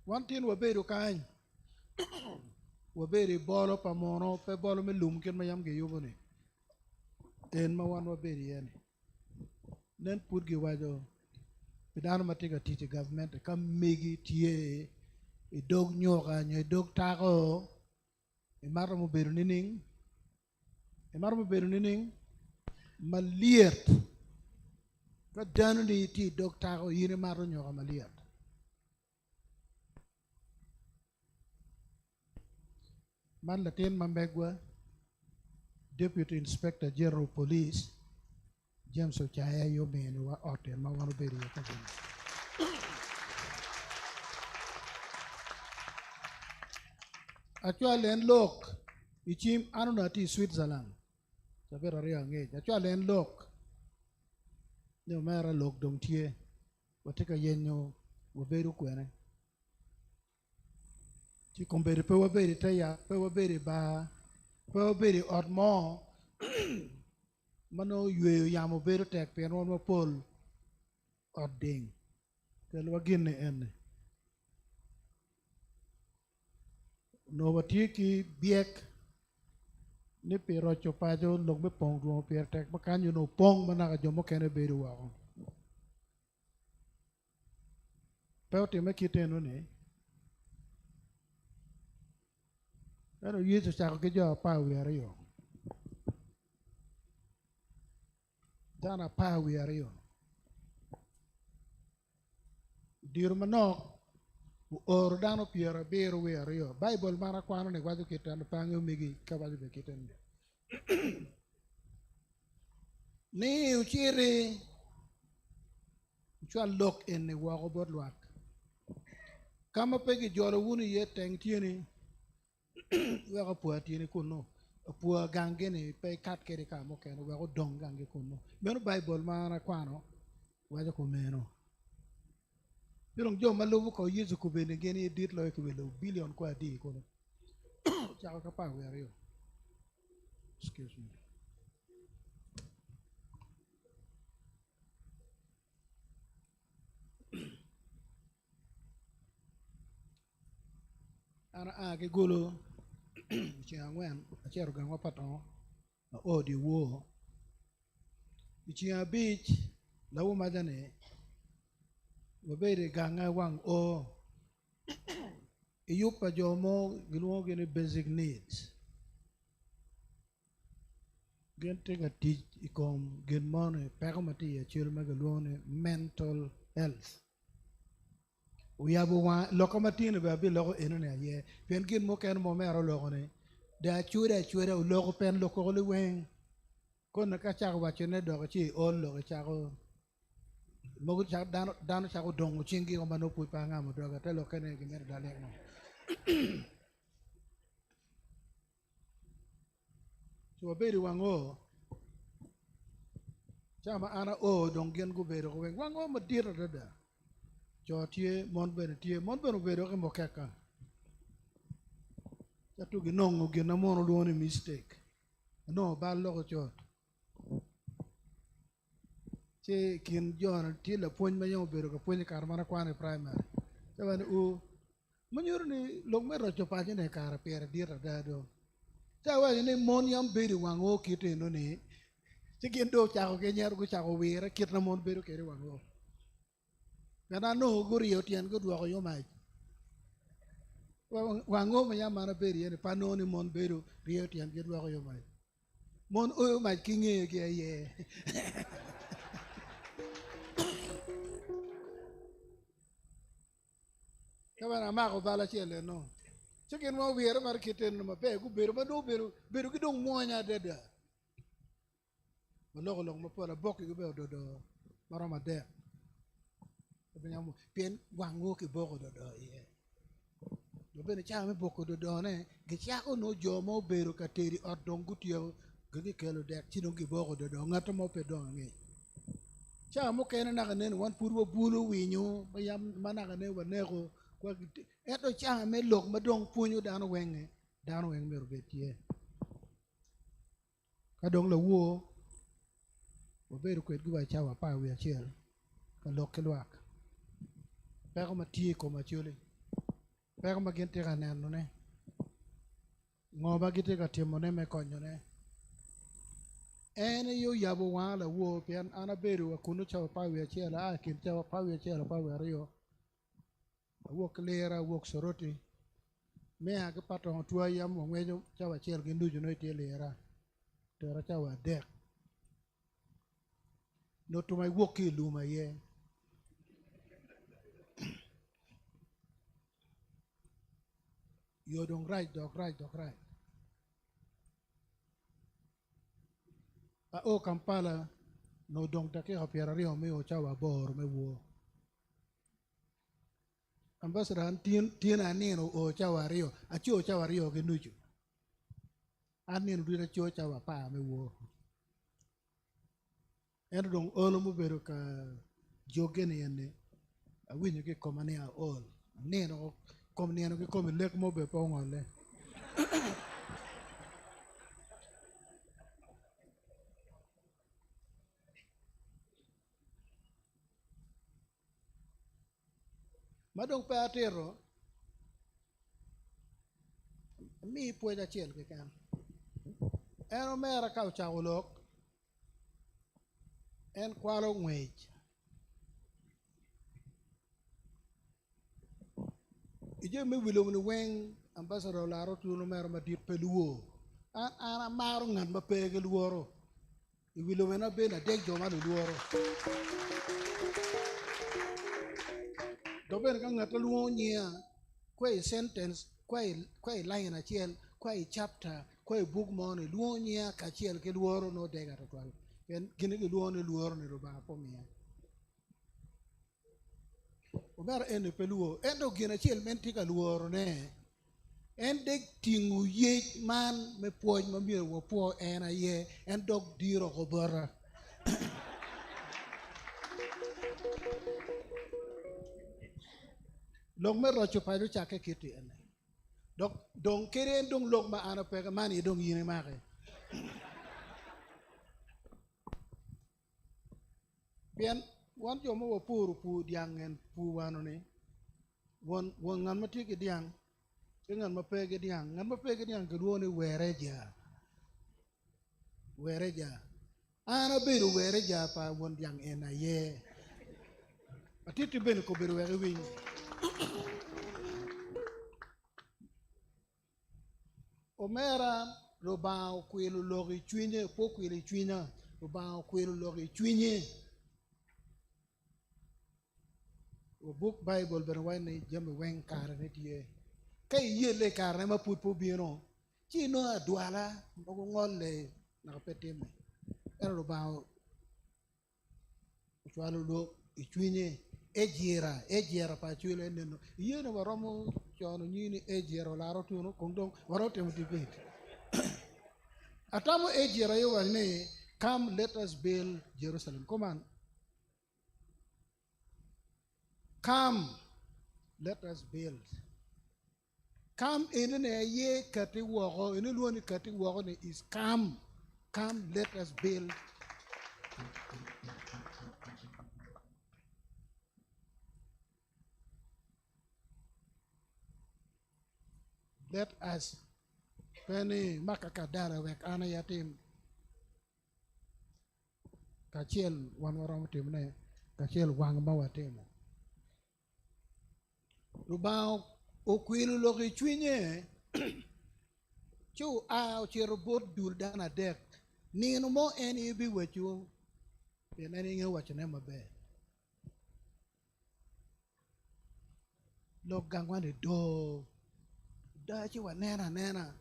wan tin wa bedo kany wa beri bolo pa mono pe bolo me lum ken mayam ge yugo ni en ma wan wa beri yen nen put gi wajo bidano matiga titi government kam megi tie e dog nyoga nye dog tago e maro mo beru nining maliet ka dano ni ti dog tago yine maro nyoga maliet man latin mambegwa Deputy Inspector General Police James Ochaya Yomeni wa oten ma wano beri ya kagin actually en lok ichim anu na ti Switzerland sabera ria nge actually en lok ne mera lok dong tie watika yenyo waberu kwene ci kombere pe wabere taya pe wabere ba pe wabere ot mo mano yweyo yamo bero tek pen won ma pol ot ding tel wagine en no watiki biek ni pe rocho pajo log be Pongdwongo per tek makanyo no pong manaka jomo kene bero wa pe ote me kiteno ne ano yesu chako ke jo pa wiare yo dana pa wiare yo dir manok or dano piera bero wiare yo bible mara kwano ne wajo kitano pango migi ka wajo be kitano ni uchiri uchwa lok en ne wago bodlwak kama pegi jolo wuni ye teng tieni wega pua tieni kuno pua gange ni pe kat kere ka mo ken wega dong gange kuno meno bible mara kwano wajo ko meno pirong jo malubu ko yesu ko bene geni dit lo ko belo billion ko adi kuno chako ka pa were yo excuse me ana age golo ci Angwen achero gangwa paton odi wo ci abich lawo majane wabere ganga wang o yupa jomo giluo gene basic needs gen tega tij ikom gen mone peko mati ya chiro magalone mental health uyabu wa loko matine ba bi loko enone ye pen gen mo ken mo mero loko ne da chure u loko pen loko le wen kon ka cha wa chene do chi ol lo cha ko mo cha dan cha ko dong chingi ko mano pu pa nga mo do ta loko ne ge mer dale no so beri wango chama ana o dong gen go beri ko wen wango mo dira da cho tie mon bene bedo ke mokeka chatu gi nongo gi na mono duone mistake no ba lo cho che kin jona ti la pon ma yo bedo ko pon kar mana kwane primary tabane o manyor ni log me rocho pa ne kar per dira da do tawa ni mon yam bedo wango kite no ni che kin do cha ko ke nyer go cha ko wira kit na mon bedo ke wango kana no guri yo tien go duoko yo mai wango ma ya mana beri ene pano ni mon beru rio tien go duoko yo mai mon o mai kinge ke ye kabana ma ko bala chele no chicken mo wiere mar kiten no be go beru ma do beru ki dong monya dada Maloko long mapola bok ki be do marama de. Benyamu pien wango ki boko do ye. Do bene cha me boko do ne ge cha o no jo mo bero ka teri ordon gutio ge kelo de chi no ki boko do ngato mo pe do ngi. Cha mo kene na ne wan purwo bulu winyu bayam mana ne wanego kwa eto cha me lok madong punyu dan wenge me robetie. Ka dong la wo obedo kwet gwa cha wa pa wi achiel ka lok ke lwak. Peko matie ko machuli. Peko ma gin tira neno ne. Ngoba gite ka timo ne me konyo ne. Ene yo yabo wala wo pian anabedo wa kunu cha wa pa wi achiel a kin cha wa pa wi achiel pa wi ario. Wo klera wo soroti. Me age pato tuwa yam wo ngwejo cha wa chiel gin duju no itie lera. Tera cha wa dek. No to my woki luma ye. You don't right, dog right. O Kampala no dong take hapiara rio me o chawa bor me wo. Ambassador an tien anino o chawa rio, a chuo chawa rio ke nuchu. Anino duira chuo chawa pa me wo. En dong olo mo bero ka jogene ene. A winyo ke komane a ol. Neno komane ke komi lek mo be pongole. Madong pa atero mi pueja chiel ke kan. Eno mera kau chawolok en kwalo ngwej. Ije me wilo ni weng ambassador laro tuno mera madit peluo. Ana maro ngan ma pege luoro. I wilo mena bena dek joma luoro. Doben ka ngata luo nyia kwai sentence kwai line achiel kwai chapter kwai book money luo nyia ka chiel ke luoro no dega to twal ken gine ke luo ne roba po mia ober en peluo endo gina chiel menti ka luoro ne en dek tingu ye man me puoj ma mier wo po en aye en dog diro ko bora. Long me rocho pa do chake kiti ene. Dong kere dong log ma ana pega mani dong yine make. Bien wan jo mo puru pu diang en pu wano ni. Won ngan mati ke diang. Ngan ma pege diang. Ngan ma pege diang ke duone wereja. Ana beru wereja pa won diang ena ye. Atiti bene ko beru were wing. Omera robao kwelo lori chwinye po kwelo chwinya robao kwelo lori chwinye o book bible ber wani jame wen kare ne tie kay yele kare ma put po bieno chi no adwala mo ngolle na peteme era robao chwalo lo chwinye ejira pa chwele neno yene waromo chono nyini ejiro laro tuno kongdong warote motivate atamo ejira yo wane come let us build Jerusalem come on come let us build come in ne ye kati wogo in luoni kati wogo ne is come let us build let us Penny makakadara wek ana yatim kachiel wan warom timne kachiel wang mawatimo rubao okwilu loki chwinye chu a ochero bot dul dana dek nino mo en ibi wechu en nge wachne maber lok gangwane do dachi wa nena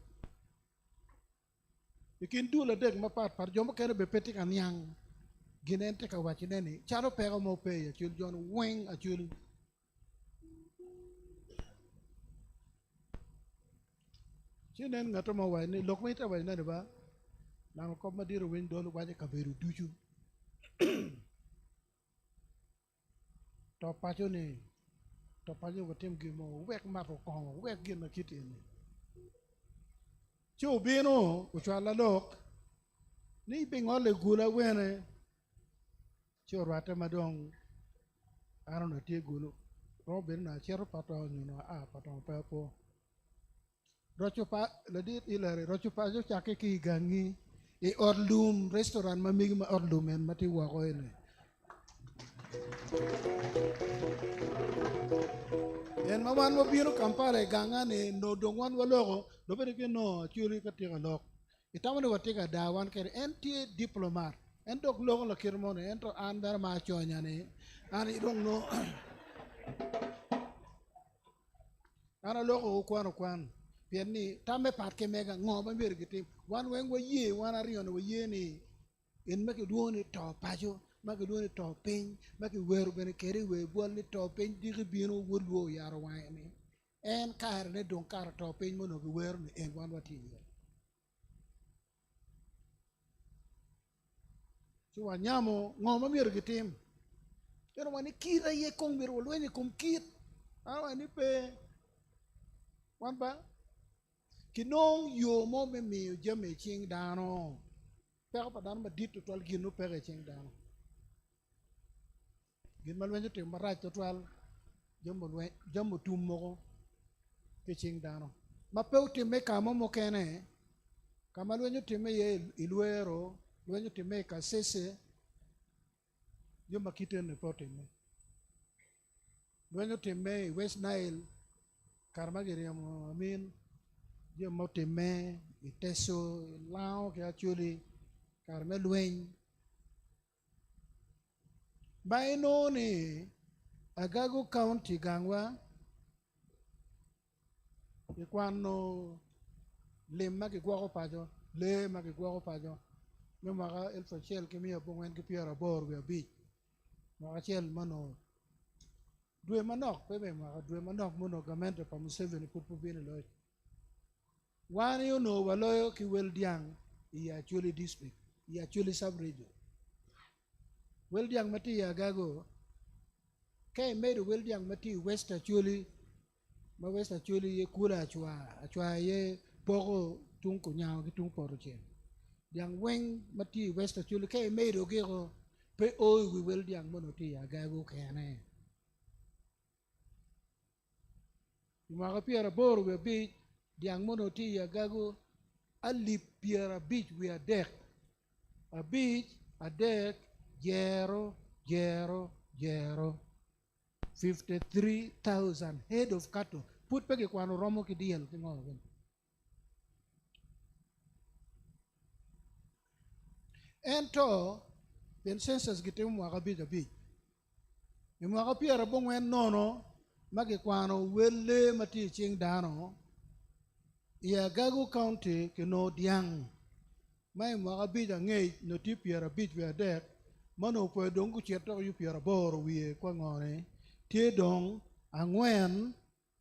Ikin dula dek mapat par jomo kene be petik anyang. Ginen te ka wachineni. Charo pega mo pe achul John weng achul. Chinen ngato mo wai ni lok mita wai nani ba. Nang ko madiro weng dolo waje kaberu duchu. To pacho ni. To pacho watim gimo wek mapo kongo wek gina kiti ni. Chu bino uchwala lok. Ni bingole gula wene. Chu rate madong. Ano na tie gulu. Robin na chero pato nyuno pato pepo. Rocho pa ladit ilare rocho pa jo chake ki gangi e orlum restaurant mamigi ma orlum en mati wako ene. En mawan mo biro Kampala ganga ne no dongwan waloko do bere ke no churi katika lok. Itamane watika dawan kere enti diplomat. En dok loko la kirmone ento an ber ma chonya ne. An idong no. Ana loko kwan. Piani tame pat ke mega ngoma mir gitim wan wen wo ye wan ariyo no ye ni en make duoni to pajo make duoni to pin make weru ben keri we bol ni to pin digi bino wulwo yaro wa ni en kar ne don kar to pin mono go weru ni en wan wati ye so wanyamo ngoma mir gitim ero wani kira ye kong mir wolwe ni kum kit awa ni pe wan ba Kinong yo mo me mi jame ching dano. Pero pa dano ma dito twal gino pere ching dano. Gin malwenyo te maraj to twal jambo tumo ke ching dano. Ma peu te me kamo mo kene. Kama lwenyo te me ye iluero, lwenyo te me ka sese. Yo makite ne po te me. Lwenyo te me West Nile karmagiri mo amin. Yo mote me iteso lao ke actually karme lueng by no ni Agago County gangwa ikwano lemma ke gwa ko pajo le ma ke gwa ko pajo me maka el fachel ke mi abongen ke piara bor we bi maka chel mano due manok pe me maka due manok mono gamente pa Museveni pupu bini loy. One you know, Waloyo ki Weldiang, he actually district, he actually sub-region. Weldiang mati Agago, kay made Weldiang mati West actually, ma West actually ye kula achwa ye poro tunko nyao ki tung poro chen. Yang weng mati West actually kay made ogero pe oi we Weldiang monoti Agago kane. Yumakapia bor we beach. Diang monoti Agago a lip pier a beach we are deck. A beach, a deck, 53,000 head of cattle. Put pegi kwano romo ki deal tingo. Ento, den census gitim waka beach a beach. Imwaka pier a bongwen nono, magi kwano wele mati ching dano. Ya Gago County ke no diang mai mwa bija ngei no tipiera bit we dek mano po dongu cheto yu piera bor wie kwa ngore tie dong Angwen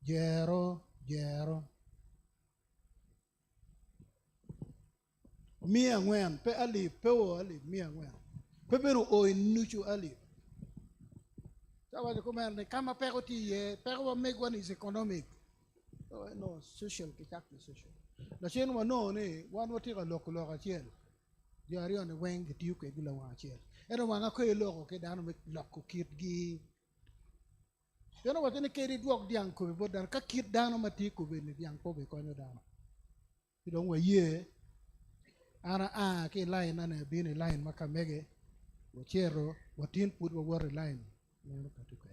0 mi Angwen pe ali pe o ali mi Angwen pe beru o nuchu ali sawa ko men kama pe ko ti ye pe ko make one is economic. No, social, exactly social. La chain wa no ne wan wati ka lok ka chiel. Jari on weng ki tiu ke gila wa chiel. Ero wanga ko e loko ke dano me lok kit gi. Yono wati ne keri duok diang ko be bodan ka kit dano mati ko be ni diang ko be konyo dano. Idong wa ye ana ke line ana be ni line makamege. Wa chero watin put wa war line. No ka tu ka.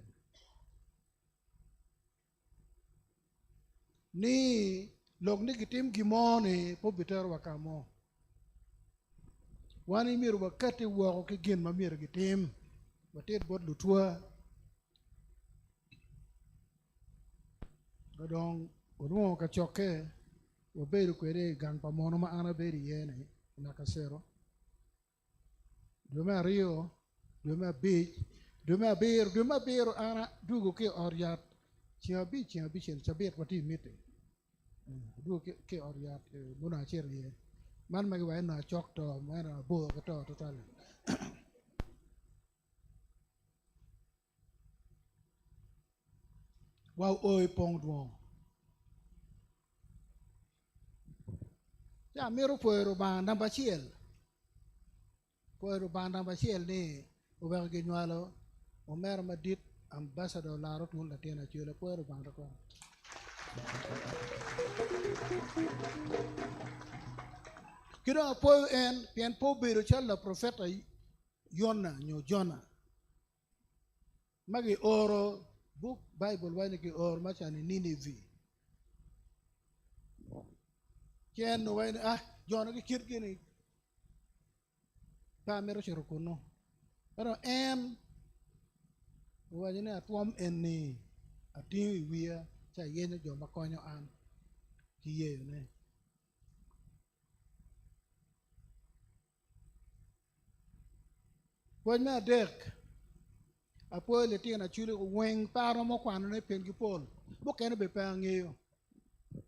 Ni log ni gitim gimone po biter wakamo wani mir wakati wako ke gin mamir gitim batet bod lutwa gadong onuo ka choke obedo kwere gang pamono ma ana beri yene nakasero. Due me Rio, due me Beach, due me Beer, ana dugo ke oriat. Chia bi chen chabet pati mite. Dugo ke oriat muna cherie. Man magi wa na chok to mana bo ka to total. Wow oi Pongdwongo. Ya mero puero ba namba chiel. Puero ba namba chiel ni uber ginwalo omer madit ambassador laro tun la tena chule puero ba ko. Kira po en pien po biro challa profeta Yona nyo Jona. Magi oro book Bible wani ki or machani Nineveh. Ken no wani Jona ki kir kini pa mero chero kuno. Pero en wani na tuom en ni atingi wiya cha yene jo makonyo an ki ye ne. Wani na dek apo le tina chule weng paro mo kwano ne pen gi pol. Bo kene be pa ngeo.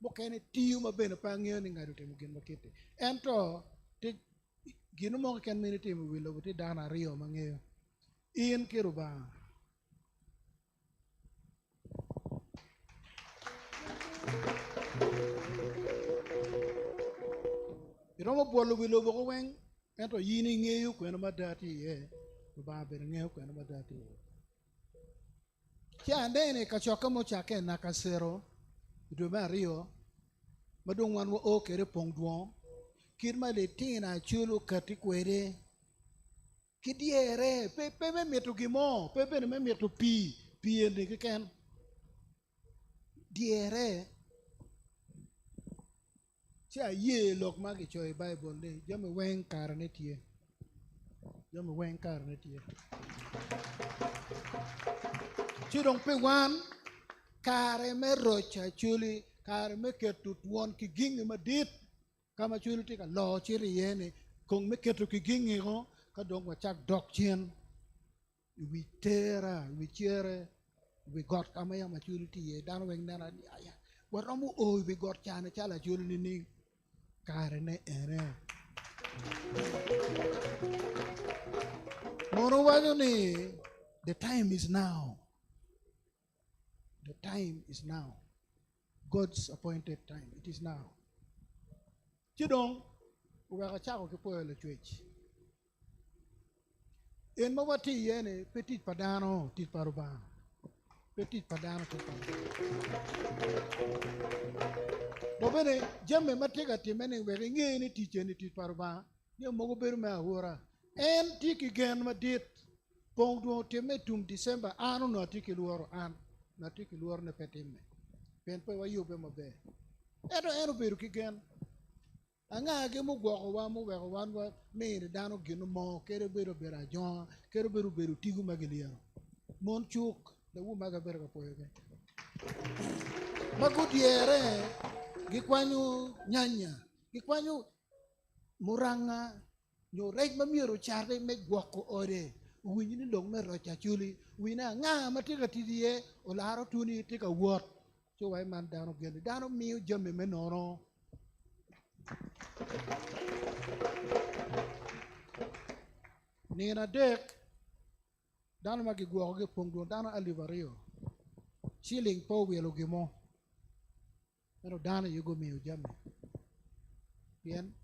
Bo kene tiu ma bene pa ngeo ni ngado temu gen makete. Ento te gino mo ken mene temu wilo te dana rio ma ngeo. In kiruba. Iromo bolo wilo bo weng ento yini ngeo kweno madati ye. Ba bere ngeo kweno madati ye. Kia ndene kachoka mo chake nakasero due me Rio madung wan wo o kere Pongdwongo kir ma le tina chulu kati kwere kidiere pe me meto gimo pe ne me meto pi ende ken diere cha ye lok ma ki choi Bible de jame wen karne tie chidong pe wan kare me rocha chuli kare me ketu tuon ki gingi madit kama chuli tika lo chiri yene kong me ketu ki gingi go ka dong wa chak dok chien wi tera wi chere wi got kama ya ma chuli ti ye dan weng nana ya waramu o wi got chane chala chuli ni kare ne ere moro wajo ni the time is now. The time is now. God's appointed time. It is now. Chidong, uga chako ki poyo le chwech. En mawati yene petit padano tit paruba. Petit padano tit paruba. Bobene jamme matega timene wege ngeni ticheni tit paruba. Ni mogo beru me ahura. En tiki gen madit. Pongdwongo time tum December anu no tiki luoro an. Na tiki luor ne petime pen pe wa yobe mabe eno beru kigen anga ge mu gwo wa mu we wan wa me ne dano gino mo kere beru bera jon kere beru tigu magiliero mon chuk de wu maga berga poyege magudiere gi kwanyu nyanya gi kwanyu muranga nyo rej mamiero charde me gwo ko ore winyi ni dong me rocha chuli wina nga matika tidie olaro tuni tika wot so wai man dano gende dano miu jamme me nono nina dek dano magi gwo ge Pongdwongo dano alivario chilling po welo gimo pero dano yugo miu jamme bien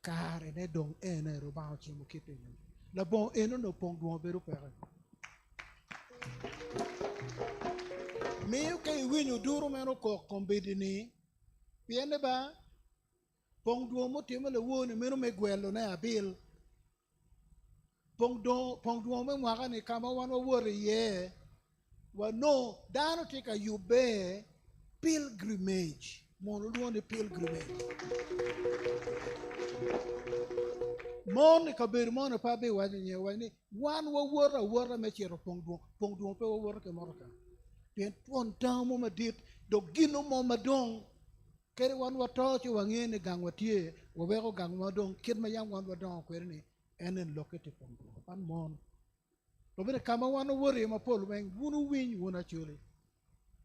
kare ne dong ene ro bao chimo kitene la bon eno no Pongdwongo beru pere miu ke winyu duro meno ko kombedini piende ba Pongdwongo mo timo le woni meno me gwelo ne abil Pongdwongo me mwaka ni kama wano wore ye wano dano tika yube pilgrimage mono luone pilgrimage mon ka ber mon pa be wani nye wani wan wo wora me chero Pongdwongo pe wo wora ke morka pen tuon tamo madit do gino mo madong kere wan wato ci wange ne gang watie wo be ko gang ma dong kit ma yang wan wadon ko ni enen lokete Pongdwongo pan mon to be kama wan wori ma pol wen wunu win wona chule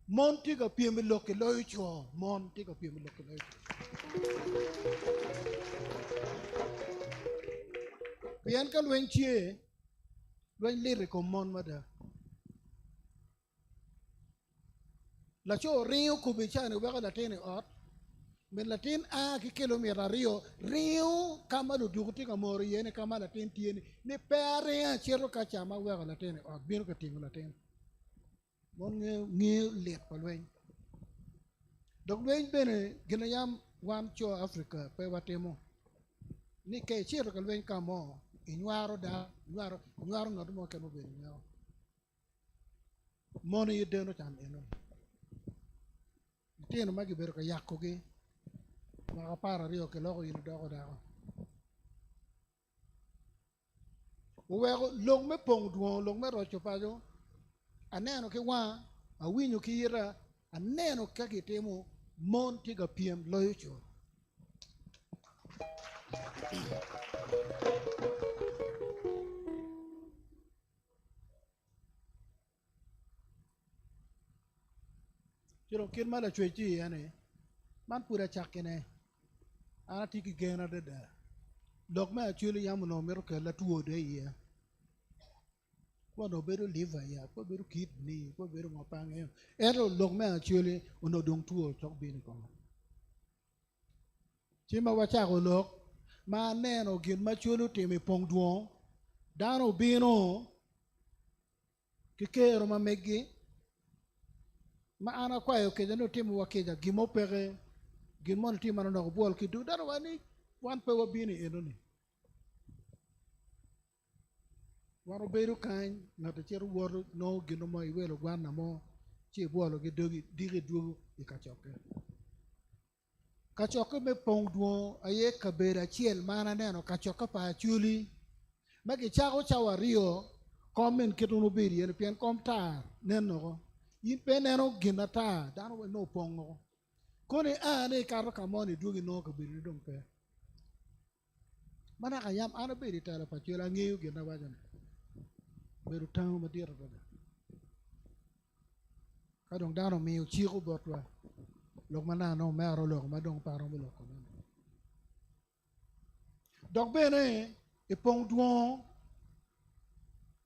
mon ti ga piem loke loyo cho mon ti ga piem loke loyo bien ka lwen chie lwen lire ko mon mada la cho rio ku be chane wa la tene ot men latin a ki kilometer rio rio kama lu duguti ka moro yene kama latin tiene ne pere a chero ka chama wa la tene ot bin ka tingo latin mon nge let pa lwen dok lwen bene gina yam wan cho africa pe watemo ni ke chero ka lwen kamo inwaro da nwaro ngado mo ke mo be nyaw mon yede no tan eno tiene magi bero ka yakko gi ma para rio ke loko yin do ko da o wego long me Pongdwongo long me rocho pajo aneno ke wa a winyo ki yira aneno ka gitemo mon tiga piem loyo cho Jiro kin mala chwechi ane man pura chakene ana tiki gena de da dok ma achuli yamu no mero ke la tuo de ye ko no beru liver ya ko beru kidney ko beru mapange ero dok ma achuli ono dong tuo chok bin ko chima wacha ko lok ma neno gin ma chulu timi Pongdwongo dano bino kikero ma megi ma ana kwayo ke no timu wakeja gimo pere gimon timano no bol ki du daro wani wan pe wabini enoni waro beru kan na te cheru woro no gino mo iwelo gwana mo chi bolo ge dogi dire du e kachoke me Pongdwongo aye kabera chiel mana neno kachoke pa chuli magi chago chawa rio komen ketunu biri en pien komtar neno yin pe neno ginata dano we no Pongo kone ane karo kamoni dugi no ka biri dong pe mana kayam ana biri tala pa chula ngiu gina wajan beru tang ma dira bada kadong dano miu chiku botwa lok mana no mero lok madong paro mo lok dok bene e Pongdwongo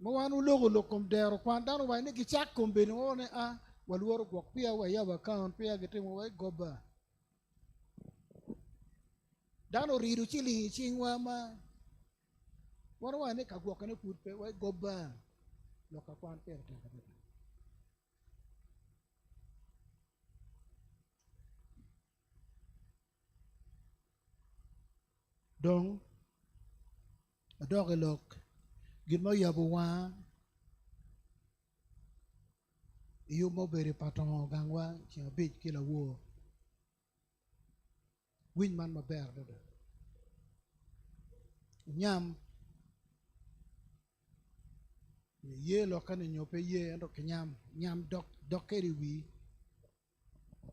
mo wanu logo lokom dero kwan dano wa ne gichak kom bene one a waluoro gwok pia wa yaba kaon pia gitimo wa goba dano ridu chili chingwa ma wano wa ne ka gwok ne put pe wa goba loka kwan per ta dong adoge lok gin mo yabo wa iyo mo bere patongo gangwa Ceng Cabit kila wo win man ma ber do nyam ye lo kan nyope ye ndo nyam dok keri wi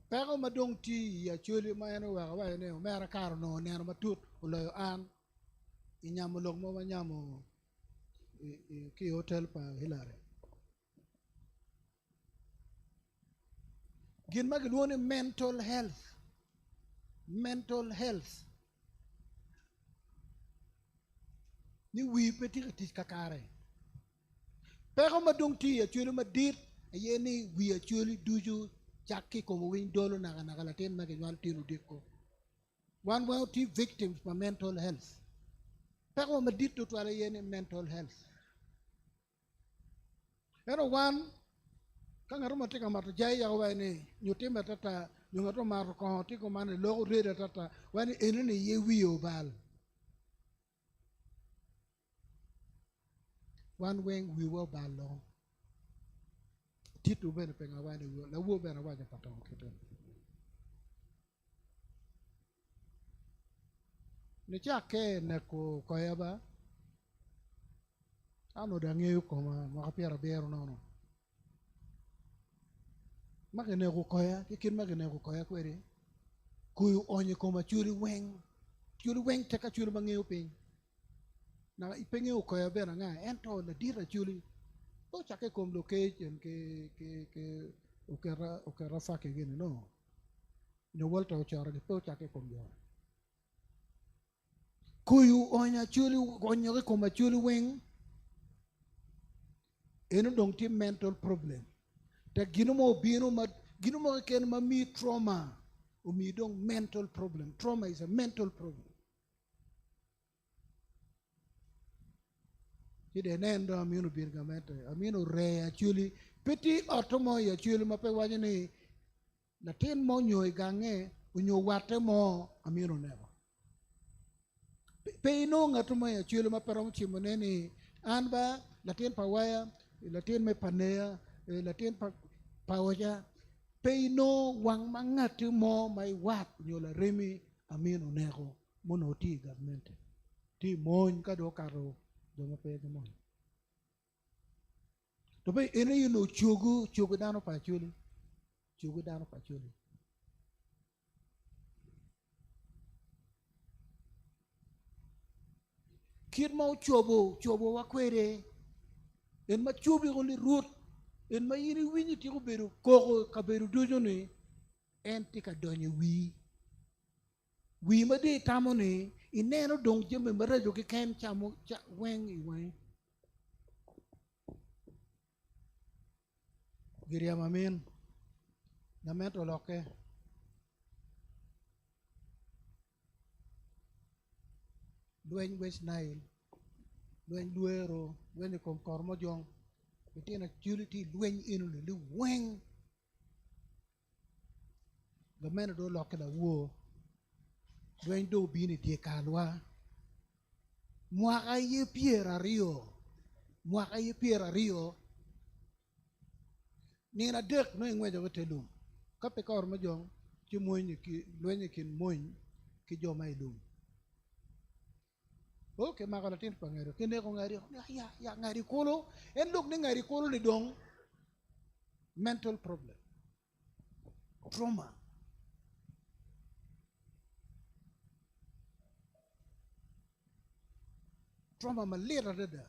pero madong ti ya chuli ma eno wa ne mera karo no ne matut ulo an inyam lok mo nyamo ki hotel pa hilare gin magi luone mental health ni wi peti tis kakare pero madong ti ya chuli madit ye ni wi ya chuli duju chakki ko mo win dolo naga laten magi wal tinu dikko one way ti victims for mental health pero madit to wala ye ni mental health pero one kangaro matika mata jay ya wani nyutima tata nyungato mar ko tiko mane logo rede tata wani enene ye wiyo bal one wing we will balo titu bene penga wani la wo bene waja patong kiten ne chake ne ko koyaba ano dangeyo ko ma kapiara bero nono magene ko koya kikin magene ko koya kwere Kuyu onye koma churi weng teka churi mangeo ping. Na ipenge ukoya bera nga ento na dira churi. To chake kom location ke ukera fake gini no. No walta uchara ke to chake kom yo. Kuyu onye koma churi weng. Eno dong ti mental problem. Ta gino mo ken ma mi trauma. Umi dong mental problem. Trauma is a mental problem. Jide nendo amino birgamete. Amino re actually. Piti otomo actually mape wajene. Latin mo nyoy gange. Unyo wate mo amino never. Pe ino ngatomo actually maperom chimoneni. Anba latin pawaya. Latin me panea. Latin pawaja. Pay no wang mangati mo may wat nyola remi amino nego mono ti government ti mon kado karo do ma pe mo to be ene you know chugu dano pa chuli kid mo chobo wa kwere en ma chubi goli root en ma yiri winyi ti ko beru koko ka beru dojo ni en ti ka donye wi ma de tamo ni ineno dong jeme marajo ki ken chamo weng I weng giria mamin na meto loke Dwayne West Nile Dwayne Luero Dwayne Kormo Jong Bitina Chuliti Dwayne inu le weng the men do lock la wo Dwayne do bini tie kalwa mwaka ye piera rio ni na dek no ngwe jo telum ka pe kor ma jong ci moy ki loñe kin moy ki jo may dum okay ma kala tin pa ngero kende ko ngari ya ngari kolo en lok ni ngari kolo ni dong mental problem trauma ma lera da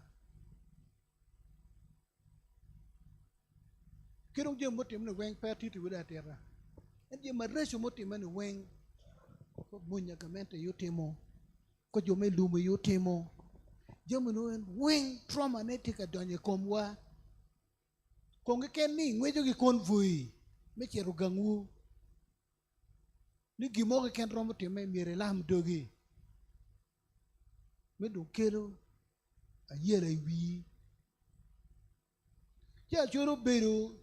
kirong je motim ne weng party to da terra en je ma reso motim ne weng ko munya gamente yutimo ko jo me lumo yutimo je mo en weng trauma ne tika donye komwa konge ken ni ngwejo gi konvoi me chero gangu ni gimo ken romo time mire lam dogi me do kero a yere wi ya joro beru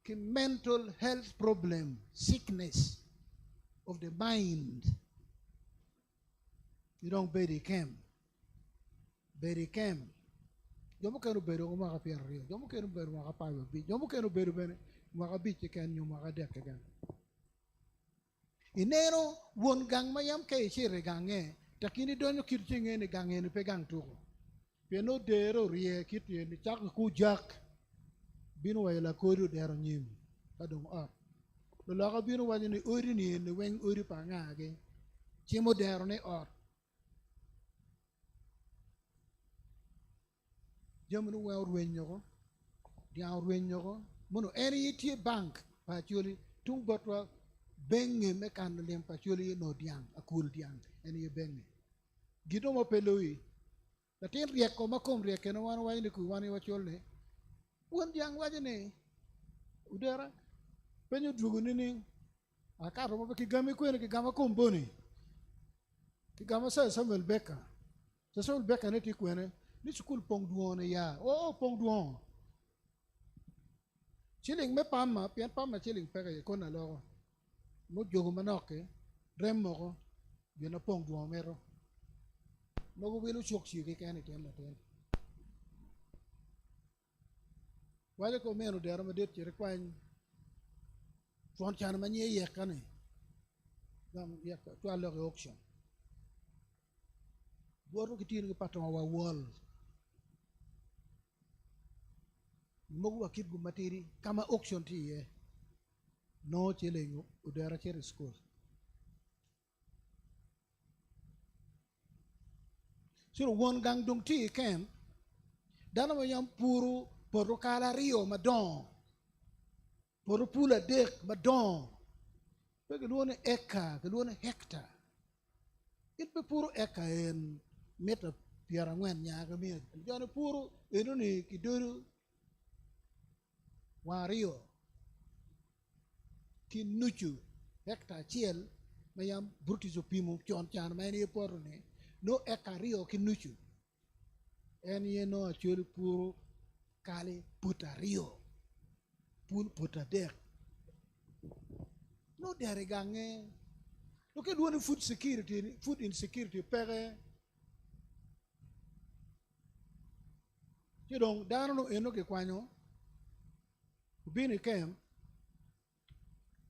ki mental health problem sickness of the mind you don't bury camp jomo kero beru ko maka pier rio jomo kero beru maka pawe bi jomo kero beru bene maka bi ken nyu maka dek gan inero won gang mayam kay chire gange takini donyo kirchinge ni gange ni pegang tuko piano dero rie kitie ni chak ku jak binu wa la koru dero nyim kadong lo la ka binu wa ni ori ni weng ori pa ngage chimo dero ni jamunu wa ruenyo dia ruenyo mono eri itie bank pa chuli tung botwa benge me kan lem pa chuli no diang akul diang eni benge gido mo peloi latin riek ko makom riek no wan wa ni ku wan wa chole won diang wa ne udara penyo dugu ni akaro mo ki gami ko ki gama komboni ki gama sa Samuel Becker ne ti kwene ni school Pongdwongo ya Pongdwongo chiling me pamma pian pamma chiling pega ko na lo mo jogo manoke remmo ko bina Pongdwongo mero no go welu chok chi ke kan ke maten wale ko meno dero ma det chere kwan fon chan ma nye ye kane dam ye to alo auction boru ki tin ko patron wa wol mogu akit gu materi kama auction ti ye no chele udara chere school Siro won gang dung ti kem. Dana ma yam puru poro kala rio madon. Poro pula dek madon. Pe ke luone eka, ke luone hekta. It be puru eka en meta piara ngwen nya ga mi. Jone puru eno ni kiduru wario. Ki nuchu hekta chiel mayam brutizo pimo chon chan ma ni poro ne no eka rio ki nuchu. En ye no achuri puru kali puta rio. Pul puta dek. No dere gange. Look at one food security, food insecurity, pere. You don't, dano eno ke kwanyo. Bini kem.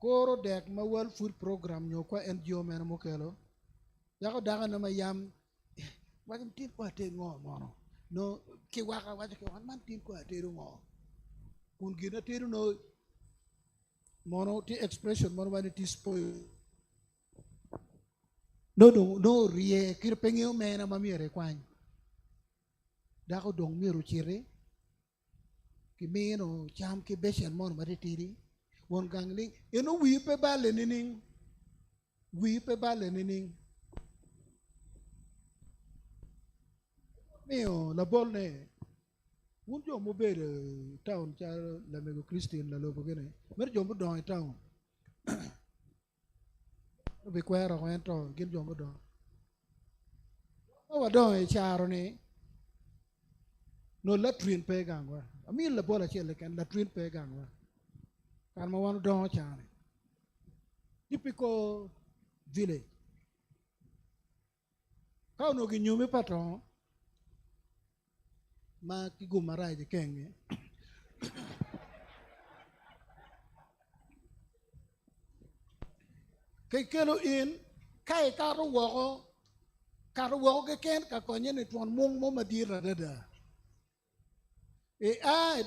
Koro dek ma World Food Program nyo kwa NGO mena mokelo. Yako daga na mayam. Wajim tin kwa te ngo mono. No ke waka wajim ke wan man tin kwa te ngo. Kun gina te no mono ti expression mono wani ti spoil. No rie kir pengeo mena mamiere kwany. Dako dong miru chire. Ki meno cham ki beshen mon maritiri. Won gangling eno wipe bale nining. Wipe bale nining. Meo la bolne. Wun jo mo bere town cha la mego Christian la lobo gene. Mer jo mo don town. Be kwera ko ento gin jo mo don. O wa don e charo ni. No latrine pe gangwa. Ami la bola chele kan latrine pe gangwa. Kan ma wanu don chane. Typical village. Kao no gi nyumi patron. Ma ki gumarai de kenge. Kay kelo in kay karo woko ke ken ka konye ni tuan mung mo madira dada. E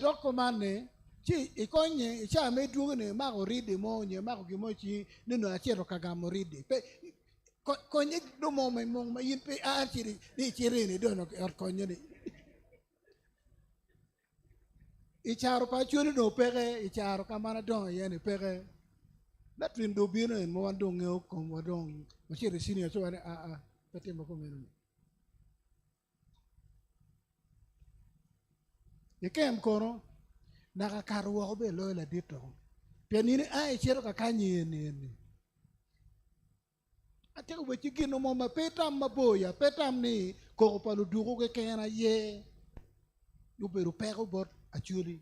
dok komane chi ikonye cha me duogo ne ma go ridi mo nye ma go gimo chi nino achero kagamo ridi. Pe konye do mo me mong ma yin pe chiri ni chiri ni do no konye ni. Icharo pa chuli no pere icharo kamana don yene pere. La twin do bino en mo wando ngeo kom wadong machiri senior so ane pete mo ko menu. Yekem kono nakakaruwa ko be lo la dito. Pianini chero kakanyi ni. Ate ko bechi gino mo ma petam maboya petam ni ko palu duro ke kena ye. Yo beru pego bot achuli.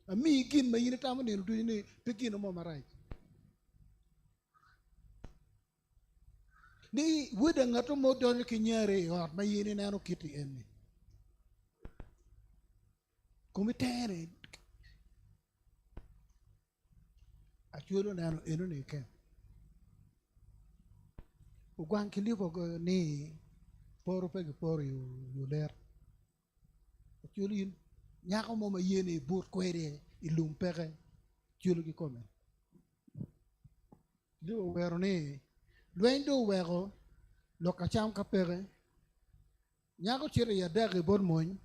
Ami gin ma yini tamu ni du ni pegino mo marai. Ni wuda ngato mo don ki nyare or ma yini nano kiti enni. Kumitere achulo nano eno ni ken. Ugwan kilipo go ni poro pegi poro yu ler. Achulo yin nyako mo ma yini bur kwere ilum pege chulo ki komen. Do wero ni Luendo wego lo kacham kapere nyako chire ya dagi bon moñ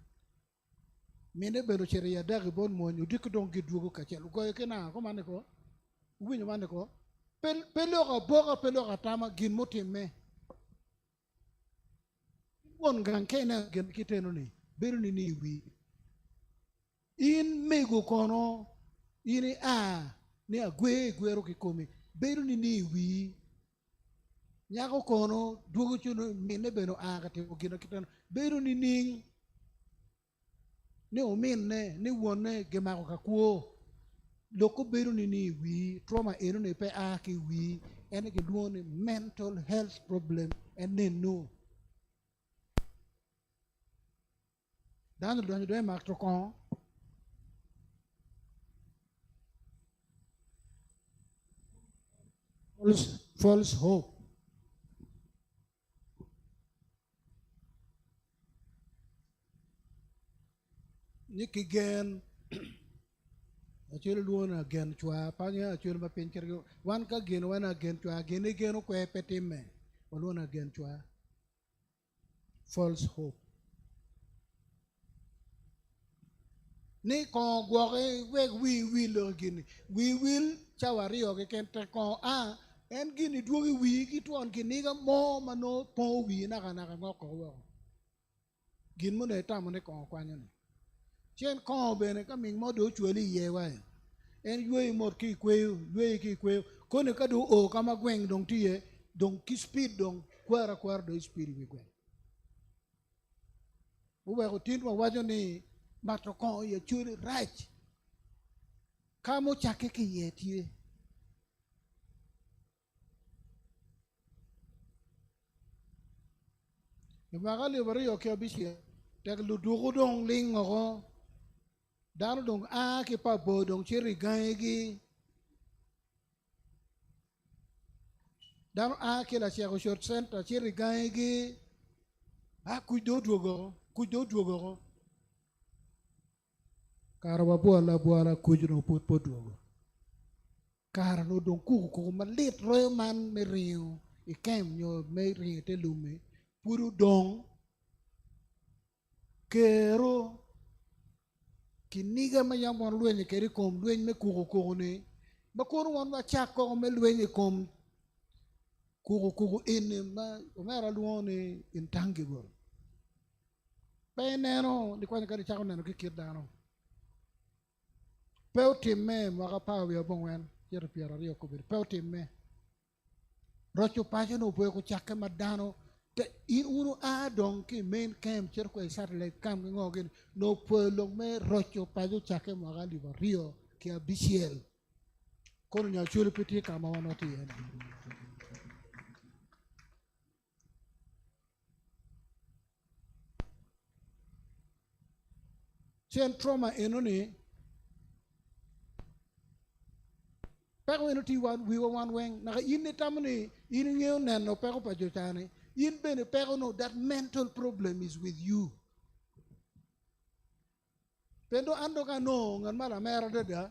mine belo chire ya dagi bon moñ udik don gidugo kachel ko kena ko mane ko winyo mane ko pelo ga boga pelo ga tama gin motimme won gan kena gen kiteno ni beru ni wi in mego kono ini ni gwero ki komi beru ni wi nyako kono dugo chuno mine beno agate o gino kitano beru ni ning ne o minne ni wonne gemako ka kuo loko beru ni wi trauma eno ne pe ki wi ene ke duone mental health problem ene no dan do mak to kon false hope. Niki gen achul duon again chua panya achul ma pincher wan ka gen wan again chua gen ko petime wan again chua false hope ni ko gwoke weg wi lo gini wi wil chawari o ken te ko a en gini duogi wi gi tuon gini ga mo mano po wi na kana ka ngoko wo gin mo ne tamo ne ko kwanyo ni chen ko bene ka ming mo do chweli ye wa en ywe mor ki kwe ko ne ka do o kama gweng dong tie dong ki speed dong kwara do speed wi gweng uwe ko tin mo wajo ni mato ko ye churi right kamo chake ki ye tie magali bari yo ke bisie tek lu dugu dong ling ngo daro dong a ki pa bo dong chiri gaegi daro a ki la chego short center chiri gaegi a ku do dugo kara wa buala kujno put dugo kara no dong ku malit royo man me riu I kem nyo me riu te lume puru dong kero kiniga ma yamon lwenye keri kom lwenye me kuku ni makuru wan wa chako me lwenye kom kuku ene ma umera luone intangible pe neno ni kwani kari chako neno kikir dano peu timme maka pawe abongwen yero piara rio kubiri peu timme rocho pacho no pwe ko chake madano te in unu a dong ki main camp cher ko satellite camp ngogen no pwe long me rocho pacho chake maka liba rio ki abisiel kono nya chule piti kama wanoti ene chen trauma enoni peko eno ti wan wiwa wan weng naka in ni tamani in ngeo neno peko pa jochane in bene peko no that mental problem is with you pendo ando ka no ngan mala mera dada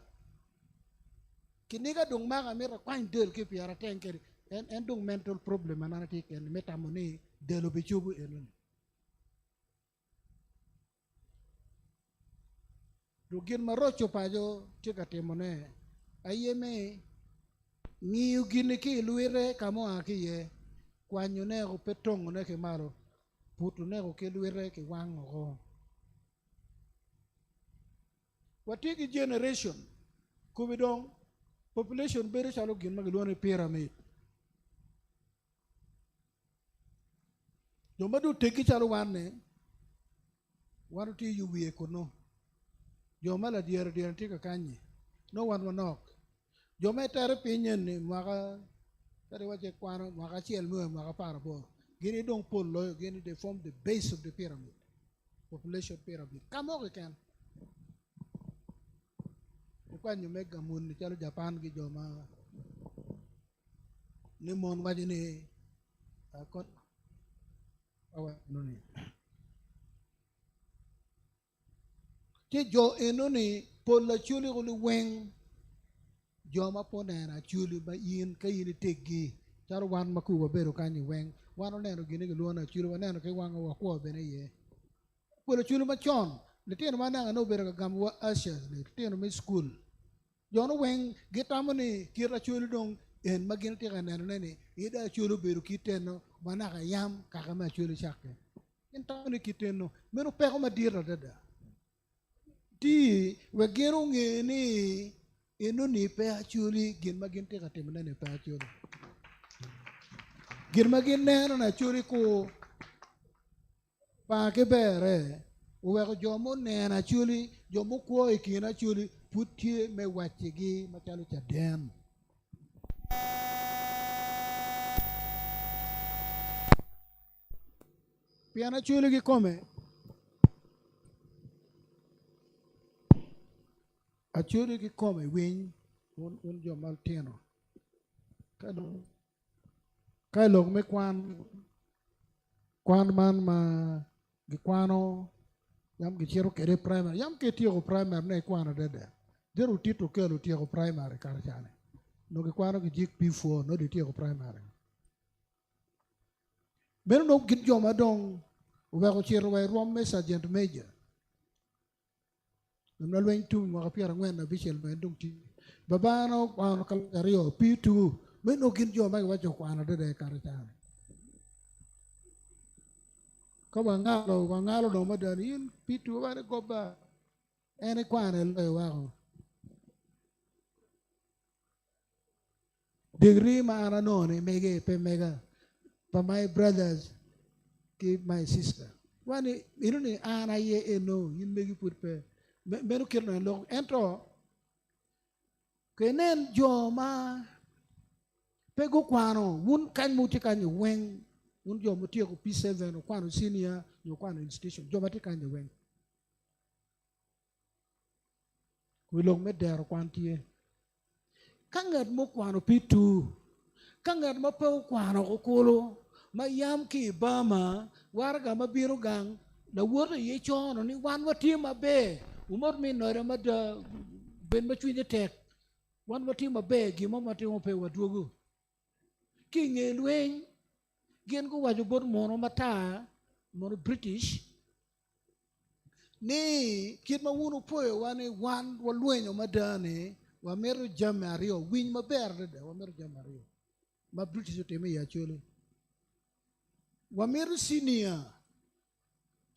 kiniga dong maga mera kwany del ke piara tenkeri en dong mental problem anana ti ken metamoni delo be chubu eno dugin marocho pajo tika timone ayeme ng'iyo gini ki luire kamo akiye kwanyo nego petong ne ke maro putu nego ke luire ke wango go watigi generation kubidong population bere chalo gin magluone pyramid jomadu teki chalo wanne wanu ti yuwie kono jomala dier tika kanye no wan manok joma tere pinyen ni maka tare wache kwano maka chiel mwe maka para bor gini dong pol loyo gini they form the base of the pyramid population pyramid kamo ke ken kwa nyume gamun ni chalo Japan gi joma ni mon waje ni kon awa noni ke jo enoni pol la chuli gulu weng joma ponena chuli ba yin ka yin teggi charo wan maku wa bero kanyi weng wan oneno gini gi luona chuli waneno ke wanga wa kwa bene ye polo chuli ma chon litino mananga no bero gam wa ashes ni litino mi school jono weng gitamoni kira chuli dong en magin tika neno nene ida chuli bero kiteno manaka yam kaka ma chuli chake intamoni kiteno meno peko madira dada ti wegero ngeni eno ni pe achuli gin magin te katimne ne pe achuli gin magin neno na chuli ko pa ke bere uwe ko jomo nena achuli jomo ko ikina achuli putie me wachigi machalo chaden piana achuli gi kome achuri ki kome winy un jomal tino kai lok me kwan man ma gi kwano yam gi chiro kere primary yam ke tiyo primary ne kwano dede deru tito kelo tiyo primary kar chane no gi kwano gi jik P4 no di tiyo primary beno no gin joma dong uwe ko chiro we rom me sergeant major na lwen tu mo ka piera ngwen na bichel men dum ti babano kwano kalario pitu men no gin jo ma wacho kwano de karita ko bangalo no madani in pitu ba ko ba ene kwano le wa degree ma ana no ne mege pe mega for my brothers ke my sister wani iruni ana ye eno yin megi put pe menu kirno lo entro kenen jo ma pego kwano wun kan muti kan wen wun jo muti ko P7 kwano senior yo kwano institution jo mati kan wen ko lo me der kwantie kangat mo kwano P2 kangat mo pe kwano ko kolo mayam ki bama warga mabiro gang na wora ye chono ni wan wati mabe umor mi nore mada ben machwinye tek wan wati mabe gimo matimo pe waduogo ki nge lweny gen ko wajo bor mono mata mono British ni kit ma wunu poyo wani wan walwenyo madane wa mero jam ario winy maber de wa mero jam ario ma British teme ya chole wa mero senior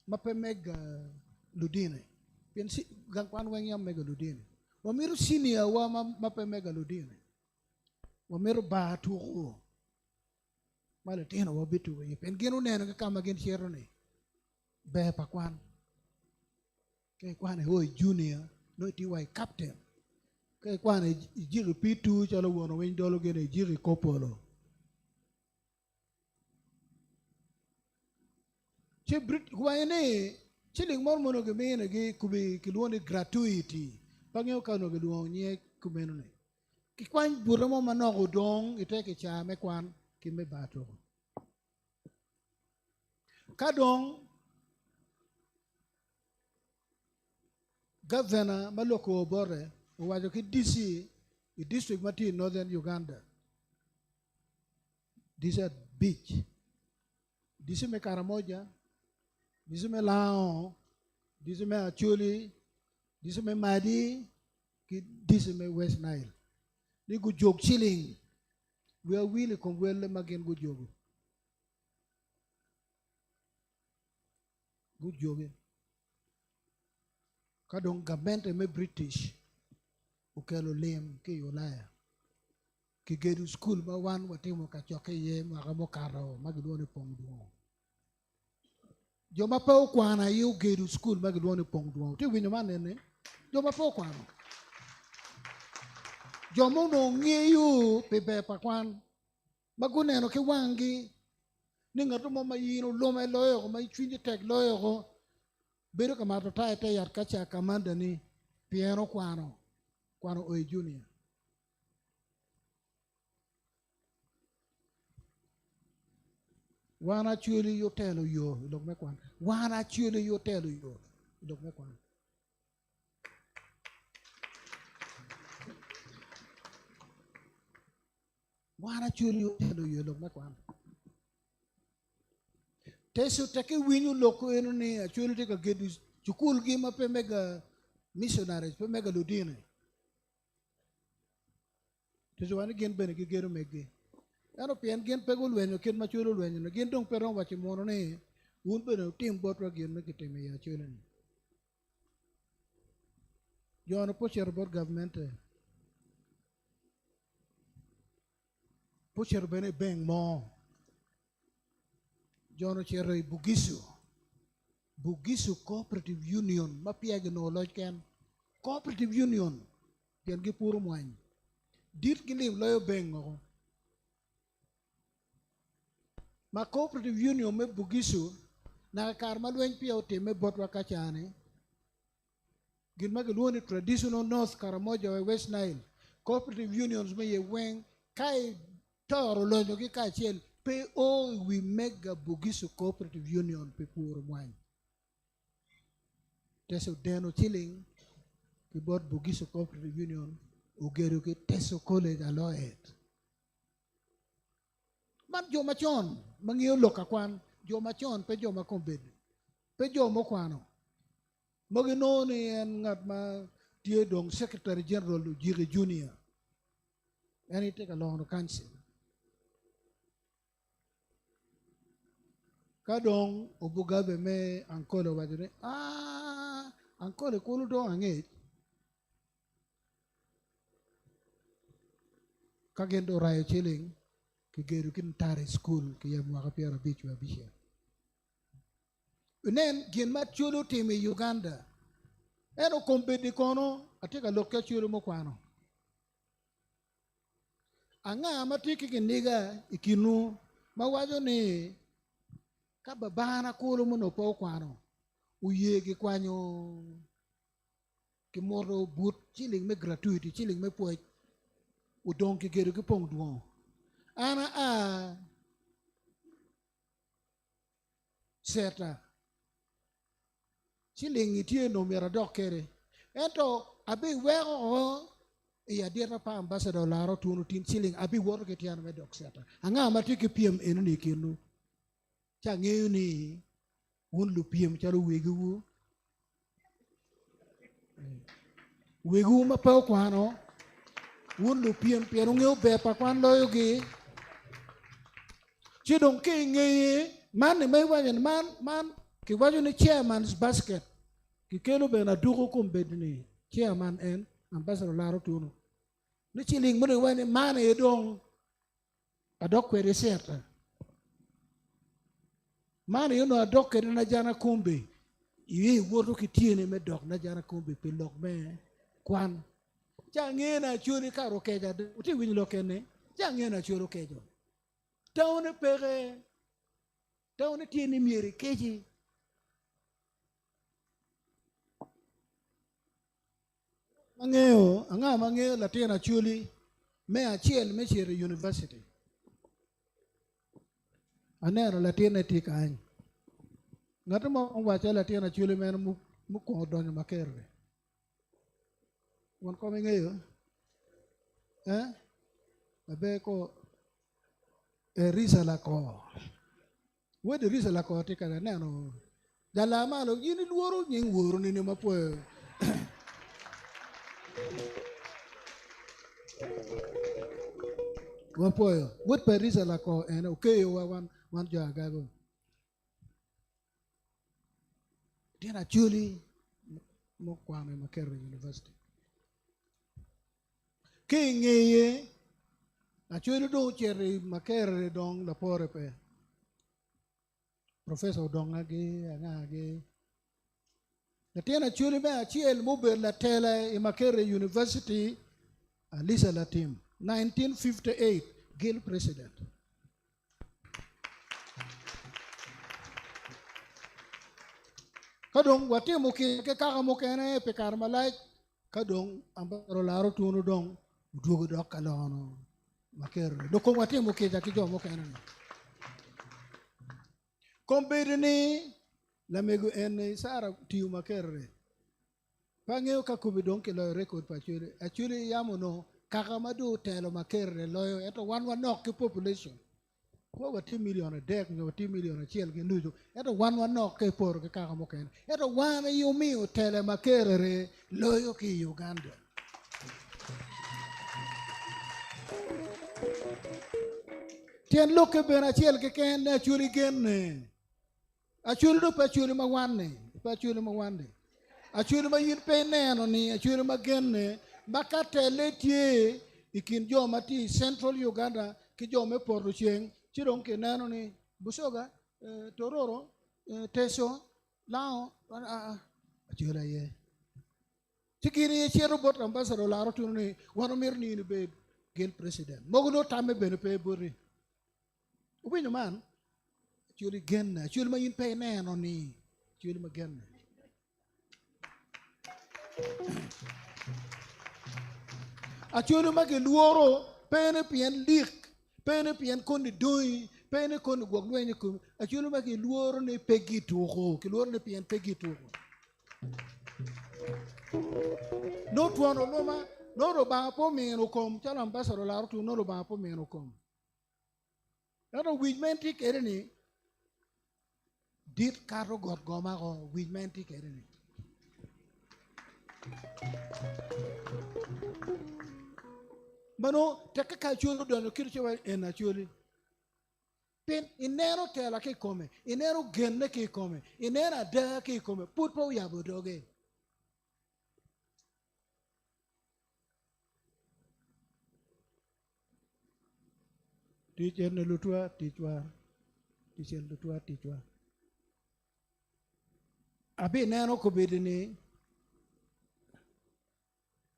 ma pe mega ludine pen si gang kwan wen yam mega ludine wa mero senior wa ma pe mega ludine wa mero ba tuo mala teno wa bitu we pen genu neno ka kama gen chero ne be pa kwan ke kwan e hoy junior no ti wai captain ke kwan e jiri P2 chalo wono wen dolo gen e jiri kopolo che brit kwaene chiling mor mono ge mene ge kubi kilwone gratuity pangyo kano ge duong nye kumeno ne ki kwan buramo manoko dong ite ke chame kwan ki me bato kadong governor maloko bore wajo ki DC i district mati northern Uganda DC at beach DC me Karamoja DC me Lao DC me Acholi DC me Madi ki DC me West Nile ni gu jog chilling we are willing kongwele magen gu jogo gu joge kadong government me British ukelo lem ke Ulaya ki gedu school ma wan watimo Kacoke ye makamo karo magidwone Pongdwongo joma pa okwana yu gedu school magidwone Pongdwongo ti winyo manene joma pa okwano joma no ng'eyo pe pa kwan maguneno ki wangi ni ng'ato mo mayino lome loyo ko mai chwinje tek loyo ko bedo kamato tae te yat kacha kamanda ni pieno kwano oe junior wana chuli yo telo yo lok me kwan wana chuli yo telo yo lok me kwan wana chuli yo telo yo lok me kwan teso take winyu loko eno ni achuli te ka gedu chukul gi ma pe mega missionaries pe mega ludine teso wani gen bene gi geru megge ano pien gen pego lwenyo ken ma chulo lwenyo no gen dong pero wachi mono ne un bene tim botwa gen me kitime ya chulo ni jono pocher bor government pocher bene beng mo jono chero i Bugisu Cooperative Union mapiage no loj ken Cooperative Union pien gi puro mwany dit gi lim loyo beng ngo ma Cooperative Union me Bugisu na kar malweny pia otime botwa kachane gin magilwoni traditional North Karamoja we West Nile Cooperative Unions me ye weng kai toro lonyo gi kachiel pe we make a Bugisu Cooperative Union pe puro mwany teso deno chilling ki bot Bugisu Cooperative Union ugero ki teso college aloet man jo machon mang'iyo loka kwan jo machon pe jo makombed pe jo mokwano Mogino ni en ngat ma tie dong Secretary General Jiri Junior. And he take along the council. Kadong obugabe me ankole wajure. Ankole kulu do ange. Kagendo rayo chilling. Kigeru kin tare school kiya mwakapia bichu wa bisha. Unen gin mat chulo timi Uganda. Eno kompedi kono atika loka chulo mo kwano. Anga matiki kiniga ikinu mawajo ni kababana kulo mo no po kwano. Uyegi kwanyo kimoro boot chilling me gratuity chilling me poet. Udon kigeru ki Pongdwongo. Ana seta chilling itie no mera dokere ento abi wego ya dieta pa ambassador laro tunu tin chilling abi woro ke tian me dok seta anga matiki piem enu ni kinu cha ngeu ni un lu piem cha wegu wegu ma pa kwano un lu piem pero ngeu be pa kwan loyo gi chidong ke ngeye man ni mai wajan man ki waju ni chairman's basket ki kelo be na duko kumbedni chairman en ambassador laro tunu ni chiling mo wani man e dong adok kwere serta man you know adok kwere na jana kumbe iwe woto ki tiene me dok na jana kumbe pe lok me kwan cha ngena churi karo keja uti wini lokene cha ngena churu kejo tawne pere tawne tiene mieri keji anga mangeo latina chuli me achiel me chere university anero latina tika any ngato mo wacha latina chuli men mu ko donyo makerre won ko ngeo abe ko risa la ko wede risa la ko tika neno dala malo yini luoro nying woro ni mapo wapoyo would Parisa la ko and okay one jagago. Then actually Mokwame Makere University. King ye actually do cherry Makere dong la porepe. Professor Dongage and the Tiana Chuli Chiel Mubel La Tela in Makere University, Lisa Latim, 1958, Gill President. Kadong Watimuki, Kakamukene, Pekarmalai, Kadong, Ambarolaro Tunudong, Dugudokalono, Makere, Dokomatimuki, Jakijo Mokana. Combedini. Lamego en sara tiu makerre pangeo ka kubidon ke lo record actually yamono kakamadu telo makerre loyo eto one nok ke population ko wati million dek no wati million chiel ke lujo eto one nok ke por ke kakamoken eto one yumi tele makerre loyo ki Uganda tien loke bena chiel ke ken actually gen Achuli do pachuli magwane. Achuli ma yin pe neno ni achuli magenne makate letie ikin jo mati Central Uganda ki jo me pordo cheng chirong ke neno ni busoga tororo teso lao achula ye chikini ye chero bot ambassador laro tunu ni wano mir ni be gel president mogulo tame bene pe bori ubinyo man Chuli genna, chuli ma yin pay neno ni, chuli ma genna. A chuli ma ke luoro, pene pien lik, pene pien kondi doi, pene kondi gwagwenye kum, a chuli ma ke luoro ne pegi tuho, ke luoro ne pien pegi tuho. No tuano loma, no ro ba po meno kom, chala ambassador la rotu no ro ba po meno kom. Ano wijmenti kereni, dit karo got goma ko wijmenti kereni. Mano teka kachulo dono kirchewa enachuli. Pin inero tela ke come, inero genne ke come, inera da ke come, put po yabo doge. Teacher ne lutua, teachwa, teacher lutua, teachwa. Abi nero ko bedini.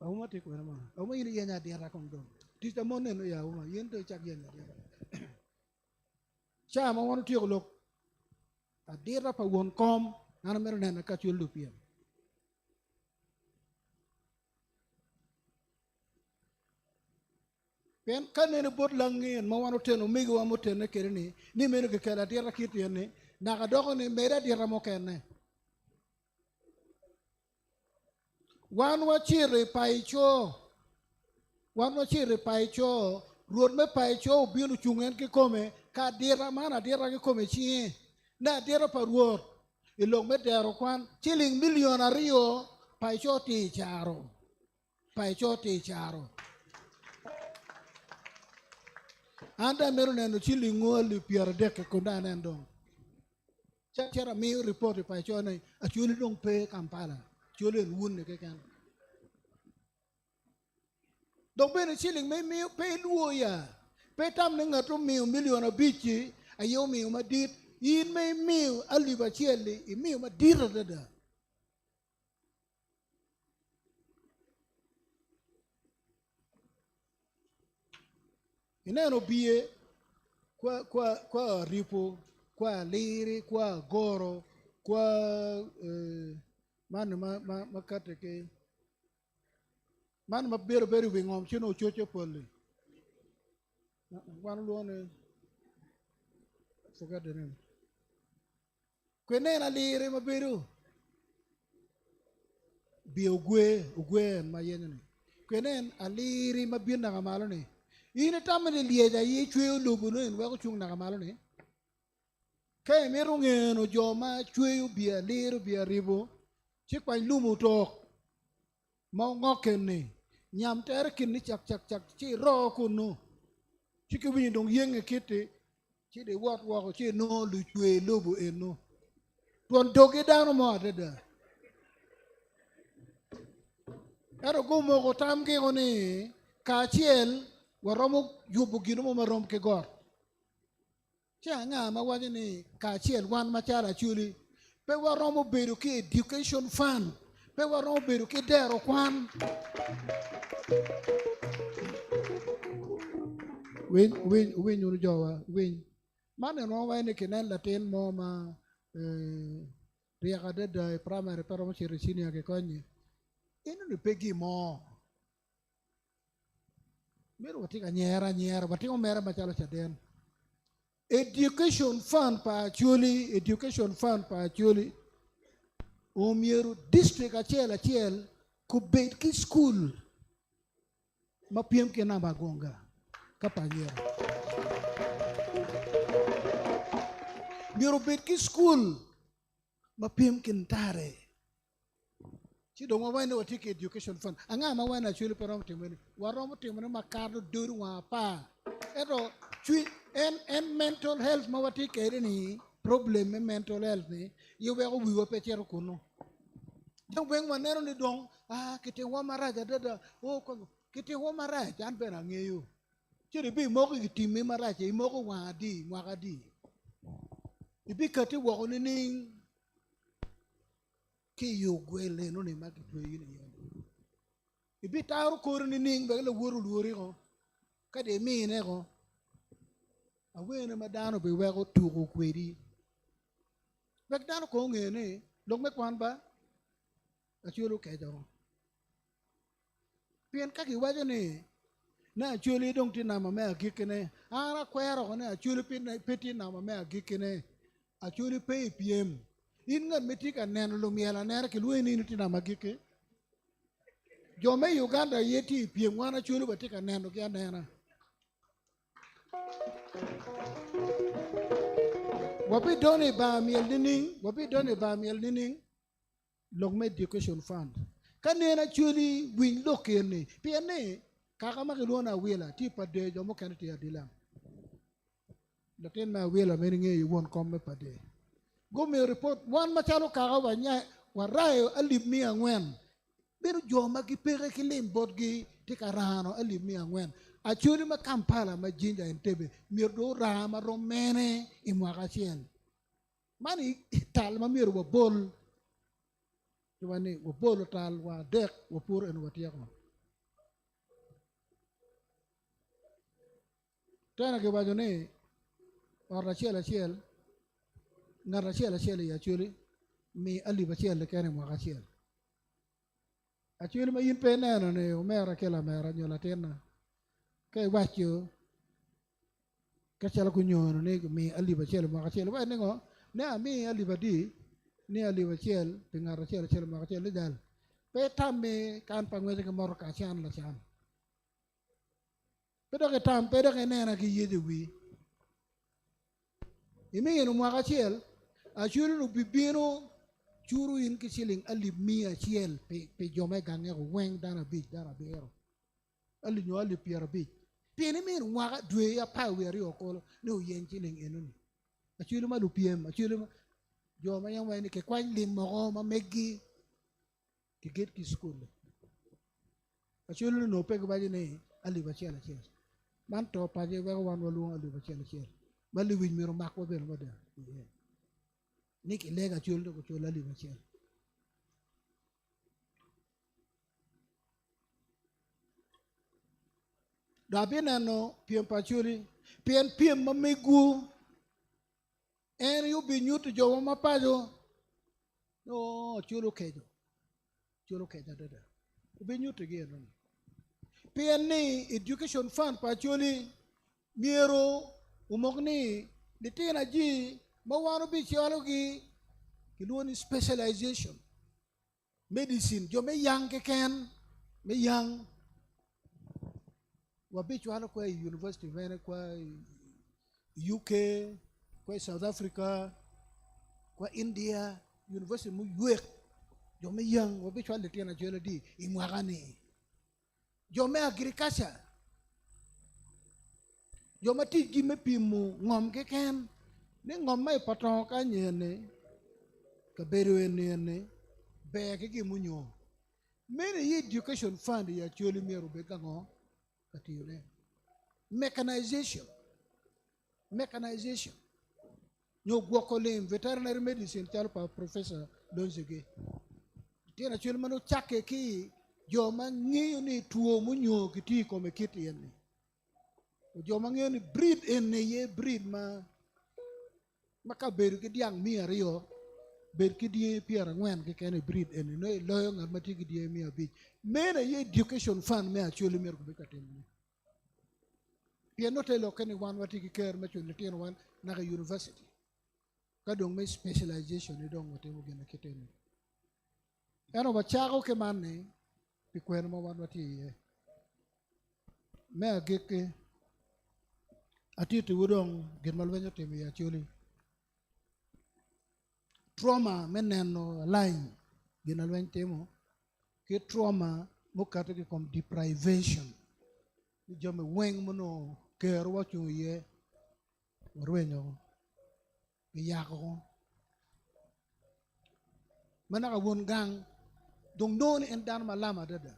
Auma te kwera ma. Auma yini yenya diara kom dom. Teacher mo ne no ya auma, yen to chak yenya diara. Cha ma wonu tiyo lok. A diara pa won kom, ana mero ne na kachul lupien. Pen kanene bot langi en ma wanu teno migi wa mo tene kereni ni meno ke kala diara kiti ne na ga dogo ni mera diara mo kene wan wa chire paicho ruot me paicho bilu chungen ki come ka diara mana diara ki come chi na diara pa ruot ilong me dero kwan chiling milion ario paicho ti charo anda mero neno chili ngoli pier dek kunda nendong chara mi report pa chone a chuli dong pe Kampala chuli wun ne kekan dong bene chili me mi pe luo ya pe tam ne ngato mi milion abichi ayo mi ma dit in me mi aliba cheli i mi ma dira dada ineno bie kwa ripo kwa liri kwa goro kwa man ma kateke man ma bero wingom chino chocho pole wan luone forget the name kwenena liri ma bero bi ogwe ma yenene kwenen aliri ma binda ngamalo ne ine tamene lieja yi chwe lubuno en wako chung na kamalo ni kay meru ngeno joma chwe bia liru bia ribo chikwa lumu tok ma ngoken ni nyam ter kin ni chak chi ro kunu chiki wi dong yenge kiti chi de wat wako chi no lu chwe lubu eno ton dogi dano mo dada ero gumo ko tam ke oni ka chiel waromo yubu gino mo marom ke gor cha nga ma waje ni ka chiel wan ma chala chuli pe waromo bedo ke education fund pe waromo bedo ke dero kwan win unu jowa win mane no wa ni kenen latin mo ma riaga de primary pero mo chiri senior ke konyi inu ni pegi mo mero watika nyera watingo mera machalo chaden education fund pa chuli omieru district achiel kubet ki school mapiem ke namba gonga kapanyera miero bet ki school mapiem ke ntare chido mo wende watike education fund anga ma wana chuli parom timene warom timene makardo duru wa pa eto chui en mental health ma watike ni problem mental health ni yewe ko wiwo pe chero kuno jong beng manero ni dong kite wa maraja dada ko kite wa maraja an bena ngeyo chiri bi moko kitime maraja imoko wadi mwakadi ibi kati wa ko ni ki yo gwele no ne magi to yine yende ibi taru kor ni ning be la woru lori ko kade mi ne ko awene madano be we ko tugo kweri be dano ko ngene lok me kwan ba achulo ke jo pien ka ki waje ni na achuli dong ti na ma agikene ara kwero ko ne achuli piti na ma agikene achuli pe piem in ngan metika neno lumiela nere ke lueni ni tina magike jome Uganda yeti piem wana chulu batika neno kya nena wapi doni ba miel nining log me education fund kanena chuli win lokene piane kaka makilona wila ti pade jo mo kanati adilam latin ma wila meninge you won't come pade go me report one machalo kaka wanya warayo alib mi angwen pero jo makipere kilim bodgi ti karano alib mi angwen achuli ma Kampala ma Jinja Entebbe mirdo rama romene imwaka chien mani tal ma mir wo bol wani wo bol tal wa dek wo pur en watiako tana ke bajone or la chiel ngara chiel ya chuli mi ali ba chiel kene mo ka chiel a chuli ma yin pe neno ne o mera ke la mera nyola tena ke wacho ka chala ku nyono ne mi ali ba chiel mo ka chiel wa ne ngo ne mi ali ba di ni ali ba chiel pe ngara chiel mo ka chiel dal pe tamme kan pa ngwe ke mor ka chan la chan pedo ke tam pedo ke nena ki yede wi imi eno mwaka chiel a churu no bibino churu in ki siling alib mia chiel pe jome gange ko weng dana bero ali nyo ali piera bi pini min mwaka dwe ya pa weri okolo ne o yen chiling eno ni a churu ma lu piem a churu ma jome yang wani ke kwany lim mo ma megi ki get ki school a churu no pe ko baje ne ali ba chiel man to pa je wa wan walu ali ba chiel mali win miro makwa bel mada niki lega chul ko chula li machel da binano piem pachuli piem mamigu en yu bi nyutu jo ma pajo no chulo kejo dada bi nyutu ge no pien ni education fund pachuli miro umokni litina ji mawano bi chiologi kiloni specialization medicine jo me yang ke ken me yang wabi chwalo kwa university vene kwa UK kwa South Africa kwa India university mu yuek jo me yang wabi chwalo litina jelo di imwagani jo me agriculture jo ma tij gi me pimo ngom ke ken ni ngom mai pato ka nyene ka bedo ne be ke gi munyo mene yi education fund ya choli mero be kango katire mechanization nyo gwoko lim veterinary medicine tal pa professor Donzege tena choli mano chake ki jo ma ngiyo ni tuo munyo kiti ko me kiti yen jo ma ngiyo ni breed en ne ye breed maka beru ki diang mi ario ber ki die pier ngwen ki kene breed en no loyo ngat mati ki die mi abi mena ye education fund me actually mer ko bekaten piano telo kene wan wati ki ker ma chule tien wan na university ka dong me specialization ni dong wote mo gena keten eno ba chago ke manne pi kwen mo wan wati ye me ageke atiti wudong gen malwenyo temi ya chuli trauma meneno line gina lwen temo ke trauma mokate ke kom deprivation jome weng mono ker wacho ye rwenyo yako mana ka won gang dong non en dan malama dada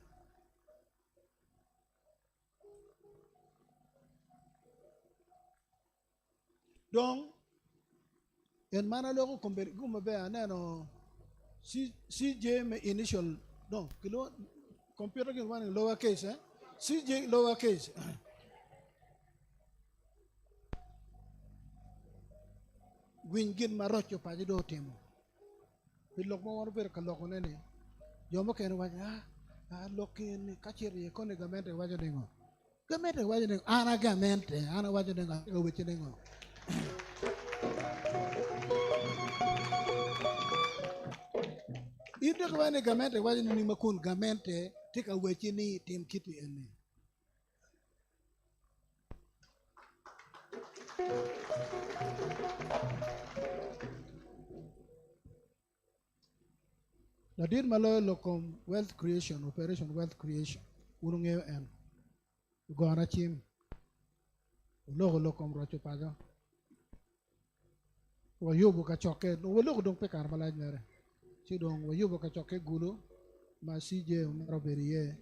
donc en mana loko komber guma be aneno CJ me initial no kilo computer ke one lower case CJ lower case wingin marocho pa do temo bilok mo wano per kaloko nene jomo ken waja lokin kachiri ko ne gamente waja dengo ana gamente ana waja dengo go weche dengo ide ko wane gamente waja ni makun gamente tika weche ni tim kiti ene La dir malo lokom wealth creation, operation wealth creation. Urunge en. Gona chim. Logo lokom rocho pajo. Wa yobu ka choke, no logo dong pe karmalaj mere. Si dong wa yobu ka choke gulo ma CJ Roberie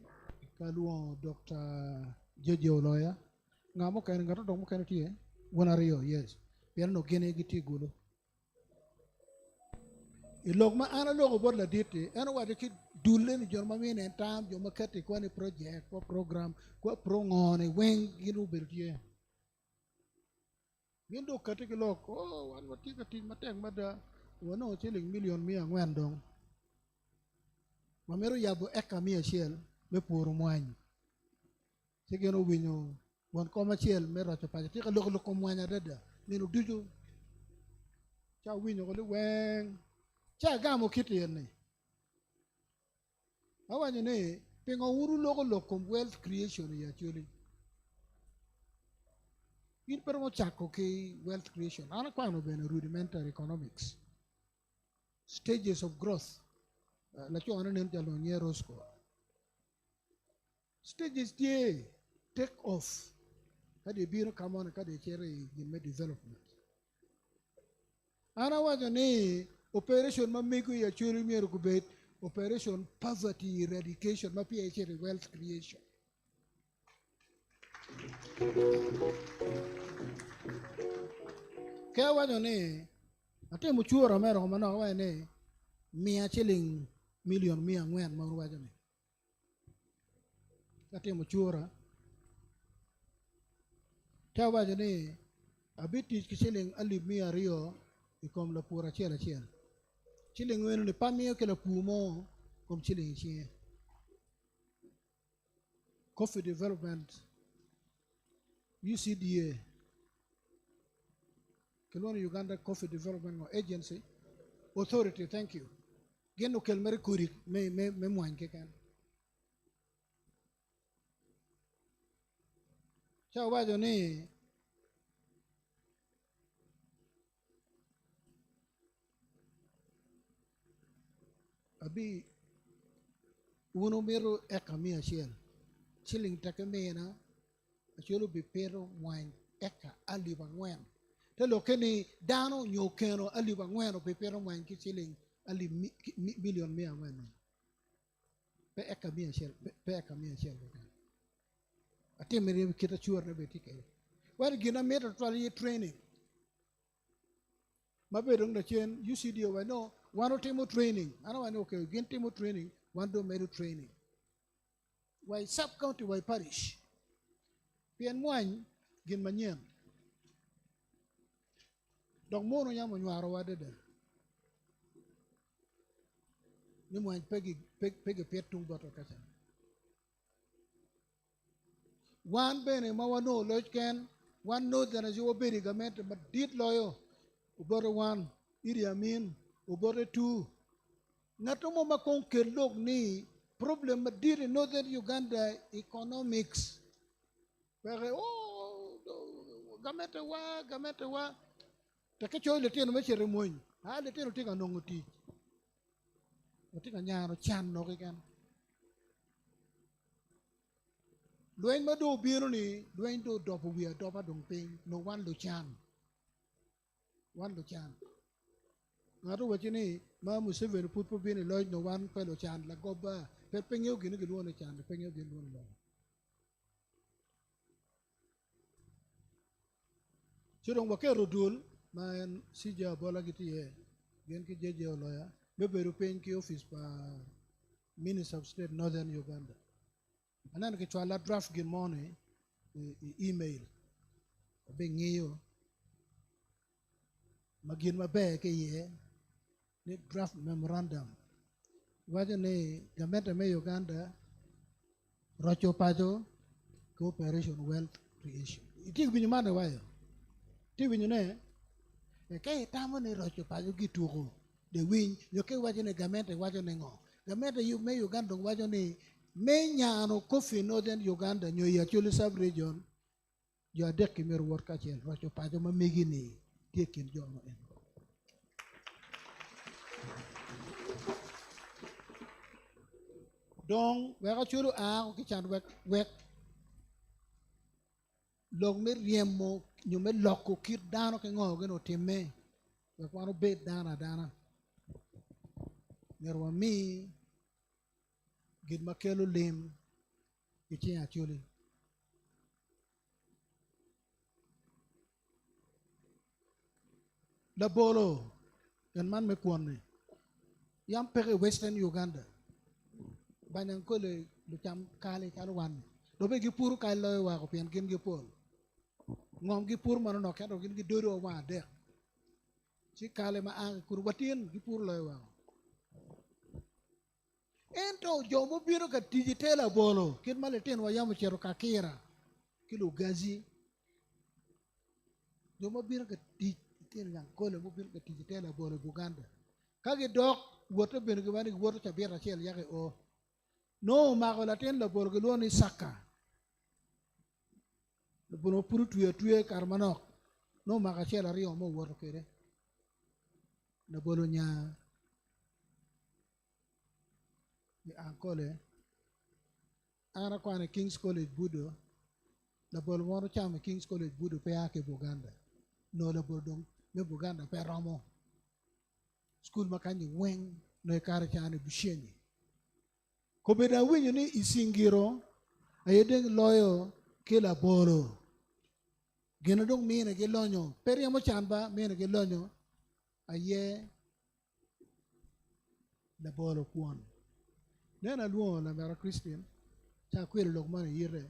kaluon Dr. Jeje Oloya. Ngamo kan ngato dong mo kan tie. Wona rio yes. Pian no gene giti gulo. Ilog ma ana logo bod la diti ana wade ki dulle ni jor ma mine tam jo makati ko ni project ko program ko prongone wen ginu bertie gindo kati ki lok oh wan wati kati matek mada wono chiling million mia ngwen dong mamero yabo eka mia chiel me puro mwany sigeno winyo won koma chiel me rocho pa ti ka lok lok mwanya dada ninu duju cha winyo ko le wen cha gamo kiti yenne awanya ne pingo uru logo lokom wealth creation ya chuli in per mo chako ke wealth creation ana kwano bene rudimentary economics stages of growth la cho ana nen jalo nyero sko stages tie take off kade biro kamona kade chere in development ana wajo ne operation mamiko ya churi miero kubet operation poverty eradication mapi chere wealth creation kaya wajo ne ate muchuora mero mano wa ne mia chiling million mia ngwen ma wajo ne ate muchuora kaya wajo ne abiti chiling alib mia rio ikom la pura chela chela chiling wenu ni pamio ke la pumo kom chiling chie coffee development UCDA Kelowna Uganda Coffee Development Agency Authority thank you geno kel mer kurik me mwan ke kan cha wajo ni abi uno mero eka mia chiel chiling take mena acholo bi pero mwan eka aliba ngwen te lo keni dano nyokeno aliba ngwen bi pero mwan ki chiling ali million mia ngwen pe eka mia chiel pe eka mia chiel ate mere kita chuor ne betike war gina meta twali training mabe dong da chen UCD wa no wano timo training ana wano okay gin timo training wando meru training why sub county why parish pian mwan gin manyen dong mono nyamo nywaro wadede ni mwan pegi petung boto kacha wan bene ma wano loj ken wan no dana jo beri gamente ma dit loyo ubore wan iri amin ubore tu ngatomo makon kelok ni problem ma dit in northern Uganda economics pere gamete wa take choy le teno mechere moñ ha le teno tinga nongo ti tinga nyaro chan no kigan luen ma do biro ni luen do dopo wi dopa dong ping no wan lo chan ngaro wachini ma Museveni put po bini loj no wan pelo chan la goba per pengyo gini gi luone chan pengyo gi luone lo chirong wakero dul ma en sija bola giti ye gen ki jeje oloya beberu pen ki office pa Minister of State Northern Uganda anan ki chwala draft gin mone email be ngiyo magin mabe ke ye ni draft memorandum wajo ne gamete me Uganda rocho pajo cooperation wealth creation iti binyo mane wayo ti binyo ne ke tamo ne rocho pajo gituko de win yo ke wajo ne gamete wajo ne ngo gamete yu me Uganda wajo ne me nyano kofi Northern Uganda nyo ya chuli sub region yo adek kimer wor ka chel rocho pajo ma migini tekin jono en dong weka chulo a ki chan wek log me riemo nyume loko kir dano ke ngo geno timme wek wano bet dana nerwa mi gid makelo lim ki a chuli la bolo yan man me kwonne yam pere western Uganda banyan ko le cham kale kalwan do be gi pur kay loy wa ko pen gen gi pol ngom gi pur man no kado gen gi doro wa de ci kale ma ang kur watin gi pur loy wa ento jomo biro ka tijitela bolo kin male ten wa yam chero kakira kilo gazi jomo biro ka tijitela yang ko le mo biro ka tijitela bolo Uganda kage dok woto ben gi wani woto ta bira chel yake o no mago la ten la borgo loni saka le bono puru tuye karmanok no maga chela rio mo woto kere na bolo nya ni ankole ana kwane King's College Budo la bolo wono chama King's College Budo pe ake Buganda no la bolo dong me Buganda pe ramo school makani weng no kare chane busheni ko beda winyo ni isingiro ayedeng loyo kila bolo gena dong mine ge lonyo peri mo chanba mine ge lonyo aye la bolo kwon nena luo la mera Christian cha kwelo lok man yire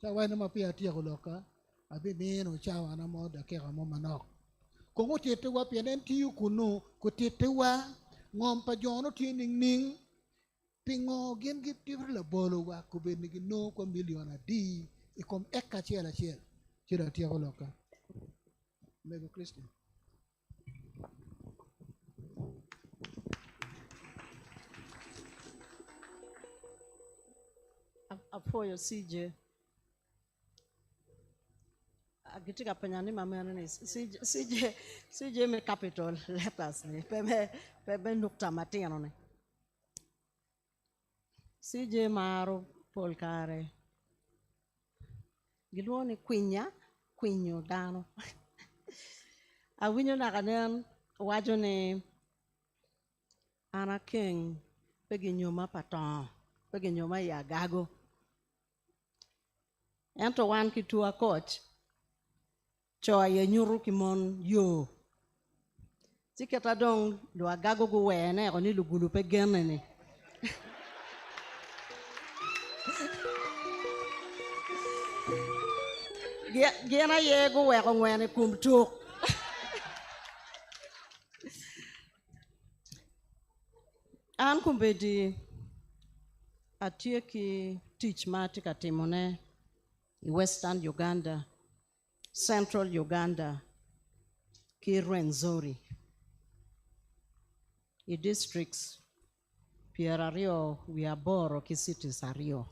cha wa na mapia tia ko loka abi mino cha wa na mo da ke mo manok ko mo tete wa pienen tiu kunu ko tete wa ngom pa jono ti ning pingo gen gi tivre la bolo wa ko be ni no ko miliona di e kom ekka chela chira tia ko loka mego Christian apoyo CJ agitika penyani mamana ni CJ me capital letters ni pebe nukta matino ni CJ maro polkare gilwoni kwinyo dano awinyo nakanen wajo ni ana king pegi nyoma paton pegi nyoma ya gago ento wan kitua coach cho ye nyuru kimon yo tiketa dong do agago go wene oni lugulu pe genene gena ye go we go wene kum tuk an kumbedi atieki teach matika timone Western Uganda, Central Uganda, Kirwenzori, i districts Pierario, Wiaboro, Kisitis Ario.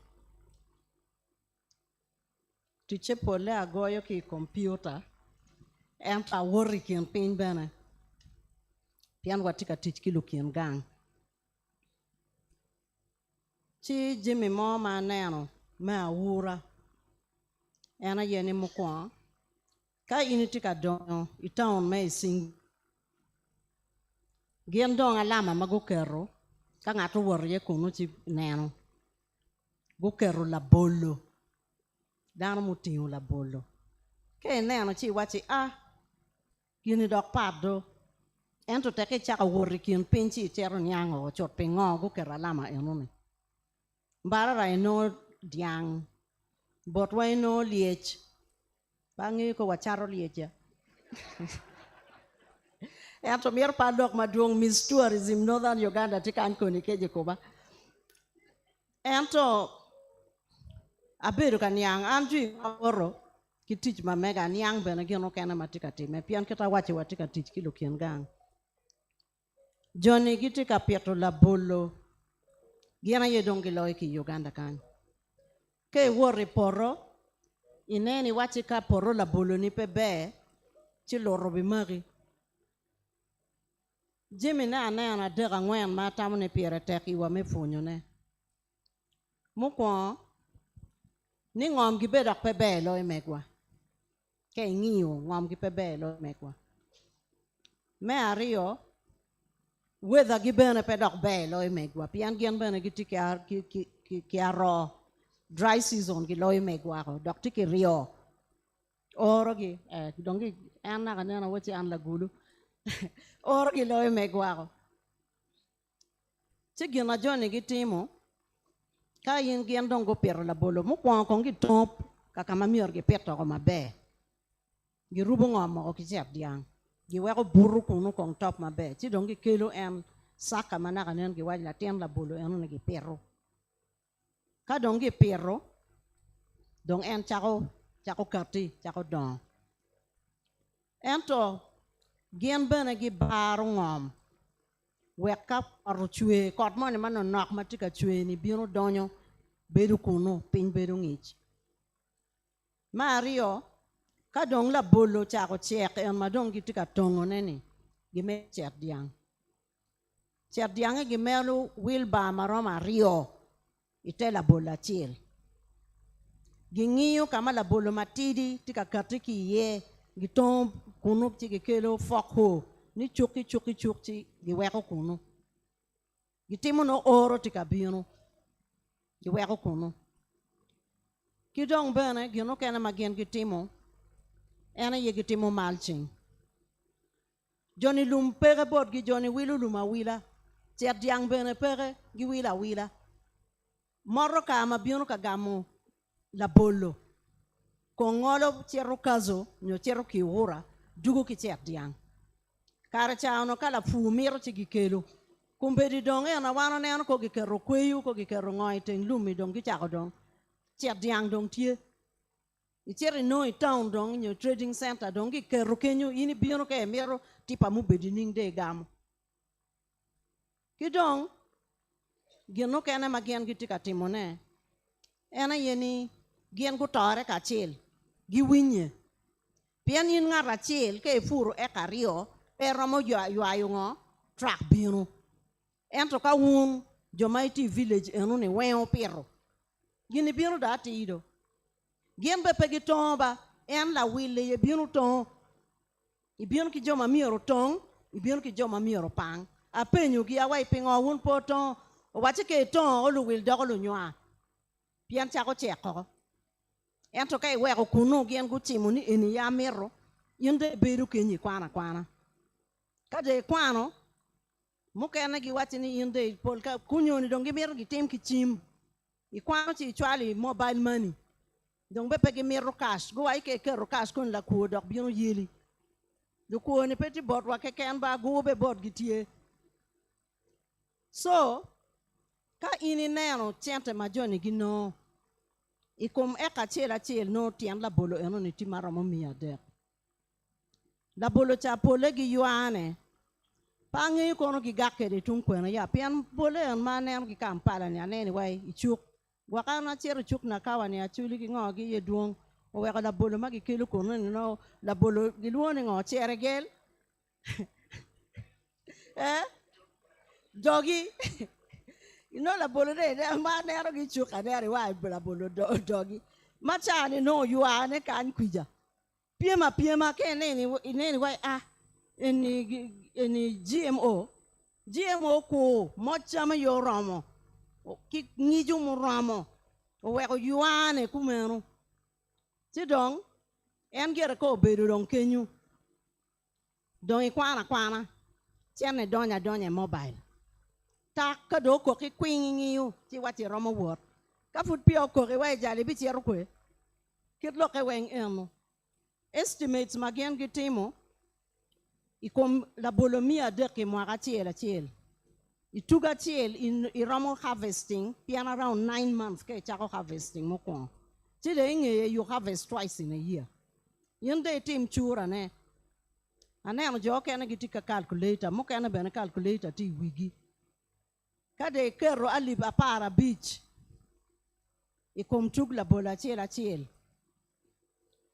Tiche pole agoyo ki computer, empa worry kin pin bene. Pian watika teach kilu kin gang. Chi Jimmy mama neno, mea wura. Ena yeni mukwa ka initika don itaon me sing gen don alama magukero ka ngato worye kunu chi neno gukero la bolo dano mutingo la bolo ke neno chi wachi gini dok pado ento teke chaka worry kin pinchi tero nyango chot pingo gukero alama enuni mbara ra ino diang but why no liech bangi ko wacharo liecha ento mier padok maduong Miss Tourism Northern Uganda tikan ko ni keje ko ba ento abedo kanyang anji oro kitich ma mega nyang bena gino kana matika time pian kita wache watika tich kilo kien gang Johnny gitika pieto la bolo giana yedongi loy ki Uganda kan ke worry poro ineni watika poro la bolo ni pebe ti loro bi mari Jimmy na ana dera ngwen ma tamne piere teki wa me funyo ne Mukwa ni ngom gi bedok pe belo emegwa. Ke ngiyo ngom gi pe belo emegwa. Me ario whether gi bene pe dok belo emegwa. Pian gen bene gi tiki ki aro dry season gi lo emegwa ko dok tiki rio. Oro gi dongi ana kanena wote an la gulu. Oro gi lo emegwa ko. Tigi na joni gi timo ka yin gen dongo pero la bolo mo kon gi top kaka mamior gi peto ko mabe gi rubo ngom ko ki chep diang gi weko buru kunu kon top mabe ti dongi kelo en saka mana kanen gi wajla tem la bolo en gi pero ka dongi pero dong en chako karti chako don ento gen bene gi baru ngom weka paru chue kot mo ni mano nok matika chue ni biro donyo bedu kuno pin bedu ngich Mario ka dong la bolo chako chek en madong gitika tongo neni gime chet diang gi melu wilba maroma rio itela bola chiel gingiyo kama la bolo matidi tika katiki ye gitom kuno tiki kelo fokho ni chuki gi weko kuno gitimo no oro tika bino gi weko kuno kidong bene gino kena magen gitimo ena ye gitimo mulching Johnny lum pere bot gi Johnny wilu luma wila tiat diang bene pere gi wila moro ka ma bino ka gamo la bolo kongolo tiero kazo nyo tiero ki ura dugo ki tiat diang kara chano kala fu miro ti gikelo kumbe di dong ena wana ne ko gikero kweyu ko gikero ngoi teng lumi dong gichako dong tiat diang dong tie itiere no town dong nyo trading center dong gikero kenyu ini bino ke miro tipa mu bedining de gamo kidong gino kena magian gitika timone ena yeni gien go tore ka chil gi winye pian yin ngara chil ke furu e kario eromo yuayo ngo track bino ento ka wun jomaiti village enu ni weo pero gini bino da tido gien be pegi tomba en la wille ye bino ton i bino ki joma mioro ton i bino ki joma mioro pang a penyu gi awai pingo wun poto wache ke ton olu wil dogolu nywa pian chako cheko ento kai weko kunu gien gutimo ni eni ya mero yende beru kenyi kwana kade kwano mukene gi watini yende polka kunyoni dongi mero gi tem ki chim i kwano ti chwali mobile money dong be pegi mero cash go ai ke kero cash kun la ku dok bino yili do ko ni peti bot wa ke ken ba go be bot gitie so ka ini neno chente majoni gi no ikum eka chela no tian la bolo eno ni timara mo mia de la bolo cha pole gi yuane pangi kono gi gakke de tun kwena ya pian bolo en manem gi Kampala ni aneni wai ichuk wakana chere chuk na kawa ni achuli gi ngo gi yeduong o weka la bolo magi kilo kono ni no la bolo gi luone ngo chere gel dogi la bolo de ma nero gi chuk aneri wai la bolo dogi machani no yuane kan kwija piema ke neni wai eni GMO ko mochama yo romo ki ngiju mu romo o weko yuane kumenu tidong en gere ko bedo don kenyu don kwana tiene donya mobile ta ka do ko ki kwingiu ti wati romo wor ka fut pio ko ke wai jale bi tiero kwe kit lo ke wen eno estimates magen gitimo ikom la bolomia de ke mwaka tiel ituga tiel in romo harvesting pian around 9 months ke chako harvesting mo ko ti de nge you harvest twice in a year yende tim chura ne ane jo ke na gitika calculator mo ke na bene calculator ti wigi kade kero ali para beach ikom tug la bola chiel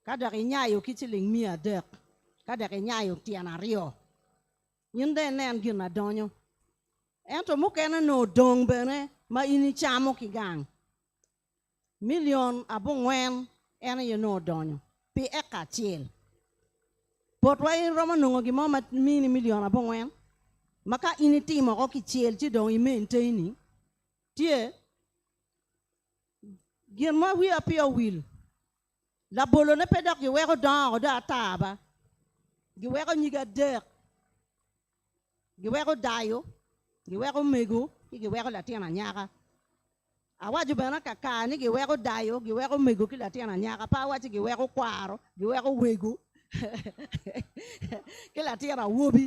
kada nyayo kitiling mia dek kada nyayo tiana rio yinde nen gina donyo ento mukena no dong bene ma ini chamo kigang million abungwen ene you know donyo pi eka chiel pot wa in romo nungo gi mama mini million abungwen maka initimo ko ki chiel ti don i maintain tie gien ma wi apia will la bolo ne pedok gi wego don da taba gi wego nyiga dek gi wego dayo gi wego mego gi wego la tiana nyaka awaju bana kaka ni gi wego dayo gi wego mego ki la tiana nyaka pa wachi gi wego kwaro gi wego wego ki la tiana wobi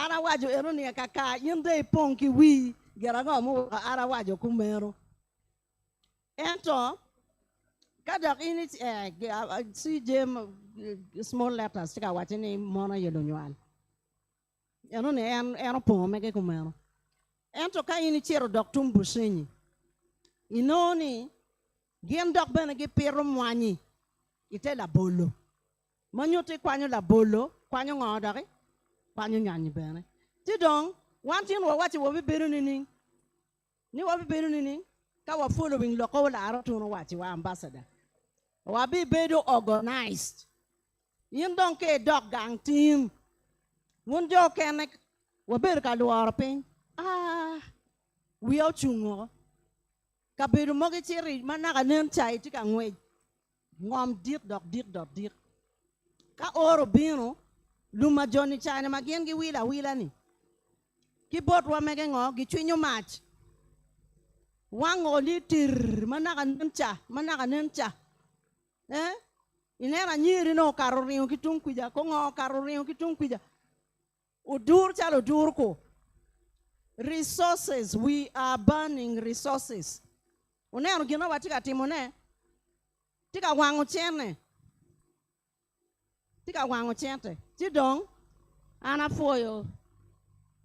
ara waju ero ni kaka yinde ponki wi gerago mo ara waju kumero ento kada ini si jem small letters tika watini mona yelo nywan ero ne ero po mege kumero ento ka ini chero doktum busenyi inoni gien dok bene gi pero mwani ite la bolo manyote kwanyo la bolo kwanyo ngodare kwanyo nyanyi bene ti dong wantin wo wati wo bi beru ni wo bi beru ni ka wa following local la aro tuno wati wa ambassador wa bi bedo organized yin don ke dog gang team won jo ken wa ber ka luar pin wi o chungo ka beru mo ge chiri mana ka nem chai ti ka ngwe ngom dir ka oro bino luma joni chane magien gi wila ni ki bot wa mege ngo gi chwinyo mach wango litir mana ka nemcha inera nyiri no karorio kitung kuja ko ngo karorio kitung kuja udur chalo dur ko resources we are burning resources unero gino watika timone tika wango chene tika wango chente ti dong ana foyo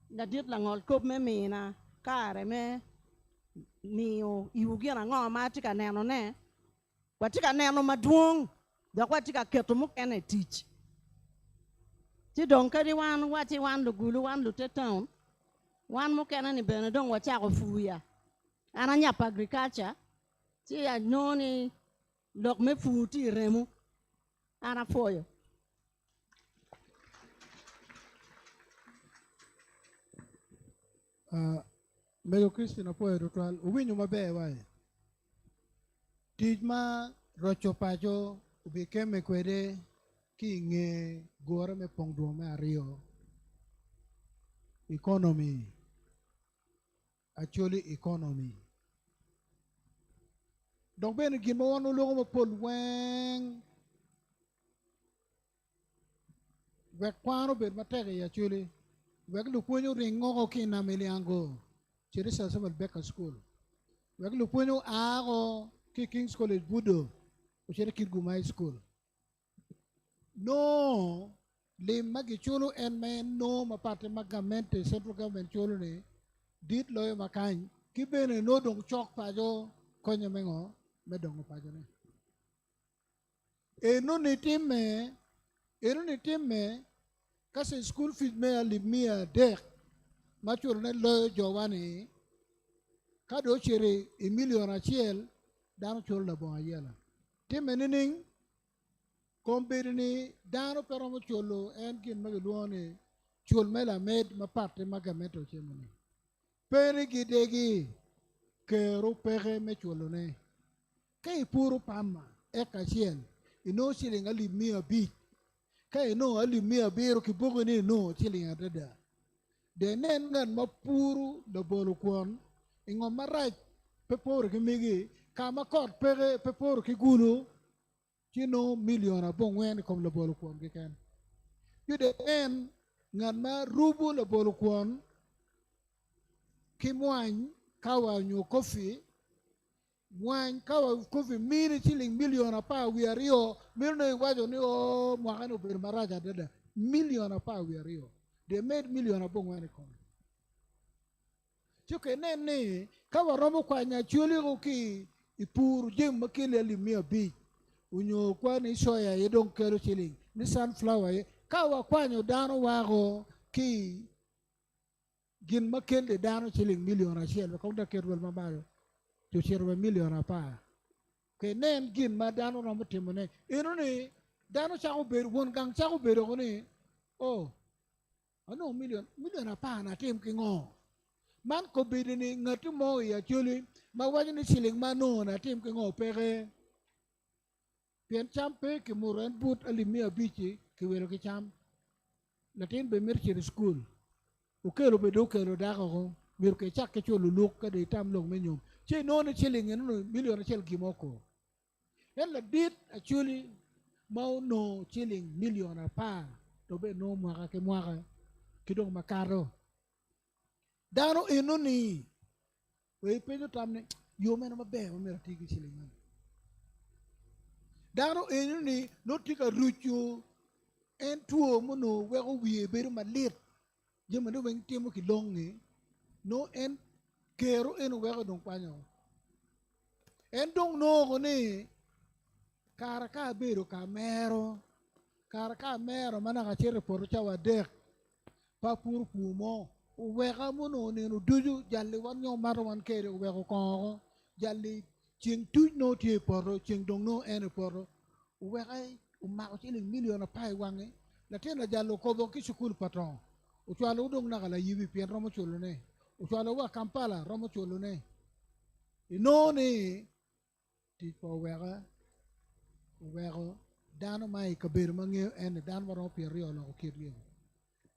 na dit la ngol kop me mina kare me mio iugira ngo ma tika neno ne watika neno maduong da watika keto muk ene teach ti dong kadi wan wati wan lugulu wan lute town wan muk ene ni bene dong wacha ko fuya ana nyap agriculture ti ya noni lok me futi remu ana foyo Mego Christina poe ritual uwinyo mabe wae tijma rocho pacho ubikeme kwede kinge gore me Pongdwongo me ario economy actually economy donc ben gin mo wono logo mo pol weng wek kwano bet matege actually wek lu ponyo ringo ko kina meliango chiri sa sa Beka school wek lu ponyo ago ki King's College Budo o chiri Kirguma High School no le magi chulo en men no mapate magamente central government chulo ni dit loyo makany ki bene no dong chok pajo konyo mengo me dong pajo ne eno ni timme kasi school fees me alimia dek machulo ne loyo jowani kado chere million achiel dano chulo la bon ayela timme nining kombiri ni dano pero mo chulo en gin magiluone chul mela med maparte magamento chemoni pere gidegi kero pere me chulo ne kay puro pama ekachiel ino silinga limia bi kay no alimia biro kibugo ni no silinga dada de nen ngan mapuru do bolu kwon ingo maraj peporo kimigi kama kot pere peporo kigulu chino million abongwen kom le bolu kwon kiken yude en ngan ma rubu le bolu kwon kimwany kawa nyu kofi mwany kawa kofi mini chiling million apa wiario milno wajo ni o mwakano ber maraja dada million apa wiario they made million abongwen kom chuke nene kawa romo kwa nya chuli ko ki ipuru jem makile limia bi unyo kwani soya yedong kero chiling ni sunflower kawa kwanyo dano wago ki gin makende dano chiling million achiel ko da kerwel mabayo to share million apa ke nen gin ma dano na mutimone ino ni dano cha ber won gang cha ber ko ni oh ano million apa na tim ki ngo man ko be ni ngatu mo ya chuli ma wa ni siling mano na tim ki ngo pere pien champe ki muran but alimia bichi ki wero ki cham latin be mirchi school o kelo be do kelo da ko wir ke chak ke chulu luk ka de tam long menyum che no ne siling no million chel ki moko en la dit actually mau no siling million apa to be no mo ka ke mo ka ki dong makaro dano ino ni we pejo tam ne yo mena mabe o mera tigi siling dano ino ni no tika ruchu en tuo mo no we ko wie beru malit jema no wen timo ki long ni no en kero en we ko dong panyo en dong no ko ni kara ka beru ka mero mana ka chere por chawa dek pa pur pumo we ka mo no ni no duju jalli wan nyo mar wan kere we ko jalli ching tu no tie poro ching dong no en poro we kai ma ko chini million pa wange la tena jallo ko do ki school patron o chalo dong na kala yibi pien romo chulo ne o chalo wa Kampala romo chulo ne no ni ti po we ko dano mai ka ber mangi en dan waro pi rio lo kirli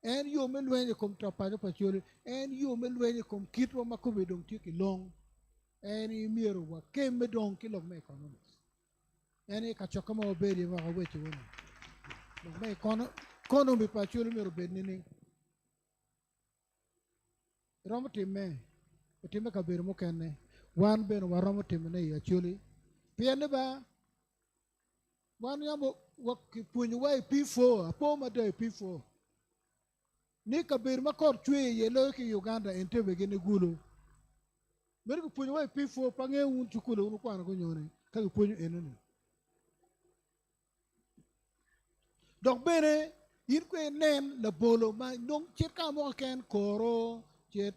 en yo me lwenye kom topa pa chuli en yo me lwenye kom kitwa makubi dong ti ki long en miero wa kem me dong ki lo me economics en ka chokama obedi wa ko weche wona lo me kono mi pa chuli miero bed ni romo time ka ber mo kenne wan ben wa romo time ne ya chuli piene ba wan yamo wa ki punyu wa P4 apo ma de P4 ni ka ber ma kor chwe ye lo ki Uganda Entebbe gene gulo mer ko punyo wa P4 pa nge un chukulo un kwana ko nyone ka ko punyo enene donc bene ir ko nen la bolo ma donc chet ka mo ken koro chet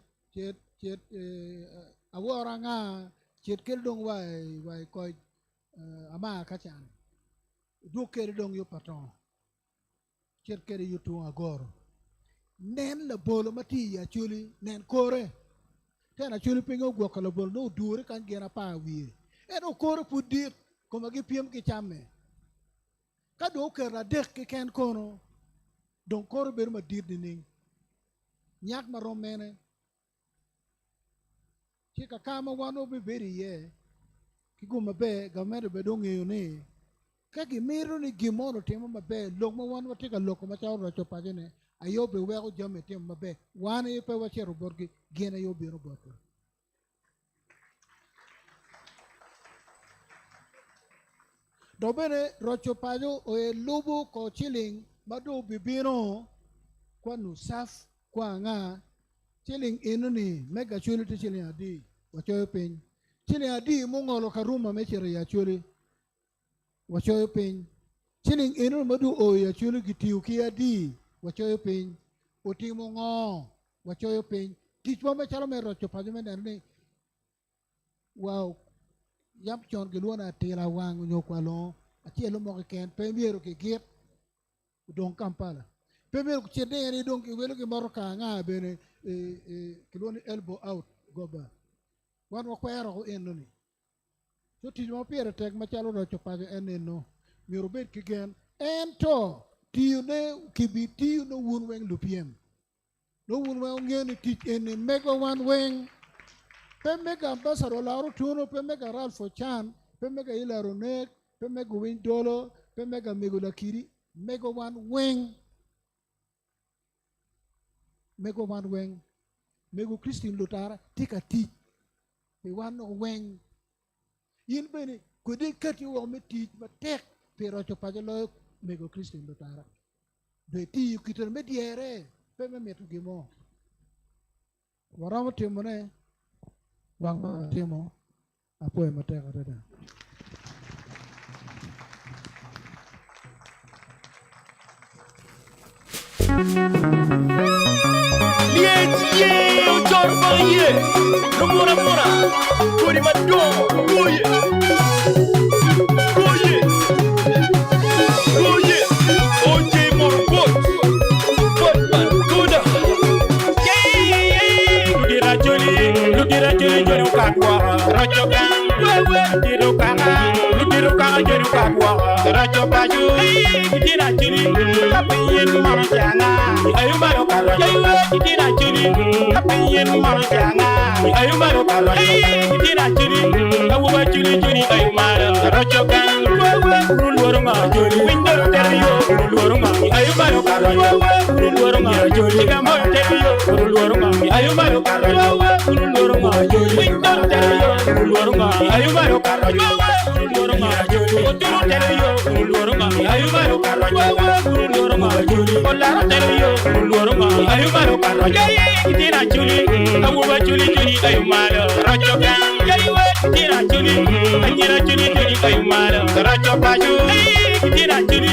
awora nga chet kel dong wai ko ama ka chan do kel dong yo patron chet kel yo tu agoro nen la bolo mati ya chuli nen kore tena chuli pingo gwo kala bolo no dure kan gena pa wi eno kore pudir ko magi piem ki chame ka do kera dek ki ken kono don kore ber ma dir ni nyak ma romene ki ka kama wano be beri ye ki guma be gamere be do ngeyo ni ka gi miro ni gimono temo mabe lok ma wan watika lok ma chawo ro pa jene ayo be we ko jome tem mabe wana ye pe wachero borgi gena yo biro boto do bene rocho pajo o e lubu ko chiling madu bibino kwa nusaf kwa nga chiling inuni mega chuli to chiling adi wacho piny chiling adi mongolo karuma mechere ya chuli wacho piny chiling inuni madu o ya chuli gitiu ki adi wachoyo piny otimo ngo wachoyo piny tich mo machalo me rocho pajo me ni wow yam chon gi luona tila wang nyokwalo achielo mo ken pe miero ki git don Kampala pe miero ki chede ni don ki welo ki moro ka nga bene ki luoni elbow out goba wan wa kwero ko enoni so tich mo piere tek machalo rocho pajo eneno miero bet ki gen ento tiyo ne kibi tiyo no wun weng lupiem no wun weng ngeni tich ene mega wan weng pe mega ambassador laro tuno pe mega Ralph Chan pe mega ilaro nek pe mega win dolo pe mega mego lakiri mega wan weng mego Christine Lutara tika tich pe wan no weng yin bene kodi kati wo me tich ma tek pe rocho pajo lo mego Christine Lutara de ti kitel mediere pe me metu gimo waramo timone wang timo apo e mateka dada Liye, o jorba ye. mura mura. Kuri mado. Oye. Oye. Oye. Oye morbot. Botman kuda. Ludira joli joli kakwa. Rocho kan. Ludiro kaka joli kakwa. Rocho baju. Ludira joli. Kapiyen mara jana. Ayumaro kala. Ludira joli. Kapiyen mara jana. Ayumaro kala. Ludira joli. Awuba joli ayumaro. Rocho kan. Rulorunga joli. Window terio. Rulorunga. Ayumaro kala. Rulorunga joli. Gambo terio. Rulorunga. Ayumaro kala. Rulorunga joli. Window terio. Rulorunga. Ayumaro kala. Rulorunga joli. Oturu terio. Rulorunga. Ayumaro kala. Rulorunga joli. Olara terio. Rulorunga. Ayumaro kala. Tira joli. Awuba joli ayumaro. Rocho kan. Tira joli. Anyira joli ayumaro. Rocho baju. Tira joli.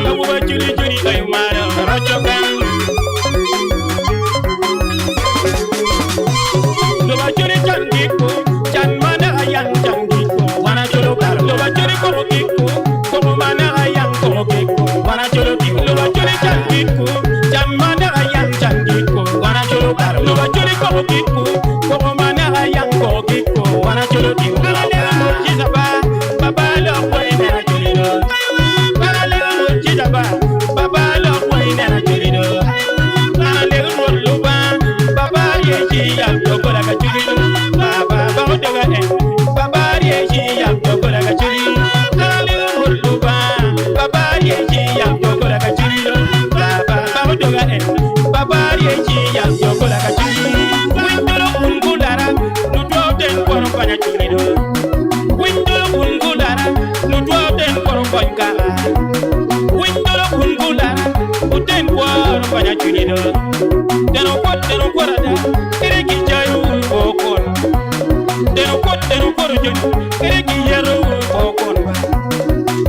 Awuba joli ayumaro. Rocho kan. Loba joli jangiko. Jan mana ayang jangiko. Wana jolo karo. Loba joli korokiko. Komo mana ayang korokiko. Wana jolo kiko. Loba joli jangiko. Jan mana ayang jangiko. Wana jolo karo. Loba joli korokiko. Komo mana ayang korokiko. Wana jolo kiko. Alale mojizaba. Baba lo kwene na jolido. Alale mojizaba. Baba lo kwene na jolido. Alale moluba. Baba yeji ya tokola ka jolido. Baba baodoga en. Baba yeji ya tokola ka jolido. Alale moluba. Baba yeji ya tokola ka jolido. Baba baodoga en. Baba yeji ya tokola ka jolido. Windolo ungudara. Nudo den kwaro kwanya jolido. Windolo ungudara. Nudo den kwaro kwanya. Windolo ungudara. Uden kwaro kwanya jolido. Deno kwara da. Kiriki jayu bokon. Deno kwara joni. Kiriki yaru bokon.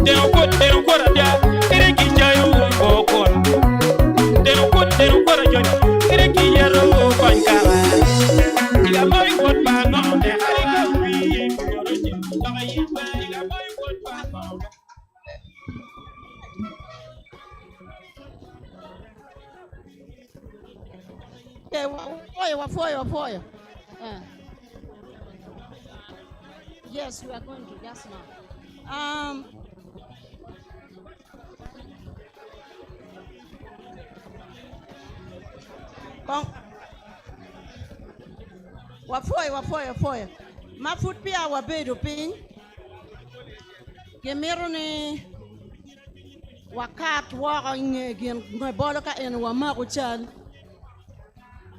Deno kwara da. Kiriki jayu bokon. Deno kwara joni. Kiriki yaru kwanya. Iga boy kwat pa no. De harika wiye. Yoroji. Daga yimba. Iga boy kwat pa no. Okay, wafoyo. Yes, we are going to just now. Wafoyo. Mafut pia wabedo piny. Gemero ni wakat waka ngegin ngobolo ka en wamago chan.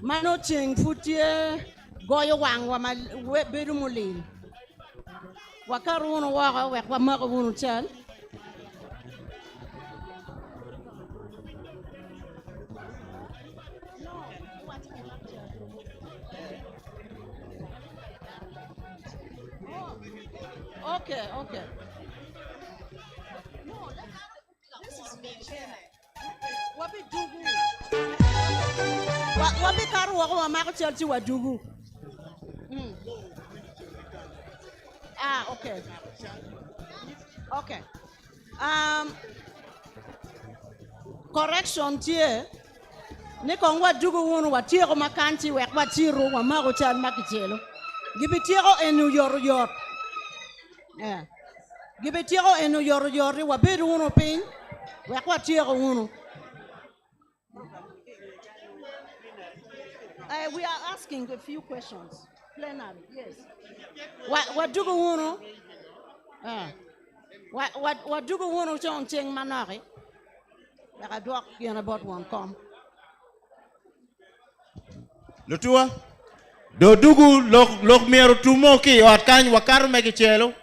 Mano ching futie goyo wang wa bedu mulin. Wakaruno waka wek wamago wunu chan. Okay. No, this is me. Wabi dugu. Wabi karu wako wamago chelchi wa dugu. Okay. Correction tie. Ne kongwa dugu wunu wa tiro makanchi wek wa tiro wamago chan makichelo. Gibitiro enu yor. Yeah. Gibitiro enu yor wa bedu wunu pin. Wek wa tiro wunu. We are asking a few questions. Plenary, yes. What do you want? What do you want to Ceng Manari? I do about one come. Lutua, do dugu lok mero tumoki o atkanyi wakaru megichelo.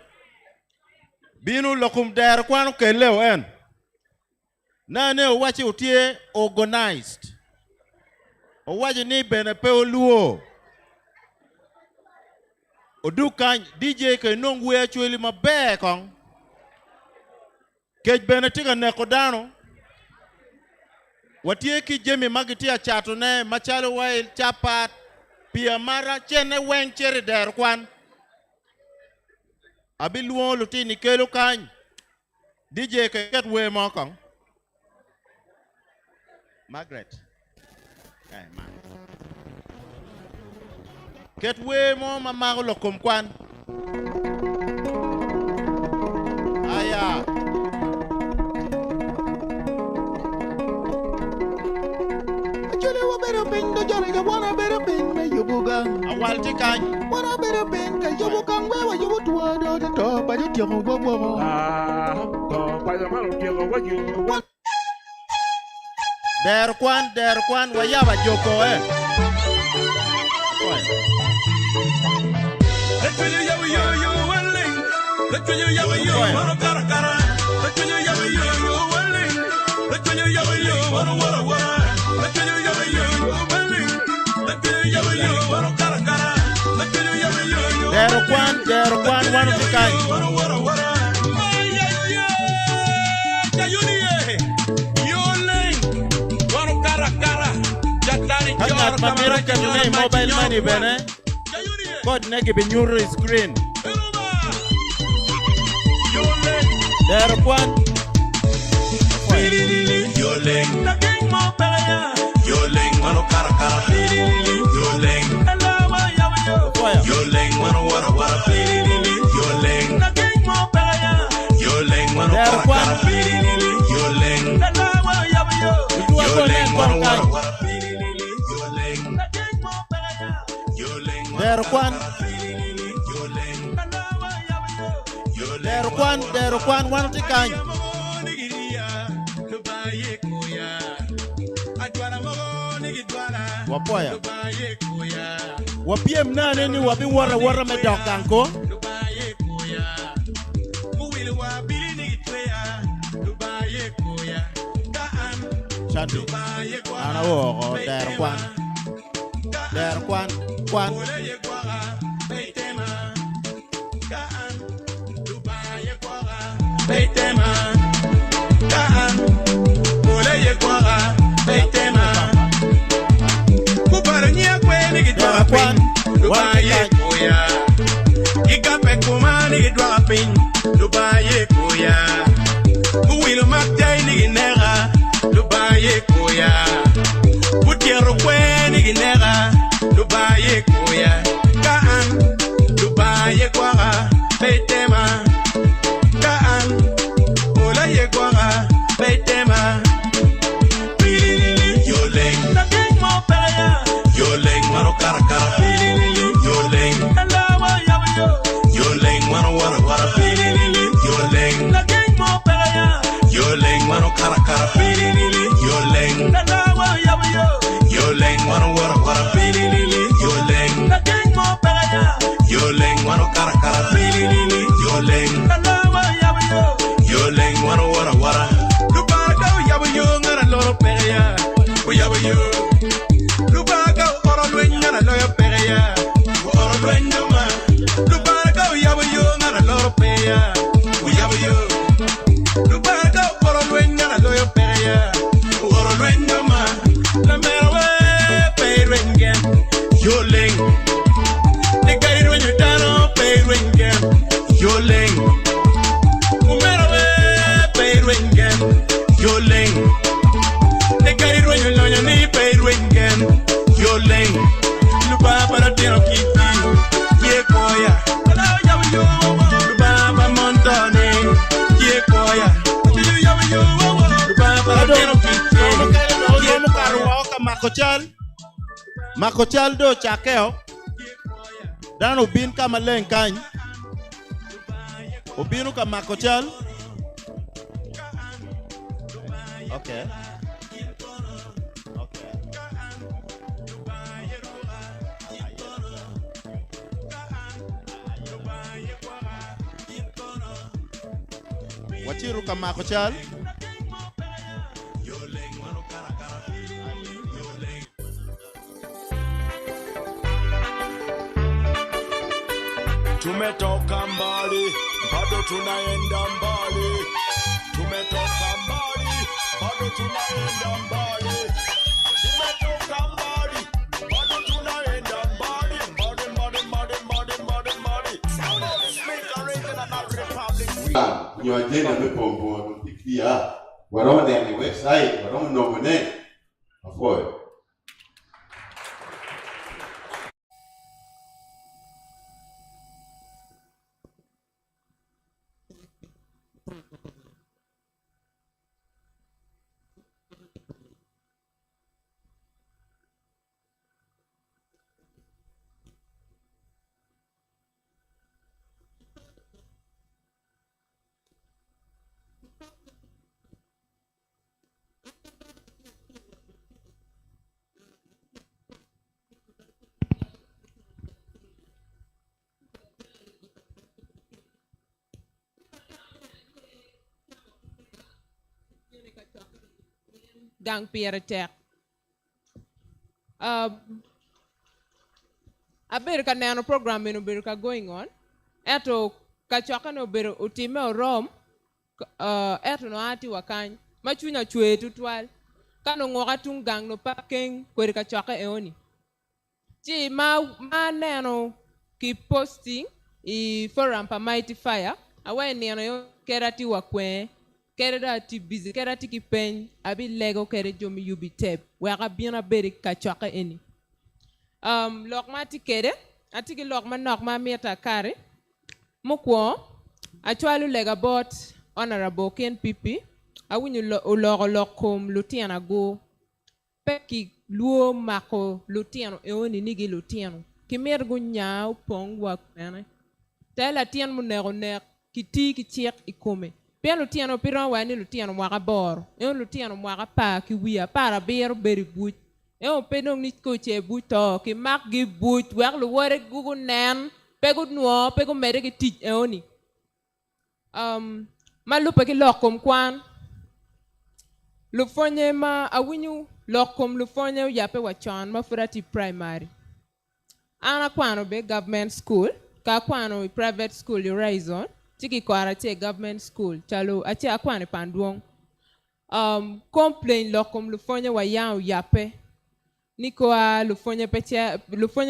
Binu lokum der kwano keleo en. Nane wachi utie organized. Owaji ni bene pe oluo. Odukan DJ ke nongwe actually mabe kong. Kej bene tiga nekodano. Watie ki jemi magitia chato ne machalo wail chapat Pia mara chene wen chere der kwan. Abi luon lutini kelo kany. DJ ke get we mo kong. Margaret. Hey, man. Get we mo mama lo kum kwan. Aya. Awal tikany. Wanna better been ka yobo kang wewa yobo tuwa do the top ba yo mo bo bo. Der kwan wayaba joko eh. Der kwan wanu tikany. Hangat mamira kanune mobile money bene. Code negi be nyuru screen. Der kwan. Yoling, the king mo pelaya. Yoling, mano kara kara. Yoling, Yoling, mano wara wara. Yoling, the king mo pelaya. Yoling, mano kara kara. Yoling, Yoling, mano wara wara. Der kwan wanu tikany. Wapoya. Wapiem nane ni wabi wara me dokanko. Shanti. Ana wo der kwan. Der kwan. Beitema, kaan, ole ye kwara, beitema. Kupara nyia kwe nigi dwara pin, Dubaye koya. Ikape kuma nigi dwara pin, Dubaye koya. Uwilo makjay nigi nera, Dubaye koya. Utiero kwe nigi nera, Dubaye koya. Kaan, Dubaye kwara, beitema. Beitema, Yoling, the king mo pelaya. Yoling, mano kara kara. Yoling, Yoling, mano wara wara. Yoling, the king mo pelaya. Yoling, mano kara kara. Yoling, Yoling, mano wara wara. Yoling, the king mo pelaya. Yoling, mano kara kara. Yoling, Yoling, mano wara wara. Lubaga oro luenya na loyo peya. Oro luenya ma. Lubaga yabo yo na loyo peya. Yabo yo. Lubaga oro luenya na loyo peya. Oro luenya ma. La merwe pay ringen. Yoling. The guy when you down pay ringen. Yoling. Merwe pay ringen. Yoling. Ni pay ringen, Yoling, Luba para tiro kiti, ye koya, Luba pa montone, ye koya, Luba para tiro kiti, ye koya. Makochal do chakeo. Dan ubin kama len kany. Ubinu ka makochal. Okay. Wachiru ka makochal. Tumetoka mbali, bado tunaenda mbali. Tumetoka mbali, bado tunaenda mbali. Tumetoka mbali, bado tunaenda mbali. nyo agenda me Pongdwongo tikdia. Waroma ne ni website, waroma no ne. Afoy. gang piere tek. Aber ka neno program ino bedo ka going on. Eto kachoka no bedo utime orom. Eto no ati wakany. Machunya chwe tutwal. Kano ngoka tung gang no paking kweri kachoka eoni. Chi ma neno ki posting I forum pa mighty fire. Awe neno yo kerati wakwe. Kera ti busy, kera ti ki pen, abi lego kere jomi yubi tep. Waka bina beri kachoka eni. Lokma ti kere, ati ki lokma nokma mieta kare. Mukwo, achwalu lega bot honorable Ken Pipi. Awinyu lokom lutino go. Peki luo mako lutino eoni nigi lutino. Kimergu nyao pong wakwene. Tela tien munero nek, kiti kichik ikome. Pia lutino piron wani lutino mwaka boro. Lutino mwaka pa ki wia para bero beri buch. Pedong ni koche buto ki mak gi buch wak lu wore gugu nen pegu nuo pegu mere ki tich eoni. Ma lupa ki lokom kwan. Lufonye ma awinyu lokom lufonye yape wachon ma furati primary. Ana kwano be government school. Ka kwano private school Horizon. Tiki kwara che government school chalo ache akwane Pongdwongo complain lokom lufonye wa yao yape niko a lufonye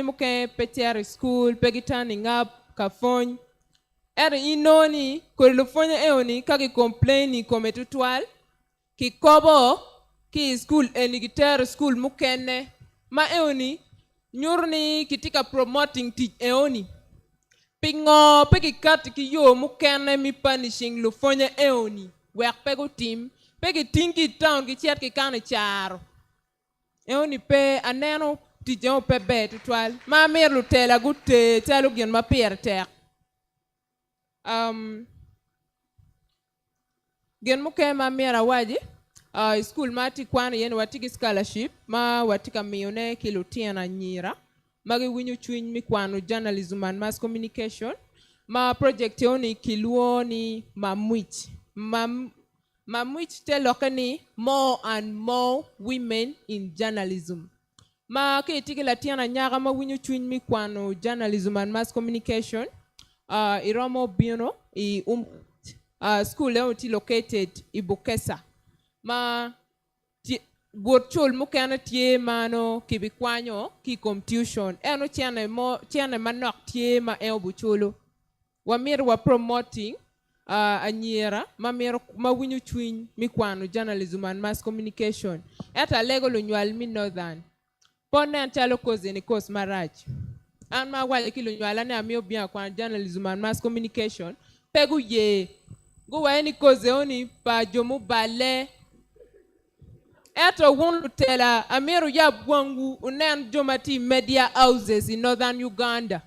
muke petiare school pegi turning up kafony inoni ko lufonye eoni kaki complain ni kome tutwal ki kobo ki school enigiter school mukene ma eoni nyurni kitika promoting teach eoni Pingo peki kat ki yo mukene mi punishing lufonye eoni. Wek pego team. Peki tinki town ki chet ki kane charo. Eoni pe aneno tijen pe be tutwal. Ma mir lutela gute telo gen ma pier tek. Gen muke ma mira waji. School mati kwane yen watiki scholarship. Ma watika miyone ki lutiana nyira. Magi winyu chwiny mikwano journalism and mass communication. Ma project yoni kiluo ni mamwich. Mamwich te lokani more and more women in journalism. Ma ke tiki latiana nyaga ma winyu chwiny mikwano journalism and mass communication. Iromo bino school yoni ti located Ibukesa. Ma Gorchol mukana tie mano kibikwanyo ki competition eno tiane manok tie ma bucholo wamir wa promoting anyira ma winyu chwiny mikwano journalism and mass communication eta lego lo nywal mi northern ponen chalo koze ni kos marach an ma wale ki lo nywala ne amio bien kwa journalism and mass communication pegu ye go wa ni koze oni pa jomu bale Eto won tela Amiru ya bwangu unen jomati media houses in northern Uganda.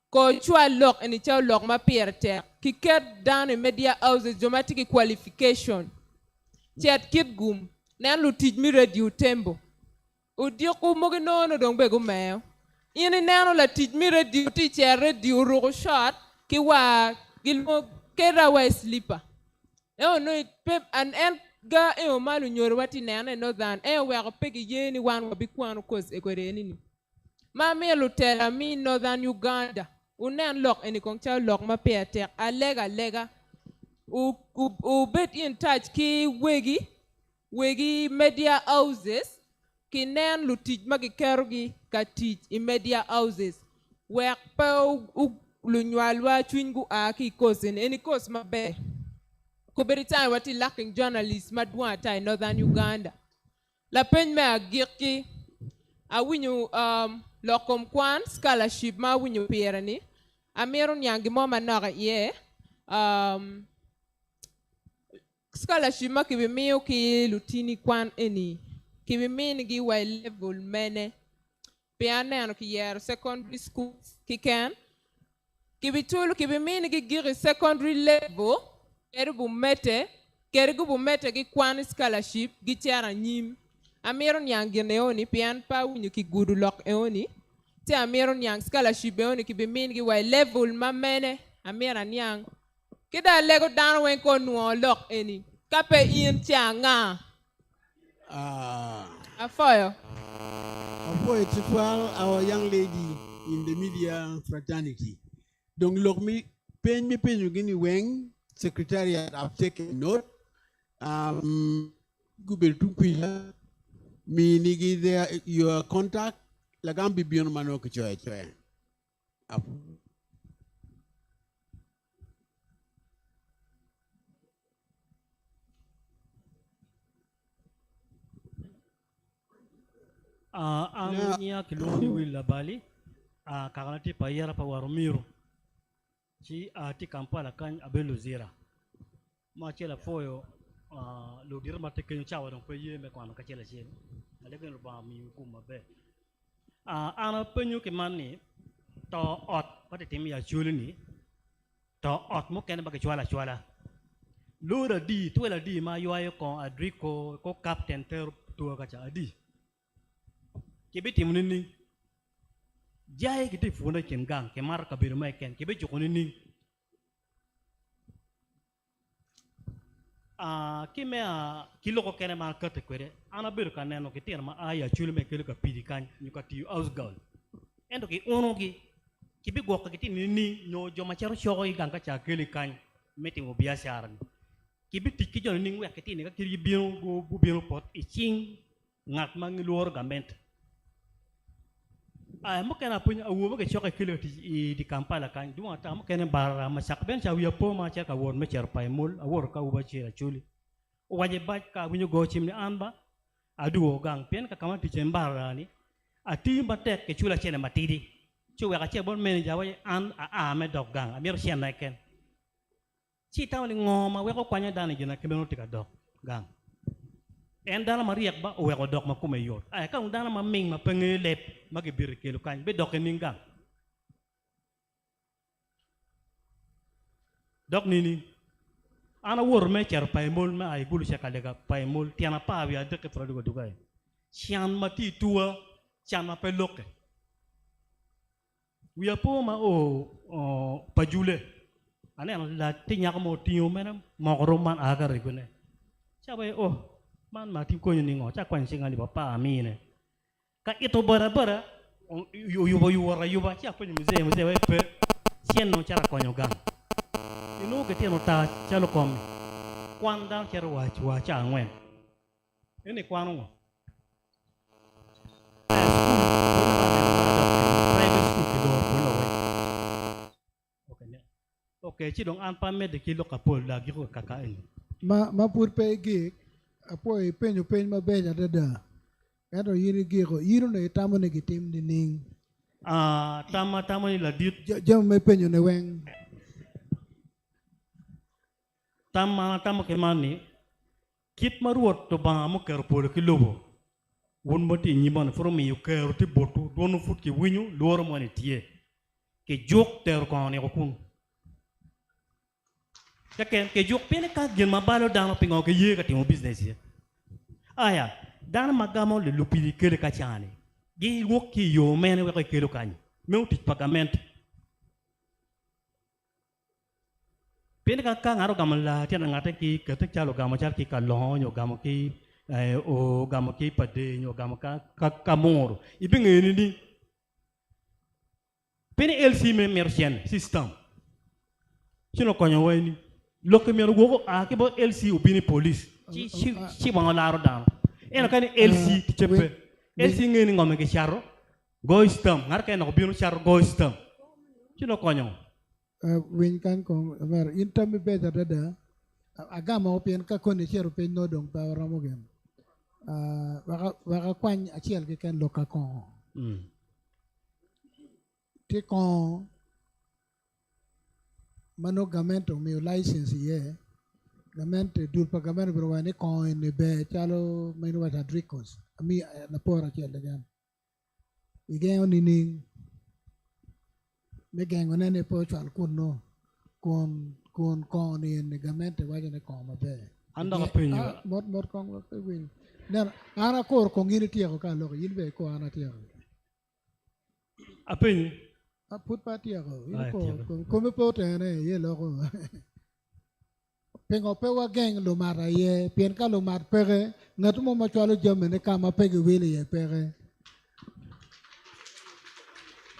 Ko chua lok eni chao lok ma pierte. Ki ket down in media houses jomati ki qualification. Chet kit gum. Nen lu tij mi radio tembo. Udiku mogi no dongbe gumeo. Ini neno la tij mi radio teacher radio rugo shot. Ki wa gilmo kera wa sleeper. No pep an end ga malu nyoro wati nene northern wego pegi yeni wan wabikwano cause ekwereni ni ma me lutela mi northern Uganda unen lok eni kongcha lok ma pete alega u bet in touch ki wegi media houses ki nen lutij magi kerogi ka teach in media houses wek pe lu nywalwa chwingu ki cause eni cause mabe kuberi time wati lacking journalists madwata in northern Uganda. La pen me a girki a winyu lokom kwan scholarship ma winyu pierani. A meron yangi mama naga ye scholarship ma kibi miyo ki lutini kwan eni. Kibi mini gi way level mene. Piane ano ki yer secondary school kiken. Kibi tulu kibi mini gi giri secondary level. Keribu mete gi kwan scholarship gi tiara nyim. Amero nyangi neoni pian pa winyu ki gudu lok eoni. Te amero nyang scholarship eoni kibi mini gi way level ma mene. Amera nyang. Kida lego dan wen ko nuo lok eni. Kape in tianga. Afoyo. Afoyo tutual our young lady in the media fraternity. Donc look me pen you gini weng secretariat I've taken note. Google tukuya me nigi there your contact lagambi beyond mano choy. Amnya kiloni willa bali kakanati payara pa warumiro ci ti Kampala kan abelu zira ma cela foyo lo dir ma te kenyo chawa don paye me kwa ka cela chen ale ken ba mi ku ma be ana penyu ke manni to ot pati tim ya chuluni to ot mo ken ba ke chwala lura di tuela di ma yoayo ko adriko ko captain ter to ka cha adi kebe timuni ni jai kiti funa ken gang ke mar kabir mai ken kebe jokoni ni kime kilo ko kene ma kate kwere ana bir kaneno kiti ma aya chule me kele ka pidi kan nyukati ausgal endo ki ono ki kibi go ka kiti ni no joma charo shogo i gang ka cha kele kan meti mo biasa aran kibi tikki jon ni ngwe kiti ni ka kiri biyo go bu biyo pot i ching ngat mang luor gament mo kena punya awu ke choka kilo di Kampala kan dua ta mo kena bara masak ben cha wiya po ma cha ka won me cher paimul awor ka uba chira chuli waje ba ka winyo go chimni anba adu gang pen ka kama ti chembara ni ati batek ke chula chene matidi chuwa ka che bon men ja waje an me dog gang amir chen na ken chi ta ni ngoma we ko kwanya dana gina kemeno tika dog gang en dana mariak ba we ko dog ma kuma yot ay ka dana ma ming ma pengelep magi bir kelu kan be dog ningang dog nini ana wor me cher paimol ma ay gulu chakale ga paimol tiana pa wi ade ke fradu dugay chian mati tua chian ma pe loke wi apo ma o pajule ane la tinya ko mo tiyo menam mo roman agar igune chabe man mati ko ni ngo cha kwan singali papa amine ka ito bara yuba cha po ni mzee we pe sien no chara konyo gang ino ke tieno ta chalo kom kwan dang chero wa cha Angwen ene kwanu ngo private school ke do pulo we okay chi dong an pa me de kilo kapol la gi ko kaka en ma pur pe gi apo penyo ma beja dada ero yiri giko yiro ne tamo ne gitim ni ning tama ni la dit jam me penyo ne weng tama ke mani kit maruot to ba mo ker pol ki lobo won moti nyimon from yu ker ti botu donu fut ki winyu loro mo ne tie ke jok ter ko ne ko kun ke jok pene ka gen ma balo dano pingo ke ye ka timo business ye aya dana magamo le lupili kele ka chane gi wokki yo mene we ko kelo kan mewti pagament pene ka ngaro gamala tiana ngate ki kete chalo gamo chal ki ka lonyo gamo ki o gamo ki pade nyo gamo ka kamoro ibinge ni pene LC me merchant system sino konyo wayni loke mero gogo ke bo LC ubini police ci ba laro dan eno kan LC ti chepe LC ngeni ngome ke charo go system ngar ke no binu charo go system ci no konyo win kan ko mer intami beta dada agama opien ka kone chero pe no dong pa ramo gen waka kwany achiel ki ken loka kon ti kon mano gamento mi license ye gamente dul pa gamento bro wani kon ne be chalo meno wata drikos ami na pora chiel gan igen ni me gengo nene po chal kuno kon ni negamente waje ne kon mabe anda ka penyo mot kon wa pe win na ana kor kon ngini tiego ka lo yinbe ko ana tiego apenyo aput pa tiego ko me po tene ye lo ko pengo pe wa geng lo mara ye pien ka lo mar pere ngatu mo ma chalo jame ne kama pege wele ye pere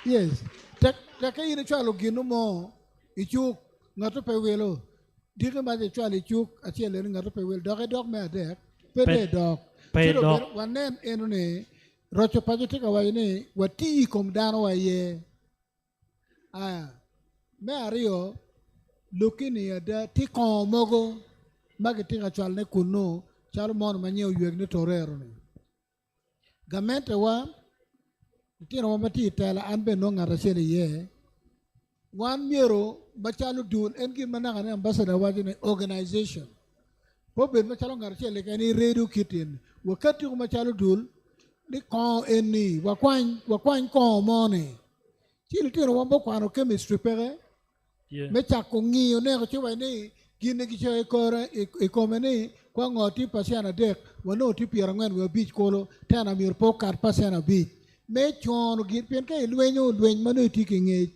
yes ta ka ina chalo gino mo ichuk ngatu pe welo dike ma de chalo ichuk achiel ni ngatu pe welo dok me adek pe dok wanen eno ne rocho pajo tika wa ni wati kom dano wa ye me ario lukini ada ti kon mogo magi tika chal ne kuno chalo mon manyeo yueg ni torero ni gamente wa tino mati tela anbe no ngara sele ye wan miero machalo dul en gin mananga ne ambassador waje ne organization po ben machalo ngara sele kani redu kitin wakati ko machalo dul ni kon eni wakwan kon mone chili tino wambo kwano chemistry pere me chako ngiyo ne ko chiwa ni gine gi che kore e komeni kwa ngoti pasiana dek wano ti piera ngwen we beach kolo tana mir pokar pasiana beach me chono gir pien ka lweny mano ti kinge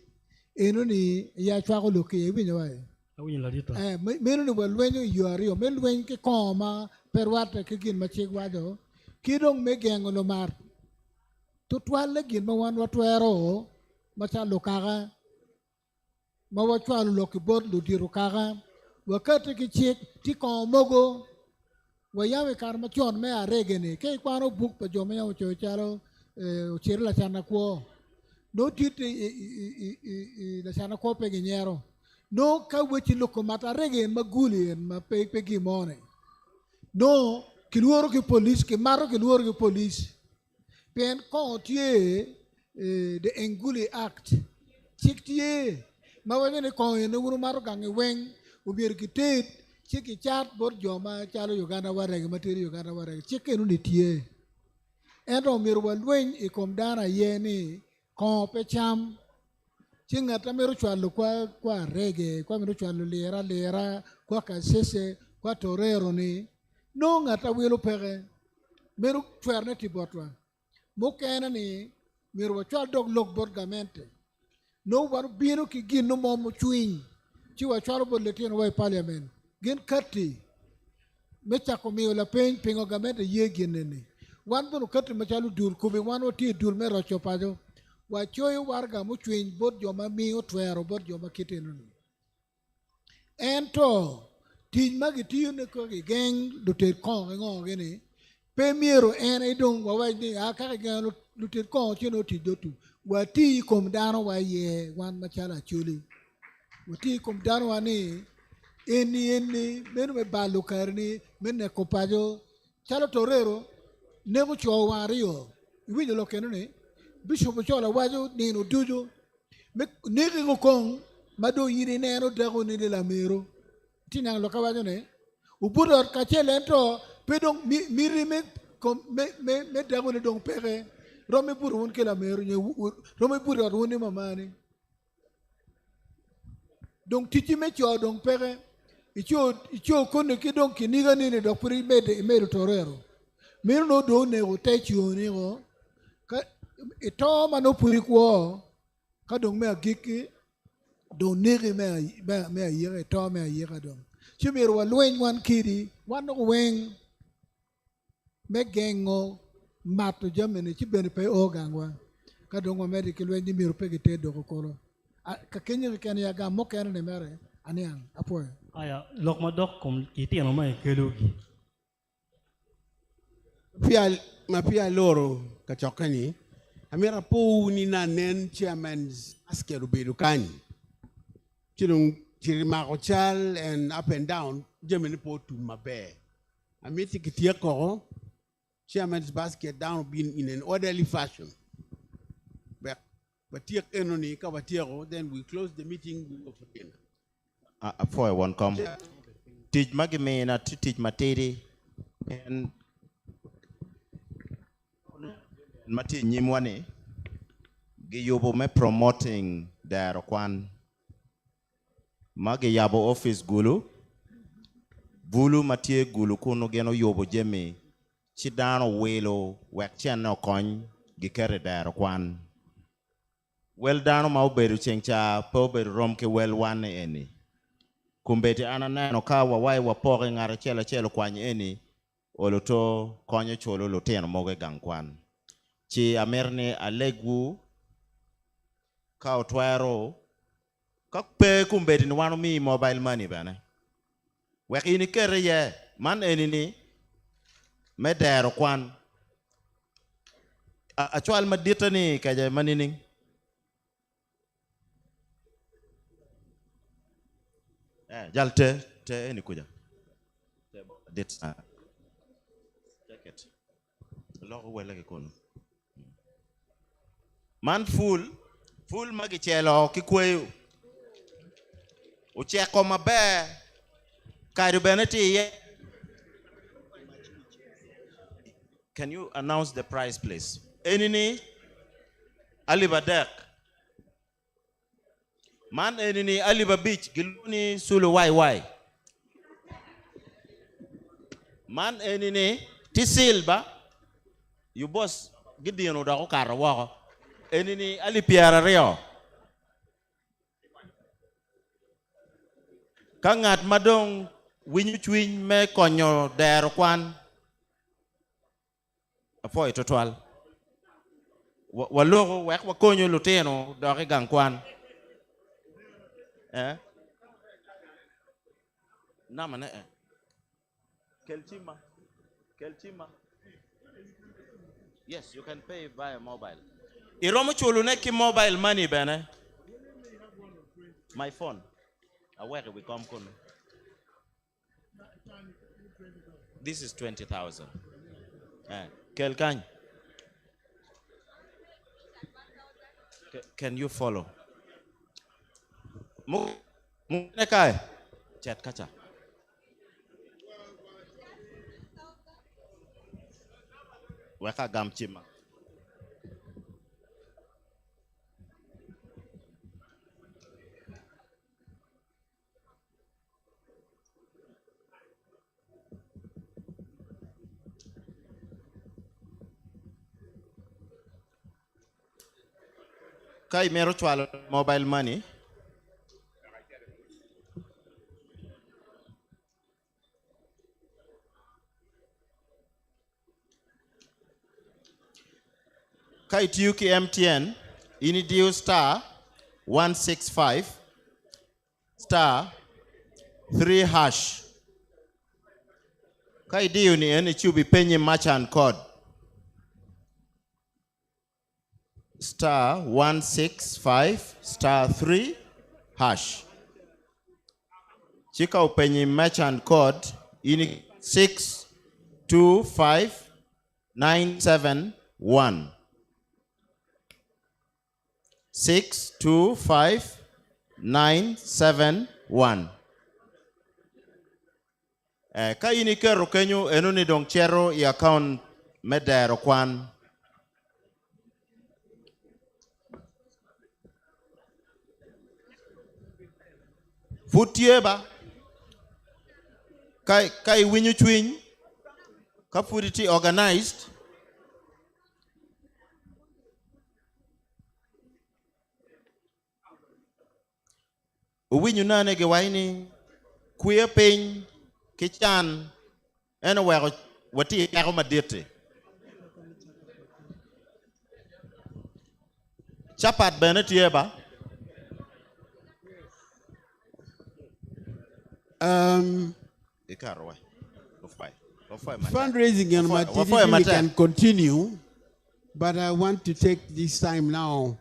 eno ni ya chwa lo ke winyo wae awin la dito meno ni lwenyo yuario me lweny ke koma perwate ke gin machig wajo kidong me gengo lo mar to twale gin ma wan watwero machalo kaga ma wachwalo lo ke bod lo diro kaga wakati ki chik ti kon mogo wayawe kar machon me aregene ke kwano buk pa joma yawo chalo uchere la chana kuo no titi la chana kuo pe ginyero no ka wechi loko mata regen maguli ma pe gimone no kiluoro ki police ki maro kiluoro ki police pen ko tie the Enguli Act chik tie ma wene ko ne wuro maro gange weng ubier ki tet chiki chat bor joma chalo Uganda warege materi Uganda warege chike no nitie endo mir walweny e kom dara yeni ko pe cham chinga tamero chwalo kwa rege kwa miro chwalo lera kwa kasese kwa torero ni no ngata wilo pere mero chwerne tibotwa mokena ni miro chwal dog lok bot gamente no war bino ki gino mo chwiny chi wa chwalo bot letino wa parliament gen kati mecha ko miyo la pingo gamente ye ginene wan bono kati machalo dul kubi wan oti dul me rocho pajo wa choyo warga mo chwiny bot joma miyo twero bot joma kiteno ni ento tij magi tiyo ne ko gi geng lutet kon ngo gini pe miero en idong wa ni aka geng lutet kon chino ti dotu wa ti kom dano wa ye wan machala chuli wa ti kom dano wa ni eni menu me balu karni menne ko pajo chalo torero nego cho wario winyo lo kenone bishop chola wajo nino dujo negi ngokong mado yiri neno dago ni la mero tinang lo kawajo ne ubudor ka chelento pedong miri me dago ni dong pere rome buru won ke la mero nye rome buru won ni mamani donc titi me cho dong pere icho kono ki dong kiniga ni do puri mede torero mero no do ne o techi oni go ka ito mano puri ko ka dong me agiki do negi me yere to me yere dong chimero wa lwen wan kidi wan no weng me gengo mato jamene chibene pe ogangwa ka dong wa medi ki lwen dimiro pe gite do ko ka kenyo ken ya ga mo ken ne mere aniang apoy aya lok ma dok kom kiti no mai kelugi pia loro kachokani amira po ni na nen chairman askero bedu kani Chirimarochal and up and down, Germany port to Mabe. I mean, Tikitiako, chairman's basket down being in an orderly fashion. But then we close the meeting, we go for dinner. For one come. Teach Magime na teach Materi and Mati Nyimwane. Giyobo me promoting the Rokwan. Magi yabo office gulu. Bulu Matie gulu kuno geno yobo jeme. Chidano welo wekchen no coin gikere the Rokwan. Well done, ma uberu chencha po beru rom ke well one eni. Kumbeti anana no kawa wai wapore ngare chelo kwany eni oloto konyo cholo lutino moge gangkwan. Chi amerne alegu ka otwaro kakpe kumbeti ni wano mi mobile money bana. Wekini kere ye man eni ni medero kwan. Achwal madita ni kaja manining. Jal te ni kuja. Dit check it. Logo wele ke kono. Man full magi chelo kikweyo. Ucheko mabe. Kaidu beneti ye. Can you announce the price, please? Enini Alibadek. Man enini Aliba Beach giluni sulu wai. Man enini Tisilba you boss gidiano da ko karawa. Enini Alipiara Rio. Kangat madong winyu me konyo dero kwan. Afo itotwal. Walogo wek wakonyo lutino da gang kwan. Namane Kelchima. Yes, you can pay via mobile. Iromo chuluneki mobile money bene. My phone. Where we come kun. This is 20,000. Kelkany. Can you follow? Nekai. Chat kacha. Weka gamchima. Kai mero chwalo mobile money. Kai Tuki MTN, inidio star 165 star 3 hash. Kai diyo ni eni chubi penye merchant code. Star 165 star 3 hash. Chika upenye merchant code ini 625971. 625971. Ka ini kero kenyu enuni dong chero i account medero kwan. Futieba. Kai winyu chwin. Ka fuditi organized. Winyu nane ge waini kuya pin kichan ena wati yako madete. Chapat benetieba. Fundraising and material can continue, but I want to take this time now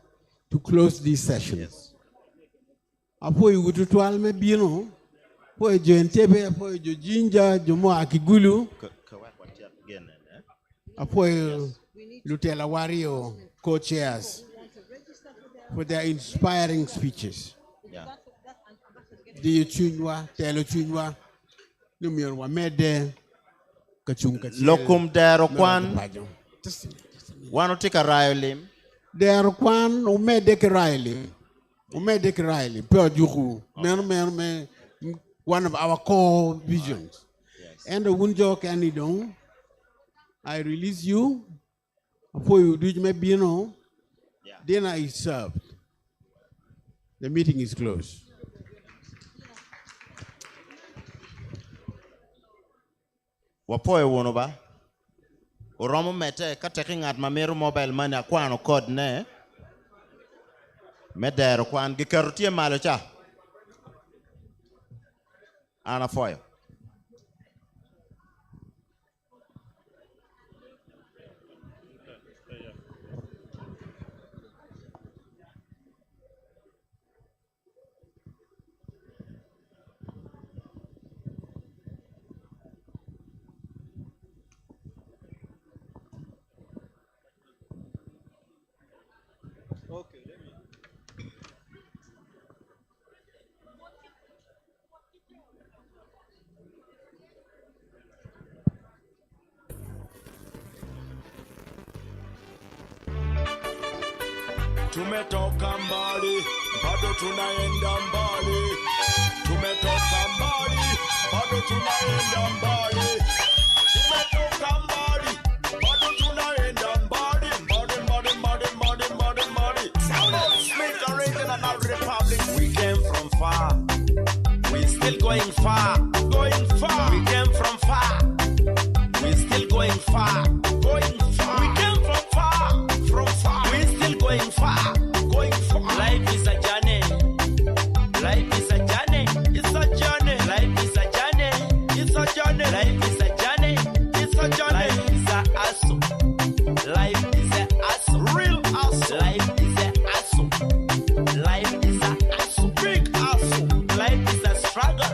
to close this session. Yes. Apoy ututwal me bino. Apoy jo Entebbe, apoy jo Jinja, jo mo akigulu. Apoy Lutela Wario co-chairs for their inspiring speeches. Di Chunwa, Telo Chunwa, Numir Wamede, Kachunka. Lokum Doro Kwan. One take a Riley. Doro Kwan, Umedek Riley. Umedek Riley, Pure Juku, one of our core visions. And the Wunjo Canidon, I release you. Before you do maybe you know, dinner is served. The meeting is closed. Wapoe wonoba. Oromo mete kataking at mamero mobile money akwano code ne. Medero kwan gikarutie malocha. Ana foyo. Tumetoka mbali, bado tunaenda mbali. Tumetoka mbali, bado tunaenda mbali. Tumetoka mbali, bado tunaenda mbali. Mbali. Smith original republic. We came from far. We still going far. We came from far. We still going far. We came from far. We still going far. Life is a journey. Life is a journey. It's a journey. Life is a journey. It's a journey. Life is a journey. It's a journey. Life is a hustle. Life is a hustle. Real hustle. Life is a hustle. Life is a hustle. Big hustle. Life is a struggle.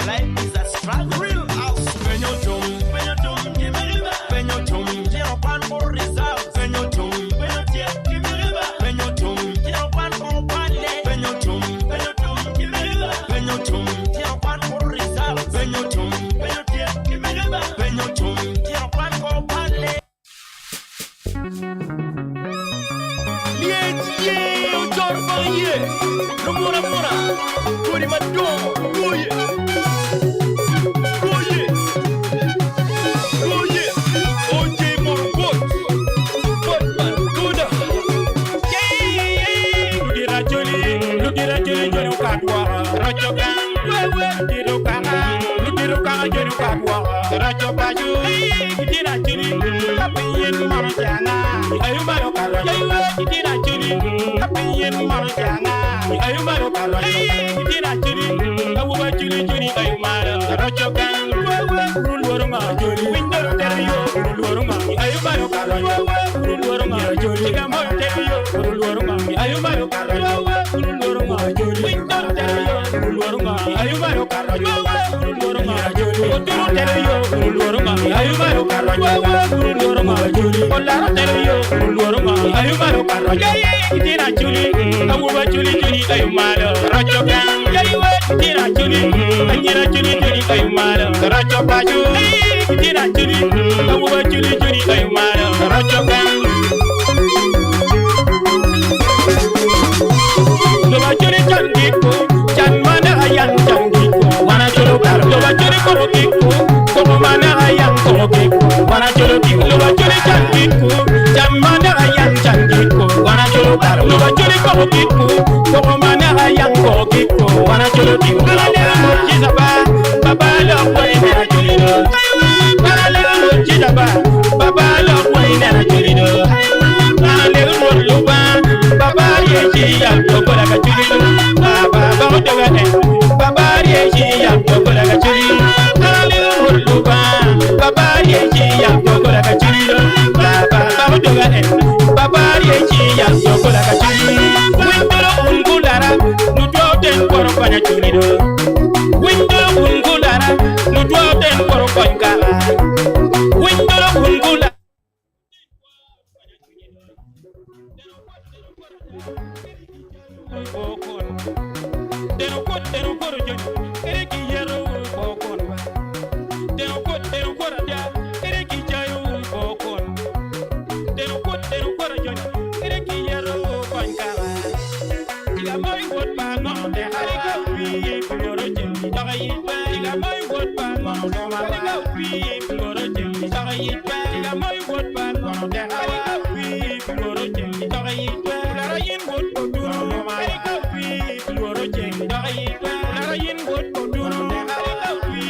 Life is a struggle. Real hustle. When you're done, give me river. When you're done, get up and for results. When you're done, give me river. When you're done, get up and for ballet. When you're done, give me river. When you're done, get up and for results. When you're done, give me river. When you're done, get up and for ballet. te hawa wi loro chen to ga yitwe lara yin bot ko duro ai ka wi loro chen to ga yitwe lara yin bot ko duro ai ka wi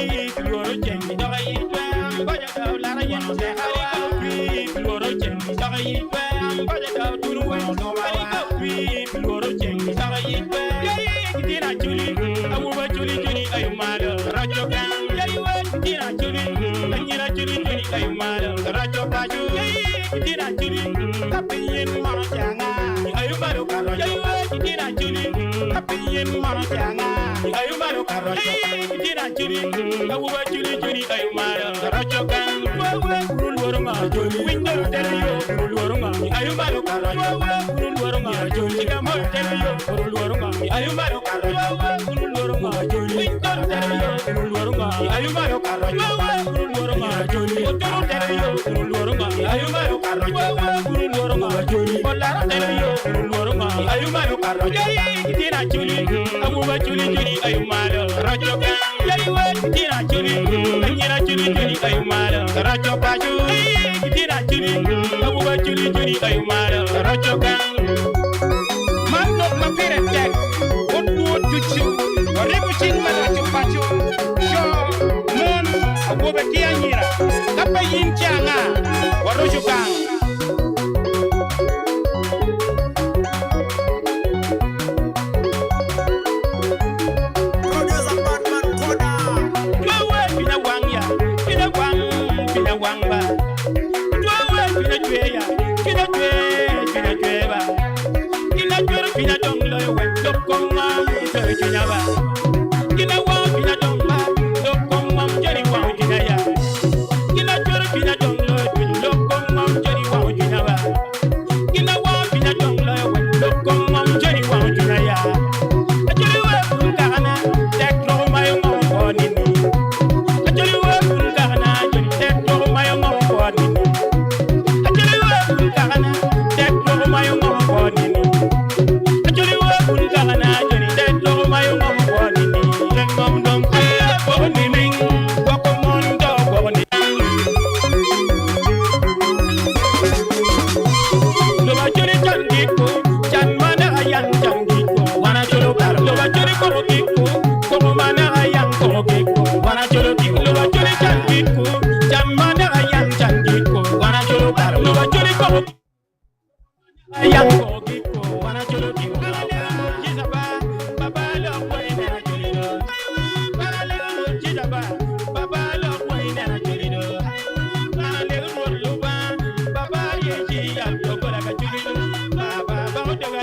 loro chen to ga yitwe ba ja ka lara yin te hawa wi loro chen to ga yitwe ba ja ka duro ai ka wi loro chen to ga yitwe dina chuli awu ba chuli chuli ay malo rajo kan yayi wa dina chuli dina chuli chuli ay malo rajo baju dina chuli kapiyen mara janga ay malo karo yayi wa dina chuli kapiyen mara janga ay malo karo dina chuli awu ba chuli chuli ay malo rajo kan wa rul warma chuli window teleyo rul warma ay malo karo rul warma chuli kamo teleyo rul warma ay malo karo rul warma chuli window teleyo rul warma ay malo karo rul warma chuli otoro teleyo rul warma ay malo karo rul warma chuli olara teleyo rul warma ay malo karo dina chuli abu ba chuli chuli ay malo rajo kan yayi wa dina chuli dina chuli chuli ay malo rajo baju dina chuli abu ba chuli chuli ay malo rajo kan man no ma pere tek what to waribu ching maracho pacho sho mon abu ba kianyira kapa yin changa warojo kan wangba tuwe pina tweya pina tweba pina twero pina donglo we dokoma mutwe chunyaba pina wa pina dongba dokoma mjeri wa ujinaya pina twero pina donglo dokoma mjeri wa ujinaba pina wa pina donglo we dokoma mjeri wa ujinaya ajeri we kungana tekro mayo ngoni ajeri we kungana ajeri tekro mayo ngoni ajeri we kungana tekro mayo ngoni ajeri we kungana ajeri tekro mayo ngoni tekmom dom ngoni ning wako mondo ngoni lo bajuri jangiko jan mana ayang jangiko wana jolo karo lo bajuri korokiko komo mana ayang korokiko wana jolo kiko lo bajuri jangiko jan mana ayang jangiko wana jolo karo lo bajuri korokiko ayang korokiko wana jolo kiko jizaba baba lo koy nena jolido baba lo jizaba baba lo koy nena jolido baba le rolo ba baba yeji ya dogola ka jolido baba ba doga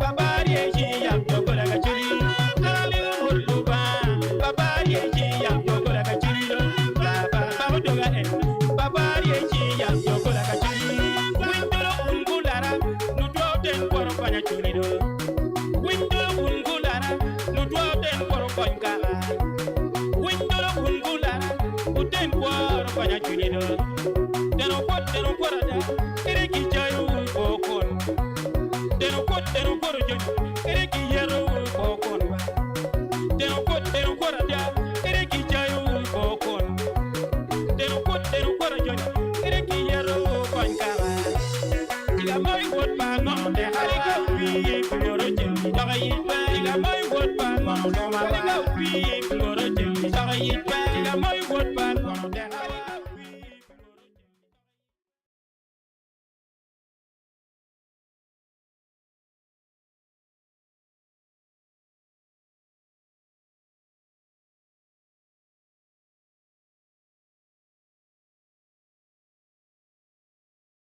baba yeji ya dogola ka jolido baba le rolo ba baba yeji ya dogola ka jolido baba ba doga baba yeji ya dogola ka jolido windoro ungulara nu do den koro banya jolido windoro ungulara nu do den koro banya windoro ungulara uten koro banya jolido deno kora da ere ki jayu bokon deno koro jolido